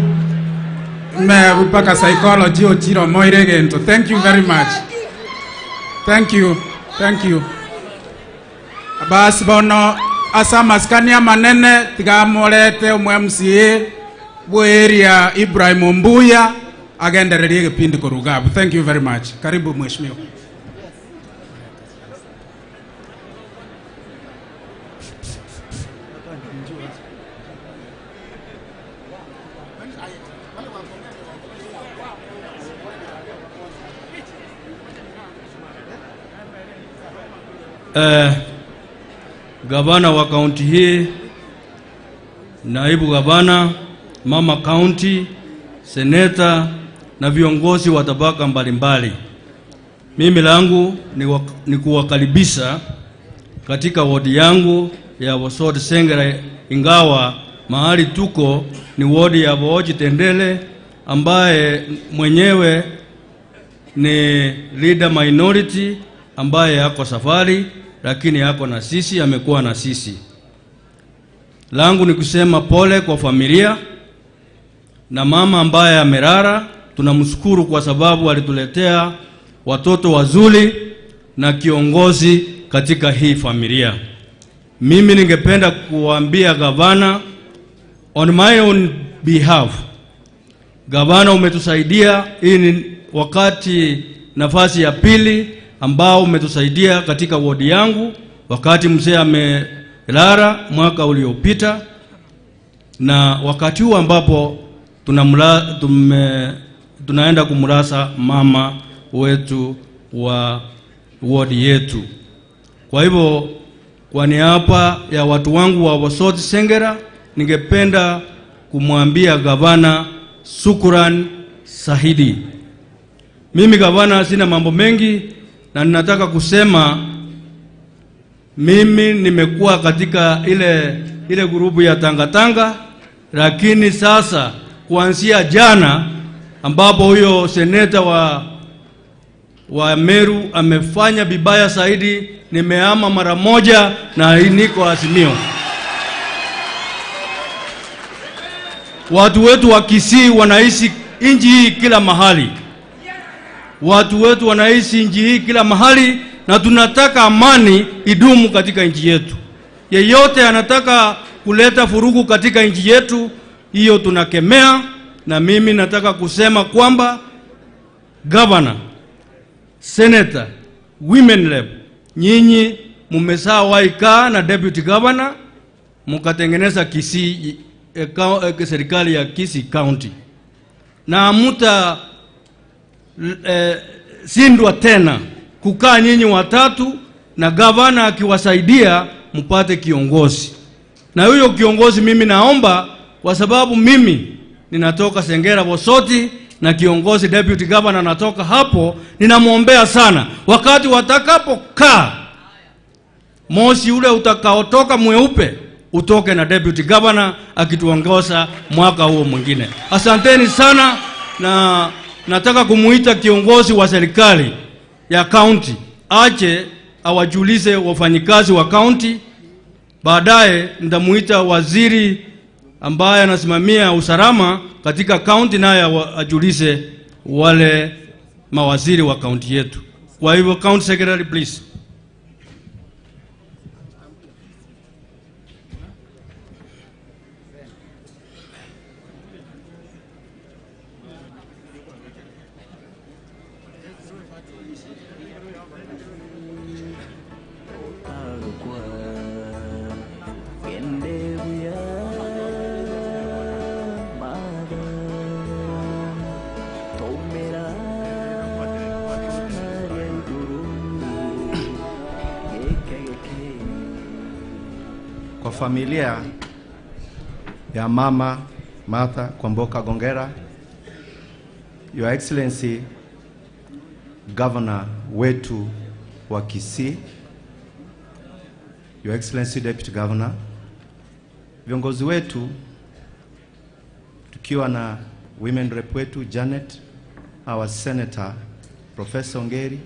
Mpaka Psychology Ochiro Moiregento. Thank you very much. Thank you. Thank you. Basi bono asa maskania manene tigamorete umwe MCA Bweria Ibrahim Mbuya agendererie gipindi kurugabu. Thank you very much. Karibu mheshimiwa.
Gavana wa kaunti hii, naibu gavana, mama kaunti, seneta na viongozi wa tabaka mbalimbali. Mimi langu ni kuwakaribisha katika wodi yangu ya Bosot Sengera, ingawa mahali tuko ni wodi ya Boochi Tendele ambaye mwenyewe ni leader minority ambaye yako safari, lakini yako na sisi, amekuwa na sisi. Langu ni kusema pole kwa familia na mama ambaye amerara. Tunamshukuru kwa sababu alituletea watoto wazuri na kiongozi katika hii familia. Mimi ningependa kuambia gavana, on my own behalf, gavana umetusaidia, hii ni wakati nafasi ya pili ambao umetusaidia katika wodi yangu, wakati mzee amelala mwaka uliopita, na wakati huu ambapo tunaenda kumrasa mama wetu wa wodi yetu. Kwa hivyo kwa niaba ya watu wangu wa Bosot Sengera, ningependa kumwambia gavana shukrani sahidi. Mimi gavana sina mambo mengi, na ninataka kusema mimi nimekuwa katika ile grupu ya Tangatanga, lakini sasa kuanzia jana ambapo huyo seneta wa Meru amefanya vibaya zaidi, nimehama mara moja na niko Azimio. Watu wetu wa Kisii wanaishi nchi hii kila mahali. Watu wetu wanaishi nchi hii kila mahali, na tunataka amani idumu katika nchi yetu. Yeyote anataka kuleta furugu katika nchi yetu, hiyo tunakemea. Na mimi nataka kusema kwamba governor, senator, women rep, nyinyi mumeshawahi kaa na deputy governor mkatengeneza Kisii serikali ya Kisii County, na muta sindwa tena kukaa nyinyi watatu na gavana akiwasaidia mpate kiongozi. Na huyo kiongozi mimi naomba, kwa sababu mimi ninatoka Sengera Bosoti na kiongozi deputy governor natoka hapo, ninamwombea sana wakati watakapokaa, moshi ule utakaotoka mweupe utoke na deputy governor akituongoza mwaka huo mwingine. Asanteni sana, na nataka kumuita kiongozi wa serikali ya county aje awajulize wafanyikazi wa county. Baadaye nitamuita waziri ambaye anasimamia usalama katika county, naye ajulize wale mawaziri wa county yetu. Kwa hivyo county secretary please.
Kwa familia ya Mama Martha Kwamboka Gongera, Your Excellency Governor wetu wa Kisii, Your Excellency Deputy Governor, viongozi wetu tukiwa na women rep wetu Janet, our senator Professor Ongeri,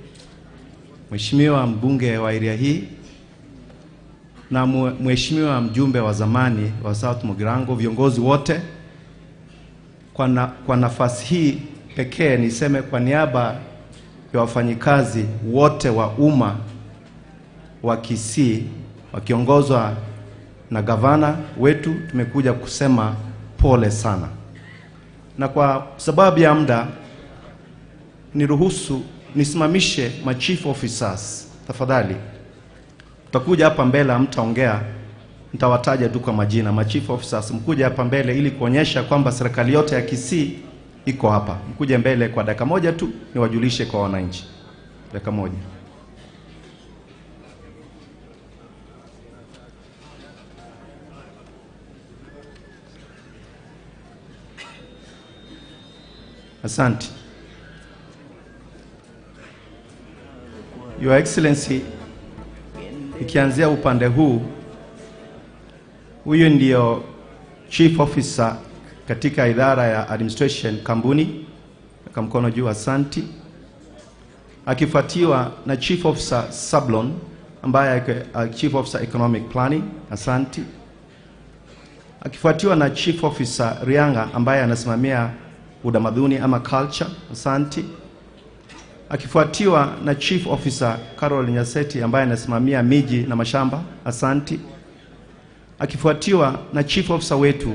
mheshimiwa mbunge wa area hii na mheshimiwa mjumbe wa zamani wa South Mugirango, viongozi wote
kwa nafasi hii pekee niseme kwa niaba ya wafanyikazi wote wa umma wa Kisii wakiongozwa na gavana wetu, tumekuja kusema pole sana. Na kwa sababu ya muda niruhusu nisimamishe ma chief officers tafadhali. Utakuja hapa mbele, mtaongea, nitawataja tu kwa majina. Ma chief officers mkuja hapa mbele ili kuonyesha kwamba serikali yote ya Kisii iko hapa. Mkuje mbele kwa dakika moja tu niwajulishe kwa wananchi. Dakika moja. Asante. Your Excellency, ikianzia upande huu, huyu ndio Chief Officer katika idara ya administration Kambuni, kwa mkono juu, asante. Akifuatiwa na Chief Officer Sablon ambaye Chief Officer Economic Planning, asante. Akifuatiwa na Chief Officer Rianga ambaye anasimamia utamaduni ama culture, asante. Akifuatiwa na Chief Officer Carol Nyaseti ambaye anasimamia miji na mashamba, asante. Akifuatiwa na Chief Officer wetu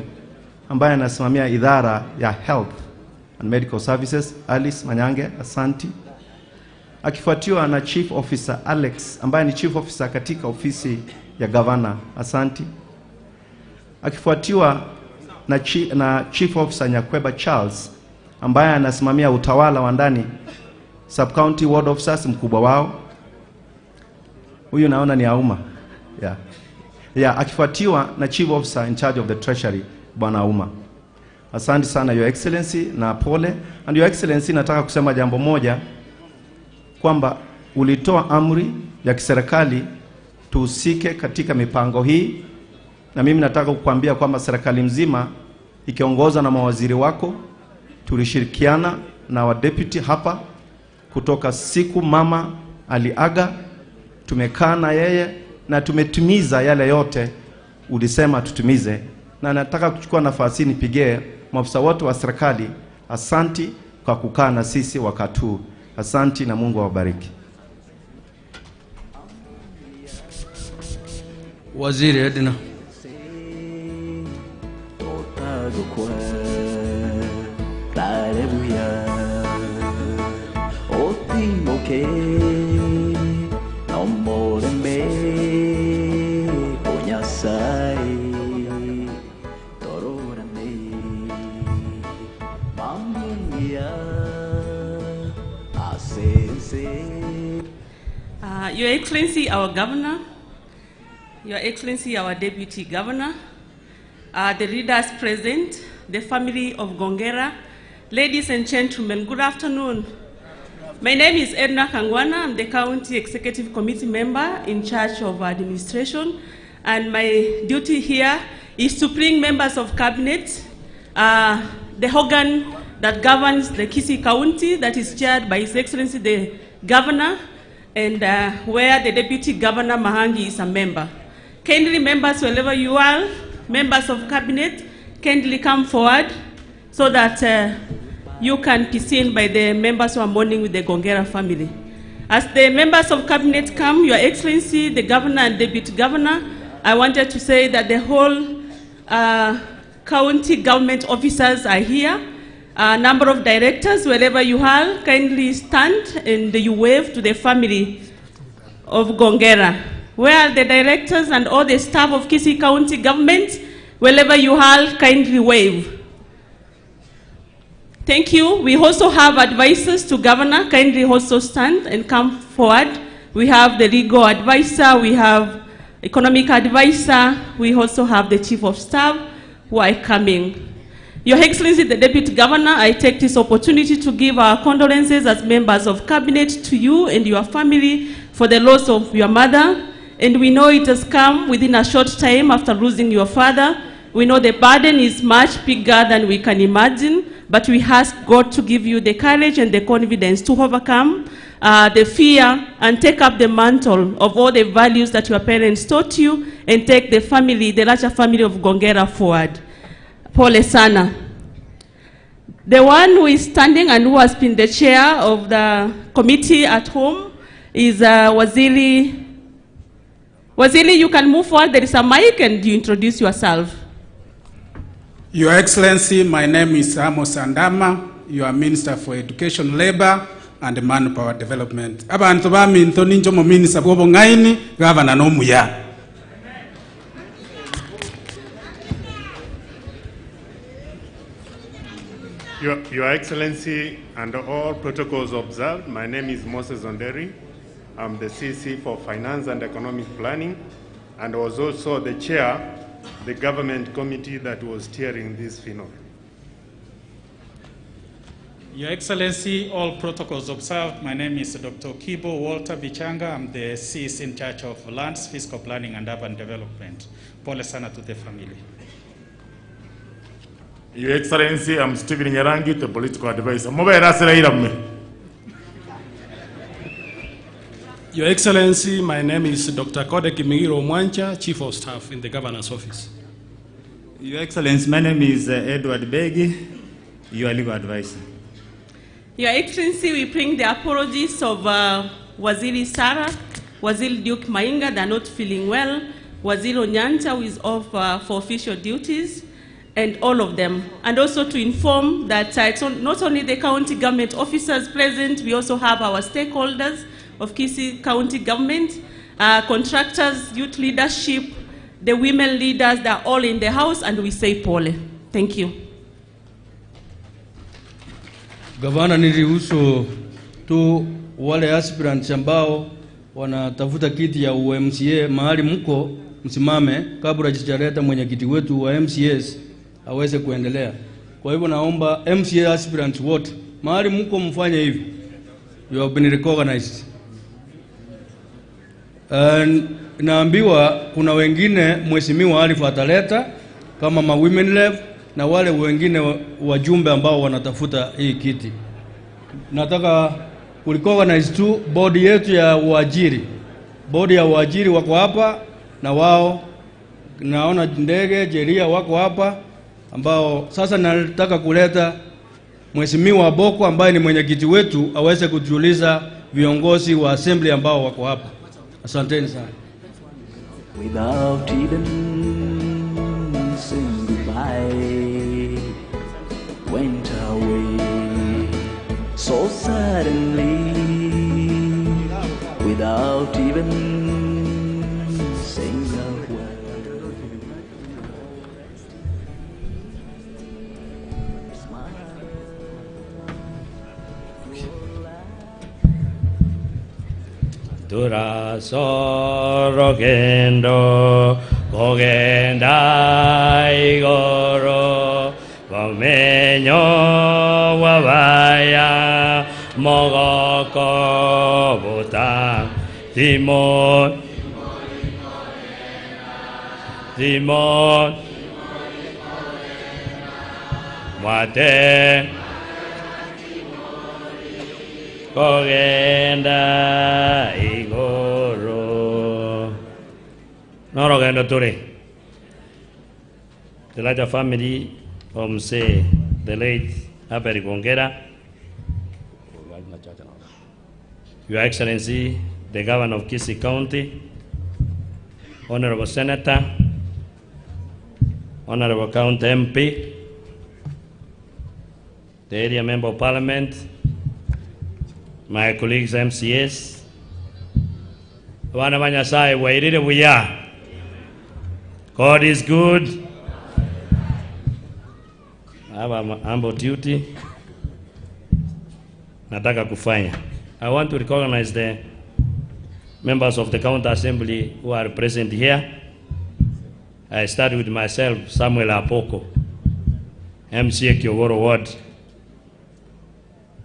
ambaye anasimamia idara ya Health and Medical Services, Alice Manyange, asante. Akifuatiwa na Chief Officer Alex ambaye ni Chief Officer katika ofisi ya Governor, asante. Akifuatiwa na Chief Officer Nyakweba Charles ambaye anasimamia utawala wa ndani, Sub-County Ward Officers, mkubwa wao. Huyu naona ni Auma. Akifuatiwa na Chief Officer in charge of the Treasury, Bwana Auma. Asante sana Your Excellency na pole. And Your Excellency, nataka kusema jambo moja, kwamba ulitoa amri ya kiserikali tuhusike katika mipango hii, na mimi nataka kukuambia kwamba serikali mzima ikiongozwa na mawaziri wako tulishirikiana na wa deputy hapa kutoka siku mama aliaga. Tumekaa na yeye na tumetimiza yale yote ulisema tutimize, na nataka kuchukua nafasi nipigie maafisa wote wa serikali asanti kwa kukaa na sisi wakati huu. Asanti na Mungu awabariki.
Waziri Edna.
Your Excellency, our Governor, Your Excellency, our Deputy Governor, the leaders present, the family of Gongera, ladies and gentlemen, good afternoon. My name is Edna Kangwana. I'm the County Executive Committee member in charge of administration, and my duty here is to bring members of cabinet, the organ that governs the Kisii County, that is chaired by His Excellency the Governor, and where the Deputy Governor Mahangi is a member. Kindly members, wherever you are, members of cabinet, kindly come forward so that you can be seen by the members who are mourning with the Gongera family. As the members of cabinet come, Your Excellency, the Governor and Deputy Governor, I wanted to say that the whole county government officers are here. A number of directors, wherever you are, kindly stand and you wave to the family of Gongera. Where are the directors and all the staff of Kisii County government? Wherever you are, kindly wave. Thank you. We also have advisors to Governor. Kindly also stand and come forward. We have the legal advisor, we have economic advisor, we also have the chief of staff who are coming. Your Excellency, the Deputy Governor, I take this opportunity to give our condolences as members of cabinet to you and your family for the loss of your mother. And we know it has come within a short time after losing your father. We know the burden is much bigger than we can imagine, but we ask God to give you the courage and the confidence to overcome the fear and take up the mantle of all the values that your parents taught you and take the family, the larger family of Gongera forward. Pole sana. The one who is standing and who has been the chair of the committee at home is Waziri. Waziri, you can move forward. There is a mic and you introduce yourself.
Your Excellency, my name is Amos Andama. You are Minister for Education, Labor and Manpower Development. Abantu bami Anthony Njomo Minister bobo ngaini Governor Nomuya.
Your Excellency, under all protocols observed, my name is Moses Onderi. I'm the CC for Finance and Economic Planning, and was also the chair of the government committee that was steering this funeral.
Your Excellency, all protocols observed, my name is Dr. Kibo Walter Bichanga. I'm the CC in charge of Lands, Fiscal Planning and Urban Development. Pole sana to the family.
Your Excellency, I'm Stephen Nyarangi, the political advisor.
Your Excellency, my name is Dr. Kodeki Migiro Mwancha, Chief of Staff in the Governor's Office.
Your Excellency, my name is Edward Begi, your legal advisor.
Your Excellency, we bring the apologies of Waziri Sarah, Waziri Duke Mainga, they're not feeling well, Waziri Onyanja, who is off for official duties, and all of them. And also to inform that it's not only the county government officers present, we also have our stakeholders of Kisii County Government, contractors, youth leadership, the women leaders, they're all in the house, and we say pole. Thank you.
Gavana, niruhusu tu wale aspirants ambao wanatafuta kiti ya UMCA mahali mko msimame kabla jijareta mwenyekiti wetu wa MCS aweze kuendelea. Kwa hivyo naomba MCA aspirants wote mahali mko mfanye hivi. You have been recognized. Naambiwa kuna wengine mheshimiwa Alifu ataleta kama ma women rep na wale wengine wajumbe ambao wanatafuta hii kiti. Nataka kurecognize tu bodi yetu ya uajiri. Bodi ya uajiri wako hapa na wao, naona ndege Jeria wako hapa ambao sasa nataka kuleta mheshimiwa Boko ambaye ni mwenyekiti wetu aweze kutuuliza viongozi wa assembly ambao wako hapa. Asanteni sana.
Without even saying goodbye, went away so suddenly, without even saying a word.
Dura sorogendo gogenda igoro gomenyo wabaya mogoko buta Timon Mwate Kogenda igoro Norogendo Ture. The larger family from say the late Aberi Gongera, Your Excellency, the Governor of Kisii County, Honorable Senator, Honorable County MP, the area Member of Parliament, my colleagues MCS, God is good. I have a humble duty. Nataka kufanya. I want to recognize the members of the County Assembly who are present here. I start with myself, Samuel Apoko, MCA Kyogoro Ward.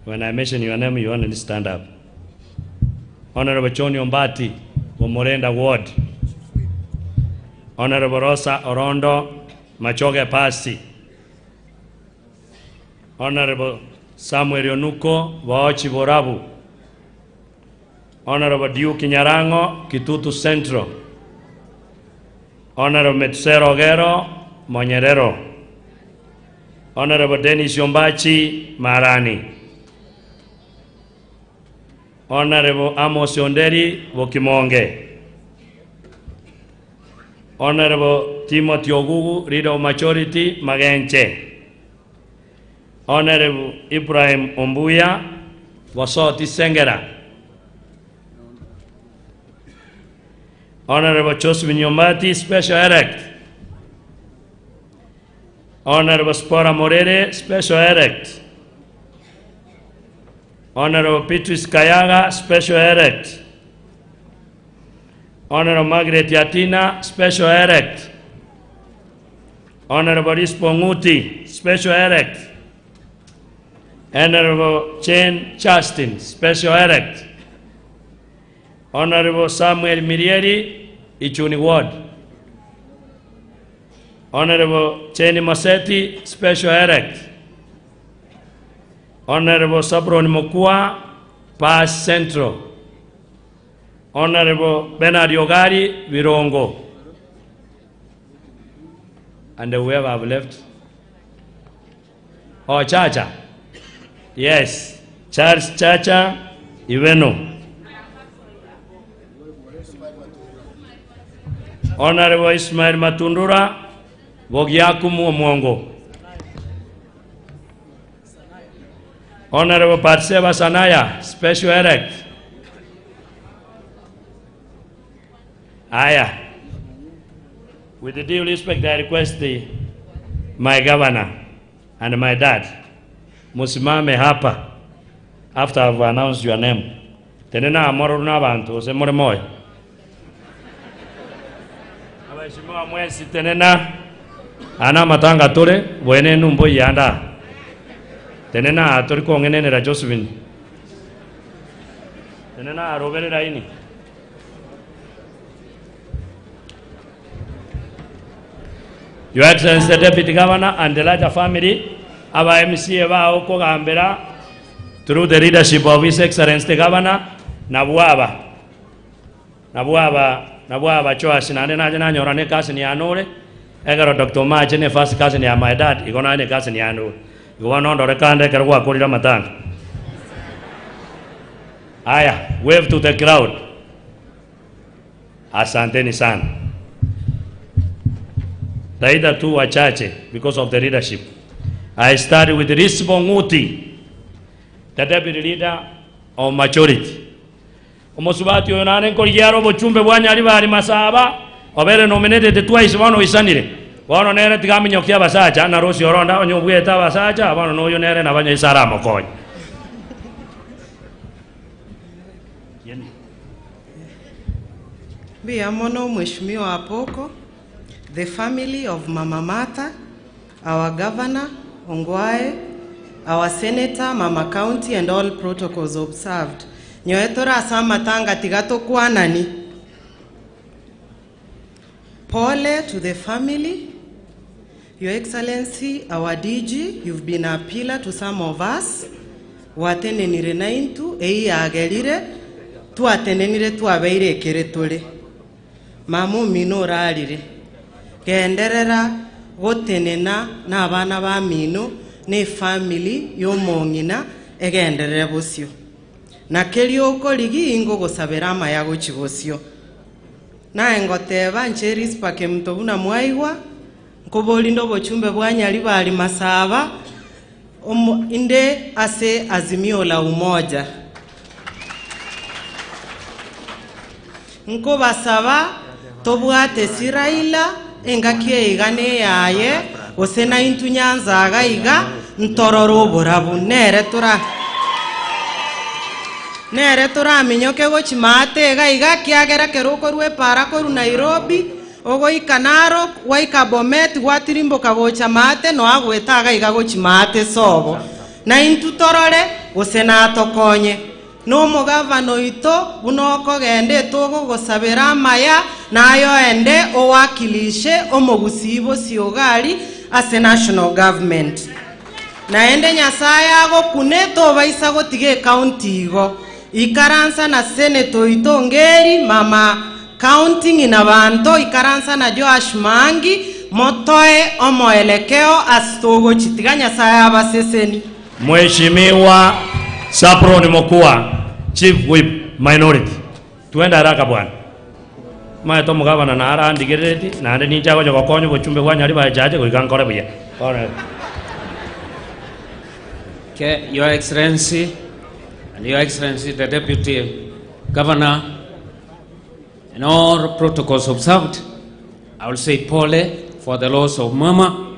When I mention your name, you want to stand up. Honorable Choni Ombati, Morenda Ward. Honorable Rosa Orondo, Machoge Pasi. Honorable Samuel Yonuko, Waochi Borabu. Honorable Duke Nyarango, Kitutu Central. Honorable Metsero Ogero, Monyerero. Honorable Dennis Yombachi Marani, Honorable Amos Onderi Wokimonge, Honorable Timothy Ogugu, Leader of Majority Magenche, Honorable Ibrahim Ombuya Wasoti Sengera, Honorable Josephine Nyombati, Special Elect, Honorable Spora Morere, Special Elect, Honorable Beatrice Kayaga, Special Elect, Honorable Margaret Yatina, Special Elect, Honorable Isponguti, Special Elect, Honorable Jane Justin, Special Elect, Honorable Samuel Mirieri, Ichuni Ward, Honorable Jenny Masetti, Special Elect, Honorable Sabron Mokua, Pass Central, Honorable Bernard Yogari, Virongo, and whoever I've left. Oh, Chacha. Yes, Charles Chacha Iveno. Honorable Ismail Matundura, Bogiakumu Omongo. Honorable Patseva Sanaya, Special Elect. Aya. With the due respect, I request my governor and my dad, musimame hapa after I've announced your name. Tenena amoro na bantu, se more moy. Abashimwa mwesi tenena ana matanga tole, wene numbo yanda. Tenena atori ko ngene ra Josephine. Tenena robere raini. Your Excellency, the Deputy Governor and the larger family, our MCA bao kugambira through the leadership of His Excellency the Governor, Nabuaba choasi na nena jana nyora ne kasi ni anore, egaro Dr. Mache ne first kasi ni my dad, igona ne kasi ni anore, igona ndo rekande karwa kulira matanga. Aya, wave to the crowd. Asanteni sana. Taida tu wachache because of the leadership. I started with Rispo Nguti, the deputy leader of majority. Omosubati onane ko yaro bochumbe bwanya ali bali masaba, obere nominated twice wano isanire. Wano nere tigami nyokia basacha na rosi oronda onyo bweta basacha, wano no yonere na banya isara mokoy.
Biamono Mheshimiwa Apoko, the family of Mama Martha, our governor, Ongwae, our senator, Mama County, and all protocols observed. Nyoetora asama tanga tigato kwanani. Pole to the family. Your Excellency, our DG, you've been a pillar to some of us. Watenenire naintu, agerire, tuatenenire tuabeire keretole. Mamu mino rarire. Genderera gotenena na abana ba mino ne family yomongina egenderera bosio na kerioko ligi ingo gosabera amayago chibosio na engoteba ncheris pake mtobuna mwaiwa nkobolindo bochumbe bwanyali bali masaba inde ase azimio la umoja nko basaba tobwate siraila engakie igane yaye osena intu nyanza agaiga ntororo borabu nere tura minyoke gochimate gaiga kiagera keroko rwe para koru Nairobi ogo ikanaro waika Bomet gwatirimbo kagocha mate no agweta gaiga gochimate sobo na intu torore osena atokonye no mugavano ito bunoko gende togo gosabera maya nayo ende owakilishe omogusibo siogari as a national government na ende nyasaya go kuneto baisa go tige county go ikaransa na senator ito ngeri mama counting inabanto ikaransa na Joash Mangi motoe omoelekeo astogo chitiganya saya abaseseni.
Mheshimiwa Saproni Mokua, Chief Whip Minority. Tuenda haraka bwana. Mae to mugabana na ara ndigereti na ande ninja gojo gokonyo bochumbe kwa nyari ba jaje kuikankore buye. Ora.
Okay, Your Excellency, and Your Excellency the Deputy Governor, and all protocols observed, I will say pole for the loss of Mama,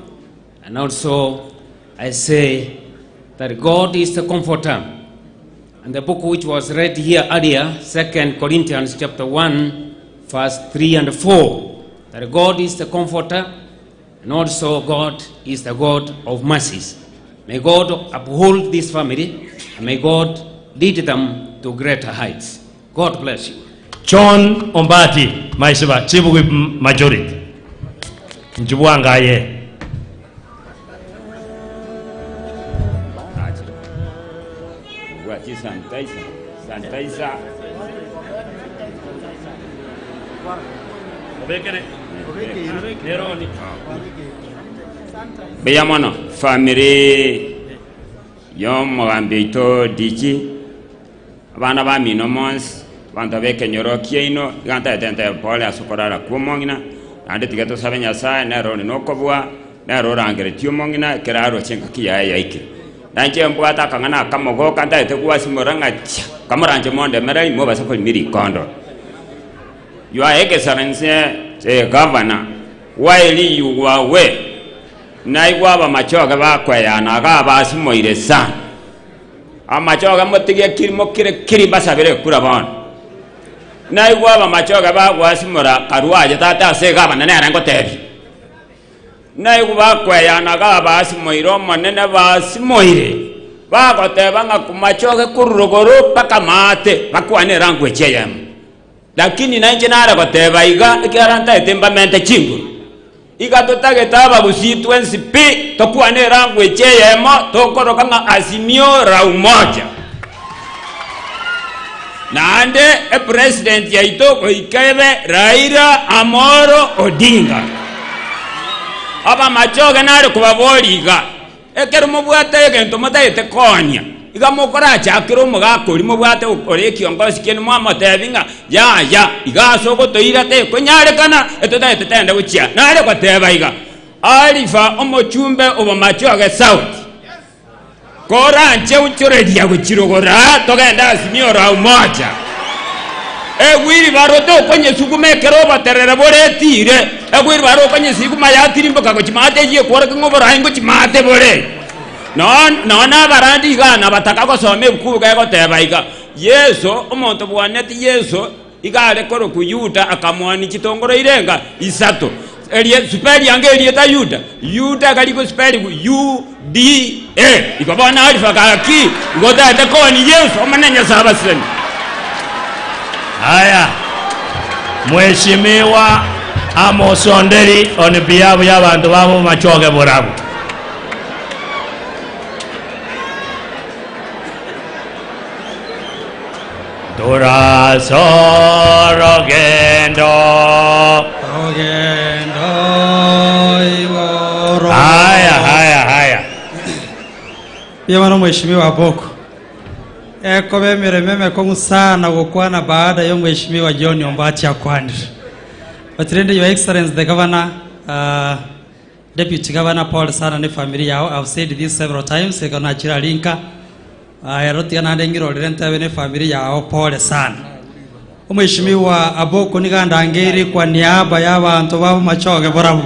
and also I say that God is the comforter. And the book which was read here earlier, 2 Corinthians chapter 1, verse 3 and 4, that God is the comforter, and also God is the God of mercies. May God uphold this family, and may God lead them to greater heights. God bless you.
John Ombati, Maisiba, Chief Whip Majority. Njubuanga ye.
Sanitizer. Beyamono family yom mwambito diji abana ba minomons banda beke nyorokie ino ganta tente pole asukorara kumongina ande tigeto sabenya sa na roni nokobwa na rorangere tiumongina keraro chenka kiya yaike nanje mbwata kangana kamogo kanta ete kuwasimoranga kamaranje monde merai mo basafo miri kondo. Your Excellency the Governor, while you were away Naigwa machoga bakwaya na gaba simoire sa amachoga motige kirimo kiri basabere kurabon Naigwa machoga bagwa simora karuaje tata se gaba na nanga tebi Naigwa bakwaya na gaba simoiro monene ba simoire bagoteba nga kumachoga kurugoro paka mate bakwane rangwe cheyem lakini nanje nara goteba iga ikaranta etemba mente chingu iga totageta busi 20p tokwane rangwe cheyemo tokoroka nga Azimio ra umoja nande president ya itoko ikebe Raila Amolo Odinga aba machoga nare kubaboliga ekero mubwate egento mutaite konya iga mukora chakiro mugakori mubwate ukore kiongozi kene mama tebinga ya iga soko toira te konyare kana etotaite tende guchia nare kwateba iga alifa omochumbe obo machoga sauti kora nche uchoredia guchirogora togenda Azimio ra umoja egwiri baroto kwenye sukumekero baterere boretire egwiri baro kwenye sikuma yatirimbo kagochimate ye kwora ngobora ingo chimate bore no na barandi gana bataka gosome bukuga goteba iga Yesu omonto bwaneti Yesu igale koro kuyuda akamwani kitongoro irenga isato elie superi yange elie ta yuda gali ko superi ku UDA ikabana alifa kaki ngoda ta koni Yesu omanenya sabaseni.
Haya, Mheshimiwa Amos Onderi on behalf ya bantu babo machoge borabu. Dora sorogendo
igoro.
Haya.
Yamano Mheshimiwa Boko. Kobe mirememe kongu sana gukwana baada ya Mheshimiwa John Ombati akwani. But Your Excellency the Governor, Deputy Governor Paul Sana ne family yao, I've said this several times, ekona chira linka. Eroti anandengiro lirenta bene family yao Paul Sana. Mheshimiwa Aboko niganda ngiri kwa niaba ya abantu babo machoge borabu.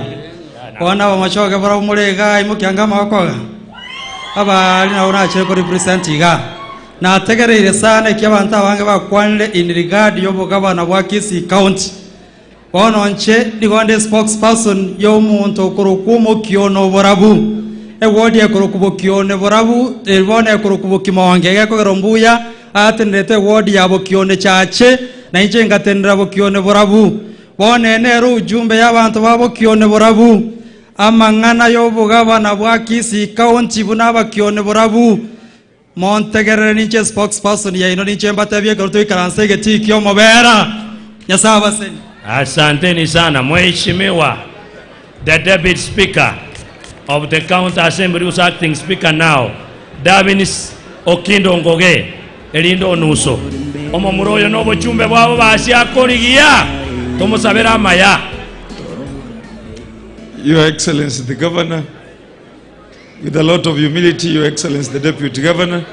Wana wa machoge borabu mulega imukyangama wakoga. Aba alina unache ko represent iga. Na tegereire sana ky'abantu abange bakwanire in regard yo bugabana bwa Kisii County. Bono nche nigonde spokesperson yo muntu okurukumo kiono borabu. Ewodi okurukubo kione borabu, ebone okurukubo kimawangege ko rombuya atendete wodi yabo kione chache na inche ngatendera bo kione borabu. Bone nero ujumbe y'abantu babo kione borabu. Amangana yo bugabana bwa Kisii County bunaba kione borabu. Montegere niche spokesperson ya ino niche mbatabye karuto ikaranse geti kyo mobera nyasaba sen.
Asanteni sana Mheshimiwa the Deputy Speaker of the County Assembly, who's acting Speaker now, Davinis Okindo Ngoge, Elindo Nuso. Omo muroyo no bochumbe bwabo basi akorigia. Tomo sabera maya.
Your Excellency the Governor, with a lot of humility, Your Excellency the Deputy Governor,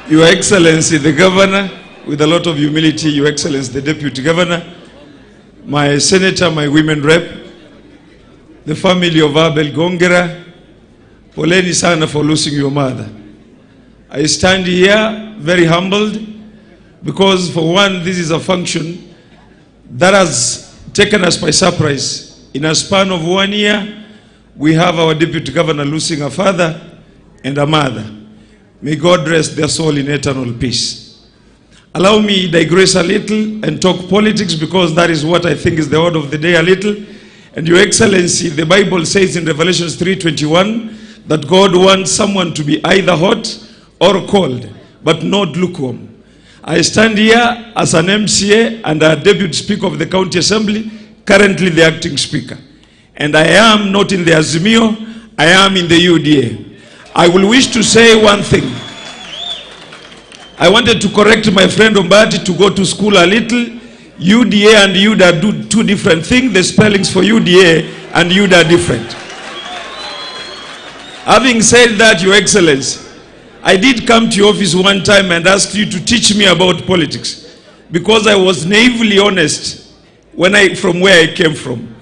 Your Excellency the Governor, with a lot of humility, Your Excellency the Deputy Governor, my Senator, my women rep, the family of Abel Gongera, poleni sana for losing your mother. I stand here very humbled because, for one, this is a function that has taken us by surprise. In a span of 1 year, we have our Deputy Governor losing a father and a mother. May God rest their soul in eternal peace. Allow me digress a little and talk politics, because that is what I think is the order of the day a little. And Your Excellency, the Bible says in Revelation 3:21 that God wants someone to be either hot or cold, but not lukewarm. I stand here as an MCA and a Deputy Speaker of the County Assembly, currently the acting Speaker. And I am not in the Azimio, I am in the UDA. I will wish to say one thing. I wanted to correct my friend Ombati to go to school a little. UDA and UDA do two different things. The spellings for UDA and UDA are different. Having said that, Your Excellency, I did come to your office one time and asked you to teach me about politics, because I was naively honest from where I came from.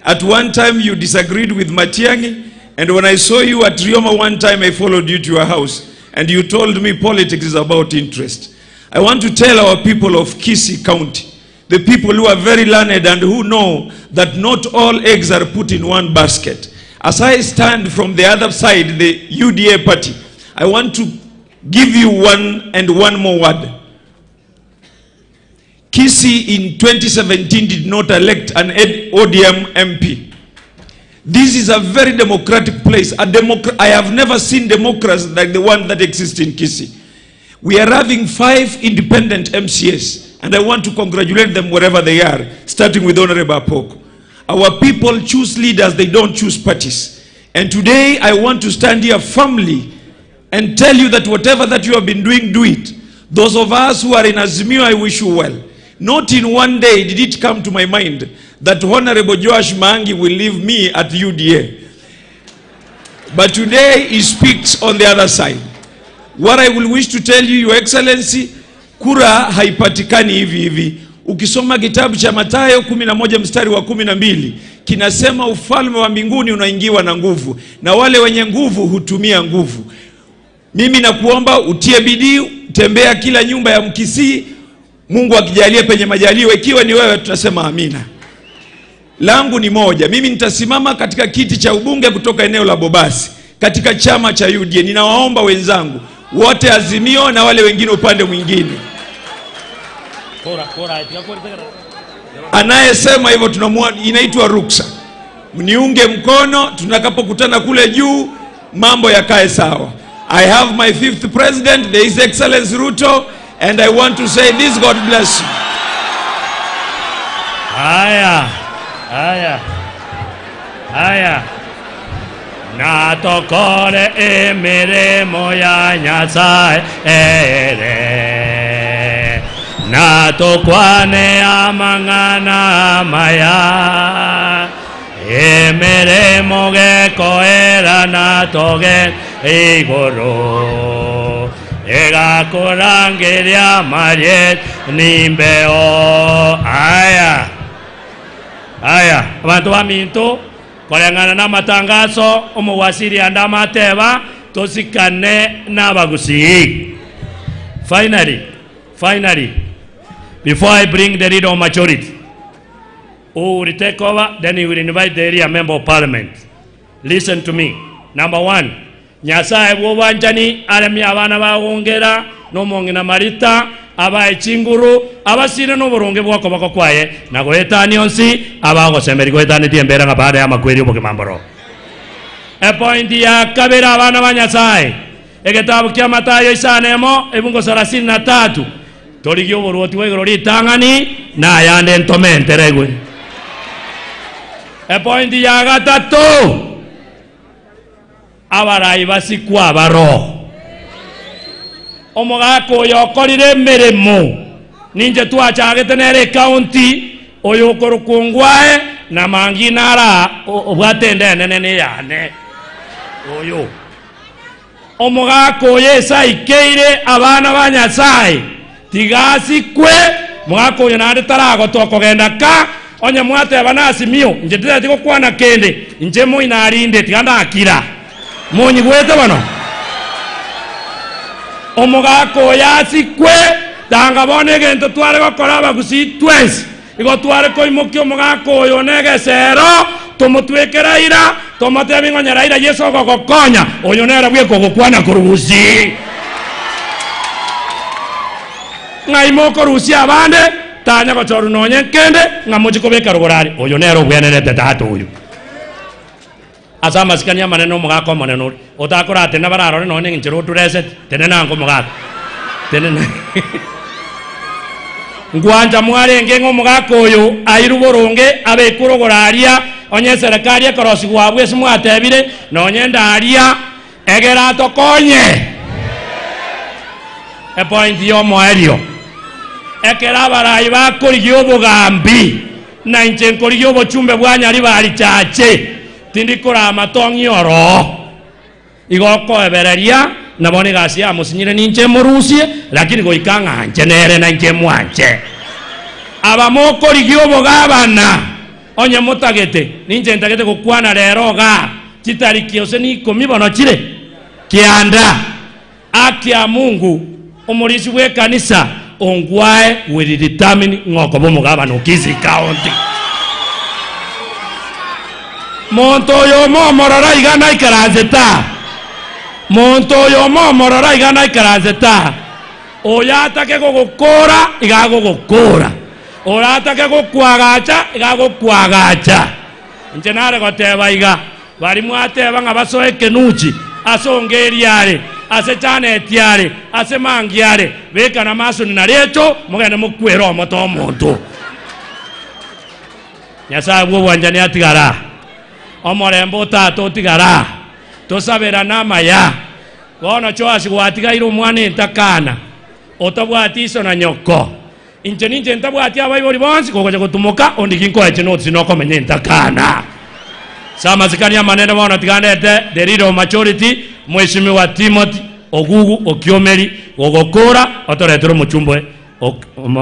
At one time you disagreed with Matiang'i, and when I saw you at Rioma one time, I followed you to your house and you told me politics is about interest. I want to tell our people of Kisii County, the people who are very learned and who know that not all eggs are put in one basket. As I stand from the other side, the UDA party, I want to give you one more word. Kisii in 2017 did not elect an ODM MP. This is a very democratic place. I have never seen democracy like the one that exists in Kisii. We are having 5 independent MCAs, and I want to congratulate them wherever they are, starting with Honorable Apoko. Our people choose leaders, they don't choose parties. And today I want to stand here firmly and tell you that whatever that you have been doing, do it. Those of us who are in Azimio, I wish you well. Not in one day did it come to my mind that Honorable Joash Maangi will leave me at UDA. But today he speaks on the other side. What I will wish to tell you, Your Excellency, kura haipatikani hivi hivi. Ukisoma kitabu cha Mathayo 11 mstari wa 12, kinasema ufalme wa mbinguni unaingiwa na nguvu, na wale wenye nguvu hutumia nguvu. Mimi nakuomba utie bidii, tembea kila nyumba ya Mkisii. Mungu akijalie penye majaliwa, ikiwa ni wewe tutasema amina. Langu ni moja, mimi nitasimama katika kiti cha ubunge kutoka eneo la Bobasi katika chama cha UDA. Ninawaomba wenzangu wote Azimio na wale wengine upande mwingine, anayesema hivyo inaitwa ruksa, mniunge mkono tunakapokutana kule juu, mambo yakae sawa. I have my 5th president, there is Excellency Ruto, and I want to say this, God bless you.
Aya. Na tokore emirimo ya Nyasaye ere. Na tokwane amang'ana maya. Emirimo gekoera na toge igoro. Ega korangeria mariet nimbeo. Aya, abantu baminto kolengana na matangazo omuwasiri andamateba tosikane n'abagusi. Finally, before I bring the leader of majority, who will take over, then he will invite the area member of parliament. Listen to me. Number 1, Nyasaye bwobanjani aremi abana bagongera no mongina marita abaye chinguru abasire no boronge bwako bakokwaye nago etani onsi abago semeri ko etani tiembera ngapare amakweri oboke mamboro. A point ya kabera abana ba Nyasaye Ekitabu kia Mathayo isanemo ebungo 33 toligio boruoti wegoro litang'ani na yande ntomenteregwe. Epointi ya gatatu abarai basikwa baro omogako yokorire emirimo ninje twachagete nere county oyo okorokongwae na mangi nara obwatende nene yane oyo omogako yesa ikeire abana ba Nyasaye tigasikwe mogako yonade tarago tokogenda ka onye mwate abanasi mio nje tete gukwana kende nje mo inarinde tiganda akira monyi gwete bano omogako yasikwe tanga bone gento tware gokora bagusi twens igo tware koimokyo omogako oyo negesero tomotwekera ira tomotebi ngonyera ira Yesu ogogokonya oyo nera bwe kogokwana korusi ngai moko rusi abande tanya gochoru nonye kende ngamuji kobeka rugorari oyo nero bwenerete tatu oyo asama sikania maneno mogako maneno otakora atena bararo none nginchero turese tenena ngo mogako tenena ngwanja mwarenge ngo mogako oyo airuboronge abekurogoraria onye serikali ekorosi gwabwe simwatebire nonye ndaria egera tokonye e point yo moerio ekera barai bakorigio bogambi na inche nkorigio bochumbe bwanyari bari chache tindikora amatongi oro igoko ebereria nabone gasi ya musinyire ninche murusie lakini goikanga nche nere na nche mwanje abamokorigio bogabana onye mutagete ninche ntagete gukwana rero ga kitariki ose ni 10 bono chire kianda akia Mungu omurisi we kanisa ongwae will determine ngoko bomugabana ukizi county monto yo momorora igana ikarazeta monto yo momorora igana ikarazeta oyatake gogokora igagogokora oratake gokwagacha igagokwagacha nje nare goteba iga bari mwateba ngabasoe kenuchi asongeriare ase chane etiare ase mangiare beka na maso ni narecho mugende mukwera omoto omuntu Nyasaye bwo wanjani atigara omorembo tato tigara tosabera namaya bono choasi gwatigaire omwana entakana otabwatiso na nyoko inche ninche ntabwati abayibori bonsi kogoja gutumuka ondiginko eche no sinokomenya entakana sama zikania manene bono tiganete the leader of majority Mheshimiwa Timothy Ogugu Okiomeri ogokora otoretero muchumbwe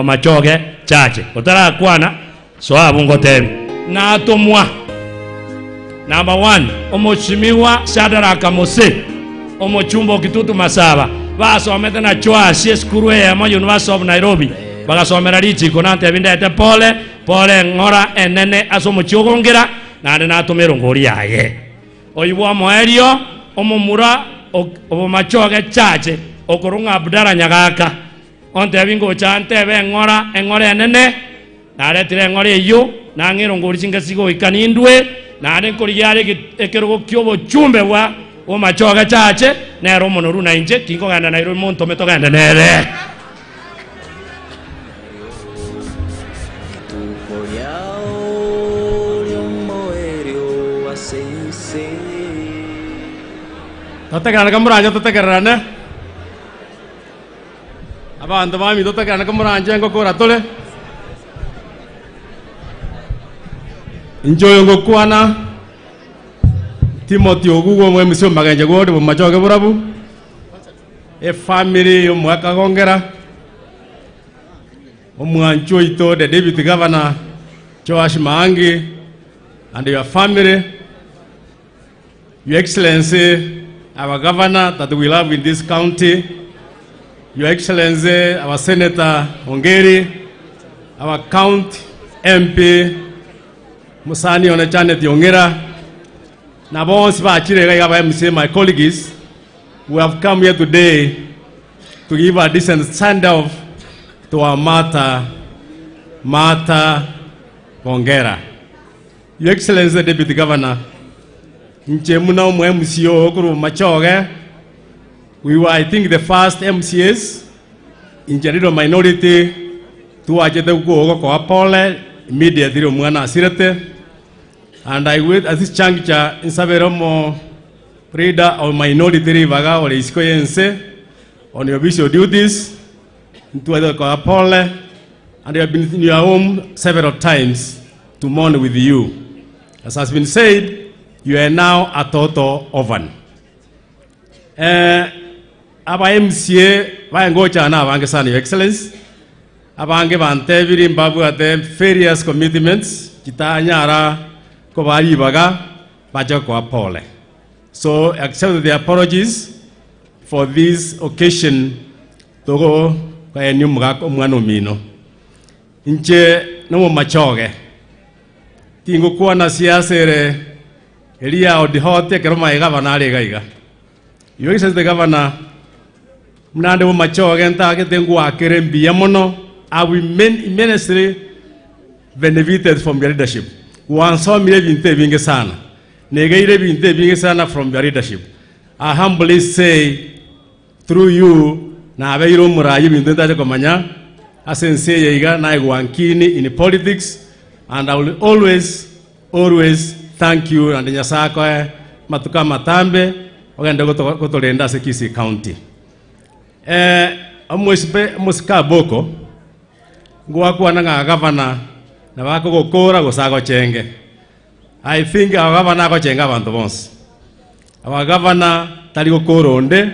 machoge chache otara kwana so abungo temi na atomwa number 1 Mheshimiwa Shadraka Mose omochumbo kitutu Masaba basomete na choasi skuru ya University of Nairobi bagasomera lichi konante bindete pole ngora enene asomochogongera nande natomero ngori yaye oyibwa moerio omomura obomachoge chache okorunga Abdara Nyagaka onte bingo chante be ngora enene naretire ngora iyo nangiro ngori chingasigo ikanindwe nande nkori yare ekerogo kyobo chumbe bwa omachoge chache nero monoru na inje kingo ganda nairo monto meto ganda nere
totekerana kamuranja totekerana abantu bami totekerana kamuranja ngokora tole injoyo ngokwana Timothy Ogugu mwe misio magenje gode mu machoge burabu e family yo mwaka gongera omwancho ito the deputy governor Joash Maangi and your family, Your Excellency, our governor that we love in this county, Your Excellency, our Senator Ongeri, our county MP Musani Onechanet Yongera, Nabons Bachire, my colleagues, we have come here today to give a decent send-off to our Martha Ongera. Your Excellency, Deputy Governor, Nchemuna MCO Okuru Machoge,
We were, I think, the first MCAs in general minority to ajete kuogo kwa pole immediately mwana asirete. And I wait at this juncture in Saveromo Prida or minority vaga or iskoyense on your official duties into the Pole, and they have been in your home several times to mourn with you. As has been said, you are now a total orphan. Aba MCA vayangocha na avange sana, Your Excellency. Avange vante viri mbabu ate various commitments kitanyara ko bari baga baja kwa pole. So accept the apologies for this occasion togo kwa nyumga ko mwana mino. Inche no machoge. Tingo kwa na siasa elia odihote keroma igavana legaiga. Your Excellency the Governor mnande mo machoge nta ketengu akere mbia mono. I will immensely benefited from your leadership. Wanso mire binte binge sana. Negaire binte binge sana from your leadership. I humbly say through you na abeiro murayi binte taje komanya asense yiga na igwankini in politics, and I will always thank you and nyasako matuka matambe ogenda gotolenda se Kisii County. Amwesipe musika boko ngwa na governor na bako gokora gosago chenge. I think our governor ko chenga abantu bonse. Our governor tali gokora onde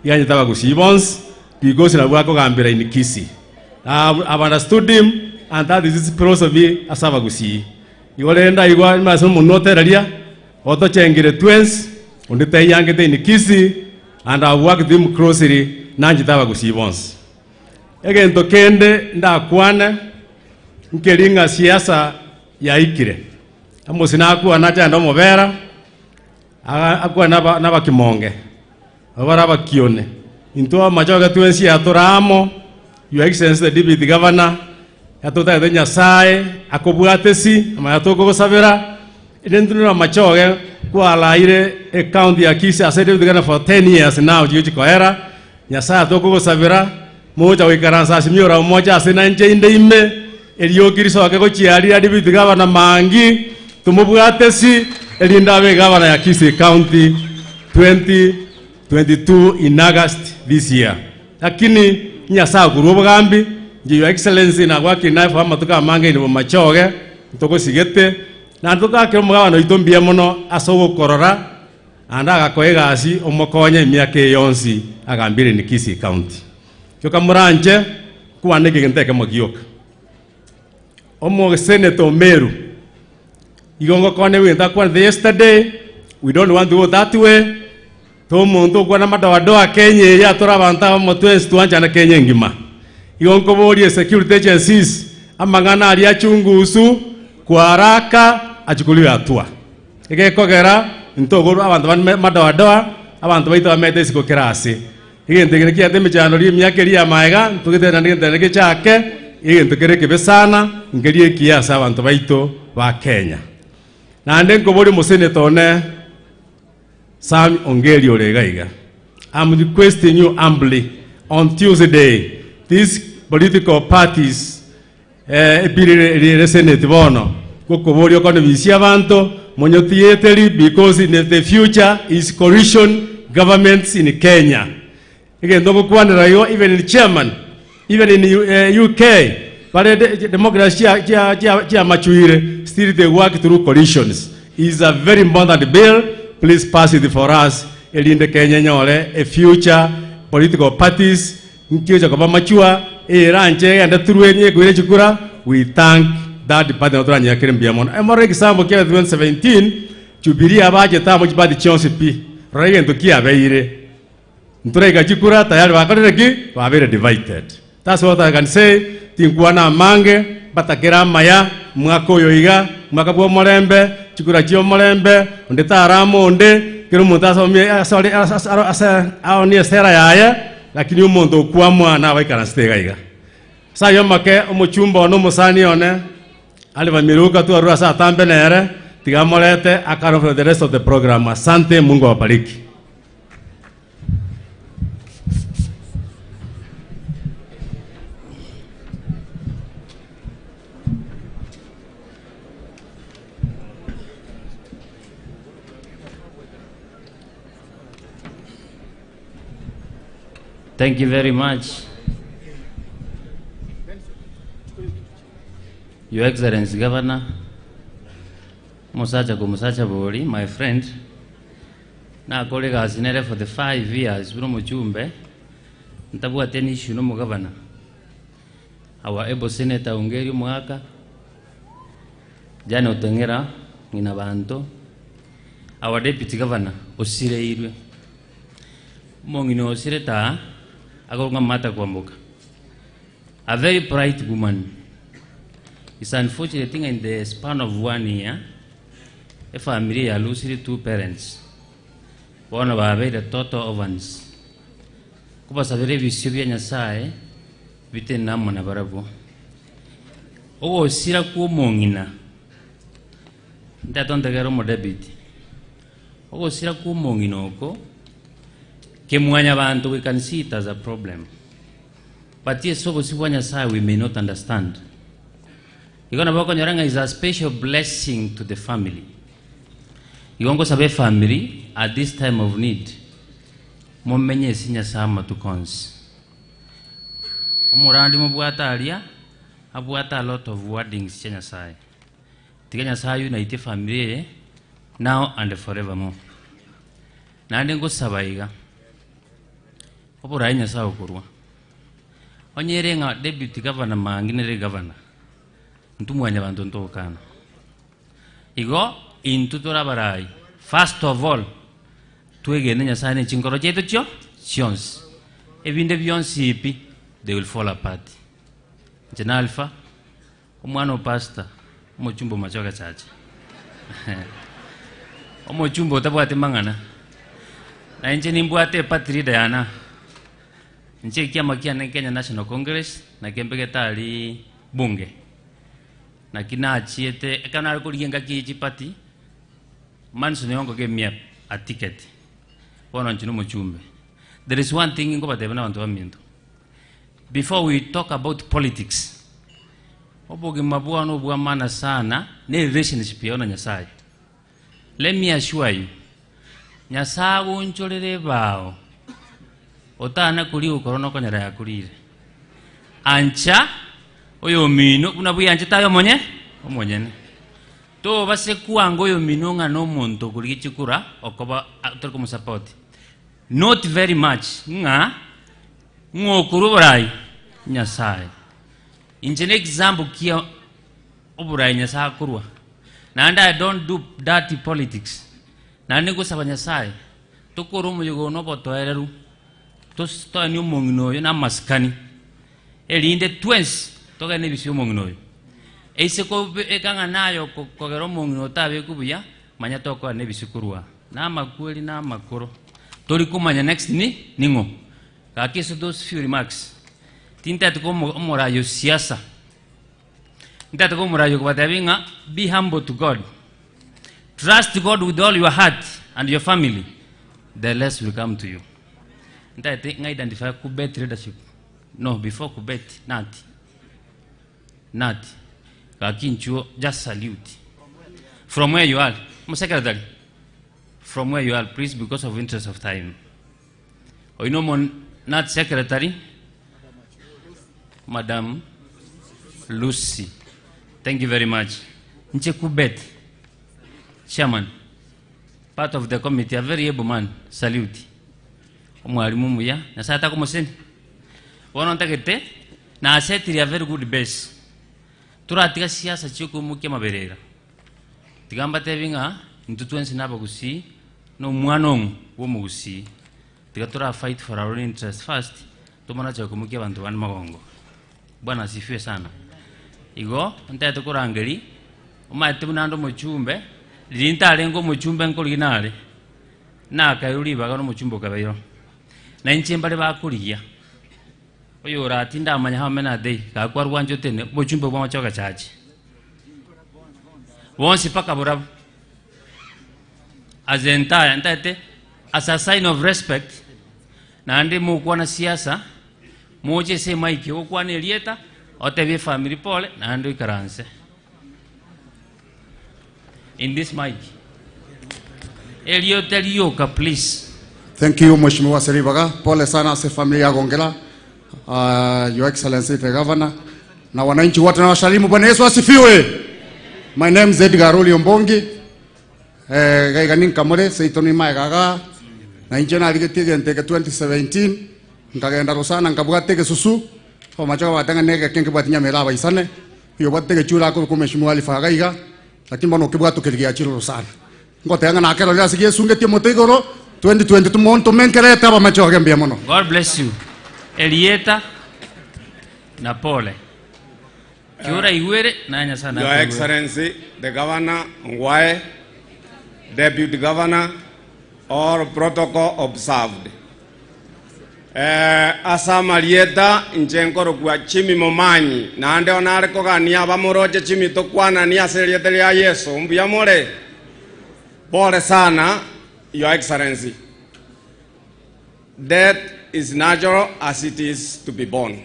yanyita gusibons because na bako gambira in Kisii. I've understood him, and that is his philosophy asaba gusi. Yolenda igwa maso munote ralia oto chengire twins onde tayangete in Kisii, and I work with him closely nanjita gusibons. Again, tokende nda kwane nkelinga siasa ya ikire. Amusina akuwa nacha ndo mobera, akuwa naba kimonge, naba kione. Intoa machoga tuensi ya toramo, Your Excellency the Deputy Governor, yatota ya Nyasaye, akobwatesi, ama yatoko gosabera, identuna machoga kwa alaire county ya Kisii as Deputy Governor for 10 years now, jiuchi kohera, Nyasaye atoko gosabera, moja wikaransa simiora moja asina nje inde ime eliokiriso akeko chiari adi Deputy Governor mangi tumubwatesi elindawe Governor ya Kisii County 2022 in August this year. Lakini nyasa gurubo gambi Your Excellency na gwaki na fa matuka mange ni machoge toko sigete na ndoka ke mugabano itombia mono asogo korora anda gakoega asi omokonye miake yonsi agambire ni Kisii County. Kyoka muranje kuwa nege genteke magioka. Omo Senator Meru. Igongo kone wenda kwa yesterday. We don't want to go that way. Tomo ndo kwa na madawadoa Kenya ya tora banta motwes tuanja na Kenya ngima. Igongo bodi security agencies amangana ali achungusu kwa haraka achukuliwe hatua. Ege kogera ntogo abantu madawadoa abantu baita bamete siko kirasi. Igente kia teme chano ri myake ri amaiga tugete na ngente chake igente kereke besana ngerie kiasa abantu baito ba Kenya. Na ndengo bodi musenator ne Sam Ongeri Olegaiga. I'm requesting you humbly on Tuesday these political parties Senate bono kokobori kono bisi abantu monyotieteri because in the future is coalition governments in Kenya. Again, even in chairman, even in UK, but democracy still they work through coalitions. It's a very important bill. Please pass it for us. In the Kenya, a future political parties. We thank that department. I'm already example 2017 to be about the chance to be right to Kia Veire. Nturega jikura tayari wakareki wa very divided. That's what I can say. Tinkuana mange batakera maya mwako yoiga mwakabwo molembe chikura chio molembe ondeta aramo onde kero mutaso mi asori aoni sera yaye lakini umuntu kwa mwana waikana stega iga. Sayo make omuchumba no musani one aliva miruka tu arua sa tambe nere tigamolete akaro for the rest of the program. Asante, Mungu awabariki.
Thank you very much. Your Excellency Governor, Musacha Bori, my friend, na colleague has been for the 5 years, Bruno Chumbe, ntabu ateni issue no Governor. Our able Senator Ungeri Mwaka, Jana Otengera, Minabanto, our Deputy Governor, Osire Irwe, Mongino Osireta, Agonga Mata Kwamboka. A very bright woman. It's unfortunate thing in the span of 1 year, a family loses 2 parents. One of our very total orphans. Kuba savere visivya nyasaye, vite namo na barabu. Ogo sira kuomongina. Ndatonda gero mo debit. Ogo sira kuomongina oko. Kemwanya bantu, we can see it as a problem. But yes, ogo siwa nyasaye we may not understand. Igona bako nyoranga is a special blessing to the family. Igongo sabe family at this time of need. Momenye sinya sama to cons. Omurandi mbuata alia, abuata a lot of wordings chenya sai. Tiganya sayu na ite family now and forevermore. Na ndengo sabaiga. Opura nya sa okurwa. Onyerenga deputy governor mangine governor. Ntumwanya bantu ntokana. Igo intutora barai. First of all, tuegene nyasane chinkoro chetu cho sions. Ebinde bionsi ipi, they will fall apart. Jena alfa, umwano pastor, chumbo machoka chache. Chumbo tabuate mangana. Na nje nimbuate patri dayana. Nje kiama Kenya National Congress na kempegeta ali bunge. Na kina achiete ekana kuligenga kichipati manso neongo gemia a ticket wono nchino mochumbe. There is one thing ngoba tebana bantu bamindo. Before we talk about politics, oboge mabua no bua mana sana ne relationship yona nyasaye. Let me assure you, nyasaye uncholere bao otana kuli ukorono konyara yakulire ancha oyo mino unabuya ancha tayo omonyene to base kuango oyo mino nga no monto kuli chikura okoba atoko support not very much nga ngokuruburai nyasaye injene example kia oburai nyasaye kurwa and I don't do dirty politics na nego saba nyasaye to korumo yugo no botoereru to sto ni mongno yo na maskani elinde twins to ga ne bisyo mongno ese ko ekanga nayo ko gero mongno tabe kubuya manya to ko ne bisikurwa na makweli na makoro tori kumanya next ni ningo ka kiso those few remarks tinta to ko morayo siasa nta to ko morayo ko batabinga be humble to God, trust God with all your heart and your family, the less will come to you. I think I identify Kubet leadership. No, before Kubet, not. Kakincho, just salute. From where you are, Secretary, from where you are, please, because of interest of time. Oh, you know, not Secretary, Madam Lucy. Thank you very much. Nche Kubet, Chairman, part of the committee, a very able man, salute. Mwalimu muya na sata ko moseni wono ntakete na aseti a very good base turatika siasa chiko muke maberera tigamba tevinga ntutwensi naba kusi no mwanong wo mugusi tigatura fight for our own interest first tumana chako muke bantu ban magongo bwana asifiwe sana igo ntate kurangeli umate bunando mochumbe linta lengo mochumbe nkolinale na kayuli bagano mochumbo kabayo na nchembale bakuliya oyo ratinda amanya how many day ka kwarwa njotene mochumbe bwa machoka chachi wonsi paka burabu as entire ntate as a sign of respect na ndi mu kwa na siasa moje se maiki okwa ne lieta otebe family pole na ndi karanse in this mic elio telioka please
Thank you, Mheshimiwa Seribaga. Pole sana se familia ya Gongera. Your Excellency the Governor. Na wananchi wote na wasalimu. Bwana Yesu asifiwe. My name is Edgar Ombongi. Gaiganin kamore seitoni maegaga. Na injena aligetige nteke 2017. Nkagenda Rosana nkabwatege susu. Kwa machoka watanga nege kenke bwatinya melaba isane. Hiyo bwatege chula ko Mheshimiwa Alifagaiga. Lakini bano kibwatu kiligia chilo Rosana. Ngote yanga na akelo lya sige sunge timotegoro 2020 tumonto menkereta ba machoke mbia mono.
God bless you. Elieta na pole. Kiura iwere na anya sana.
Your Excellency, the Governor Ngwae, Deputy Governor, all protocol observed. Asa Marieta nchenkoro kwa chimi momanyi na ande onare kogania bamoroje chimi tokwana ni aseriete ya Yesu mbia more. Pole sana, Your Excellency. Death is natural as it is to be born.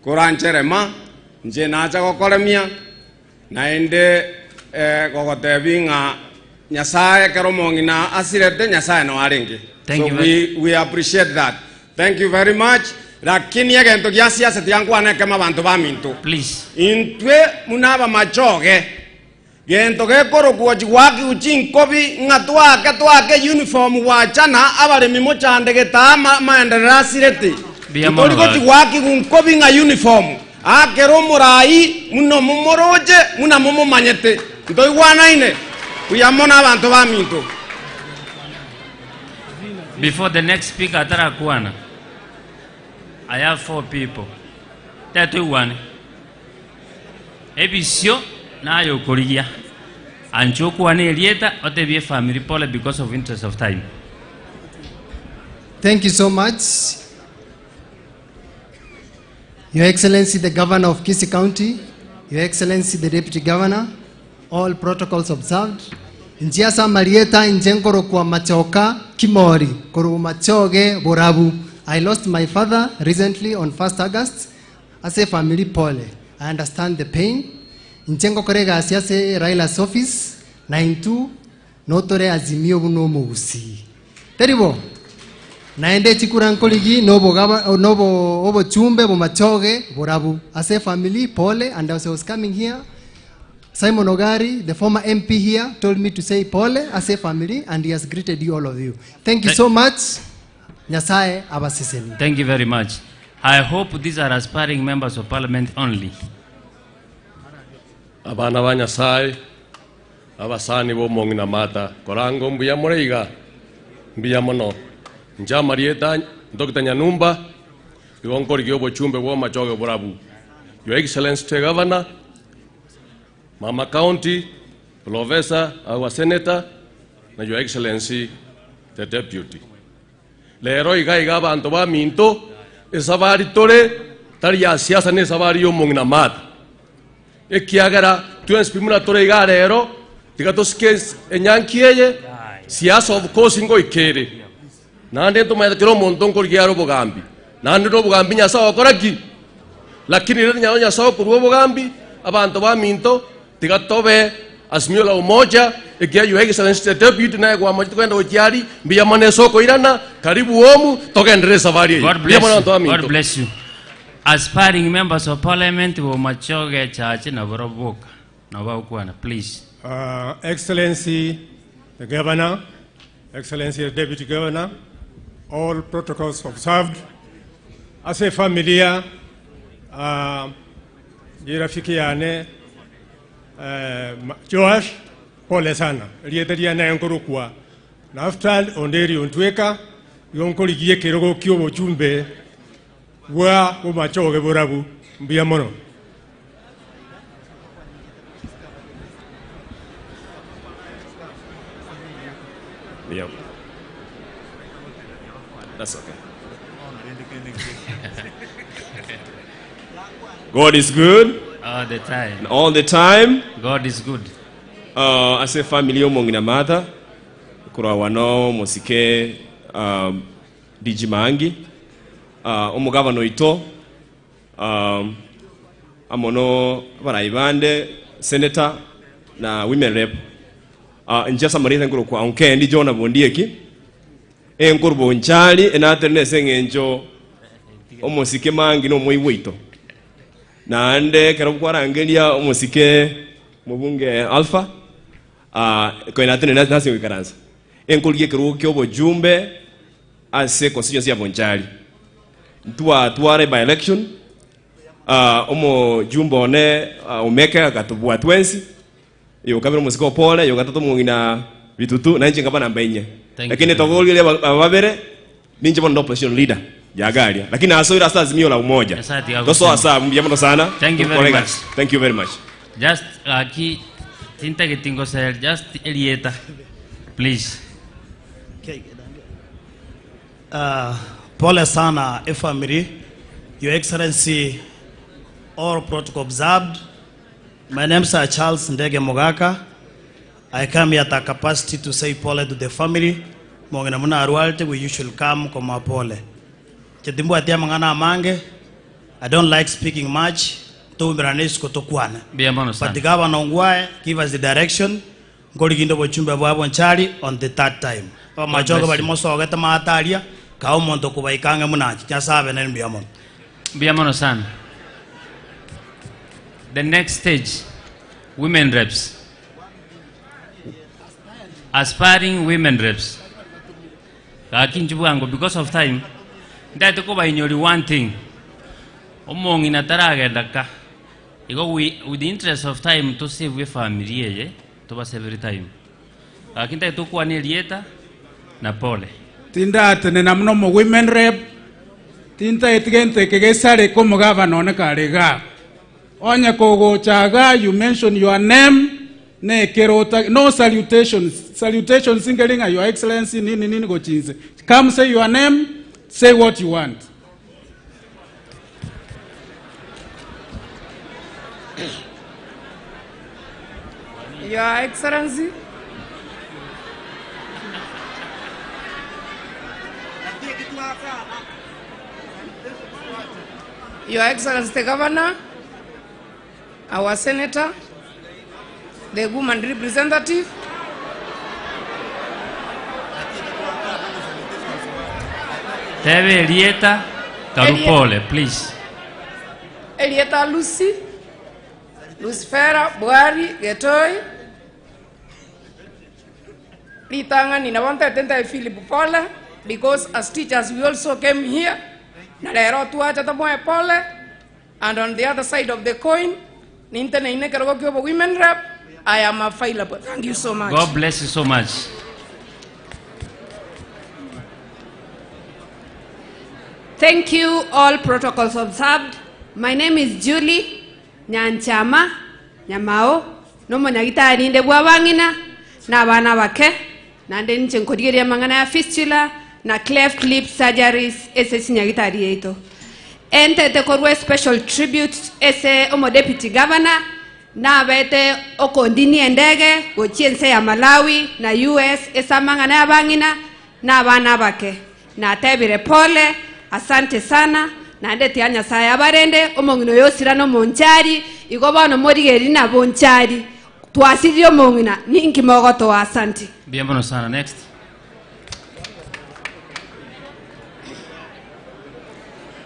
Kurancherema nje nacha kokoremia naende kokotebinga Nyasaye keromongi na asirete Nyasaye no arenge. So we appreciate that. Thank you very much. Lakini egento gya siasa tiangwana kema bantu bamintu.
Please.
Intwe munaba machoge. Gento gekoro kuoji waki uchinkobi twake uniform wachana abale mimochande getama maendelea sirete. Toliko waki unkobi nga uniform. Akero murai muno mumoroje muna mumo manyete. Ntoi wana ine. Kuyamona abantu baminto.
Before the next speaker atara kuana, I have 4 people. Tatu one. Ebisio na ayo korigia. Anchoku ane Elieta otebie family pole because of interest of time.
Thank you so much. Your Excellency the Governor of Kisii County, Your Excellency the Deputy Governor, all protocols observed. Njiasa Marieta njenkoro kwa machoka kimori kuru machoge borabu. I lost my father recently on 1st August. As a family pole, I understand the pain. Nchengo korega asiase Raila's office 92 notore azimio buno mugusi. Terrible. Naende chikurankoligi nobo obo chumbe bo machoge borabu. As a family pole, and as I was coming here, Simon Ogari, the former MP here, told me to say pole as a family, and he has greeted you, all of you. Thank you so much. Nyasaye abasiseni.
Thank you very much. I hope these are aspiring members of parliament only.
Abana ba Nyasaye abasani bo mongina mata korango mbuya moreiga mbuya mono nja Marieta Dr. Nyanumba yonkori gyo bochumbe bo machoge borabu. Your Excellency the Governor, Mama County, Professor, our Senator, na Your Excellency the Deputy. Lero iga bantu ba minto esabari tore taria siasa ne sabari yo mongina mata. Ekiagara tuenspimuna tore iga lero tikatoske enyankieye siasa of course ngo ikere. Nande to maida tiro monton ko giaro bogambi. Nande ro bogambi nya sawa koraki. Lakini ro nya sawa ko bogambi abantu ba minto tikatobe asmio la umoja ekia Your Excellency the Deputy na kwa moja kwenda otiari mbia mane soko irana karibu omu togendere safari.
God bless you. Aspiring members of parliament will machoge church na boroboka na baukwana, please.
Excellency the Governor, Excellency the Deputy Governor, all protocols observed. As a familia, jirafiki yane Joash pole sana. Lietaria na yankoro kwa. Na after onderi ontweka yonkori gie kirogo kiobo chumbe wa umachoge borabu mbia mono.
Yep. That's okay.
God is good.
All the time.
And all the time.
God is good.
As a family omongina mata kura wano mosike Dijimangi omugavano ito amono baraibande senator na women rep njasa Marieta ngoro kwa onke ndi John Bondieki enkurbo nchali enaterne sengenjo omosike mangi no moiwito nande kero kwarangelia omosike mubunge Alpha ko enaterne nasi wikaranza enkulie kero kyobo jumbe ase constituency ya Bonchari tuare by election omo jumbo ne umeke akatubwa twensi yo kabiro musiko pole yo gatatu mungina bitutu na nje ngabana mbenye lakini togoli ile babere ninje bondo opposition leader ya galia lakini asoira sasa azimio la umoja toso asa mbiamono sana.
Thank you very much.
Thank you very much.
Just aki tinta getingo sel just Elieta please.
Okay. Pole sana family, Your Excellency, all protocol observed. My name is Charles Ndege Mogaka. I come here at a capacity to say pole to the family. Mongena muna arualte we usually come koma pole. Chetimbu atia mangana amange. I don't like speaking much. To miranis kotokuana. But the governor Ongwae give us the direction. Ngoli gindo bochumbe bwabo nchali on the third time. Machogo bali moso ogeta maataria. Kao monto kubaikanga munachi. Nyasabe na mbiamono.
Mbiamono sana. The next stage, women reps. Aspiring women reps. Kakinjubuango, because of time, that to go by only one thing. Omong in a taragaka. You go with the interest of time to save with family, to us every time. Kakinta to one Elieta, Napole.
Tinda tenenamno women rep. Tinta etgente kegesare como governor na karega. Onya kogo chaga, you mention your name. Ne kerota, no salutations. Salutations singelinga, Your Excellency, nini go chinze. Come say your name, say what you want.
Your Excellency. Your Excellency, the Governor, our Senator, the woman representative,
Teve Elieta Karupole, please.
Elieta Lucy, Lucifera Buhari Getoi, Litanga Ninawanta Tenta Philip Pole, because as teachers we also came here. Nalero tuacha tamoe pole, and on the other side of the coin, Nintene Inekarogo women rep, I am available. Thank you so much.
God bless you so much.
Thank you, all protocols observed. My name is Julie Nyanchama Nyamao. Nomo nyagita ninde bwabangina na bana bake nande nche nkodigeria mangana ya fistula na cleft lip surgeries ese sinyagitari yeto. Ente te korwe special tribute ese omo deputy governor na bete okondini endege gochiense ya Malawi na US esa mangana ya bangina na bana bake na tebire pole. Asante sana na ndeti anya saya barende omongino yosira no monchari igobano morigeri na bonchari twasirio mongina ninki mogoto. Asante.
Bienvenido sana. Next.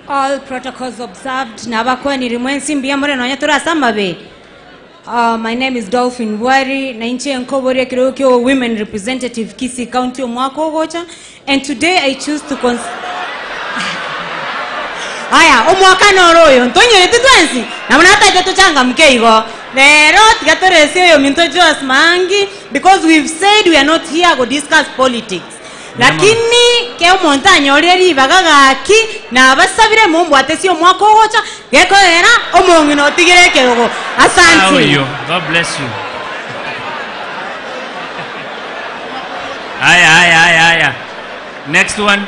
All protocols observed. Nabakwa ni rimwensi mbiamore no nyatura samabe. My name is Dolphin Wari na inchi enkobore kirokyo women representative Kisii County omwako gocha, and today I choose to Aya, omwaka noroyo ntonyere titwensi namuna hata tuchanga mkeigo lero tigatorese yo minto Joas Mangi, because we've said we are not here to discuss politics. Lakini ke omontanyo oreri bagagaki na abasabire mumbu atesi omwaka ogocha geko era omongino tigire kerogo. Asante.
God bless you. Aya. Next one.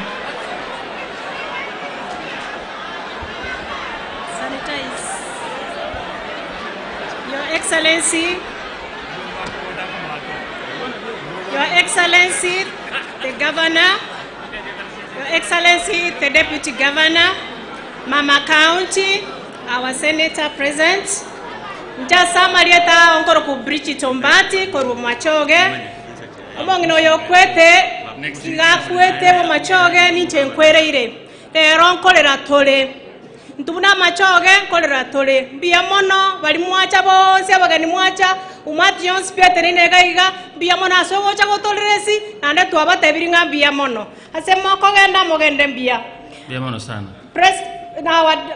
Your Excellency, the Governor, Your Excellency, the Deputy Governor, Mama County, our Senator present, Njasa Marieta Onkoro Kubrichi Tombati, Koru Machoge, among no yokwete, tigakwete bo machoge ninche nkwereire rero nkorera tole ntubuna machoge nkorera tole mbia mono bali mwacha bonse abagani mwacha umati yonse Peter inegaiga mbia mono asogocha gotoleresi nande twabatebiri nga mbia mono ase moko genda mogende mbia
mono sana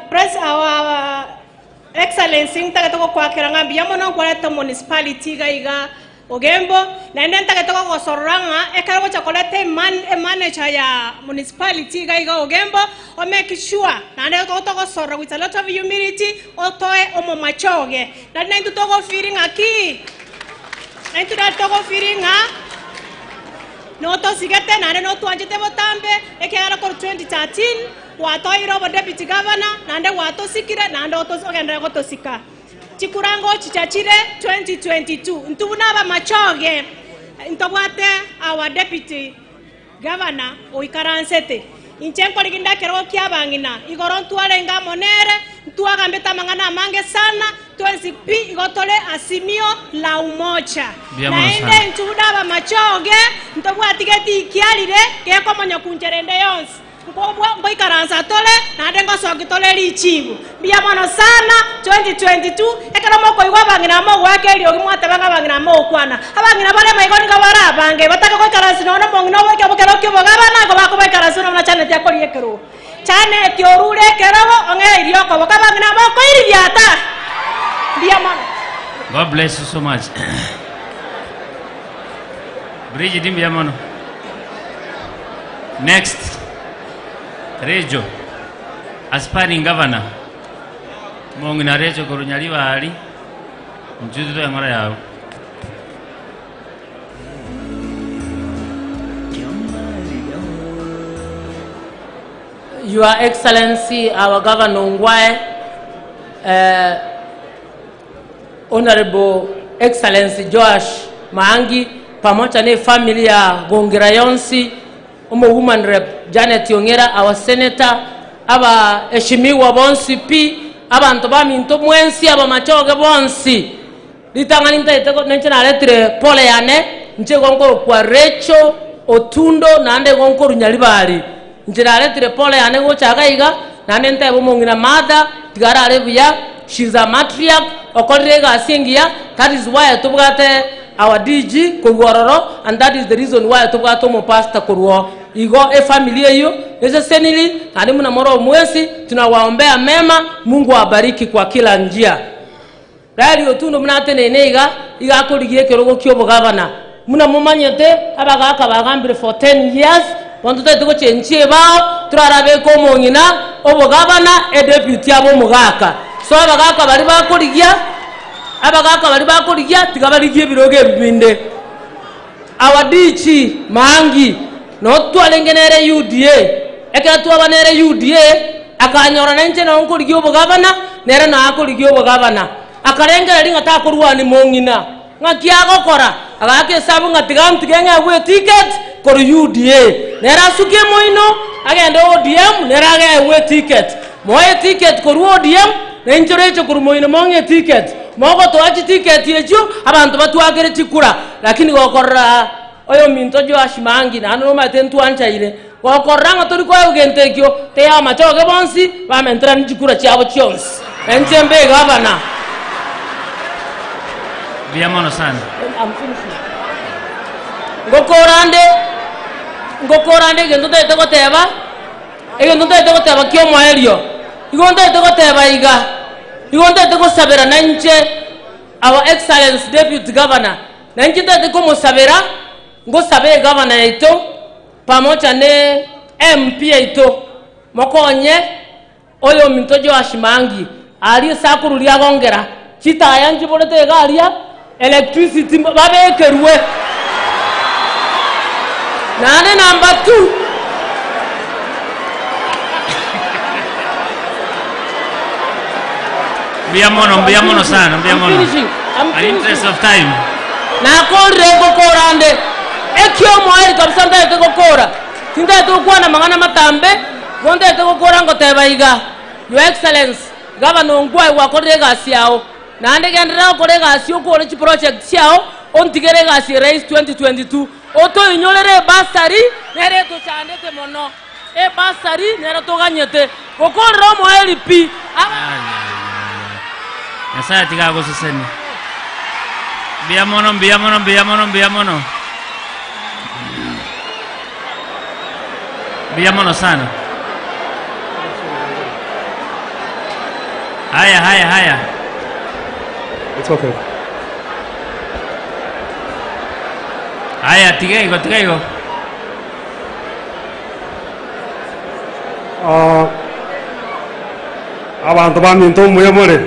press our excellency ntagatoko kwakira nga mbia mono kwaleta municipality gaiga ogembo na ndenta ketoko gosoranga ekaro chocolate manager ya municipality gaiga ogembo o make sure na ndeko to gosorra with a lot of humility otoe omo machoge na ndu to go feeling aki ndu to go feeling no to sigete na no to anjete botambe ekera ko 2013 wato irobo deputy governor na nde wato sikire na ndo to ogenda ko to sika chikurango chichachire 2022 ntubuna aba machoge ntobwate our deputy governor oikaransete inchenko liginda kero kyabangina igoron tualenga monere tuagambeta mangana mange sana 20p igotole asimio la umoja na ende ntubuna aba machoge ntobwate geti kialire keko monyo kunjerende yonse Mboi karansa tole na dengo soki tole lichibu biya mono sana 2022 ekero moko igwa bangina mo wake lio kimwate banga bangina mo kwana abangina bale maigoni kabara bange bataka ko karansi no mongino wake bokero kyo bogabana ko bako karansi no na chane yakori ekero chane tiorure kero onge irio ko bokabangina mo ko iri biata biya mono.
God bless you so much. Bridget biya mono. Next Rejo, aspiring governor, Mongina Rejo Korunyaliwa Ali, Mjudo Marayao.
Your Excellency, our Governor Ngwae, Honorable Excellency Joash Maangi, pamoja na familia ya Gongirayonsi, woman rep Janet Yongera, our senator, aba eshimiwa bonsi pi, abantu baminto mwensi aba machoge bonsi. Litanganinta iteko nenchana letre pole yane, nche gonkoro kwa Recho Otundo na ande gonkoro Nyalibali. Nche letre pole yane gochaga iga, na ande nta ebo mongina mother, tigara alebuya, she's a matriarch, okorega asingia, that is why atubugate our DG Kogororo, and that is the reason why atubugate mo pastor Korwo. Igo familia hiyo senili alimu na moro mwezi tunawaombea mema, Mungu awabariki kwa kila njia. Rali Otundo mnate neneiga iga koligie kerogo kyobo governor muna mumanyete abagaka bagambire for 10 years wantu tete chenchie bao turarabe ko mongina obo governor e deputy abo mugaka so abagaka bali bakoligia tigabaligie biroge bibinde awadichi mangi no twalengenere UDA ekera twabanere UDA akanyora nanje na onkoligia obo governor nere na akoligia obo governor akarengera ringa takurwani mongina ngakiago kora agake sabu ngatiga mtigenga we ticket kor UDA nera suke moino agende ODM nera age we ticket moye ticket kor ODM nenjorecho kor moino monge ticket mogo to achi ticket yecho abantu batwagere chikura lakini gokorra oyo minto jo ashimangi na no matentu anchaire gokorra ngatori ko ugentekyo te ya machoge bonsi bamentra nchikura cyabo cyonse enjembe gabana.
Viamono sana.
Ngokorande gendo tete goteba. Egendo tete goteba kyo mwaelio. Igonda tete goteba iga. Igonda tete gosabera nanje our excellence deputy governor. Nanje tete ko mosabera ngosabe governor ito pamoja ne MP ito mokonye oyo mintojo ashimangi ali sakuru lya gongera chitaya njibolete galia electricity babekerwe nane number 2
Viamono sana viamono an interest of time
na korre gokorande ekyo moari kabisa ndete gokora tindete gukwana mangana matambe gondete gokora ngoteba iga your excellence governor Ngwae wakorre gasi yao nande gendera korega asio ko chi project yao on tigere gasi raise 2022 oto inyolere basari nere to chandete mono e basari nere to ganyete kokoro mo LP
Esa tiga go seseni biamono biamono sana haya
It's okay.
haya tigaigo
Abantu baminto muyamore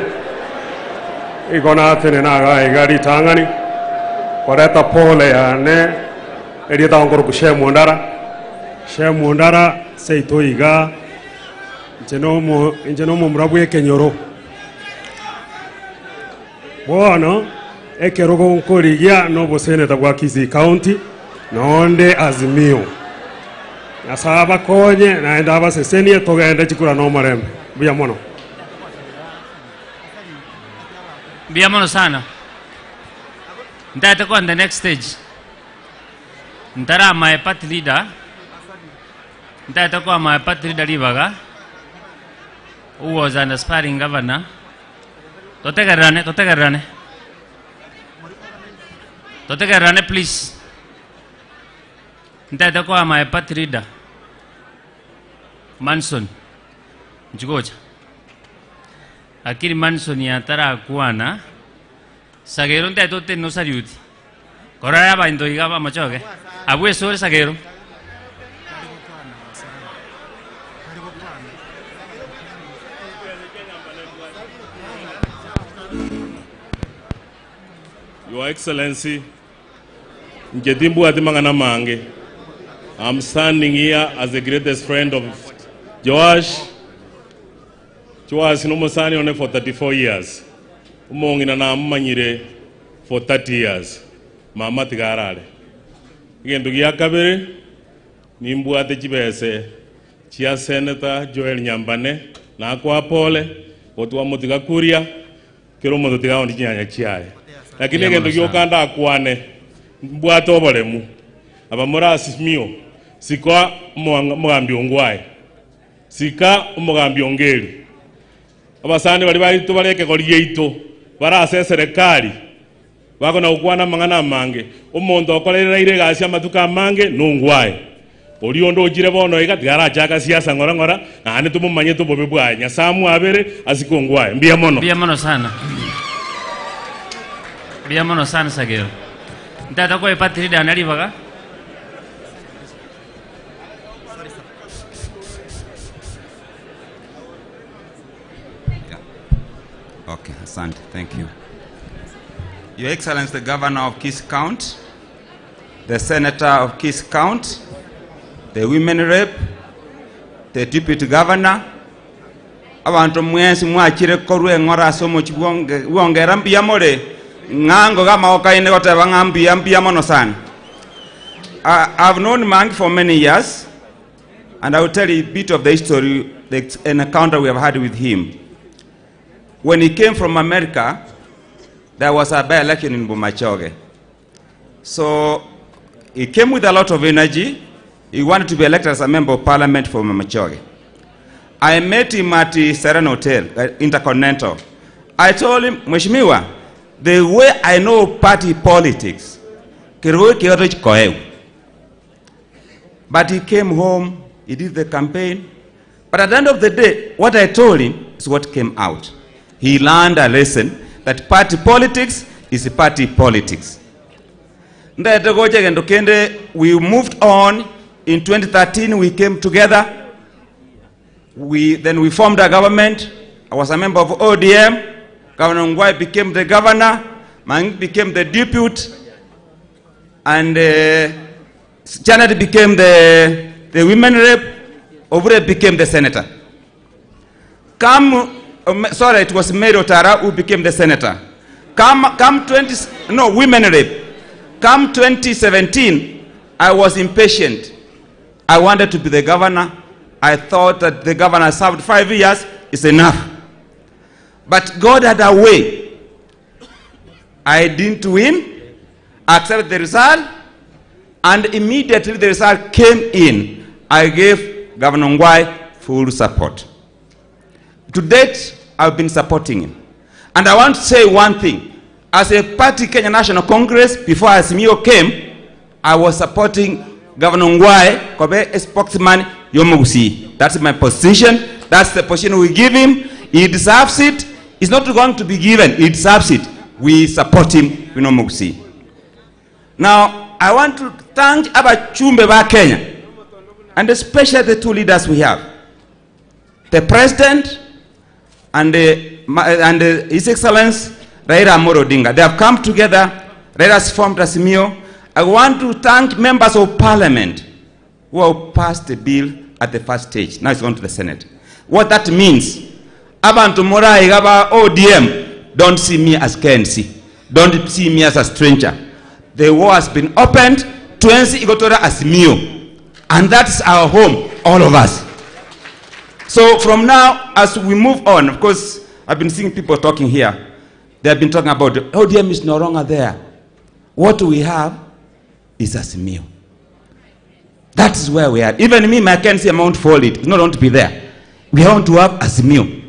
igona tene naga igari tangani koreta pole yane erieta ngoro kushemundara seito iga njenomo murabu ekenyoro bono ekerogo nkorigia no boseneta bwa Kisii County nonde Azimio nasaba konye naenda abasesenie togenda chikura no marembe
biamono sana ndate on the next stage ndara my party leader ndate kwa my party leader Libaga who was an aspiring governor totegerane please ndate kwa my party leader Manson Njugocha akiri Manson ya tara kuana sagero ndate tote no sariuti koraya ba ndo igaba machoge abwe sore sagero
Your Excellency, Njedimbu Adimangana Mange, I'm standing here as the greatest friend of Joash. Joash Nomosani on for 34 years. Umongina na Manyire for 30 years. Mama Tigarale. Again, to Yakabere, Nimbu Adejibese, Chia Senator Joel Nyambane, Nakwa Pole, Otua Motiga Kuria, Kiromo Tiga on the Chiae. Lakini ngendo yokanda akwane mbwato bolemu abamura Azimio sikwa mugambi ongwae sika umugambi ongeri abasani bali tubaleke goliye ito barase serikali bako na ukwana mangana mange umuntu okorera ire gasi amatuka mange nongwae oliondo ojire bono igatigara chaka siasa ngora na ane tumumanye tubobe bwanya samu abere asikongwae
biamono sana biamono sana sagero ndata kwa party leader analibaga
Okay, asante, thank you. Your Excellency, the Governor of Kisii County, the Senator of Kisii County, the Women Rep, the Deputy Governor, abantu mwensi mwachire korwe ngora somo chibongera mbiamore ngango kama okaine koteba ngambia mono sana. I've known Mang for many years, and I will tell you a bit of the history, an encounter we have had with him. When he came from America, there was a by-election in Bomachoge. So he came with a lot of energy. He wanted to be elected as a member of parliament for Bomachoge. I met him at the Serena Hotel, Intercontinental. I told him, Mheshimiwa, the way I know party politics, but he came home, he did the campaign. But at the end of the day, what I told him is what came out. He learned a lesson that party politics is party politics. We moved on. In 2013, we came together. Then we formed a government. I was a member of ODM. Governor Ngwai became the governor. Mang became the deputy. And Janet became the women rep. Obure became the senator. Sorry, it was Mary Otara who became the senator. Women rep. Come 2017, I was impatient. I wanted to be the governor. I thought that the governor served 5 years is enough. But God had a way. I didn't win, accept the result, And immediately the result came in, I gave Governor Ngwai full support. To date, I've been supporting him. And I want to say one thing. As a party Kenya National Congress, before Azimio came, I was supporting Governor Ngwai Kobe, a spokesman, Yomogusi. That's my position. That's the position we give him. He deserves it. It's not going to be given. He deserves it. We support him, Yomogusi. Now, I want to thank Abachumbe ba Kenya, and especially the two leaders we have, the President and His Excellency Raila Amolo Odinga. They have come together. Let us form Azimio. I want to thank members of Parliament who have passed the bill at the first stage. Now it's going to the Senate. What that means, Abantu Morai Gaba ODM, don't see me as KNC. Don't see me as a stranger. The war has been opened to NC Igotora Azimio. And that's our home, all of us. So from now, as we move on, of course, I've been seeing people talking here. They have been talking about ODM is no longer there. What we have is Azimio. That is where we are. Even me, my Kensi amount for it. It's not going to be there. We want to have Azimio.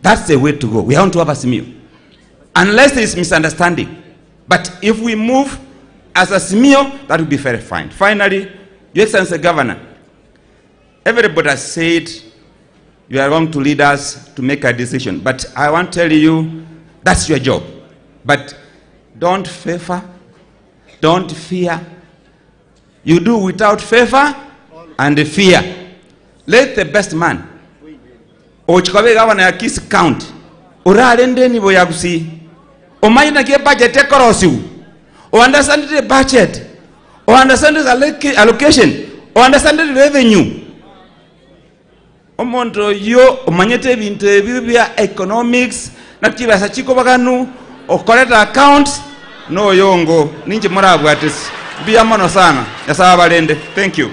That's the way to go. We want to have Azimio. Unless there is misunderstanding. But if we move as Azimio, that will be very fine. Finally, Your Excellency Governor, everybody has said you are going to lead us to make a decision. But I want to tell you, that's your job. But don't favor, don't fear. You do without favor and fear. Let the best man, Ochikabe Governor ya Kisi County, uralende nibo ya kusi, umayina kie budget ekorosi, or understand the budget, or understand the allocation, or understand the revenue. Omondo yo umanyete binte bibia economics nakiba sachiko baganu o correct accounts no yongo ninje morabu atis bia mono sana yasaba balende. Thank you.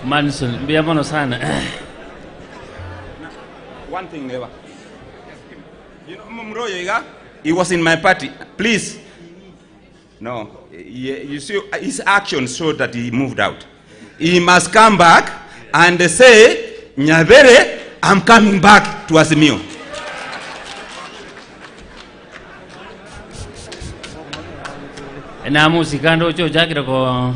Manson bia mono sana.
One thing never. You know Mumroyo he was in my party. Please. No, you see, his actions showed that he moved out. He must come back and say, Nyabere, I'm coming back to Azimio.
Na musikando cho jakira ko.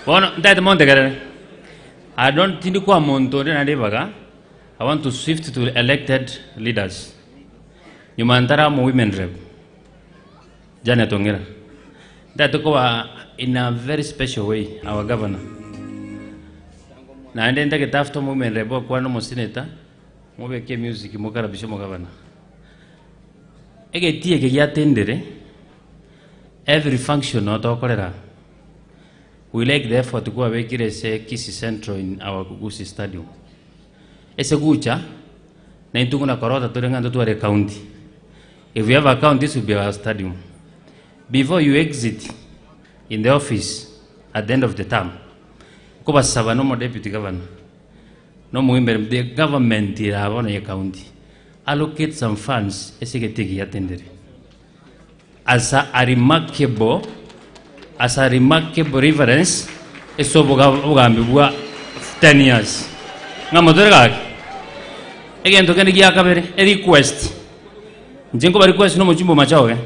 Bueno, that monte I don't think kwa monto na debaga. I want to shift to elected leaders. Nyumantara mo women rep. Janet Ongera. That took in a very special way, our governor. Na and then take a tough movement, Rebo, Quano Mosineta, Mobeke music, Mokara Bishomo governor. Ege tia ya tendere, every function not occurra. We like therefore to go away Kisi Central in our Gugusi Stadium. It's a gucha, Naituna Korota to a county. If we have a county, this will be our stadium. Before you exit in the office at the end of the term, Kuba Sava no more deputy governor, no more the government in our county, allocate some funds as a remarkable reference. It's over 10 years. Again, to get a request. Jinko request no mujimbo machao.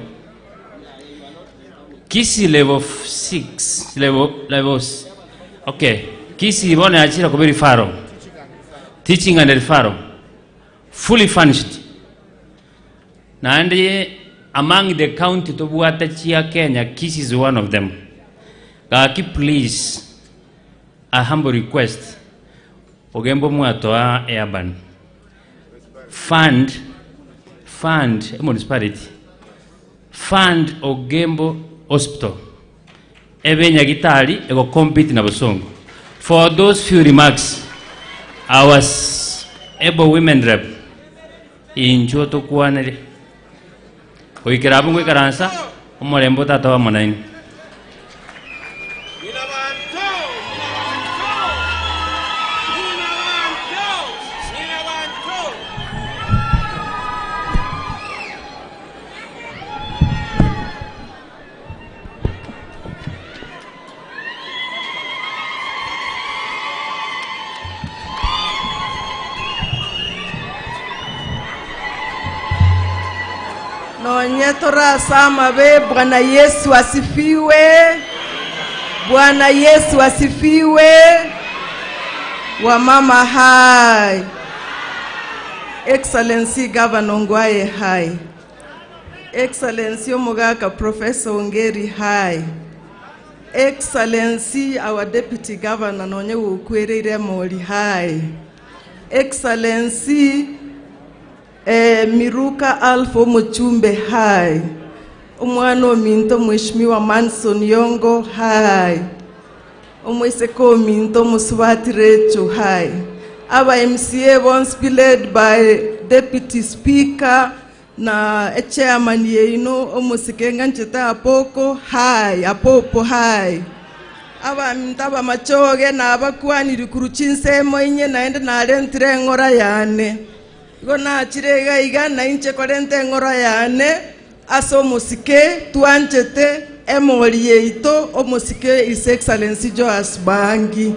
Kisi level 6 levels. Okay. Kisi bone achira ko referral. Teaching and referral. Fully furnished. Na andi among the county to buata chia Kenya, Kisi is one of them. Kaki please a humble request. Ogembo muatoa airban. Fund municipality. Fund Ogembo Hospital. Ebenya Gitari, ego compete na Bosongo. For those few remarks, I was able women rep in Joto Kuaneri. Oikerabu Karansa, Omorembo Tatawa Manain.
Nonyetora sama be. Bwana Yesu asifiwe. Bwana Yesu asifiwe. Wamama hai. Excellency Governor Ongwae hai. Excellency Omogaka Professor Ongeri hai. Excellency our Deputy Governor Nonye Ukwerere Mori hai. Excellency Miruka Alfo Muchumbe hai. Umwano minto Mheshimiwa Manson Yongo hai. Umweseko minto Muswati Recho hai. Our MCA wants be led by Deputy Speaker na chairman yeino Omusikenga Ncheta Apoko hai. Apopo hai. Aba mtaba machoge na abakwani rikuruchinse moinye naende na rentire ngora yane. Gona chirega iga na inche korente ngora yane. Aso musike tuanchete emori yeito omusike His Excellency Joas Bangi.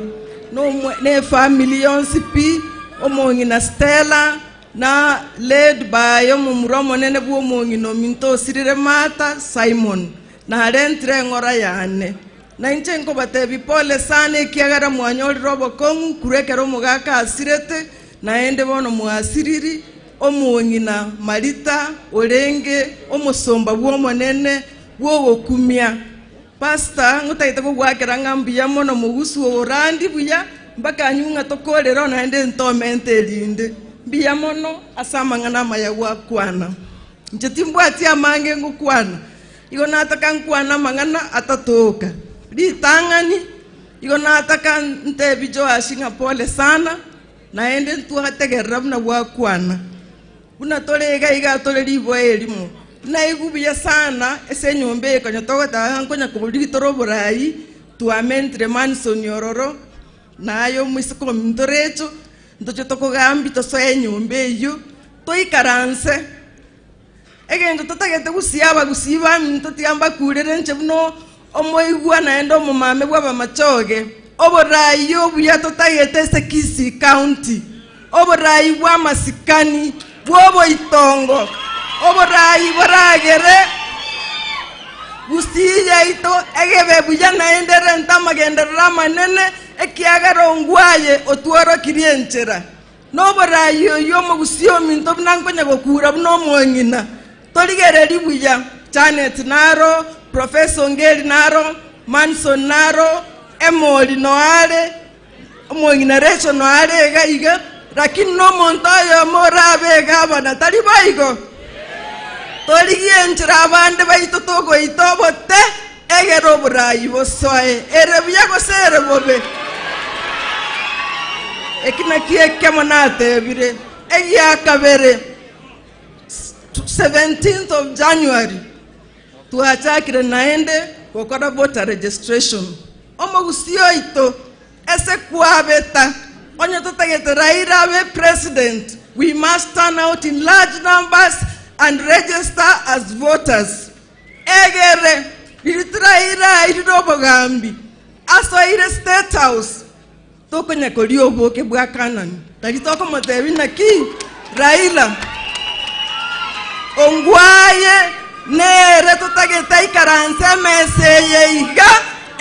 No ne family yonsipi omongi na Stella na led by omumuromo nene bu omongi no minto sirire mata Simon na rentire ngora yane. Na inche nko batebi pole sana kiagara mwanyoli robo kongu kurekero mugaka asirete na ende bono muasiriri omuongi na Marita Orenge omusomba bwomonene bwo kumia pastor ngutaite kugwakira ngambia mono mugusu orandi buya mpaka nyunga tokolero na ende ntomente linde bia mono asama ngana maya wakwana njetimbwati amange ngukwana igo nataka nkwana mangana atatoka litangani igo nataka ntebi Joash pole sana na ende ntuhategerera na wakwana unatorega iga toreribo elimu na igubia sana ese nyombe kanyotoga tangonya kubulitoro burai tuamentre Manson Yororo nayo mwisiko mintorecho ndocho tokogambi tosoye nyombe iyo toikaranse egendo totagete gusiaba gusiba minto tiamba kurere nche buno omoigwa naendo mumame bwa bamachoge oborai obuya totagete se Kisii County oborai bwa masikani bwobo itongo oborai boragere gusiya ito egebe buya naendere ntamagenderera manene ekiagaro ngwaye otuoro kirienchera no borai yo mogusio minto nankonya gokura no mwengina torigereri buya Janet Naro Professor Ngeri Naro Manson Naro Emoli Noare mwengina Recho Noare gaiga lakini no montayo morabe gabana talibaigo toligienchira abande baito togo itobote egero burai bosoe erebya gosere bobe ekina kieke monate bire eya kabere 17th of January tuachakire naende kokora voter registration omogusio ito ese kuabeta onye totagete Raila we president we must turn out in large numbers and register as voters egere Raila irirobogambi aso ire state house tokonya kolio boke bwa kanani tagitoko motebi na ki Raila ongwaye nere totagete ikaranse meseye iga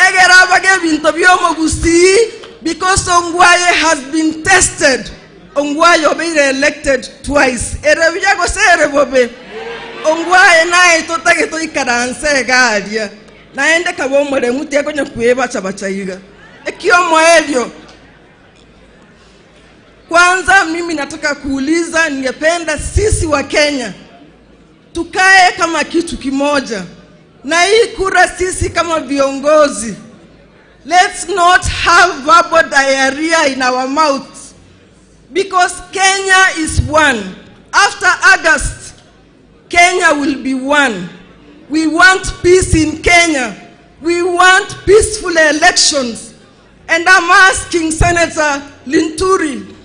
egera bage binto byomogusi because Ongwaye has been tested. Ongwaye obey elected twice. Erebiya go sere bobe. Ongwaye na itotage to ikaranse gadia. Na ende kabo mure muti akonya kueba chabachayiga. Ekio moelio. Kwanza mimi nataka kuuliza, ningependa sisi wa Kenya tukae kama kitu kimoja. Na hii kura sisi kama viongozi, let's not have verbal diarrhea in our mouths, because Kenya is one. After August, Kenya will be one. We want peace in Kenya. We want peaceful elections. And I'm asking Senator Linturi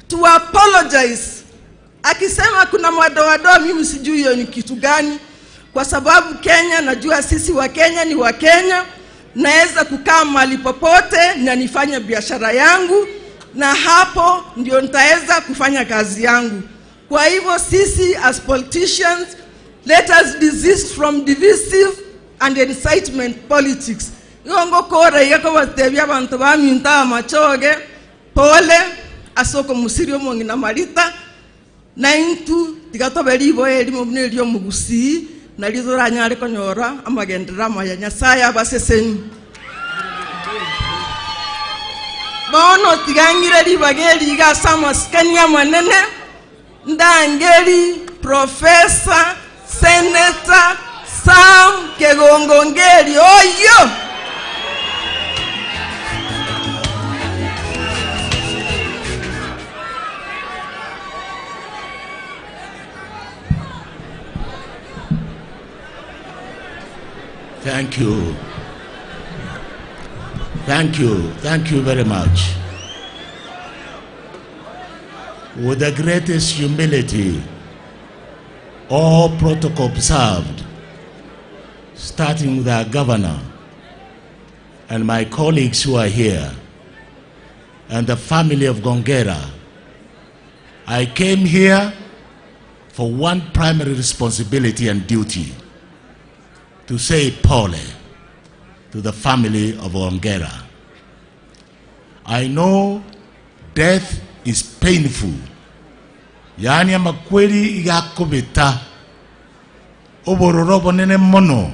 to apologize. Akisema kuna madoadoa, mimi sijui hiyo ni kitu gani, kwa sababu Kenya, najua sisi wa Kenya ni wa Kenya. Naweza kukaa mahali popote na nifanye biashara yangu, na hapo ndio nitaweza kufanya kazi yangu. Kwa hivyo sisi as politicians Let us desist from divisive and incitement politics. Yongo kore yako watebya abantu baminta machoge pole asoko musirio mongina marita na intu tigatobeli boeli mobnelio mugusi na lizoranya ale konyora amagendera maya nyasaya baseseni bono tigangire libageli ga samaskania manene ndangeli professor senator Sam Kegongongeli oyo.
Thank you. Thank you. Thank you very much. With the greatest humility, all protocol observed, starting with our governor and my colleagues who are here, and the family of Gongera, I came here for one primary responsibility and duty, to say pole to the family of Gongera. I know death is painful. Yani amakweli yakobeta obororobo nene mono.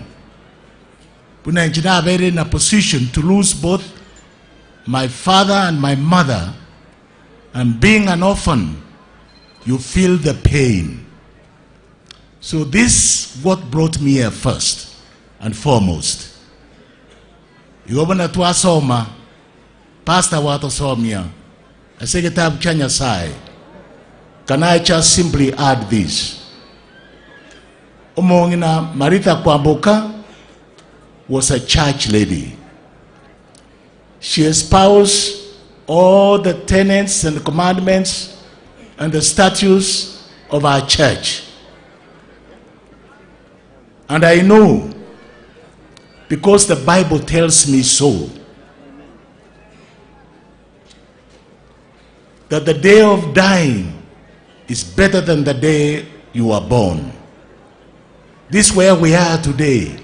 Puna njina very in a position to lose both my father and my mother, and being an orphan, you feel the pain. So this what brought me here first and foremost. Yobana tuasoma, Pastor Wato Somia, I say kitabu cha Nyasaye. Can I just simply add this? Omongina Marita Kwamboka was a church lady. She espoused all the tenets and the commandments and the statutes of our church. And I know, because the Bible tells me so, that the day of dying is better than the day you were born. This is where we are today.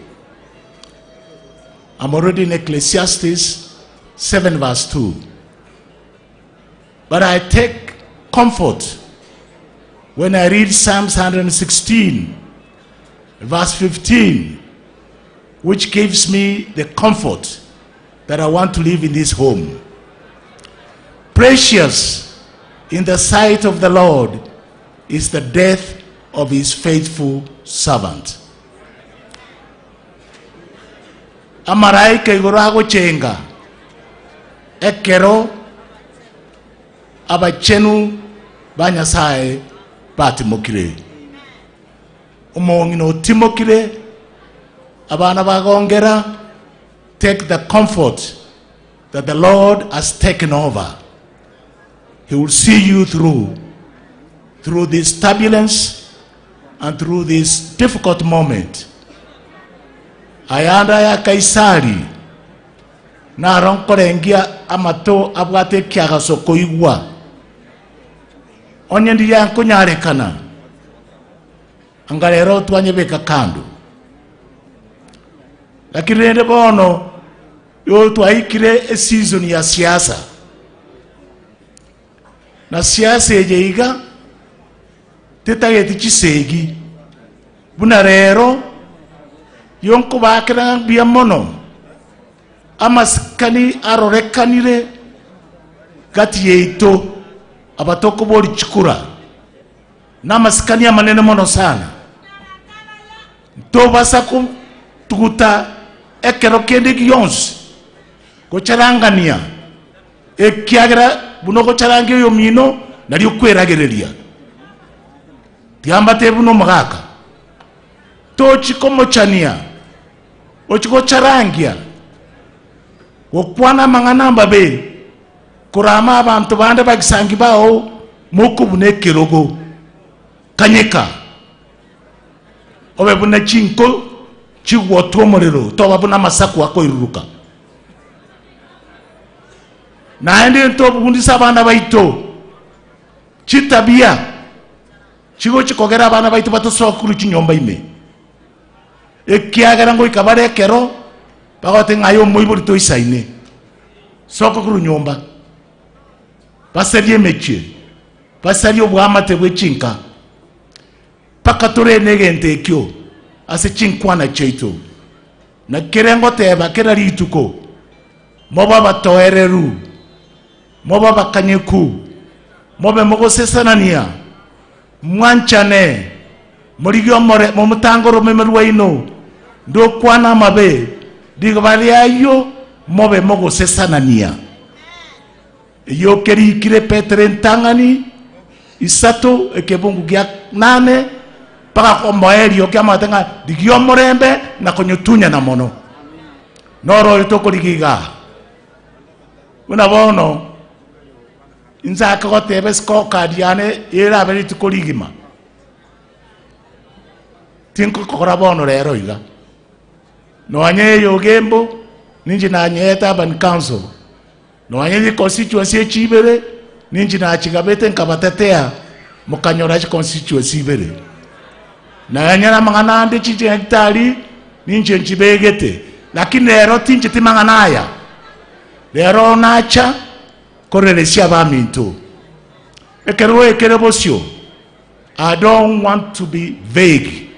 I'm already in Ecclesiastes 7 verse 2. But I take comfort when I read Psalms 116 verse 15, which gives me the comfort that I want to live in this home. Precious in the sight of the Lord is the death of his faithful servant. Amaraika igurago chenga ekero abachenu banyasaye batimokire umongino timokire abana bagongera. Take the comfort that the Lord has taken over. He will see you through this turbulence and through this difficult moment. Ayanda ya Kaisari na ronkorengia amato abwate kiaga sokoigwa onye ndi yanko nyarekana angalero twanyebeka kando, lakini rende bono yo twaikire a season ya siasa, na siasa ejeiga tetageti chisegi buna rero yonko bakira bia mono amaskani arorekanire gati yeito abatoko boli chikura na maskani amanene mono sana to basaku tukuta ekero kende giyons ko charangania ekiagira buno ko charangi yo mino nari okweragereria tiamba tebuno magaka to chikomo chania ochiko charangia okwana manganamba be kurama abantu bande bagisangi bao moko bunekerogo kanyeka obe buna chinko chiwotomorero to babuna masaku ako iruruka na ende to bundisa bana baito chitabia chigo chikogera bana baito batosokuru chinyomba ime ekiagera ngo ikabare kero bagote ngayo moiburi to isaine soko kuru nyomba basalie meche basalie obwamate bwechinka paka tore negente kyo ase chinkwana cheito na kirengo teba kera rituko moba batoereru moba bakanyeku mobe mogosesanania mwanchane morigyo more momutangoro memerwa ino ndo kwana mabe digabali ayo mobe mogosesanania yo keri kire Petre ntangani isato ekebungu gya nane paka komoeri yo kya matenga digyo morembe na konyotunya na mono noro itoko ligiga una bono inza ka tebe scorecard yane era beri tukoligima tinko kokora bono lero iga no anye yo gembo ninji na nyeta ban council no anye di constituency echibere ninji na chigabete nkabatetea mukanyora chi constituency ibere na anyara mangana ande chi hectare ninji nchibegete lakini lero tinji timangana aya lero nacha korelesia baminto ekerebosio. I don't want to be vague.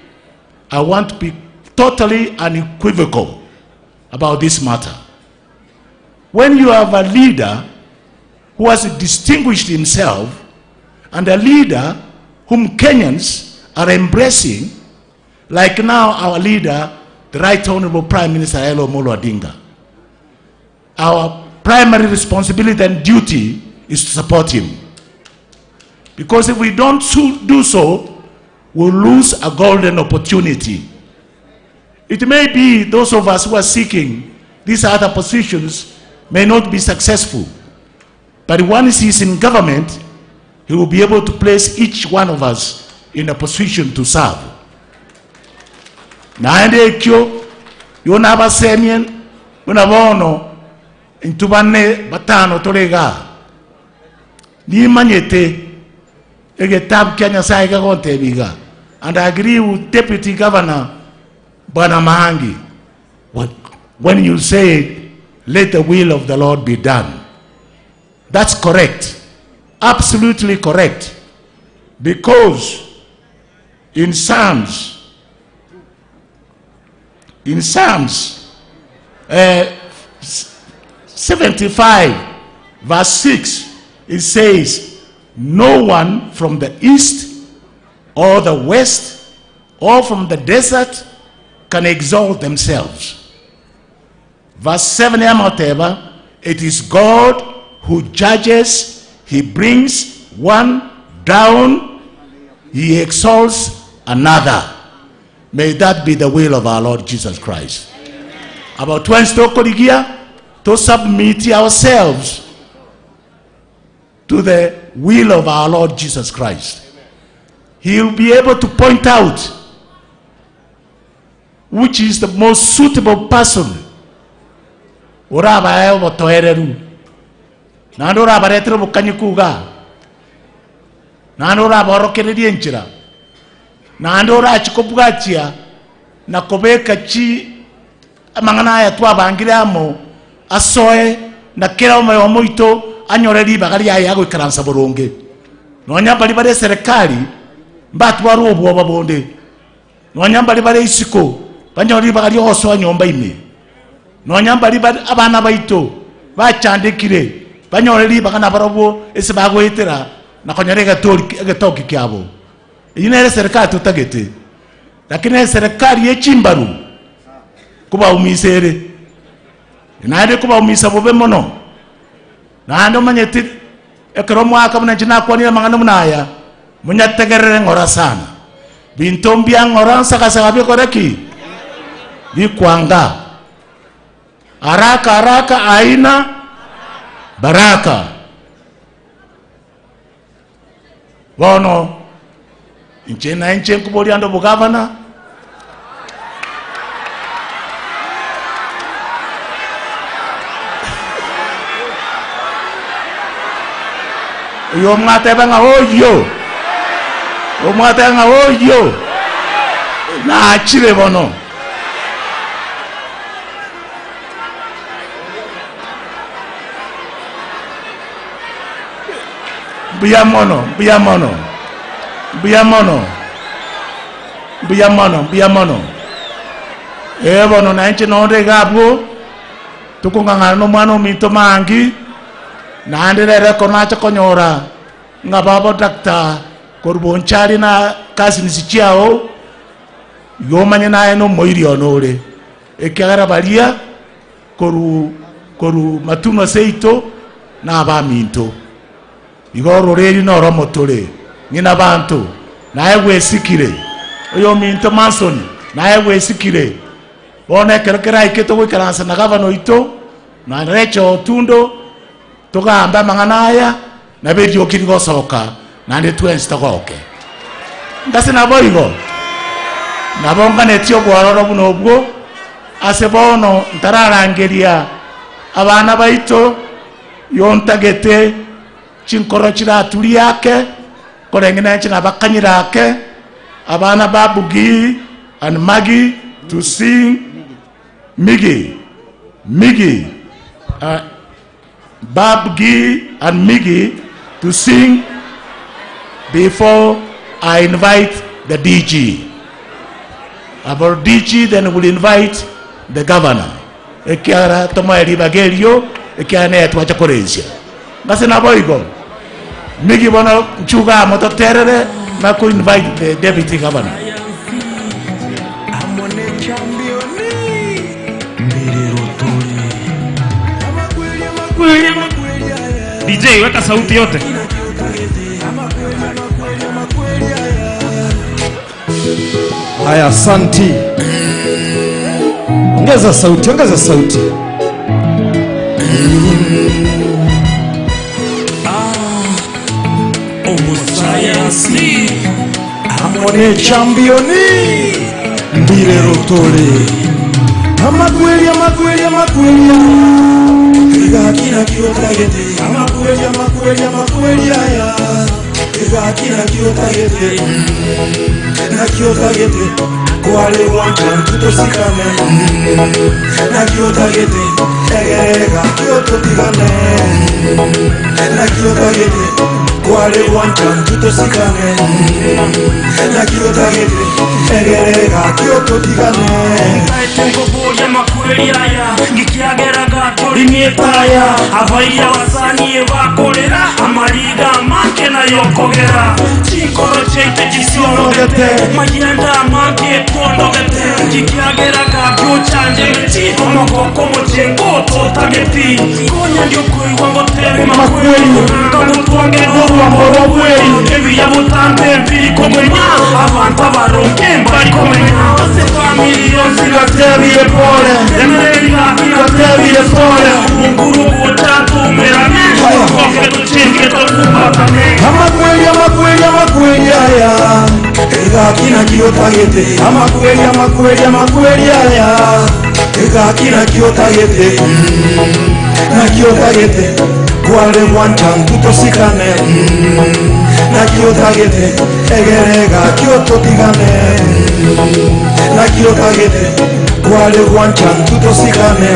I want to be totally unequivocal about this matter. When you have a leader who has distinguished himself and a leader whom Kenyans are embracing, like now our leader, the Right Honorable Prime Minister Raila Amolo Odinga, our primary responsibility and duty is to support him. Because if we don't do so, we'll lose a golden opportunity. It may be those of us who are seeking these other positions may not be successful. But once he's in government, he will be able to place each one of us in a position to serve. Naende kyo, yona basemien, unabono, intubane batano tolega. Ni manyete, egetab Kenya saiga gonte biga. And I agree with Deputy Governor Bwana Mahangi. When you say, let the will of the Lord be done. That's correct. Absolutely correct. Because in Psalms 75 verse 6, it says, no one from the east or the west or from the desert can exalt themselves. Verse 7, it is God who judges, he brings one down, he exalts another. May that be the will of our Lord Jesus Christ. About 20 to submit ourselves to the will of our Lord Jesus Christ. He will be able to point out which is the most suitable person. Uraba eo toereru. Nando raba retro bukanyikuga. Nando raba rokereri enchira. Nando ra chikobugachia na kobeka chi amangana ya twa bangiramo asoe na kera omo moito anyoreri bagari ya go karansa boronge. Nonya bali bare serikali mbatwa robo babonde. Nonya bali bare isiko banyori bagari oso anyomba ime. Nonya bali abana baito bachandikire banyoreri bagana barobo ese bagoitera na konyerega gatoki kyabo. Ine serikali tutagete. Lakini serikali yechimbaru kuba umisere. Inaade kuba umisa bobe mono. Na ando manyeti ekromo aka muna jina kwa ni mangana munaya. Munyategerere ngora sana. Bintombia ngora saka bi koreki. Bi kwanga. Haraka aina baraka. Bono inche kuboli ando bugavana. Yo mngatebanga oyo. Omwatanga oyo. Na achire bono. Buyamono. Bono na nchi nonde gabwo tukungangana no mwana minto mangi na ndirere konacha konyora ngababo dakta korbonchari na kasi nisichiao yomanye naye no moiri onore ekagara baria koru matuno seito na baminto igoro reri no romotore nyina bantu naye gwesikire oyo minto mason naye gwesikire bona kerekera iketo gwikaransa na gavana ito na recho tundo tugamba manganaya na bedio kirigo soka na ndi twensi togoke ndase na boigo na bonga netio gwaroro buno bwo ase bono ntararangeria abana baito yontagete chinkoro chiraturi yake korengena china bakanyirake abana babugi and Maggie to sing Miggy, Babgi and Miggy to sing before I invite the DG. About DG, then we'll invite the governor. Ekiara toma eribagerio, ekiane etwacha koresia. Basi na boigo. Miggy bona chuga mototerere, na ku invite the deputy governor.
DJ, weka sauti yote.
Haya, asante. Ongeza sauti, ongeza sauti.
Omusayansi
amone championi mbire rotore amakweli kina kiotagete amakweli aya kina kiotagete na kiotagete kwale wanja tutosikane na kiotagete egega kiototigane na kiotagete kwale wanja tutosikane na kiotagete egega kiototigane
Tengoboya makweli aya Gikiageraga tori mietaya Abaiya wasani evakorera Amariga manke na yokogera Chinkoro cheite jisionogete Mayenda manke tuondogete Gikiageraga gyochanje meti Omogoko mochengo totageti Konya ndiokui wangotewe makweli Kamutuange ruwa mweli Evi ya mutambe mpiri komenya Avanta baronke mbari komenya Ase family yonzigatewe pole Emerega igatewe pole Munguru butatu merane Koke tuchinge tokubatane
amakweli aya ega kina kiotagete amakweli aya ega kina kiotagete na kiotagete kwale wanchang tutosikane na kiotagete egerega kiototigane na kiotagete kwale wanchang tutosikane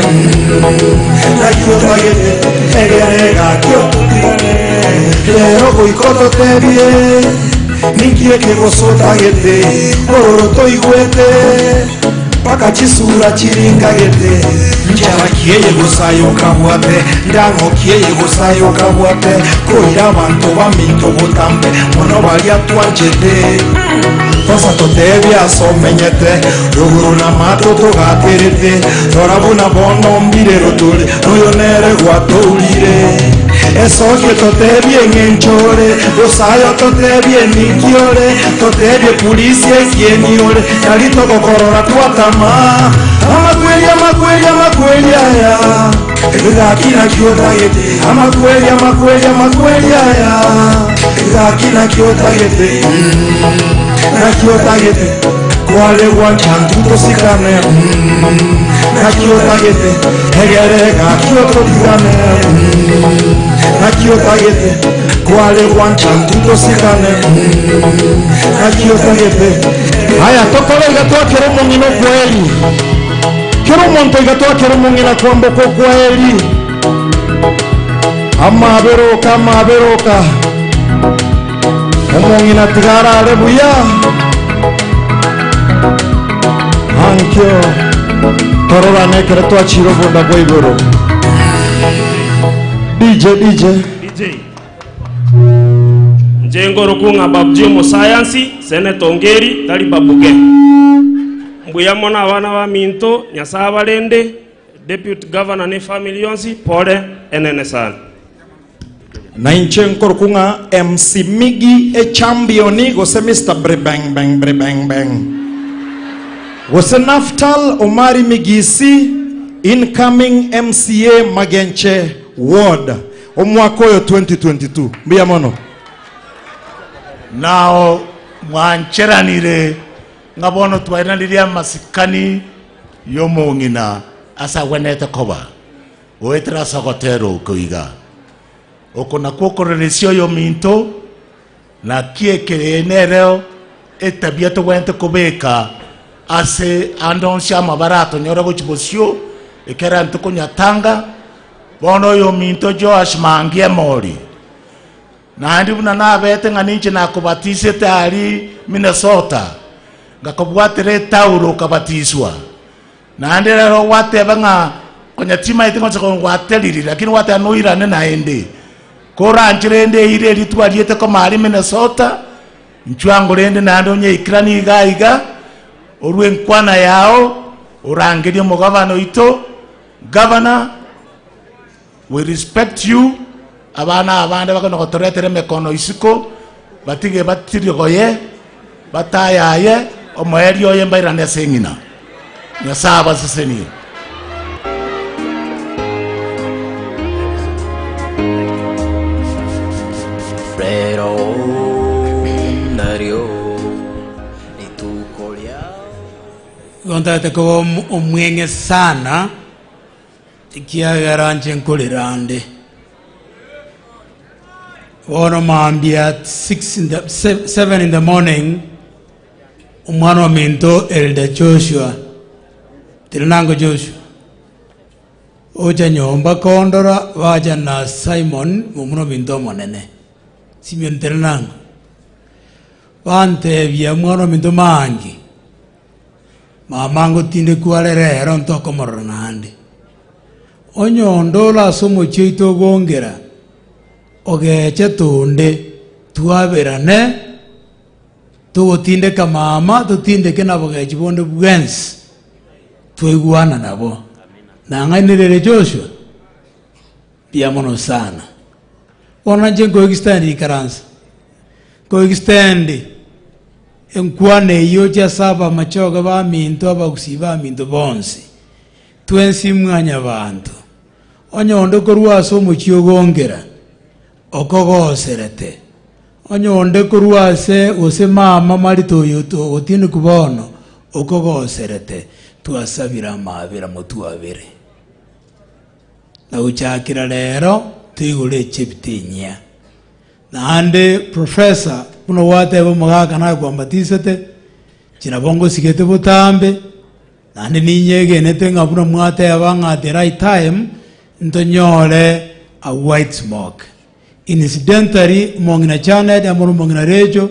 na kiotagete egerega kiototigane lero boikoto tebie ningie kegosotagete ororo igwete paka chisura chiringagete njara kieye gusayo kabwate ndango kieye gusayo kabwate koira abantu baminto butambe mono bali atwanjete tosa totebya somenyete ruguru na mato togaterete torabuna bono mbire rotule noyonere gwatulire esoke totebye ngenchore dosayo totebye nikiore totebye polisi ekieniore nalito kokorora twatama amakweli aya egakina kiotagete amakweli aya egakina kiotagete na kiotagete kwale wanchan tutosikane na kiotagete egerega kiototigane na kiotagete kwale wanchan tutosikane na kiotagete haya tokolenga twakera omong'ina kweli kera omonto igatwakera omong'ina kwamboko kweli amaberoka omong'ina tigarare buya ankyo tororane kere twachiro bunda bwa igoro DJ
Njengoro kunga babjio mo science Senator Ongeri tali babuge mbuya mona abana ba minto nyasaba lende Deputy Governor ne family yonsi pole enene sana
na inche nkorkunga MC Migi e championi gose Mr. Brebang bang gose Naftal Omari Migisi incoming MCA Magenche Ward omwaka oyo 2022 mbia mono
nao mwancheranire ngabono twainaniria masikani yomong'ina asa wenete koba oetera sagotero kuiga okona kukoreresio yo minto na kiekerenereo etabia to wente kubeka ase andonsha mabarato nyora gochibosio ekera ntukunyatanga bono yo minto Joash mangie mori na ndi buna na bete nganinche na kubatise tari Minnesota ngakobwatere tauro kabatiswa na ndi ro wate banga konya tima itingo chako wateliri lakini wate anoira ne naende kora nchirende ire litwaliete ko mari Minnesota nchwango rende nando nye ikrani gaiga orwe nkwana yao orangerio mugavano ito governor we respect you abana abande bakano gotoretere mekono isiko batige batirigoye batayaye omoeri oye mbairane sengina nyasaba seseni
pero nario nitukolia
Gontate ko omwenge sana tikiagaranje nkolirande Ono mambi at 7 in the morning umwana wa minto Elder Joshua Tilinango Joshua oja nyomba kondora waja na Simon umwana wa minto monene Simeon Tilinango wante vya umwana wa minto mangi mamango tinde kualerero ntoko moronande onyondo la somo cheito gongera ogeche tunde tuaberane tugotinde kamama tutinde ke nabo geche bonde bwensi tuiguana nabo nangainirere Joshua piamono sana ona jengo extend ikaransa ko extend enkwane iyo cha saba machoga ba minto abagusiba minto bonsi twensi mwanya bantu onyondo korwaso omochiogongera okogoserete onyonde korwase ose mama marito yoto otine kubono okogoserete twasabira mabira mutuabire na uchakira lero tuigure cheptinya nande professor kuno wate bo magaka na kwambatisete china bongo sigete butambe nande ninyege netenga buno mwate abanga at the right time ntonyole a white smoke incidentally mongina channel amoro mongina rejo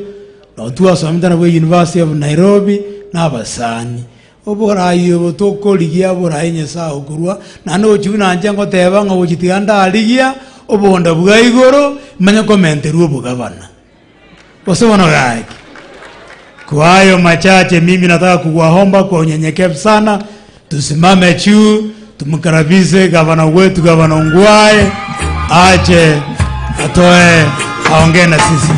no tuwa samtana we University of Nairobi na basani obora iyo toko ligia bora enye sa okurwa nano chuna njango teba ngo chitiganda aligia obonda bwa igoro manya comment ruo bugavana wasema gai kwa hayo machache mimi nataka kuwaomba kwa unyenyekevu sana tusimame juu tumkarabize gavana wetu gavana Ongwae aje atoe aongee na sisi.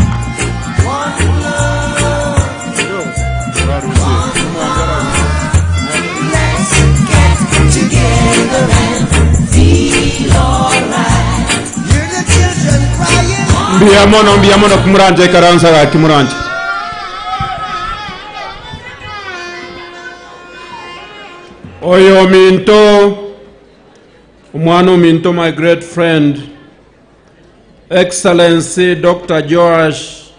Mbiamono kumuranje karanza ga kimuranje. Oyo minto umwano minto my great friend Excellency Dr. Joash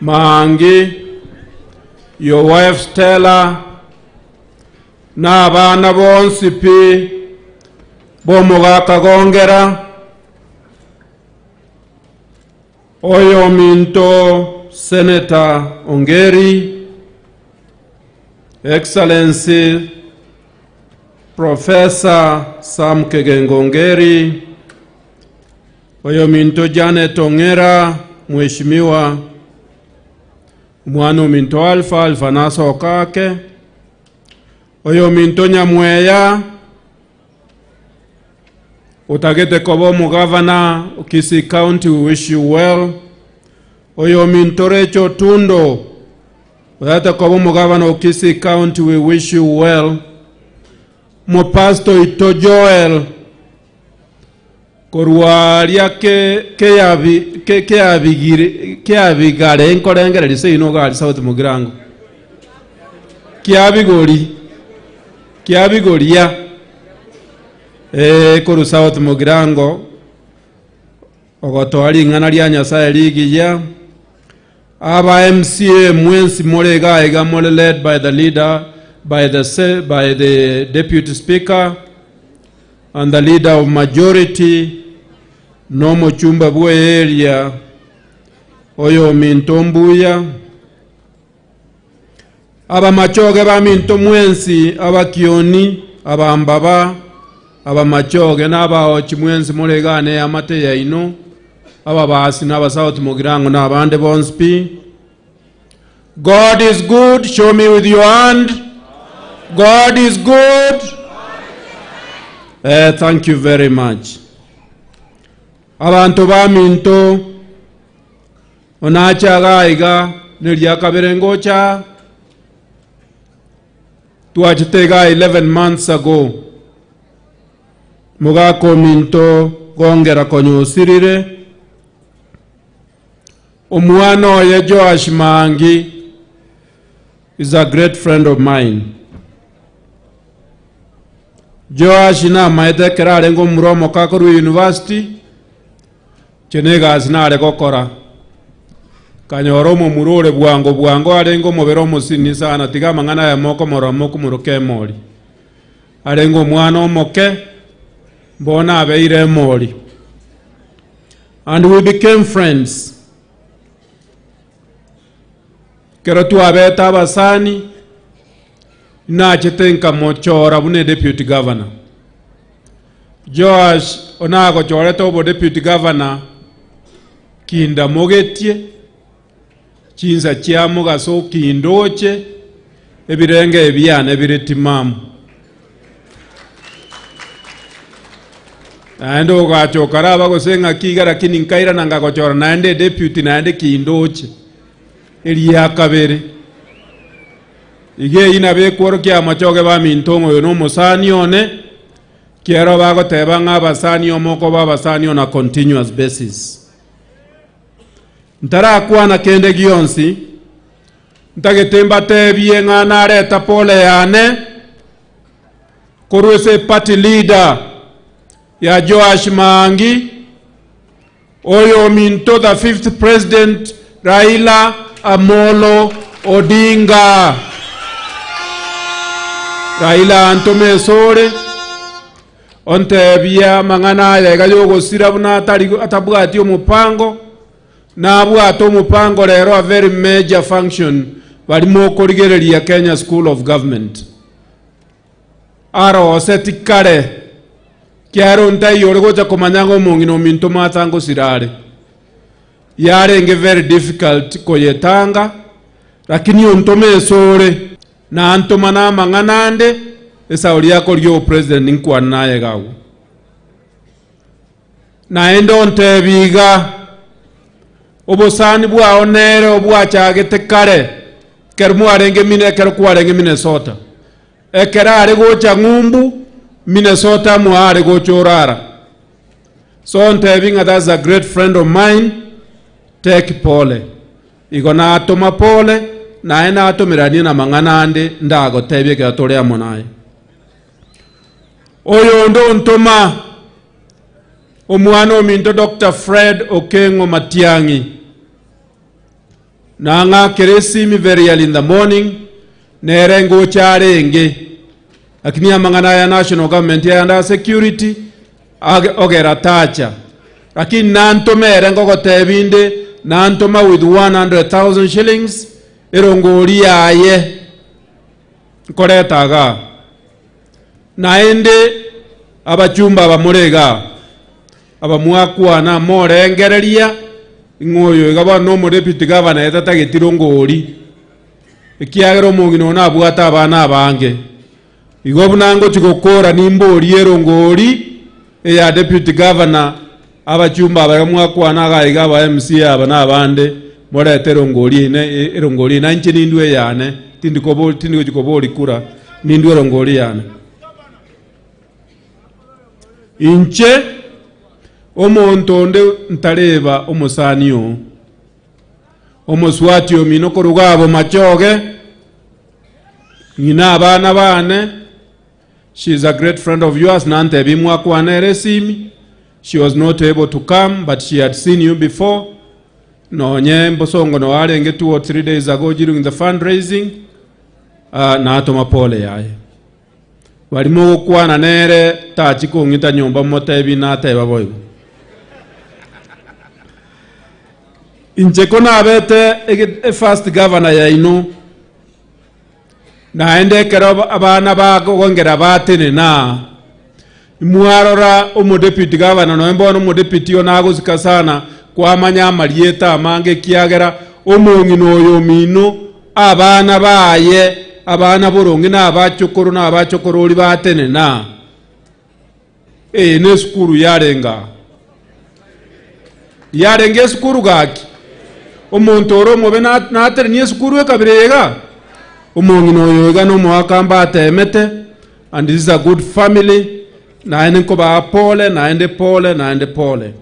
Mahangi, your wife Stella, na abana bonsi pi bomugaka gongera
Oyo minto Senator Ongeri, Excellency Professor Sam Kegengo Ongeri, oyo minto Janet Ongera, Mheshimiwa Mwana minto Alpha Naso Okake, oyo minto Nyamweya, Utagete Kobomo Governor, Kisii County, we wish you well. Oyo minto Recho Tundo, Utagete Kobomo Governor, Kisii County, we wish you well. Mo Pastor Ito Joel, Korwaria ke abigare enkorengere lise inogali South Mugirango. Ke abigoria koru South Mugirango ogotwari ngana lya Nyasaye ligiya aba MCA mwensi morega ega more led by the leader, by the Deputy Speaker and the leader of majority no mochumba bwe area oyo minto Mbuya aba machoge ba minto mwensi aba Kioni aba Mbaba aba machoge n'aba ochimwensi mulegane amate ya ino aba basi n'aba South Mugirango n'abande bonspi. God is good. Show me with your hand. God is good. Thank you very much. Abantu ba minto onachaga iga nilya kaberengocha tuachitega 11 months ago mugako minto gongera konyusirire omwana oye Joash Mangi is a great friend of mine. Joash na maite kerare ngo muromo Kakuru University chenega asinare gokora kanyoromo murore bwango arengo moberomo sini sana tiga mangana ya moko moromo kumuroke mori arengo mwana omoke mbona abeire mori, and we became friends. Kero tu abeta basani na chetenka mochora bune deputy governor. Joash onago choreta obo deputy governor kinda mogetie chinza chiamo gaso kindoche ebirenge ebyana ebiretimamu ando gacho karaba gosenga kiga lakini nkaira nanga gochora naende deputy naende kindoche eliya kabere ige ina be kworo kya machoge ba mintongo yo no musani one kiero bago teba nga basani omoko ba basani on a continuous basis. Ntara kwa na kende gionsi ntagetemba tebie nga nareta pole yane korwese party leader ya Joash Mangi oyo minto the 5th president Raila Amolo Odinga. Raila Antome Sore onte bia mangana ya gayogo sirabuna atabwati omupango na abwato omupango lero a very major function balimo korigereria Kenya School of Government aro setikare kyaro ntai oregoja komanyango mongino minto matango sirare yare nge very difficult koyetanga lakini ontome Sore na antomana manganande esa oliako lyo president nkwana naye gawo naende ontebiga obosani bwa onere obwa chagete kare kermu arenge mine kerku arenge Minnesota ekera are gocha ngumbu Minnesota mu are gochorara. So ontebinga, that's a great friend of mine. Take pole igona atoma pole na ena atomirani na manganande ndago tebye ke atore amonaye oyo ndo ntoma omwana ominto Dr. Fred Okengo Matiangi nanga keresimi very early in the morning nerengo charenge lakini amangana ya national government ya under security ogera tacha lakini nanto merengo gotebinde nantoma with 100,000 shillings erongori yaye koretaga naende abachumba bamurega abamwakwana morengereria ngoyo igaba no mo deputy governor etatagetirongoori ikiagero mungino na bwata abana abange igobunango chigokora nimbori erongori ya deputy governor abachumba abaramwakwana agaiga aba MC aba nabande moreterongori ne erongori nanche nindwe yane tindiko chikobori kura nindwe erongori yane inche omonto onde ntareba omusanio omuswati omino korugabo machoge ngina abana bane. She is a great friend of yours. Nante bimwakwana eresimi. She was not able to come, but she had seen you before. No nyembo songo no arenge 2 or 3 days ago during the fundraising. Na atoma pole yaye. Walimo kwana nere tachiko ngita nyomba motebi na teba boy. Incheko na abete first governor ya ino. Naende kero abana bagongera batene na mwarora umu deputy governor no embono umu deputy onaguzika sana kwa manya marieta amange kiagera omongino oyo mino abana baye abana borongi na abachokoro na abachokorori batene na ne skuru yarenga skuru gaki omuntu oro mobe na atere ni skuru ekabirega omongino oyo igano mwakamba atemete, and this is a good family. Naende koba pole, naende pole, naende pole.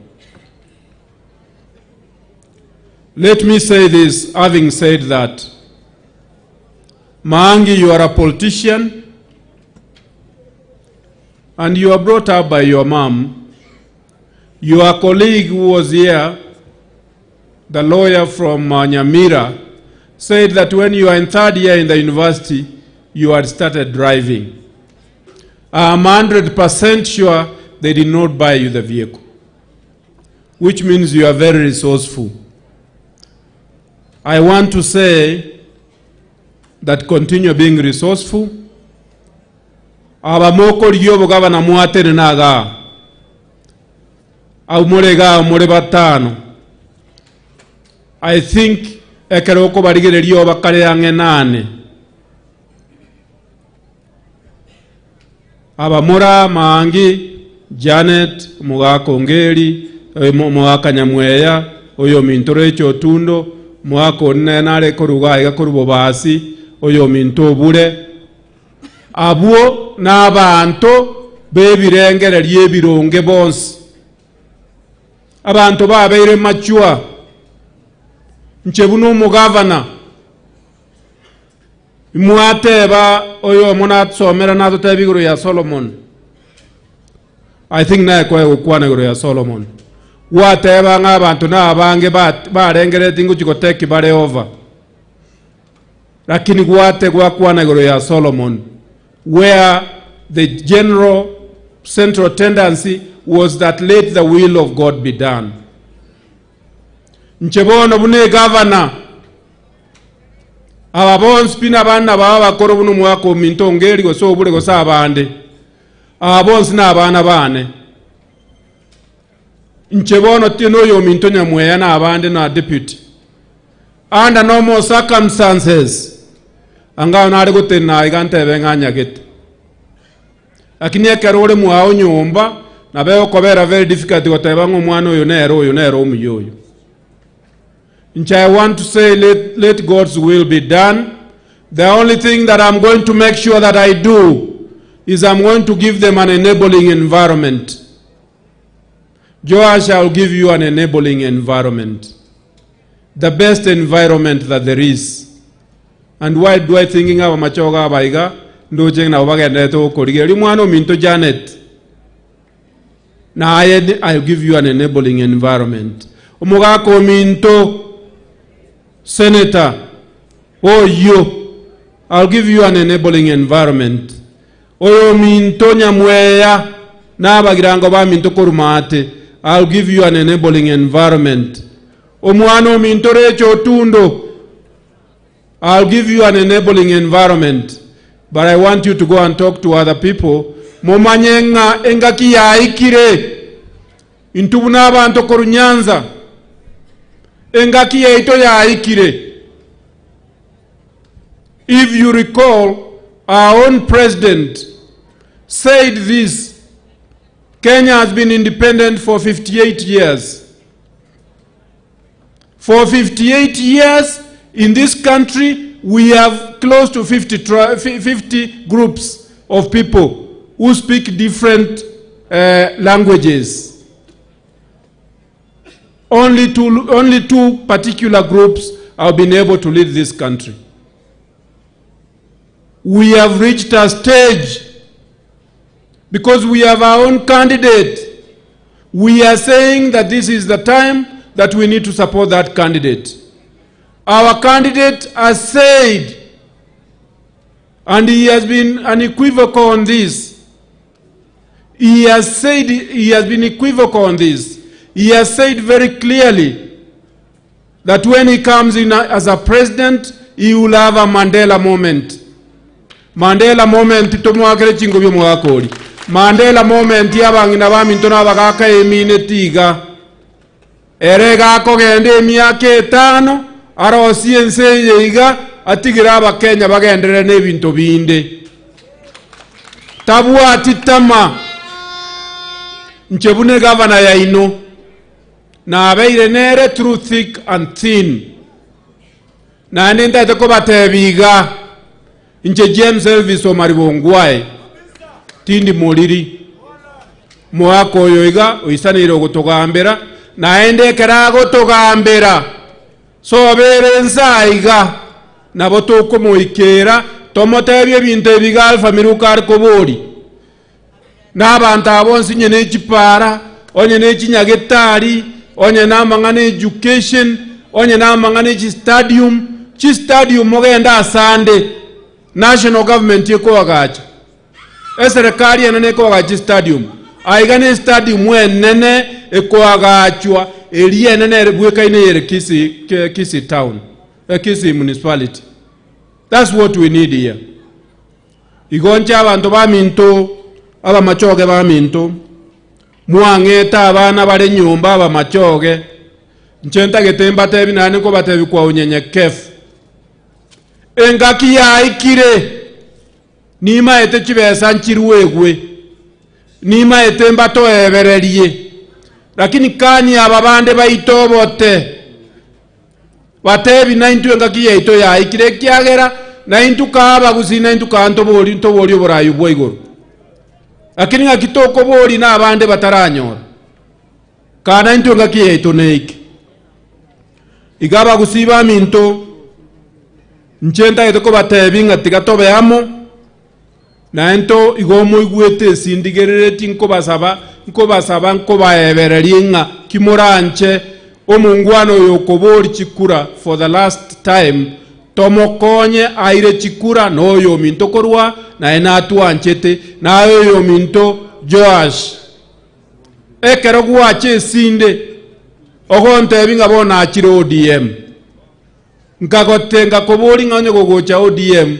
Let me say this, having said that. Maangi, you are a politician, and you are brought up by your mom. Your colleague who was here, the lawyer from Nyamira, said that when you are in 3rd year in the university, you had started driving. I'm 100% sure they did not buy you the vehicle, which means you are very resourceful. I want to say that continue being resourceful. Abamoko liyobo gavana muatere naga. Umore batano. I think ekeroko barigere liyo bakare yange nane. Abamura Maangi, Janet Mugakongeri, Muaka Nyamweya, Oyo Mintore Chotundo, Muako Nenare Koruga Korubobasi, Oyo Minto Bure. Abuo n'abantu bebirengere lyebironge bonsi. Abantu babeire machua. Nchebuno mugavana. Muateba oyo munatsomera nazo tebiguru ya Solomon. I think na kwa kwana guru ya Solomon. Wateba ng'abantu n'abange barengere tingu chikoteki bare over. Lakini gwate gwa kwana guru ya Solomon, where the general central tendency was that let the will of God be done. Nchebono bune governor ababons pina bana baba bakoro bunu mwako minto ngeri go so bure go sabande ababons na abana bane nchebono tino yo minto Nyamweya na abande na deputy under normal circumstances anga na ari gutena igantebe nganya gete lakini ekerore mwao nyumba na beo kobera very difficult goteba ng'omwana oyo nero omuyoyo. I want to say let God's will be done. The only thing that I'm going to make sure that I do is I'm going to give them an enabling environment. Joash, I'll give you an enabling environment. The best environment that there is. And why do I thinking of machoga baiga? Ndojeng na wagendeto korigeri mwano minto Janet. Now I'll give you an enabling environment. Omogako minto Senator, I'll give you an enabling environment. Oyo minto Nyamweya na bagirango ba minto Kurumate, I'll give you an enabling environment. omwana omintore chotundo. I'll give you an enabling environment, but I want you to go and talk to other people. Momanyenga engaki yaikire intubuna abantu korunyanza engaki yaito yaikire. If you recall, our own president said this: Kenya has been independent for 58 years. For 58 years in this country, we have close to 50 groups of people who speak different languages. Only two particular groups have been able to lead this country. We have reached a stage because we have our own candidate. We are saying that this is the time that we need to support that candidate. Our candidate has said, and he has been unequivocal on this. He has been equivocal on this. He has said very clearly that when he comes in as a president, he will have a Mandela moment. Mandela moment tomwakere chingo byo mwakoli. Mandela moment yabangina bamintona bagaka emine tiga. Erega kogende emyaka 5 arosi enseye iga atigira abakenya bagendere n'ebintu binde. Tabwa titama nchebune gavana ya ino na abeire nere through thick and thin. Na nenda teko batebiga nche James Elvis Omaribongwae tindi moliri mwako yoiga oisanire gutogambera na ende kera gutogambera so bere nsaiga na botoko moikera tomotebye binte biga alfa mirukar kobori na abantu abonsi nyene chipara onye ne chinyagetari onye na mangane education onye na mangane chi stadium mogenda asande national government yeko agacha eserikali enene ko agacha stadium aigane stadium wenene eko agachwa eri enene bweka ine yere Kisi town Kisi municipality. That's what we need here. Igoncha abantu baminto aba machoge baminto muangeta abana bale nyumba aba machoge nchenta getemba tebi nane ko batebi kwa unyenyekefu engaki ya ikire nima ete chibesa nchiruwegwe nima ete mbato evererie lakini kani ababande baitobote batebi naintu engaki ya ito ya ikire kiagera naintu kaba gusina intu kanto boli oburayu bwoigoro lakini ngakitoko boli na abande bataranyora kana intu engaki ya ito neiki igaba gusiba minto nchenta yetoko batebinga tigatobe amo na ento igomo igwete sindigerereti nkobasaba nkobaebereringa kimoranche omungwano yokobori chikura for the last time tomokonye aire chikura noyo minto korwa na enatu anchete na yo minto Joash ekero gwache sinde ogonte binga bona achiro ODM nkagotenga kobori nganye gogocha ODM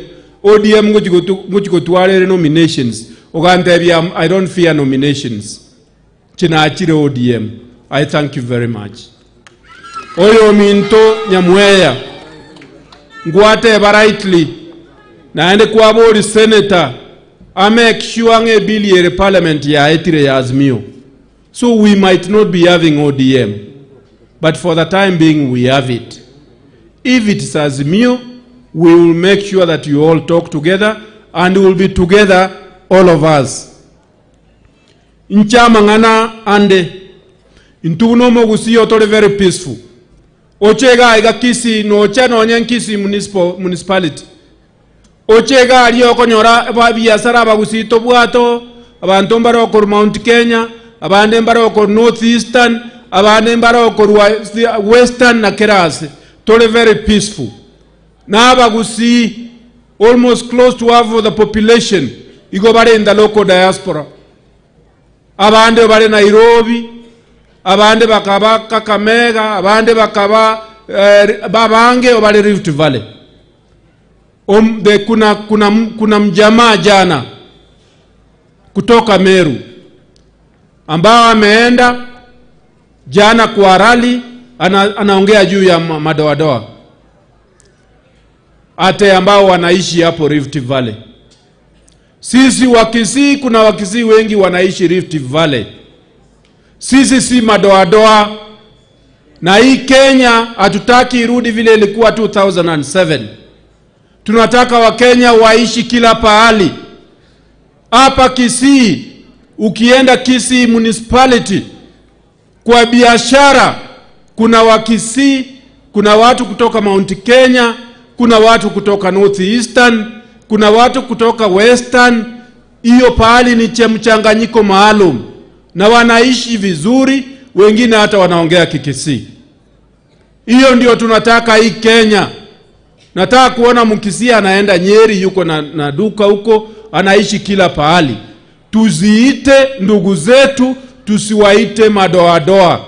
nguchigotwalere nominations ogantebia I don't fear nominations china achire ODM. I thank you very much. Oyo minto nyamweya ngwate rightly naende kwa bori senator I make sure nge bill yere parliament ya etire ya Azimio, so we might not be having ODM, but for the time being we have it. If it is Azimio, we will make sure that you all talk together and we will be together, all of us. Nchama ngana ande intuno mogusi otore very peaceful. Ochega iga Kisi no chano nyen Kisi municipality. Ochega aliyo konyora biasara bagusi tobwato abantu mbaro okor Mount Kenya, abande mbaro okor North Eastern, abande mbaro okor Western na Kerase. Totally very peaceful. Now bagusi almost close to half of the population igo bare in the local diaspora. Abande bare Nairobi, abandi bakaba Kakamega, abandi bakaba Babange obali Rift Valley. Kuna mjamaa jana kutoka Meru ambao ameenda jana kwa rally, anaongea juu ya madoadoa ate ambao wanaishi hapo Rift Valley. Sisi Wakisii, kuna Wakisii wengi wanaishi Rift Valley. Sisi si madoadoa, na hii Kenya hatutaki irudi vile ilikuwa 2007. Tunataka Wakenya waishi kila pahali. Hapa Kisii, ukienda Kisii municipality kwa biashara, kuna Wakisii, kuna watu kutoka Mount Kenya, kuna watu kutoka North Eastern, kuna watu kutoka Western. Hiyo pahali ni mchanganyiko maalum na wanaishi vizuri, wengine hata wanaongea Kikisii. Hiyo ndio tunataka hii Kenya. Nataka kuona Mkisii anaenda Nyeri, yuko na duka huko, anaishi kila pahali. Tuziite ndugu zetu, tusiwaite madoadoa.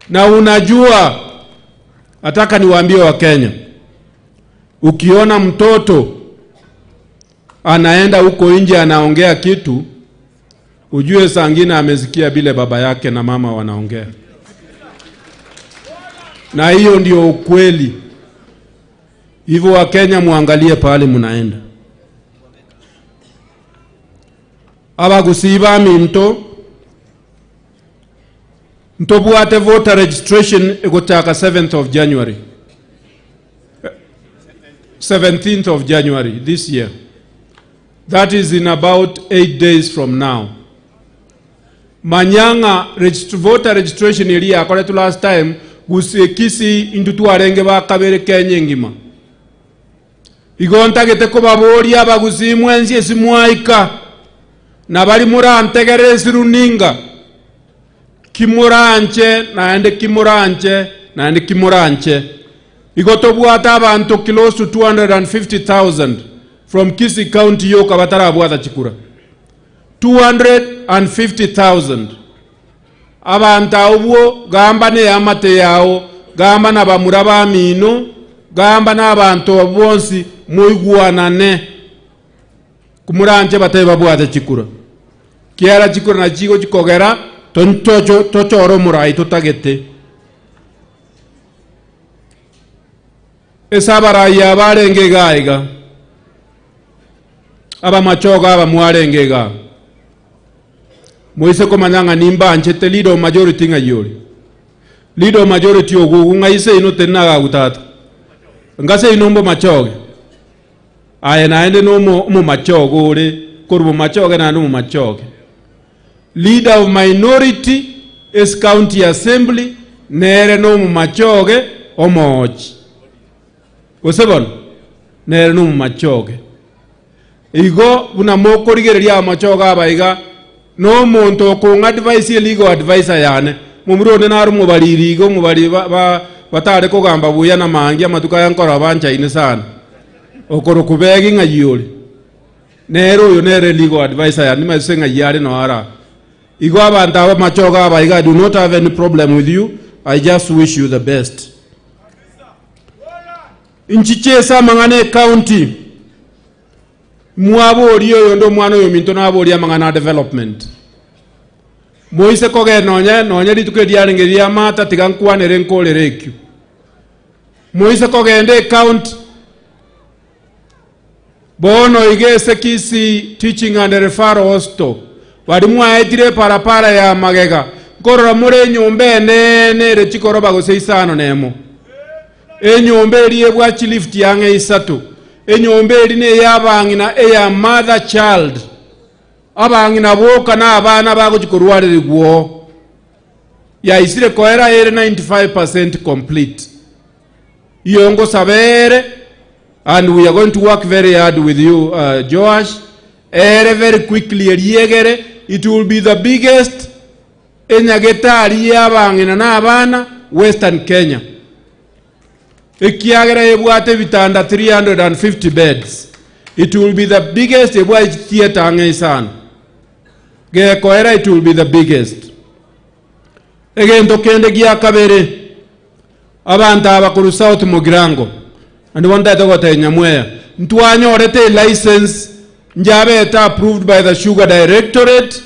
Na unajua, nataka niwaambie wa Kenya, ukiona mtoto anaenda huko nje anaongea kitu, ujue saa ngine amesikia bile baba yake na mama wanaongea. Na hiyo ndio ukweli. Hivyo wa Kenya muangalie pale mnaenda. Abagusiba minto ntobuate voter registration egotaka 7th of January. 17th of January this year. That is in about 8 days from now. Manyanga voter registration iliya akoletu last time gusekisi indutu arenge bakabere Kenya ngima. Igonta geteko baboria bagusimwenzi esimwaika na bali murantegeresi runinga kimuranche naende kimuranche igotobwata abantu close to 250,000 from Kisii County yoka batarabwata chikura 250,000 abantu obwo gamba ne amate yao gamba na bamuraba mino gamba na abantu bonsi muigwanane kumuranje bataye babwata chikura kiara chikura na chigo chikogera tochoro murai totagete esabara ya barenge gaiga aba machoga aba mwarenge ga moise komanyanga nimba anchete leader majority ngayori leader majority ogugu ngaise ino tenaga gutata ngase inombo machoge aya naende no mo machogo ore korbo machoge na no machoge. Leader of minority is county assembly nere no machoge omoji osebon nere no machoge igo buna mokorigereria machoga abaiga no muntu ko advice legal advisor yane mumurone naru mubariri igo mubari batare ko gamba buya na mangi amatuka yankora abancha ine sana okoro kubegi ngayori nero yo nere legal advisor yani masenga yare no ara igo abantu aba machoga abaiga do not have any problem with you. I just wish you the best. Inchichesa mangane county muabori yo ndo mwana yo minto na abori amangana development moise koge nonya dituke diarengeria mata tigankwane renkole rekyu moise koge ende count bono igese Kisii teaching and referral hospital walimu aetire parapara ya magega korora mure nyombe nene rechikoro bagose isano nemo enyombe eriye bwa lift yange isatu enyombe erine yabangina eya mother child abangina boka na abana bago chikorware gwo ya isire koera ere 95% complete iyongo sabere, and we are going to work very hard with you Joash very quickly eriegere. It will be the biggest enyagetari yabangina na abana Western Kenya. Ekiagera ebwate bitanda 350 beds. It will be the biggest ebwate theater ngesan. Gekoera it will be the biggest. egento kende gya kabere abantu abakuru South Mugirango and one that got Nyamweya ntwanyorete license njabeta approved by the Sugar Directorate,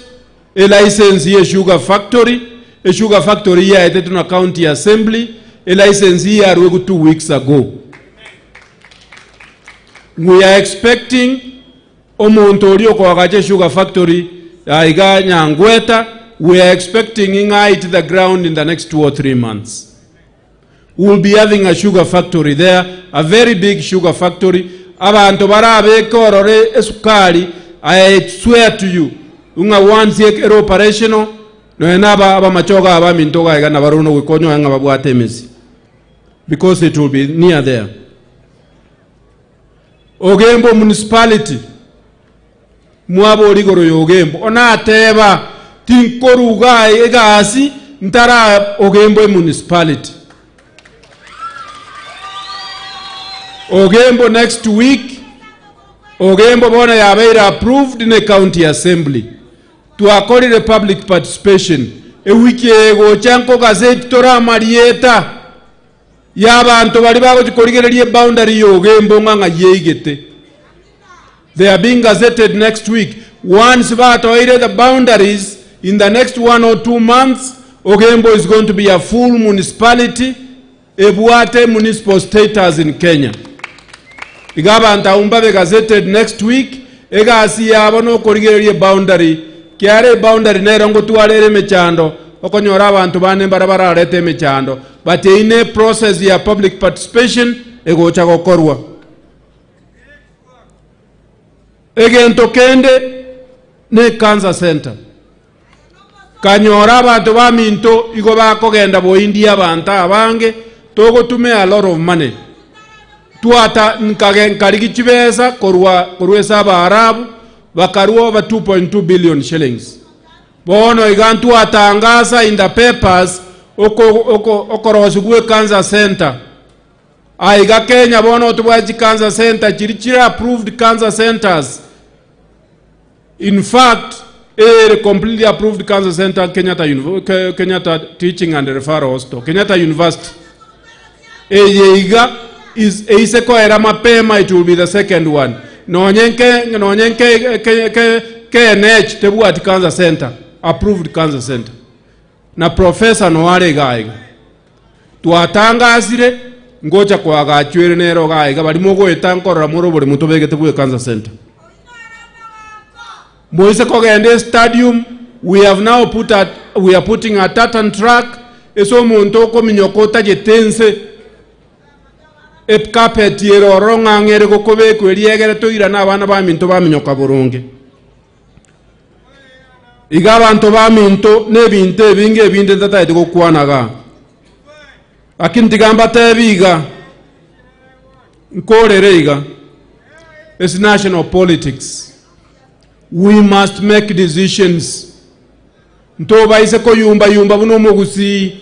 a license here Sugar Factory, a Sugar Factory here at Etuna County Assembly, a license here 2 weeks ago. We are expecting omuntu oli okwagaje Sugar Factory aiga Nyangweta. We are expecting inga it the ground in the next 2 or 3 months. We will be having a sugar factory there, a very big sugar factory. Abantu barabe korore esukari, I swear to you, unga once yek operational, no enaba aba machoga aba mintoga ega nabaruno wikonyo anga babuate mesi. Because it will be near there. Ogembo municipality, muabo rigoro yogembo, ona ateba, tinkoruga ega asi, ntara Ogembo municipality. Ogembo next week, Ogembo bona yabeira approved in the county assembly to accord the public participation. E wiki ego chanko gazeti tora marieta yabantu bali bago chikorigererie boundary y'Ogembo nganga yeigete. They are being gazetted next week. Once batoire the boundaries in the next 1 or 2 months, Ogembo is going to be a full municipality, ebuate municipal status in Kenya. Igaba ntaumba be gazetted next week, ega asiya abono korigererie boundary, kiare boundary nerongo tuwalere mechando, okonyora abantu bane barabara arete mechando, but in a process ya public participation, ego chako korwa. Egento kende ne cancer center. Kanyora abantu baminto igo bakogenda bo India banta abange, togo tume a lot of money. Tuata nkarigi chibesa korwesa Arabu bakaruwa over 2.2 billion shillings. Bono igantu atangasa in the papers okorosigwe cancer center. Aiga Kenya bono tuwaji cancer center chirichira approved cancer centers. In fact, a completely approved cancer center Kenyatta Teaching and Referral Hospital, Kenyatta University. Eiga is Eiseko era mapema, it will be the second one. Nonyenke KNH tebu at cancer center, approved cancer center. Na Professor Noare gaiga. Tuatanga asire ngocha kwa gachwere nero gaiga bali mogo etanko ramoro bali mutobege tebu cancer center. Moise Kogende Stadium, we are putting a tartan track. Eso montoko minyokota jetense. Epkapet yero ronga ngere kokobe kweriegere toira na bana ba minto ba minyoka burunge. Igaba anto ba minto ne binte binge binte tata etiko kwanaga. Akintigamba tebiga. Nkorereiga. It's national politics. We must make decisions. Ntoba iseko yumba buno mogusi.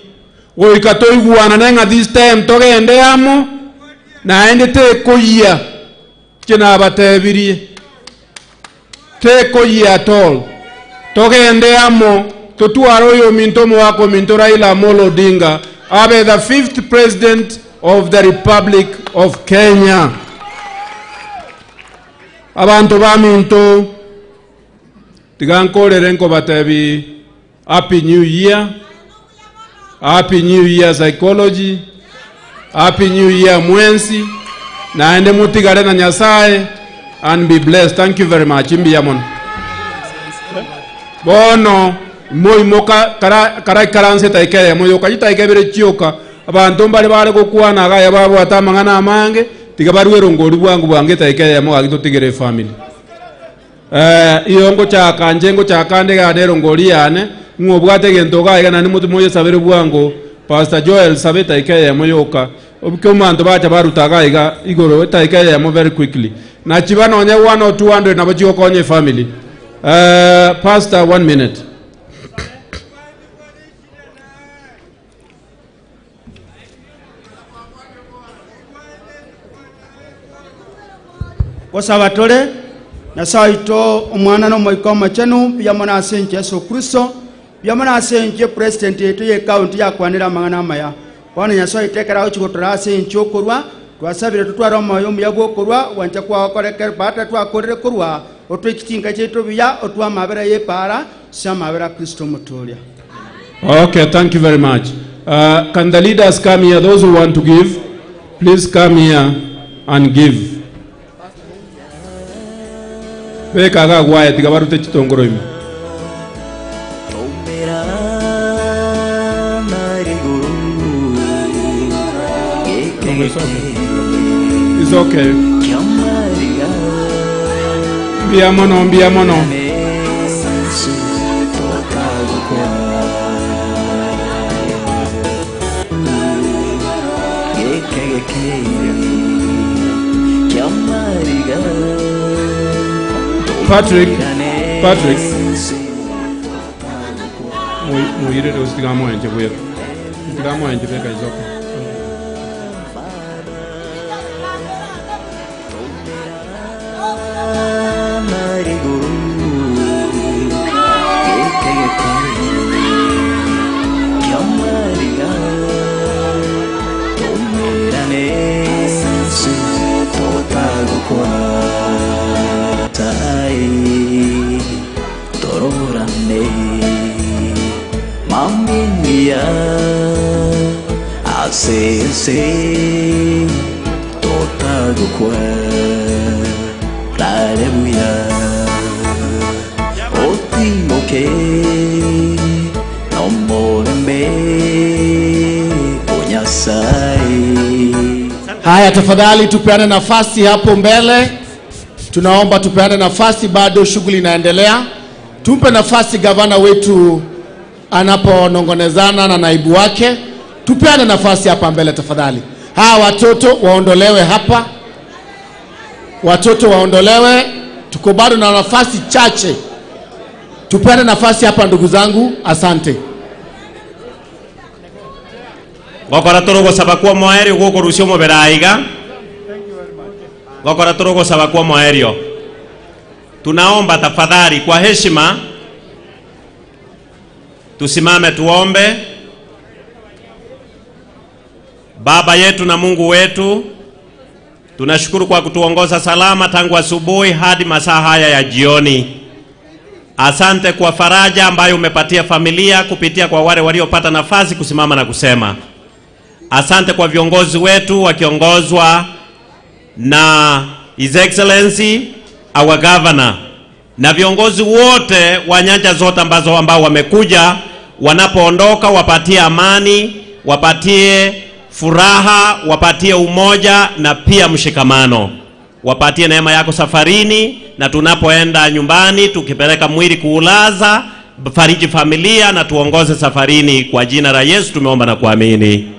Oikato iguana nenga this time togende amo. Na ende teko yia. Kina abatebiri. Teko yia at all. Togende amo. Totuaro yo minto mwako minto Raila Amolo Odinga. Abe the 5th president of the Republic of Kenya. Abantu ba minto. Tigankole renko batebi. Happy New Year. Happy New Year psychology. Happy New Year mwensi. Na ende mutigare na Nyasaye. And be blessed. Thank you very much. Imbi yamon. Bono. Moi moka karanse taikaya. Moi yoka jitaike bire chioka. Abantu mbali bale kukuwa na gaya babu atamangana amange. Tigabaruwe rongori bwangu bwange taikaya mo agito tigere family. Iyongo chaka njengo chaka ndega adero ngoliane ngobwate gento gaiga nani mutu moye sabere bwango Pastor Joel sabeta ikaya moyoka obike umanto bacha barutaga iga igoro taikaya mo very quickly na chibana onye 1 or 200 na bachigo konye family. Pastor 1 minute.
Wasabatole na saito omwana no moiko machenu pia mwana asenje Yesu Kristo Biamana asenje president yetu ye county ya kwanira mangana maya. Kwana nyaso itekera uchigotora asenje okorwa. Twasabire tutwara moyo muyabo okorwa wancha kwa okoreke bata twakorere korwa. Otwekitinga chetu biya otwa mabera ye para samabera Kristo mutolia.
Okay, thank you very much. Can the leaders come here? Those who want to give, please come here and give. Beka ga gwaye tigabarute chitongoro imi. It's okay. Biamono. Patrick. Muire dos digamos anje buya. Digamos anje beka is okay.
Se totago kwa Aleluya Otimo ke No morembe Onyasai.
Haya, tafadhali tupeane nafasi hapo mbele. Tunaomba tupeane nafasi, bado shughuli inaendelea. Tumpe nafasi gavana wetu anaponongonezana na naibu wake. Tupeane nafasi hapa mbele tafadhali. Hawa watoto waondolewe hapa. Watoto waondolewe. Tuko bado na nafasi chache. Tupeane nafasi hapa ndugu zangu. Asante.
Gokora turugo sabakwa moerio goko rusio moberaiga. Gokora turugo sabakwa moerio. Tunaomba tafadhali kwa heshima tusimame tuombe. Baba yetu na Mungu wetu, tunashukuru kwa kutuongoza salama tangu asubuhi hadi masaa haya ya jioni. Asante kwa faraja ambayo umepatia familia kupitia kwa wale waliopata nafasi kusimama na kusema. Asante kwa viongozi wetu wakiongozwa na His Excellency our Governor na viongozi wote wa nyanja zote ambao wamekuja. Wanapoondoka wapatie amani, wapatie furaha, wapatie umoja na pia mshikamano. Wapatie neema yako safarini, na tunapoenda nyumbani tukipeleka mwili kuulaza, fariji familia na tuongoze safarini. Kwa jina la Yesu tumeomba na kuamini.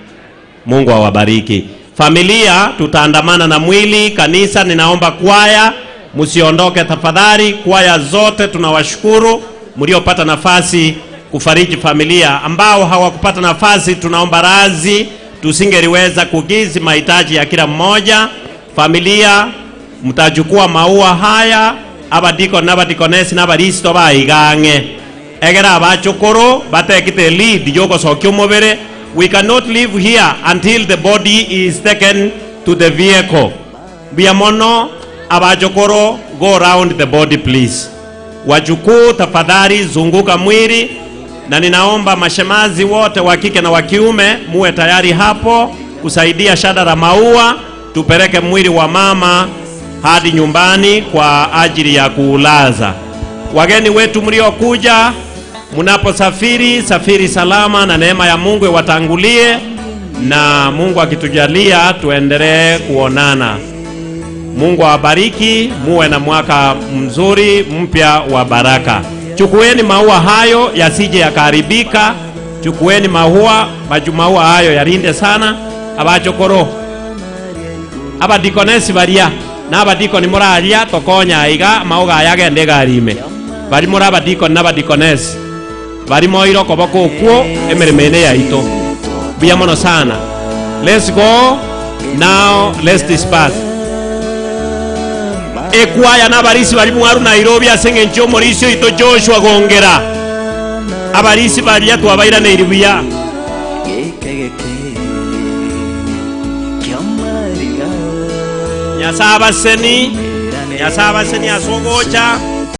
Mungu awabariki. Familia tutaandamana na mwili. Kanisa ninaomba kwaya msiondoke tafadhali. Kwaya zote tunawashukuru mliopata nafasi kufariji familia. Ambao hawakupata nafasi tunaomba radhi, tusingeliweza kugizi mahitaji ya kila mmoja. Familia mtajukua maua haya abadiko nabadikonesi nabaristo baigange egera abachokoro batekite lead yoko sokyo mobere. We cannot live here until the body is taken to the vehicle. Biamono abachokoro, go around the body please. Wajukuu tafadhali zunguka mwili, na ninaomba mashemazi wote wa kike na wa kiume muwe tayari hapo kusaidia shada la maua, tupeleke mwili wa mama hadi nyumbani kwa ajili ya kuulaza. Wageni wetu mliokuja, mnaposafiri safiri salama na neema ya Mungu iwatangulie, na Mungu akitujalia tuendelee kuonana. Mungu awabariki, muwe na mwaka mzuri mpya wa baraka. Chukueni maua hayo yasije yakaribika. Chukueni maua hayo yarinde sana. Abachokoro abadikonesi baria na abadikoni muraria tokonya iga mauga yagende garime. Bari muri abadikoni na abadikonesi bari moiro koboko kuo emeremene yaito. Biamono sana. Let's go now, let's disperse. Ekwaya na barisi bari mu Nairobi asenge ncho Mauricio ito Joshua Gongera.
abalisi balia twabaira neribuya nyasaba seni asogocha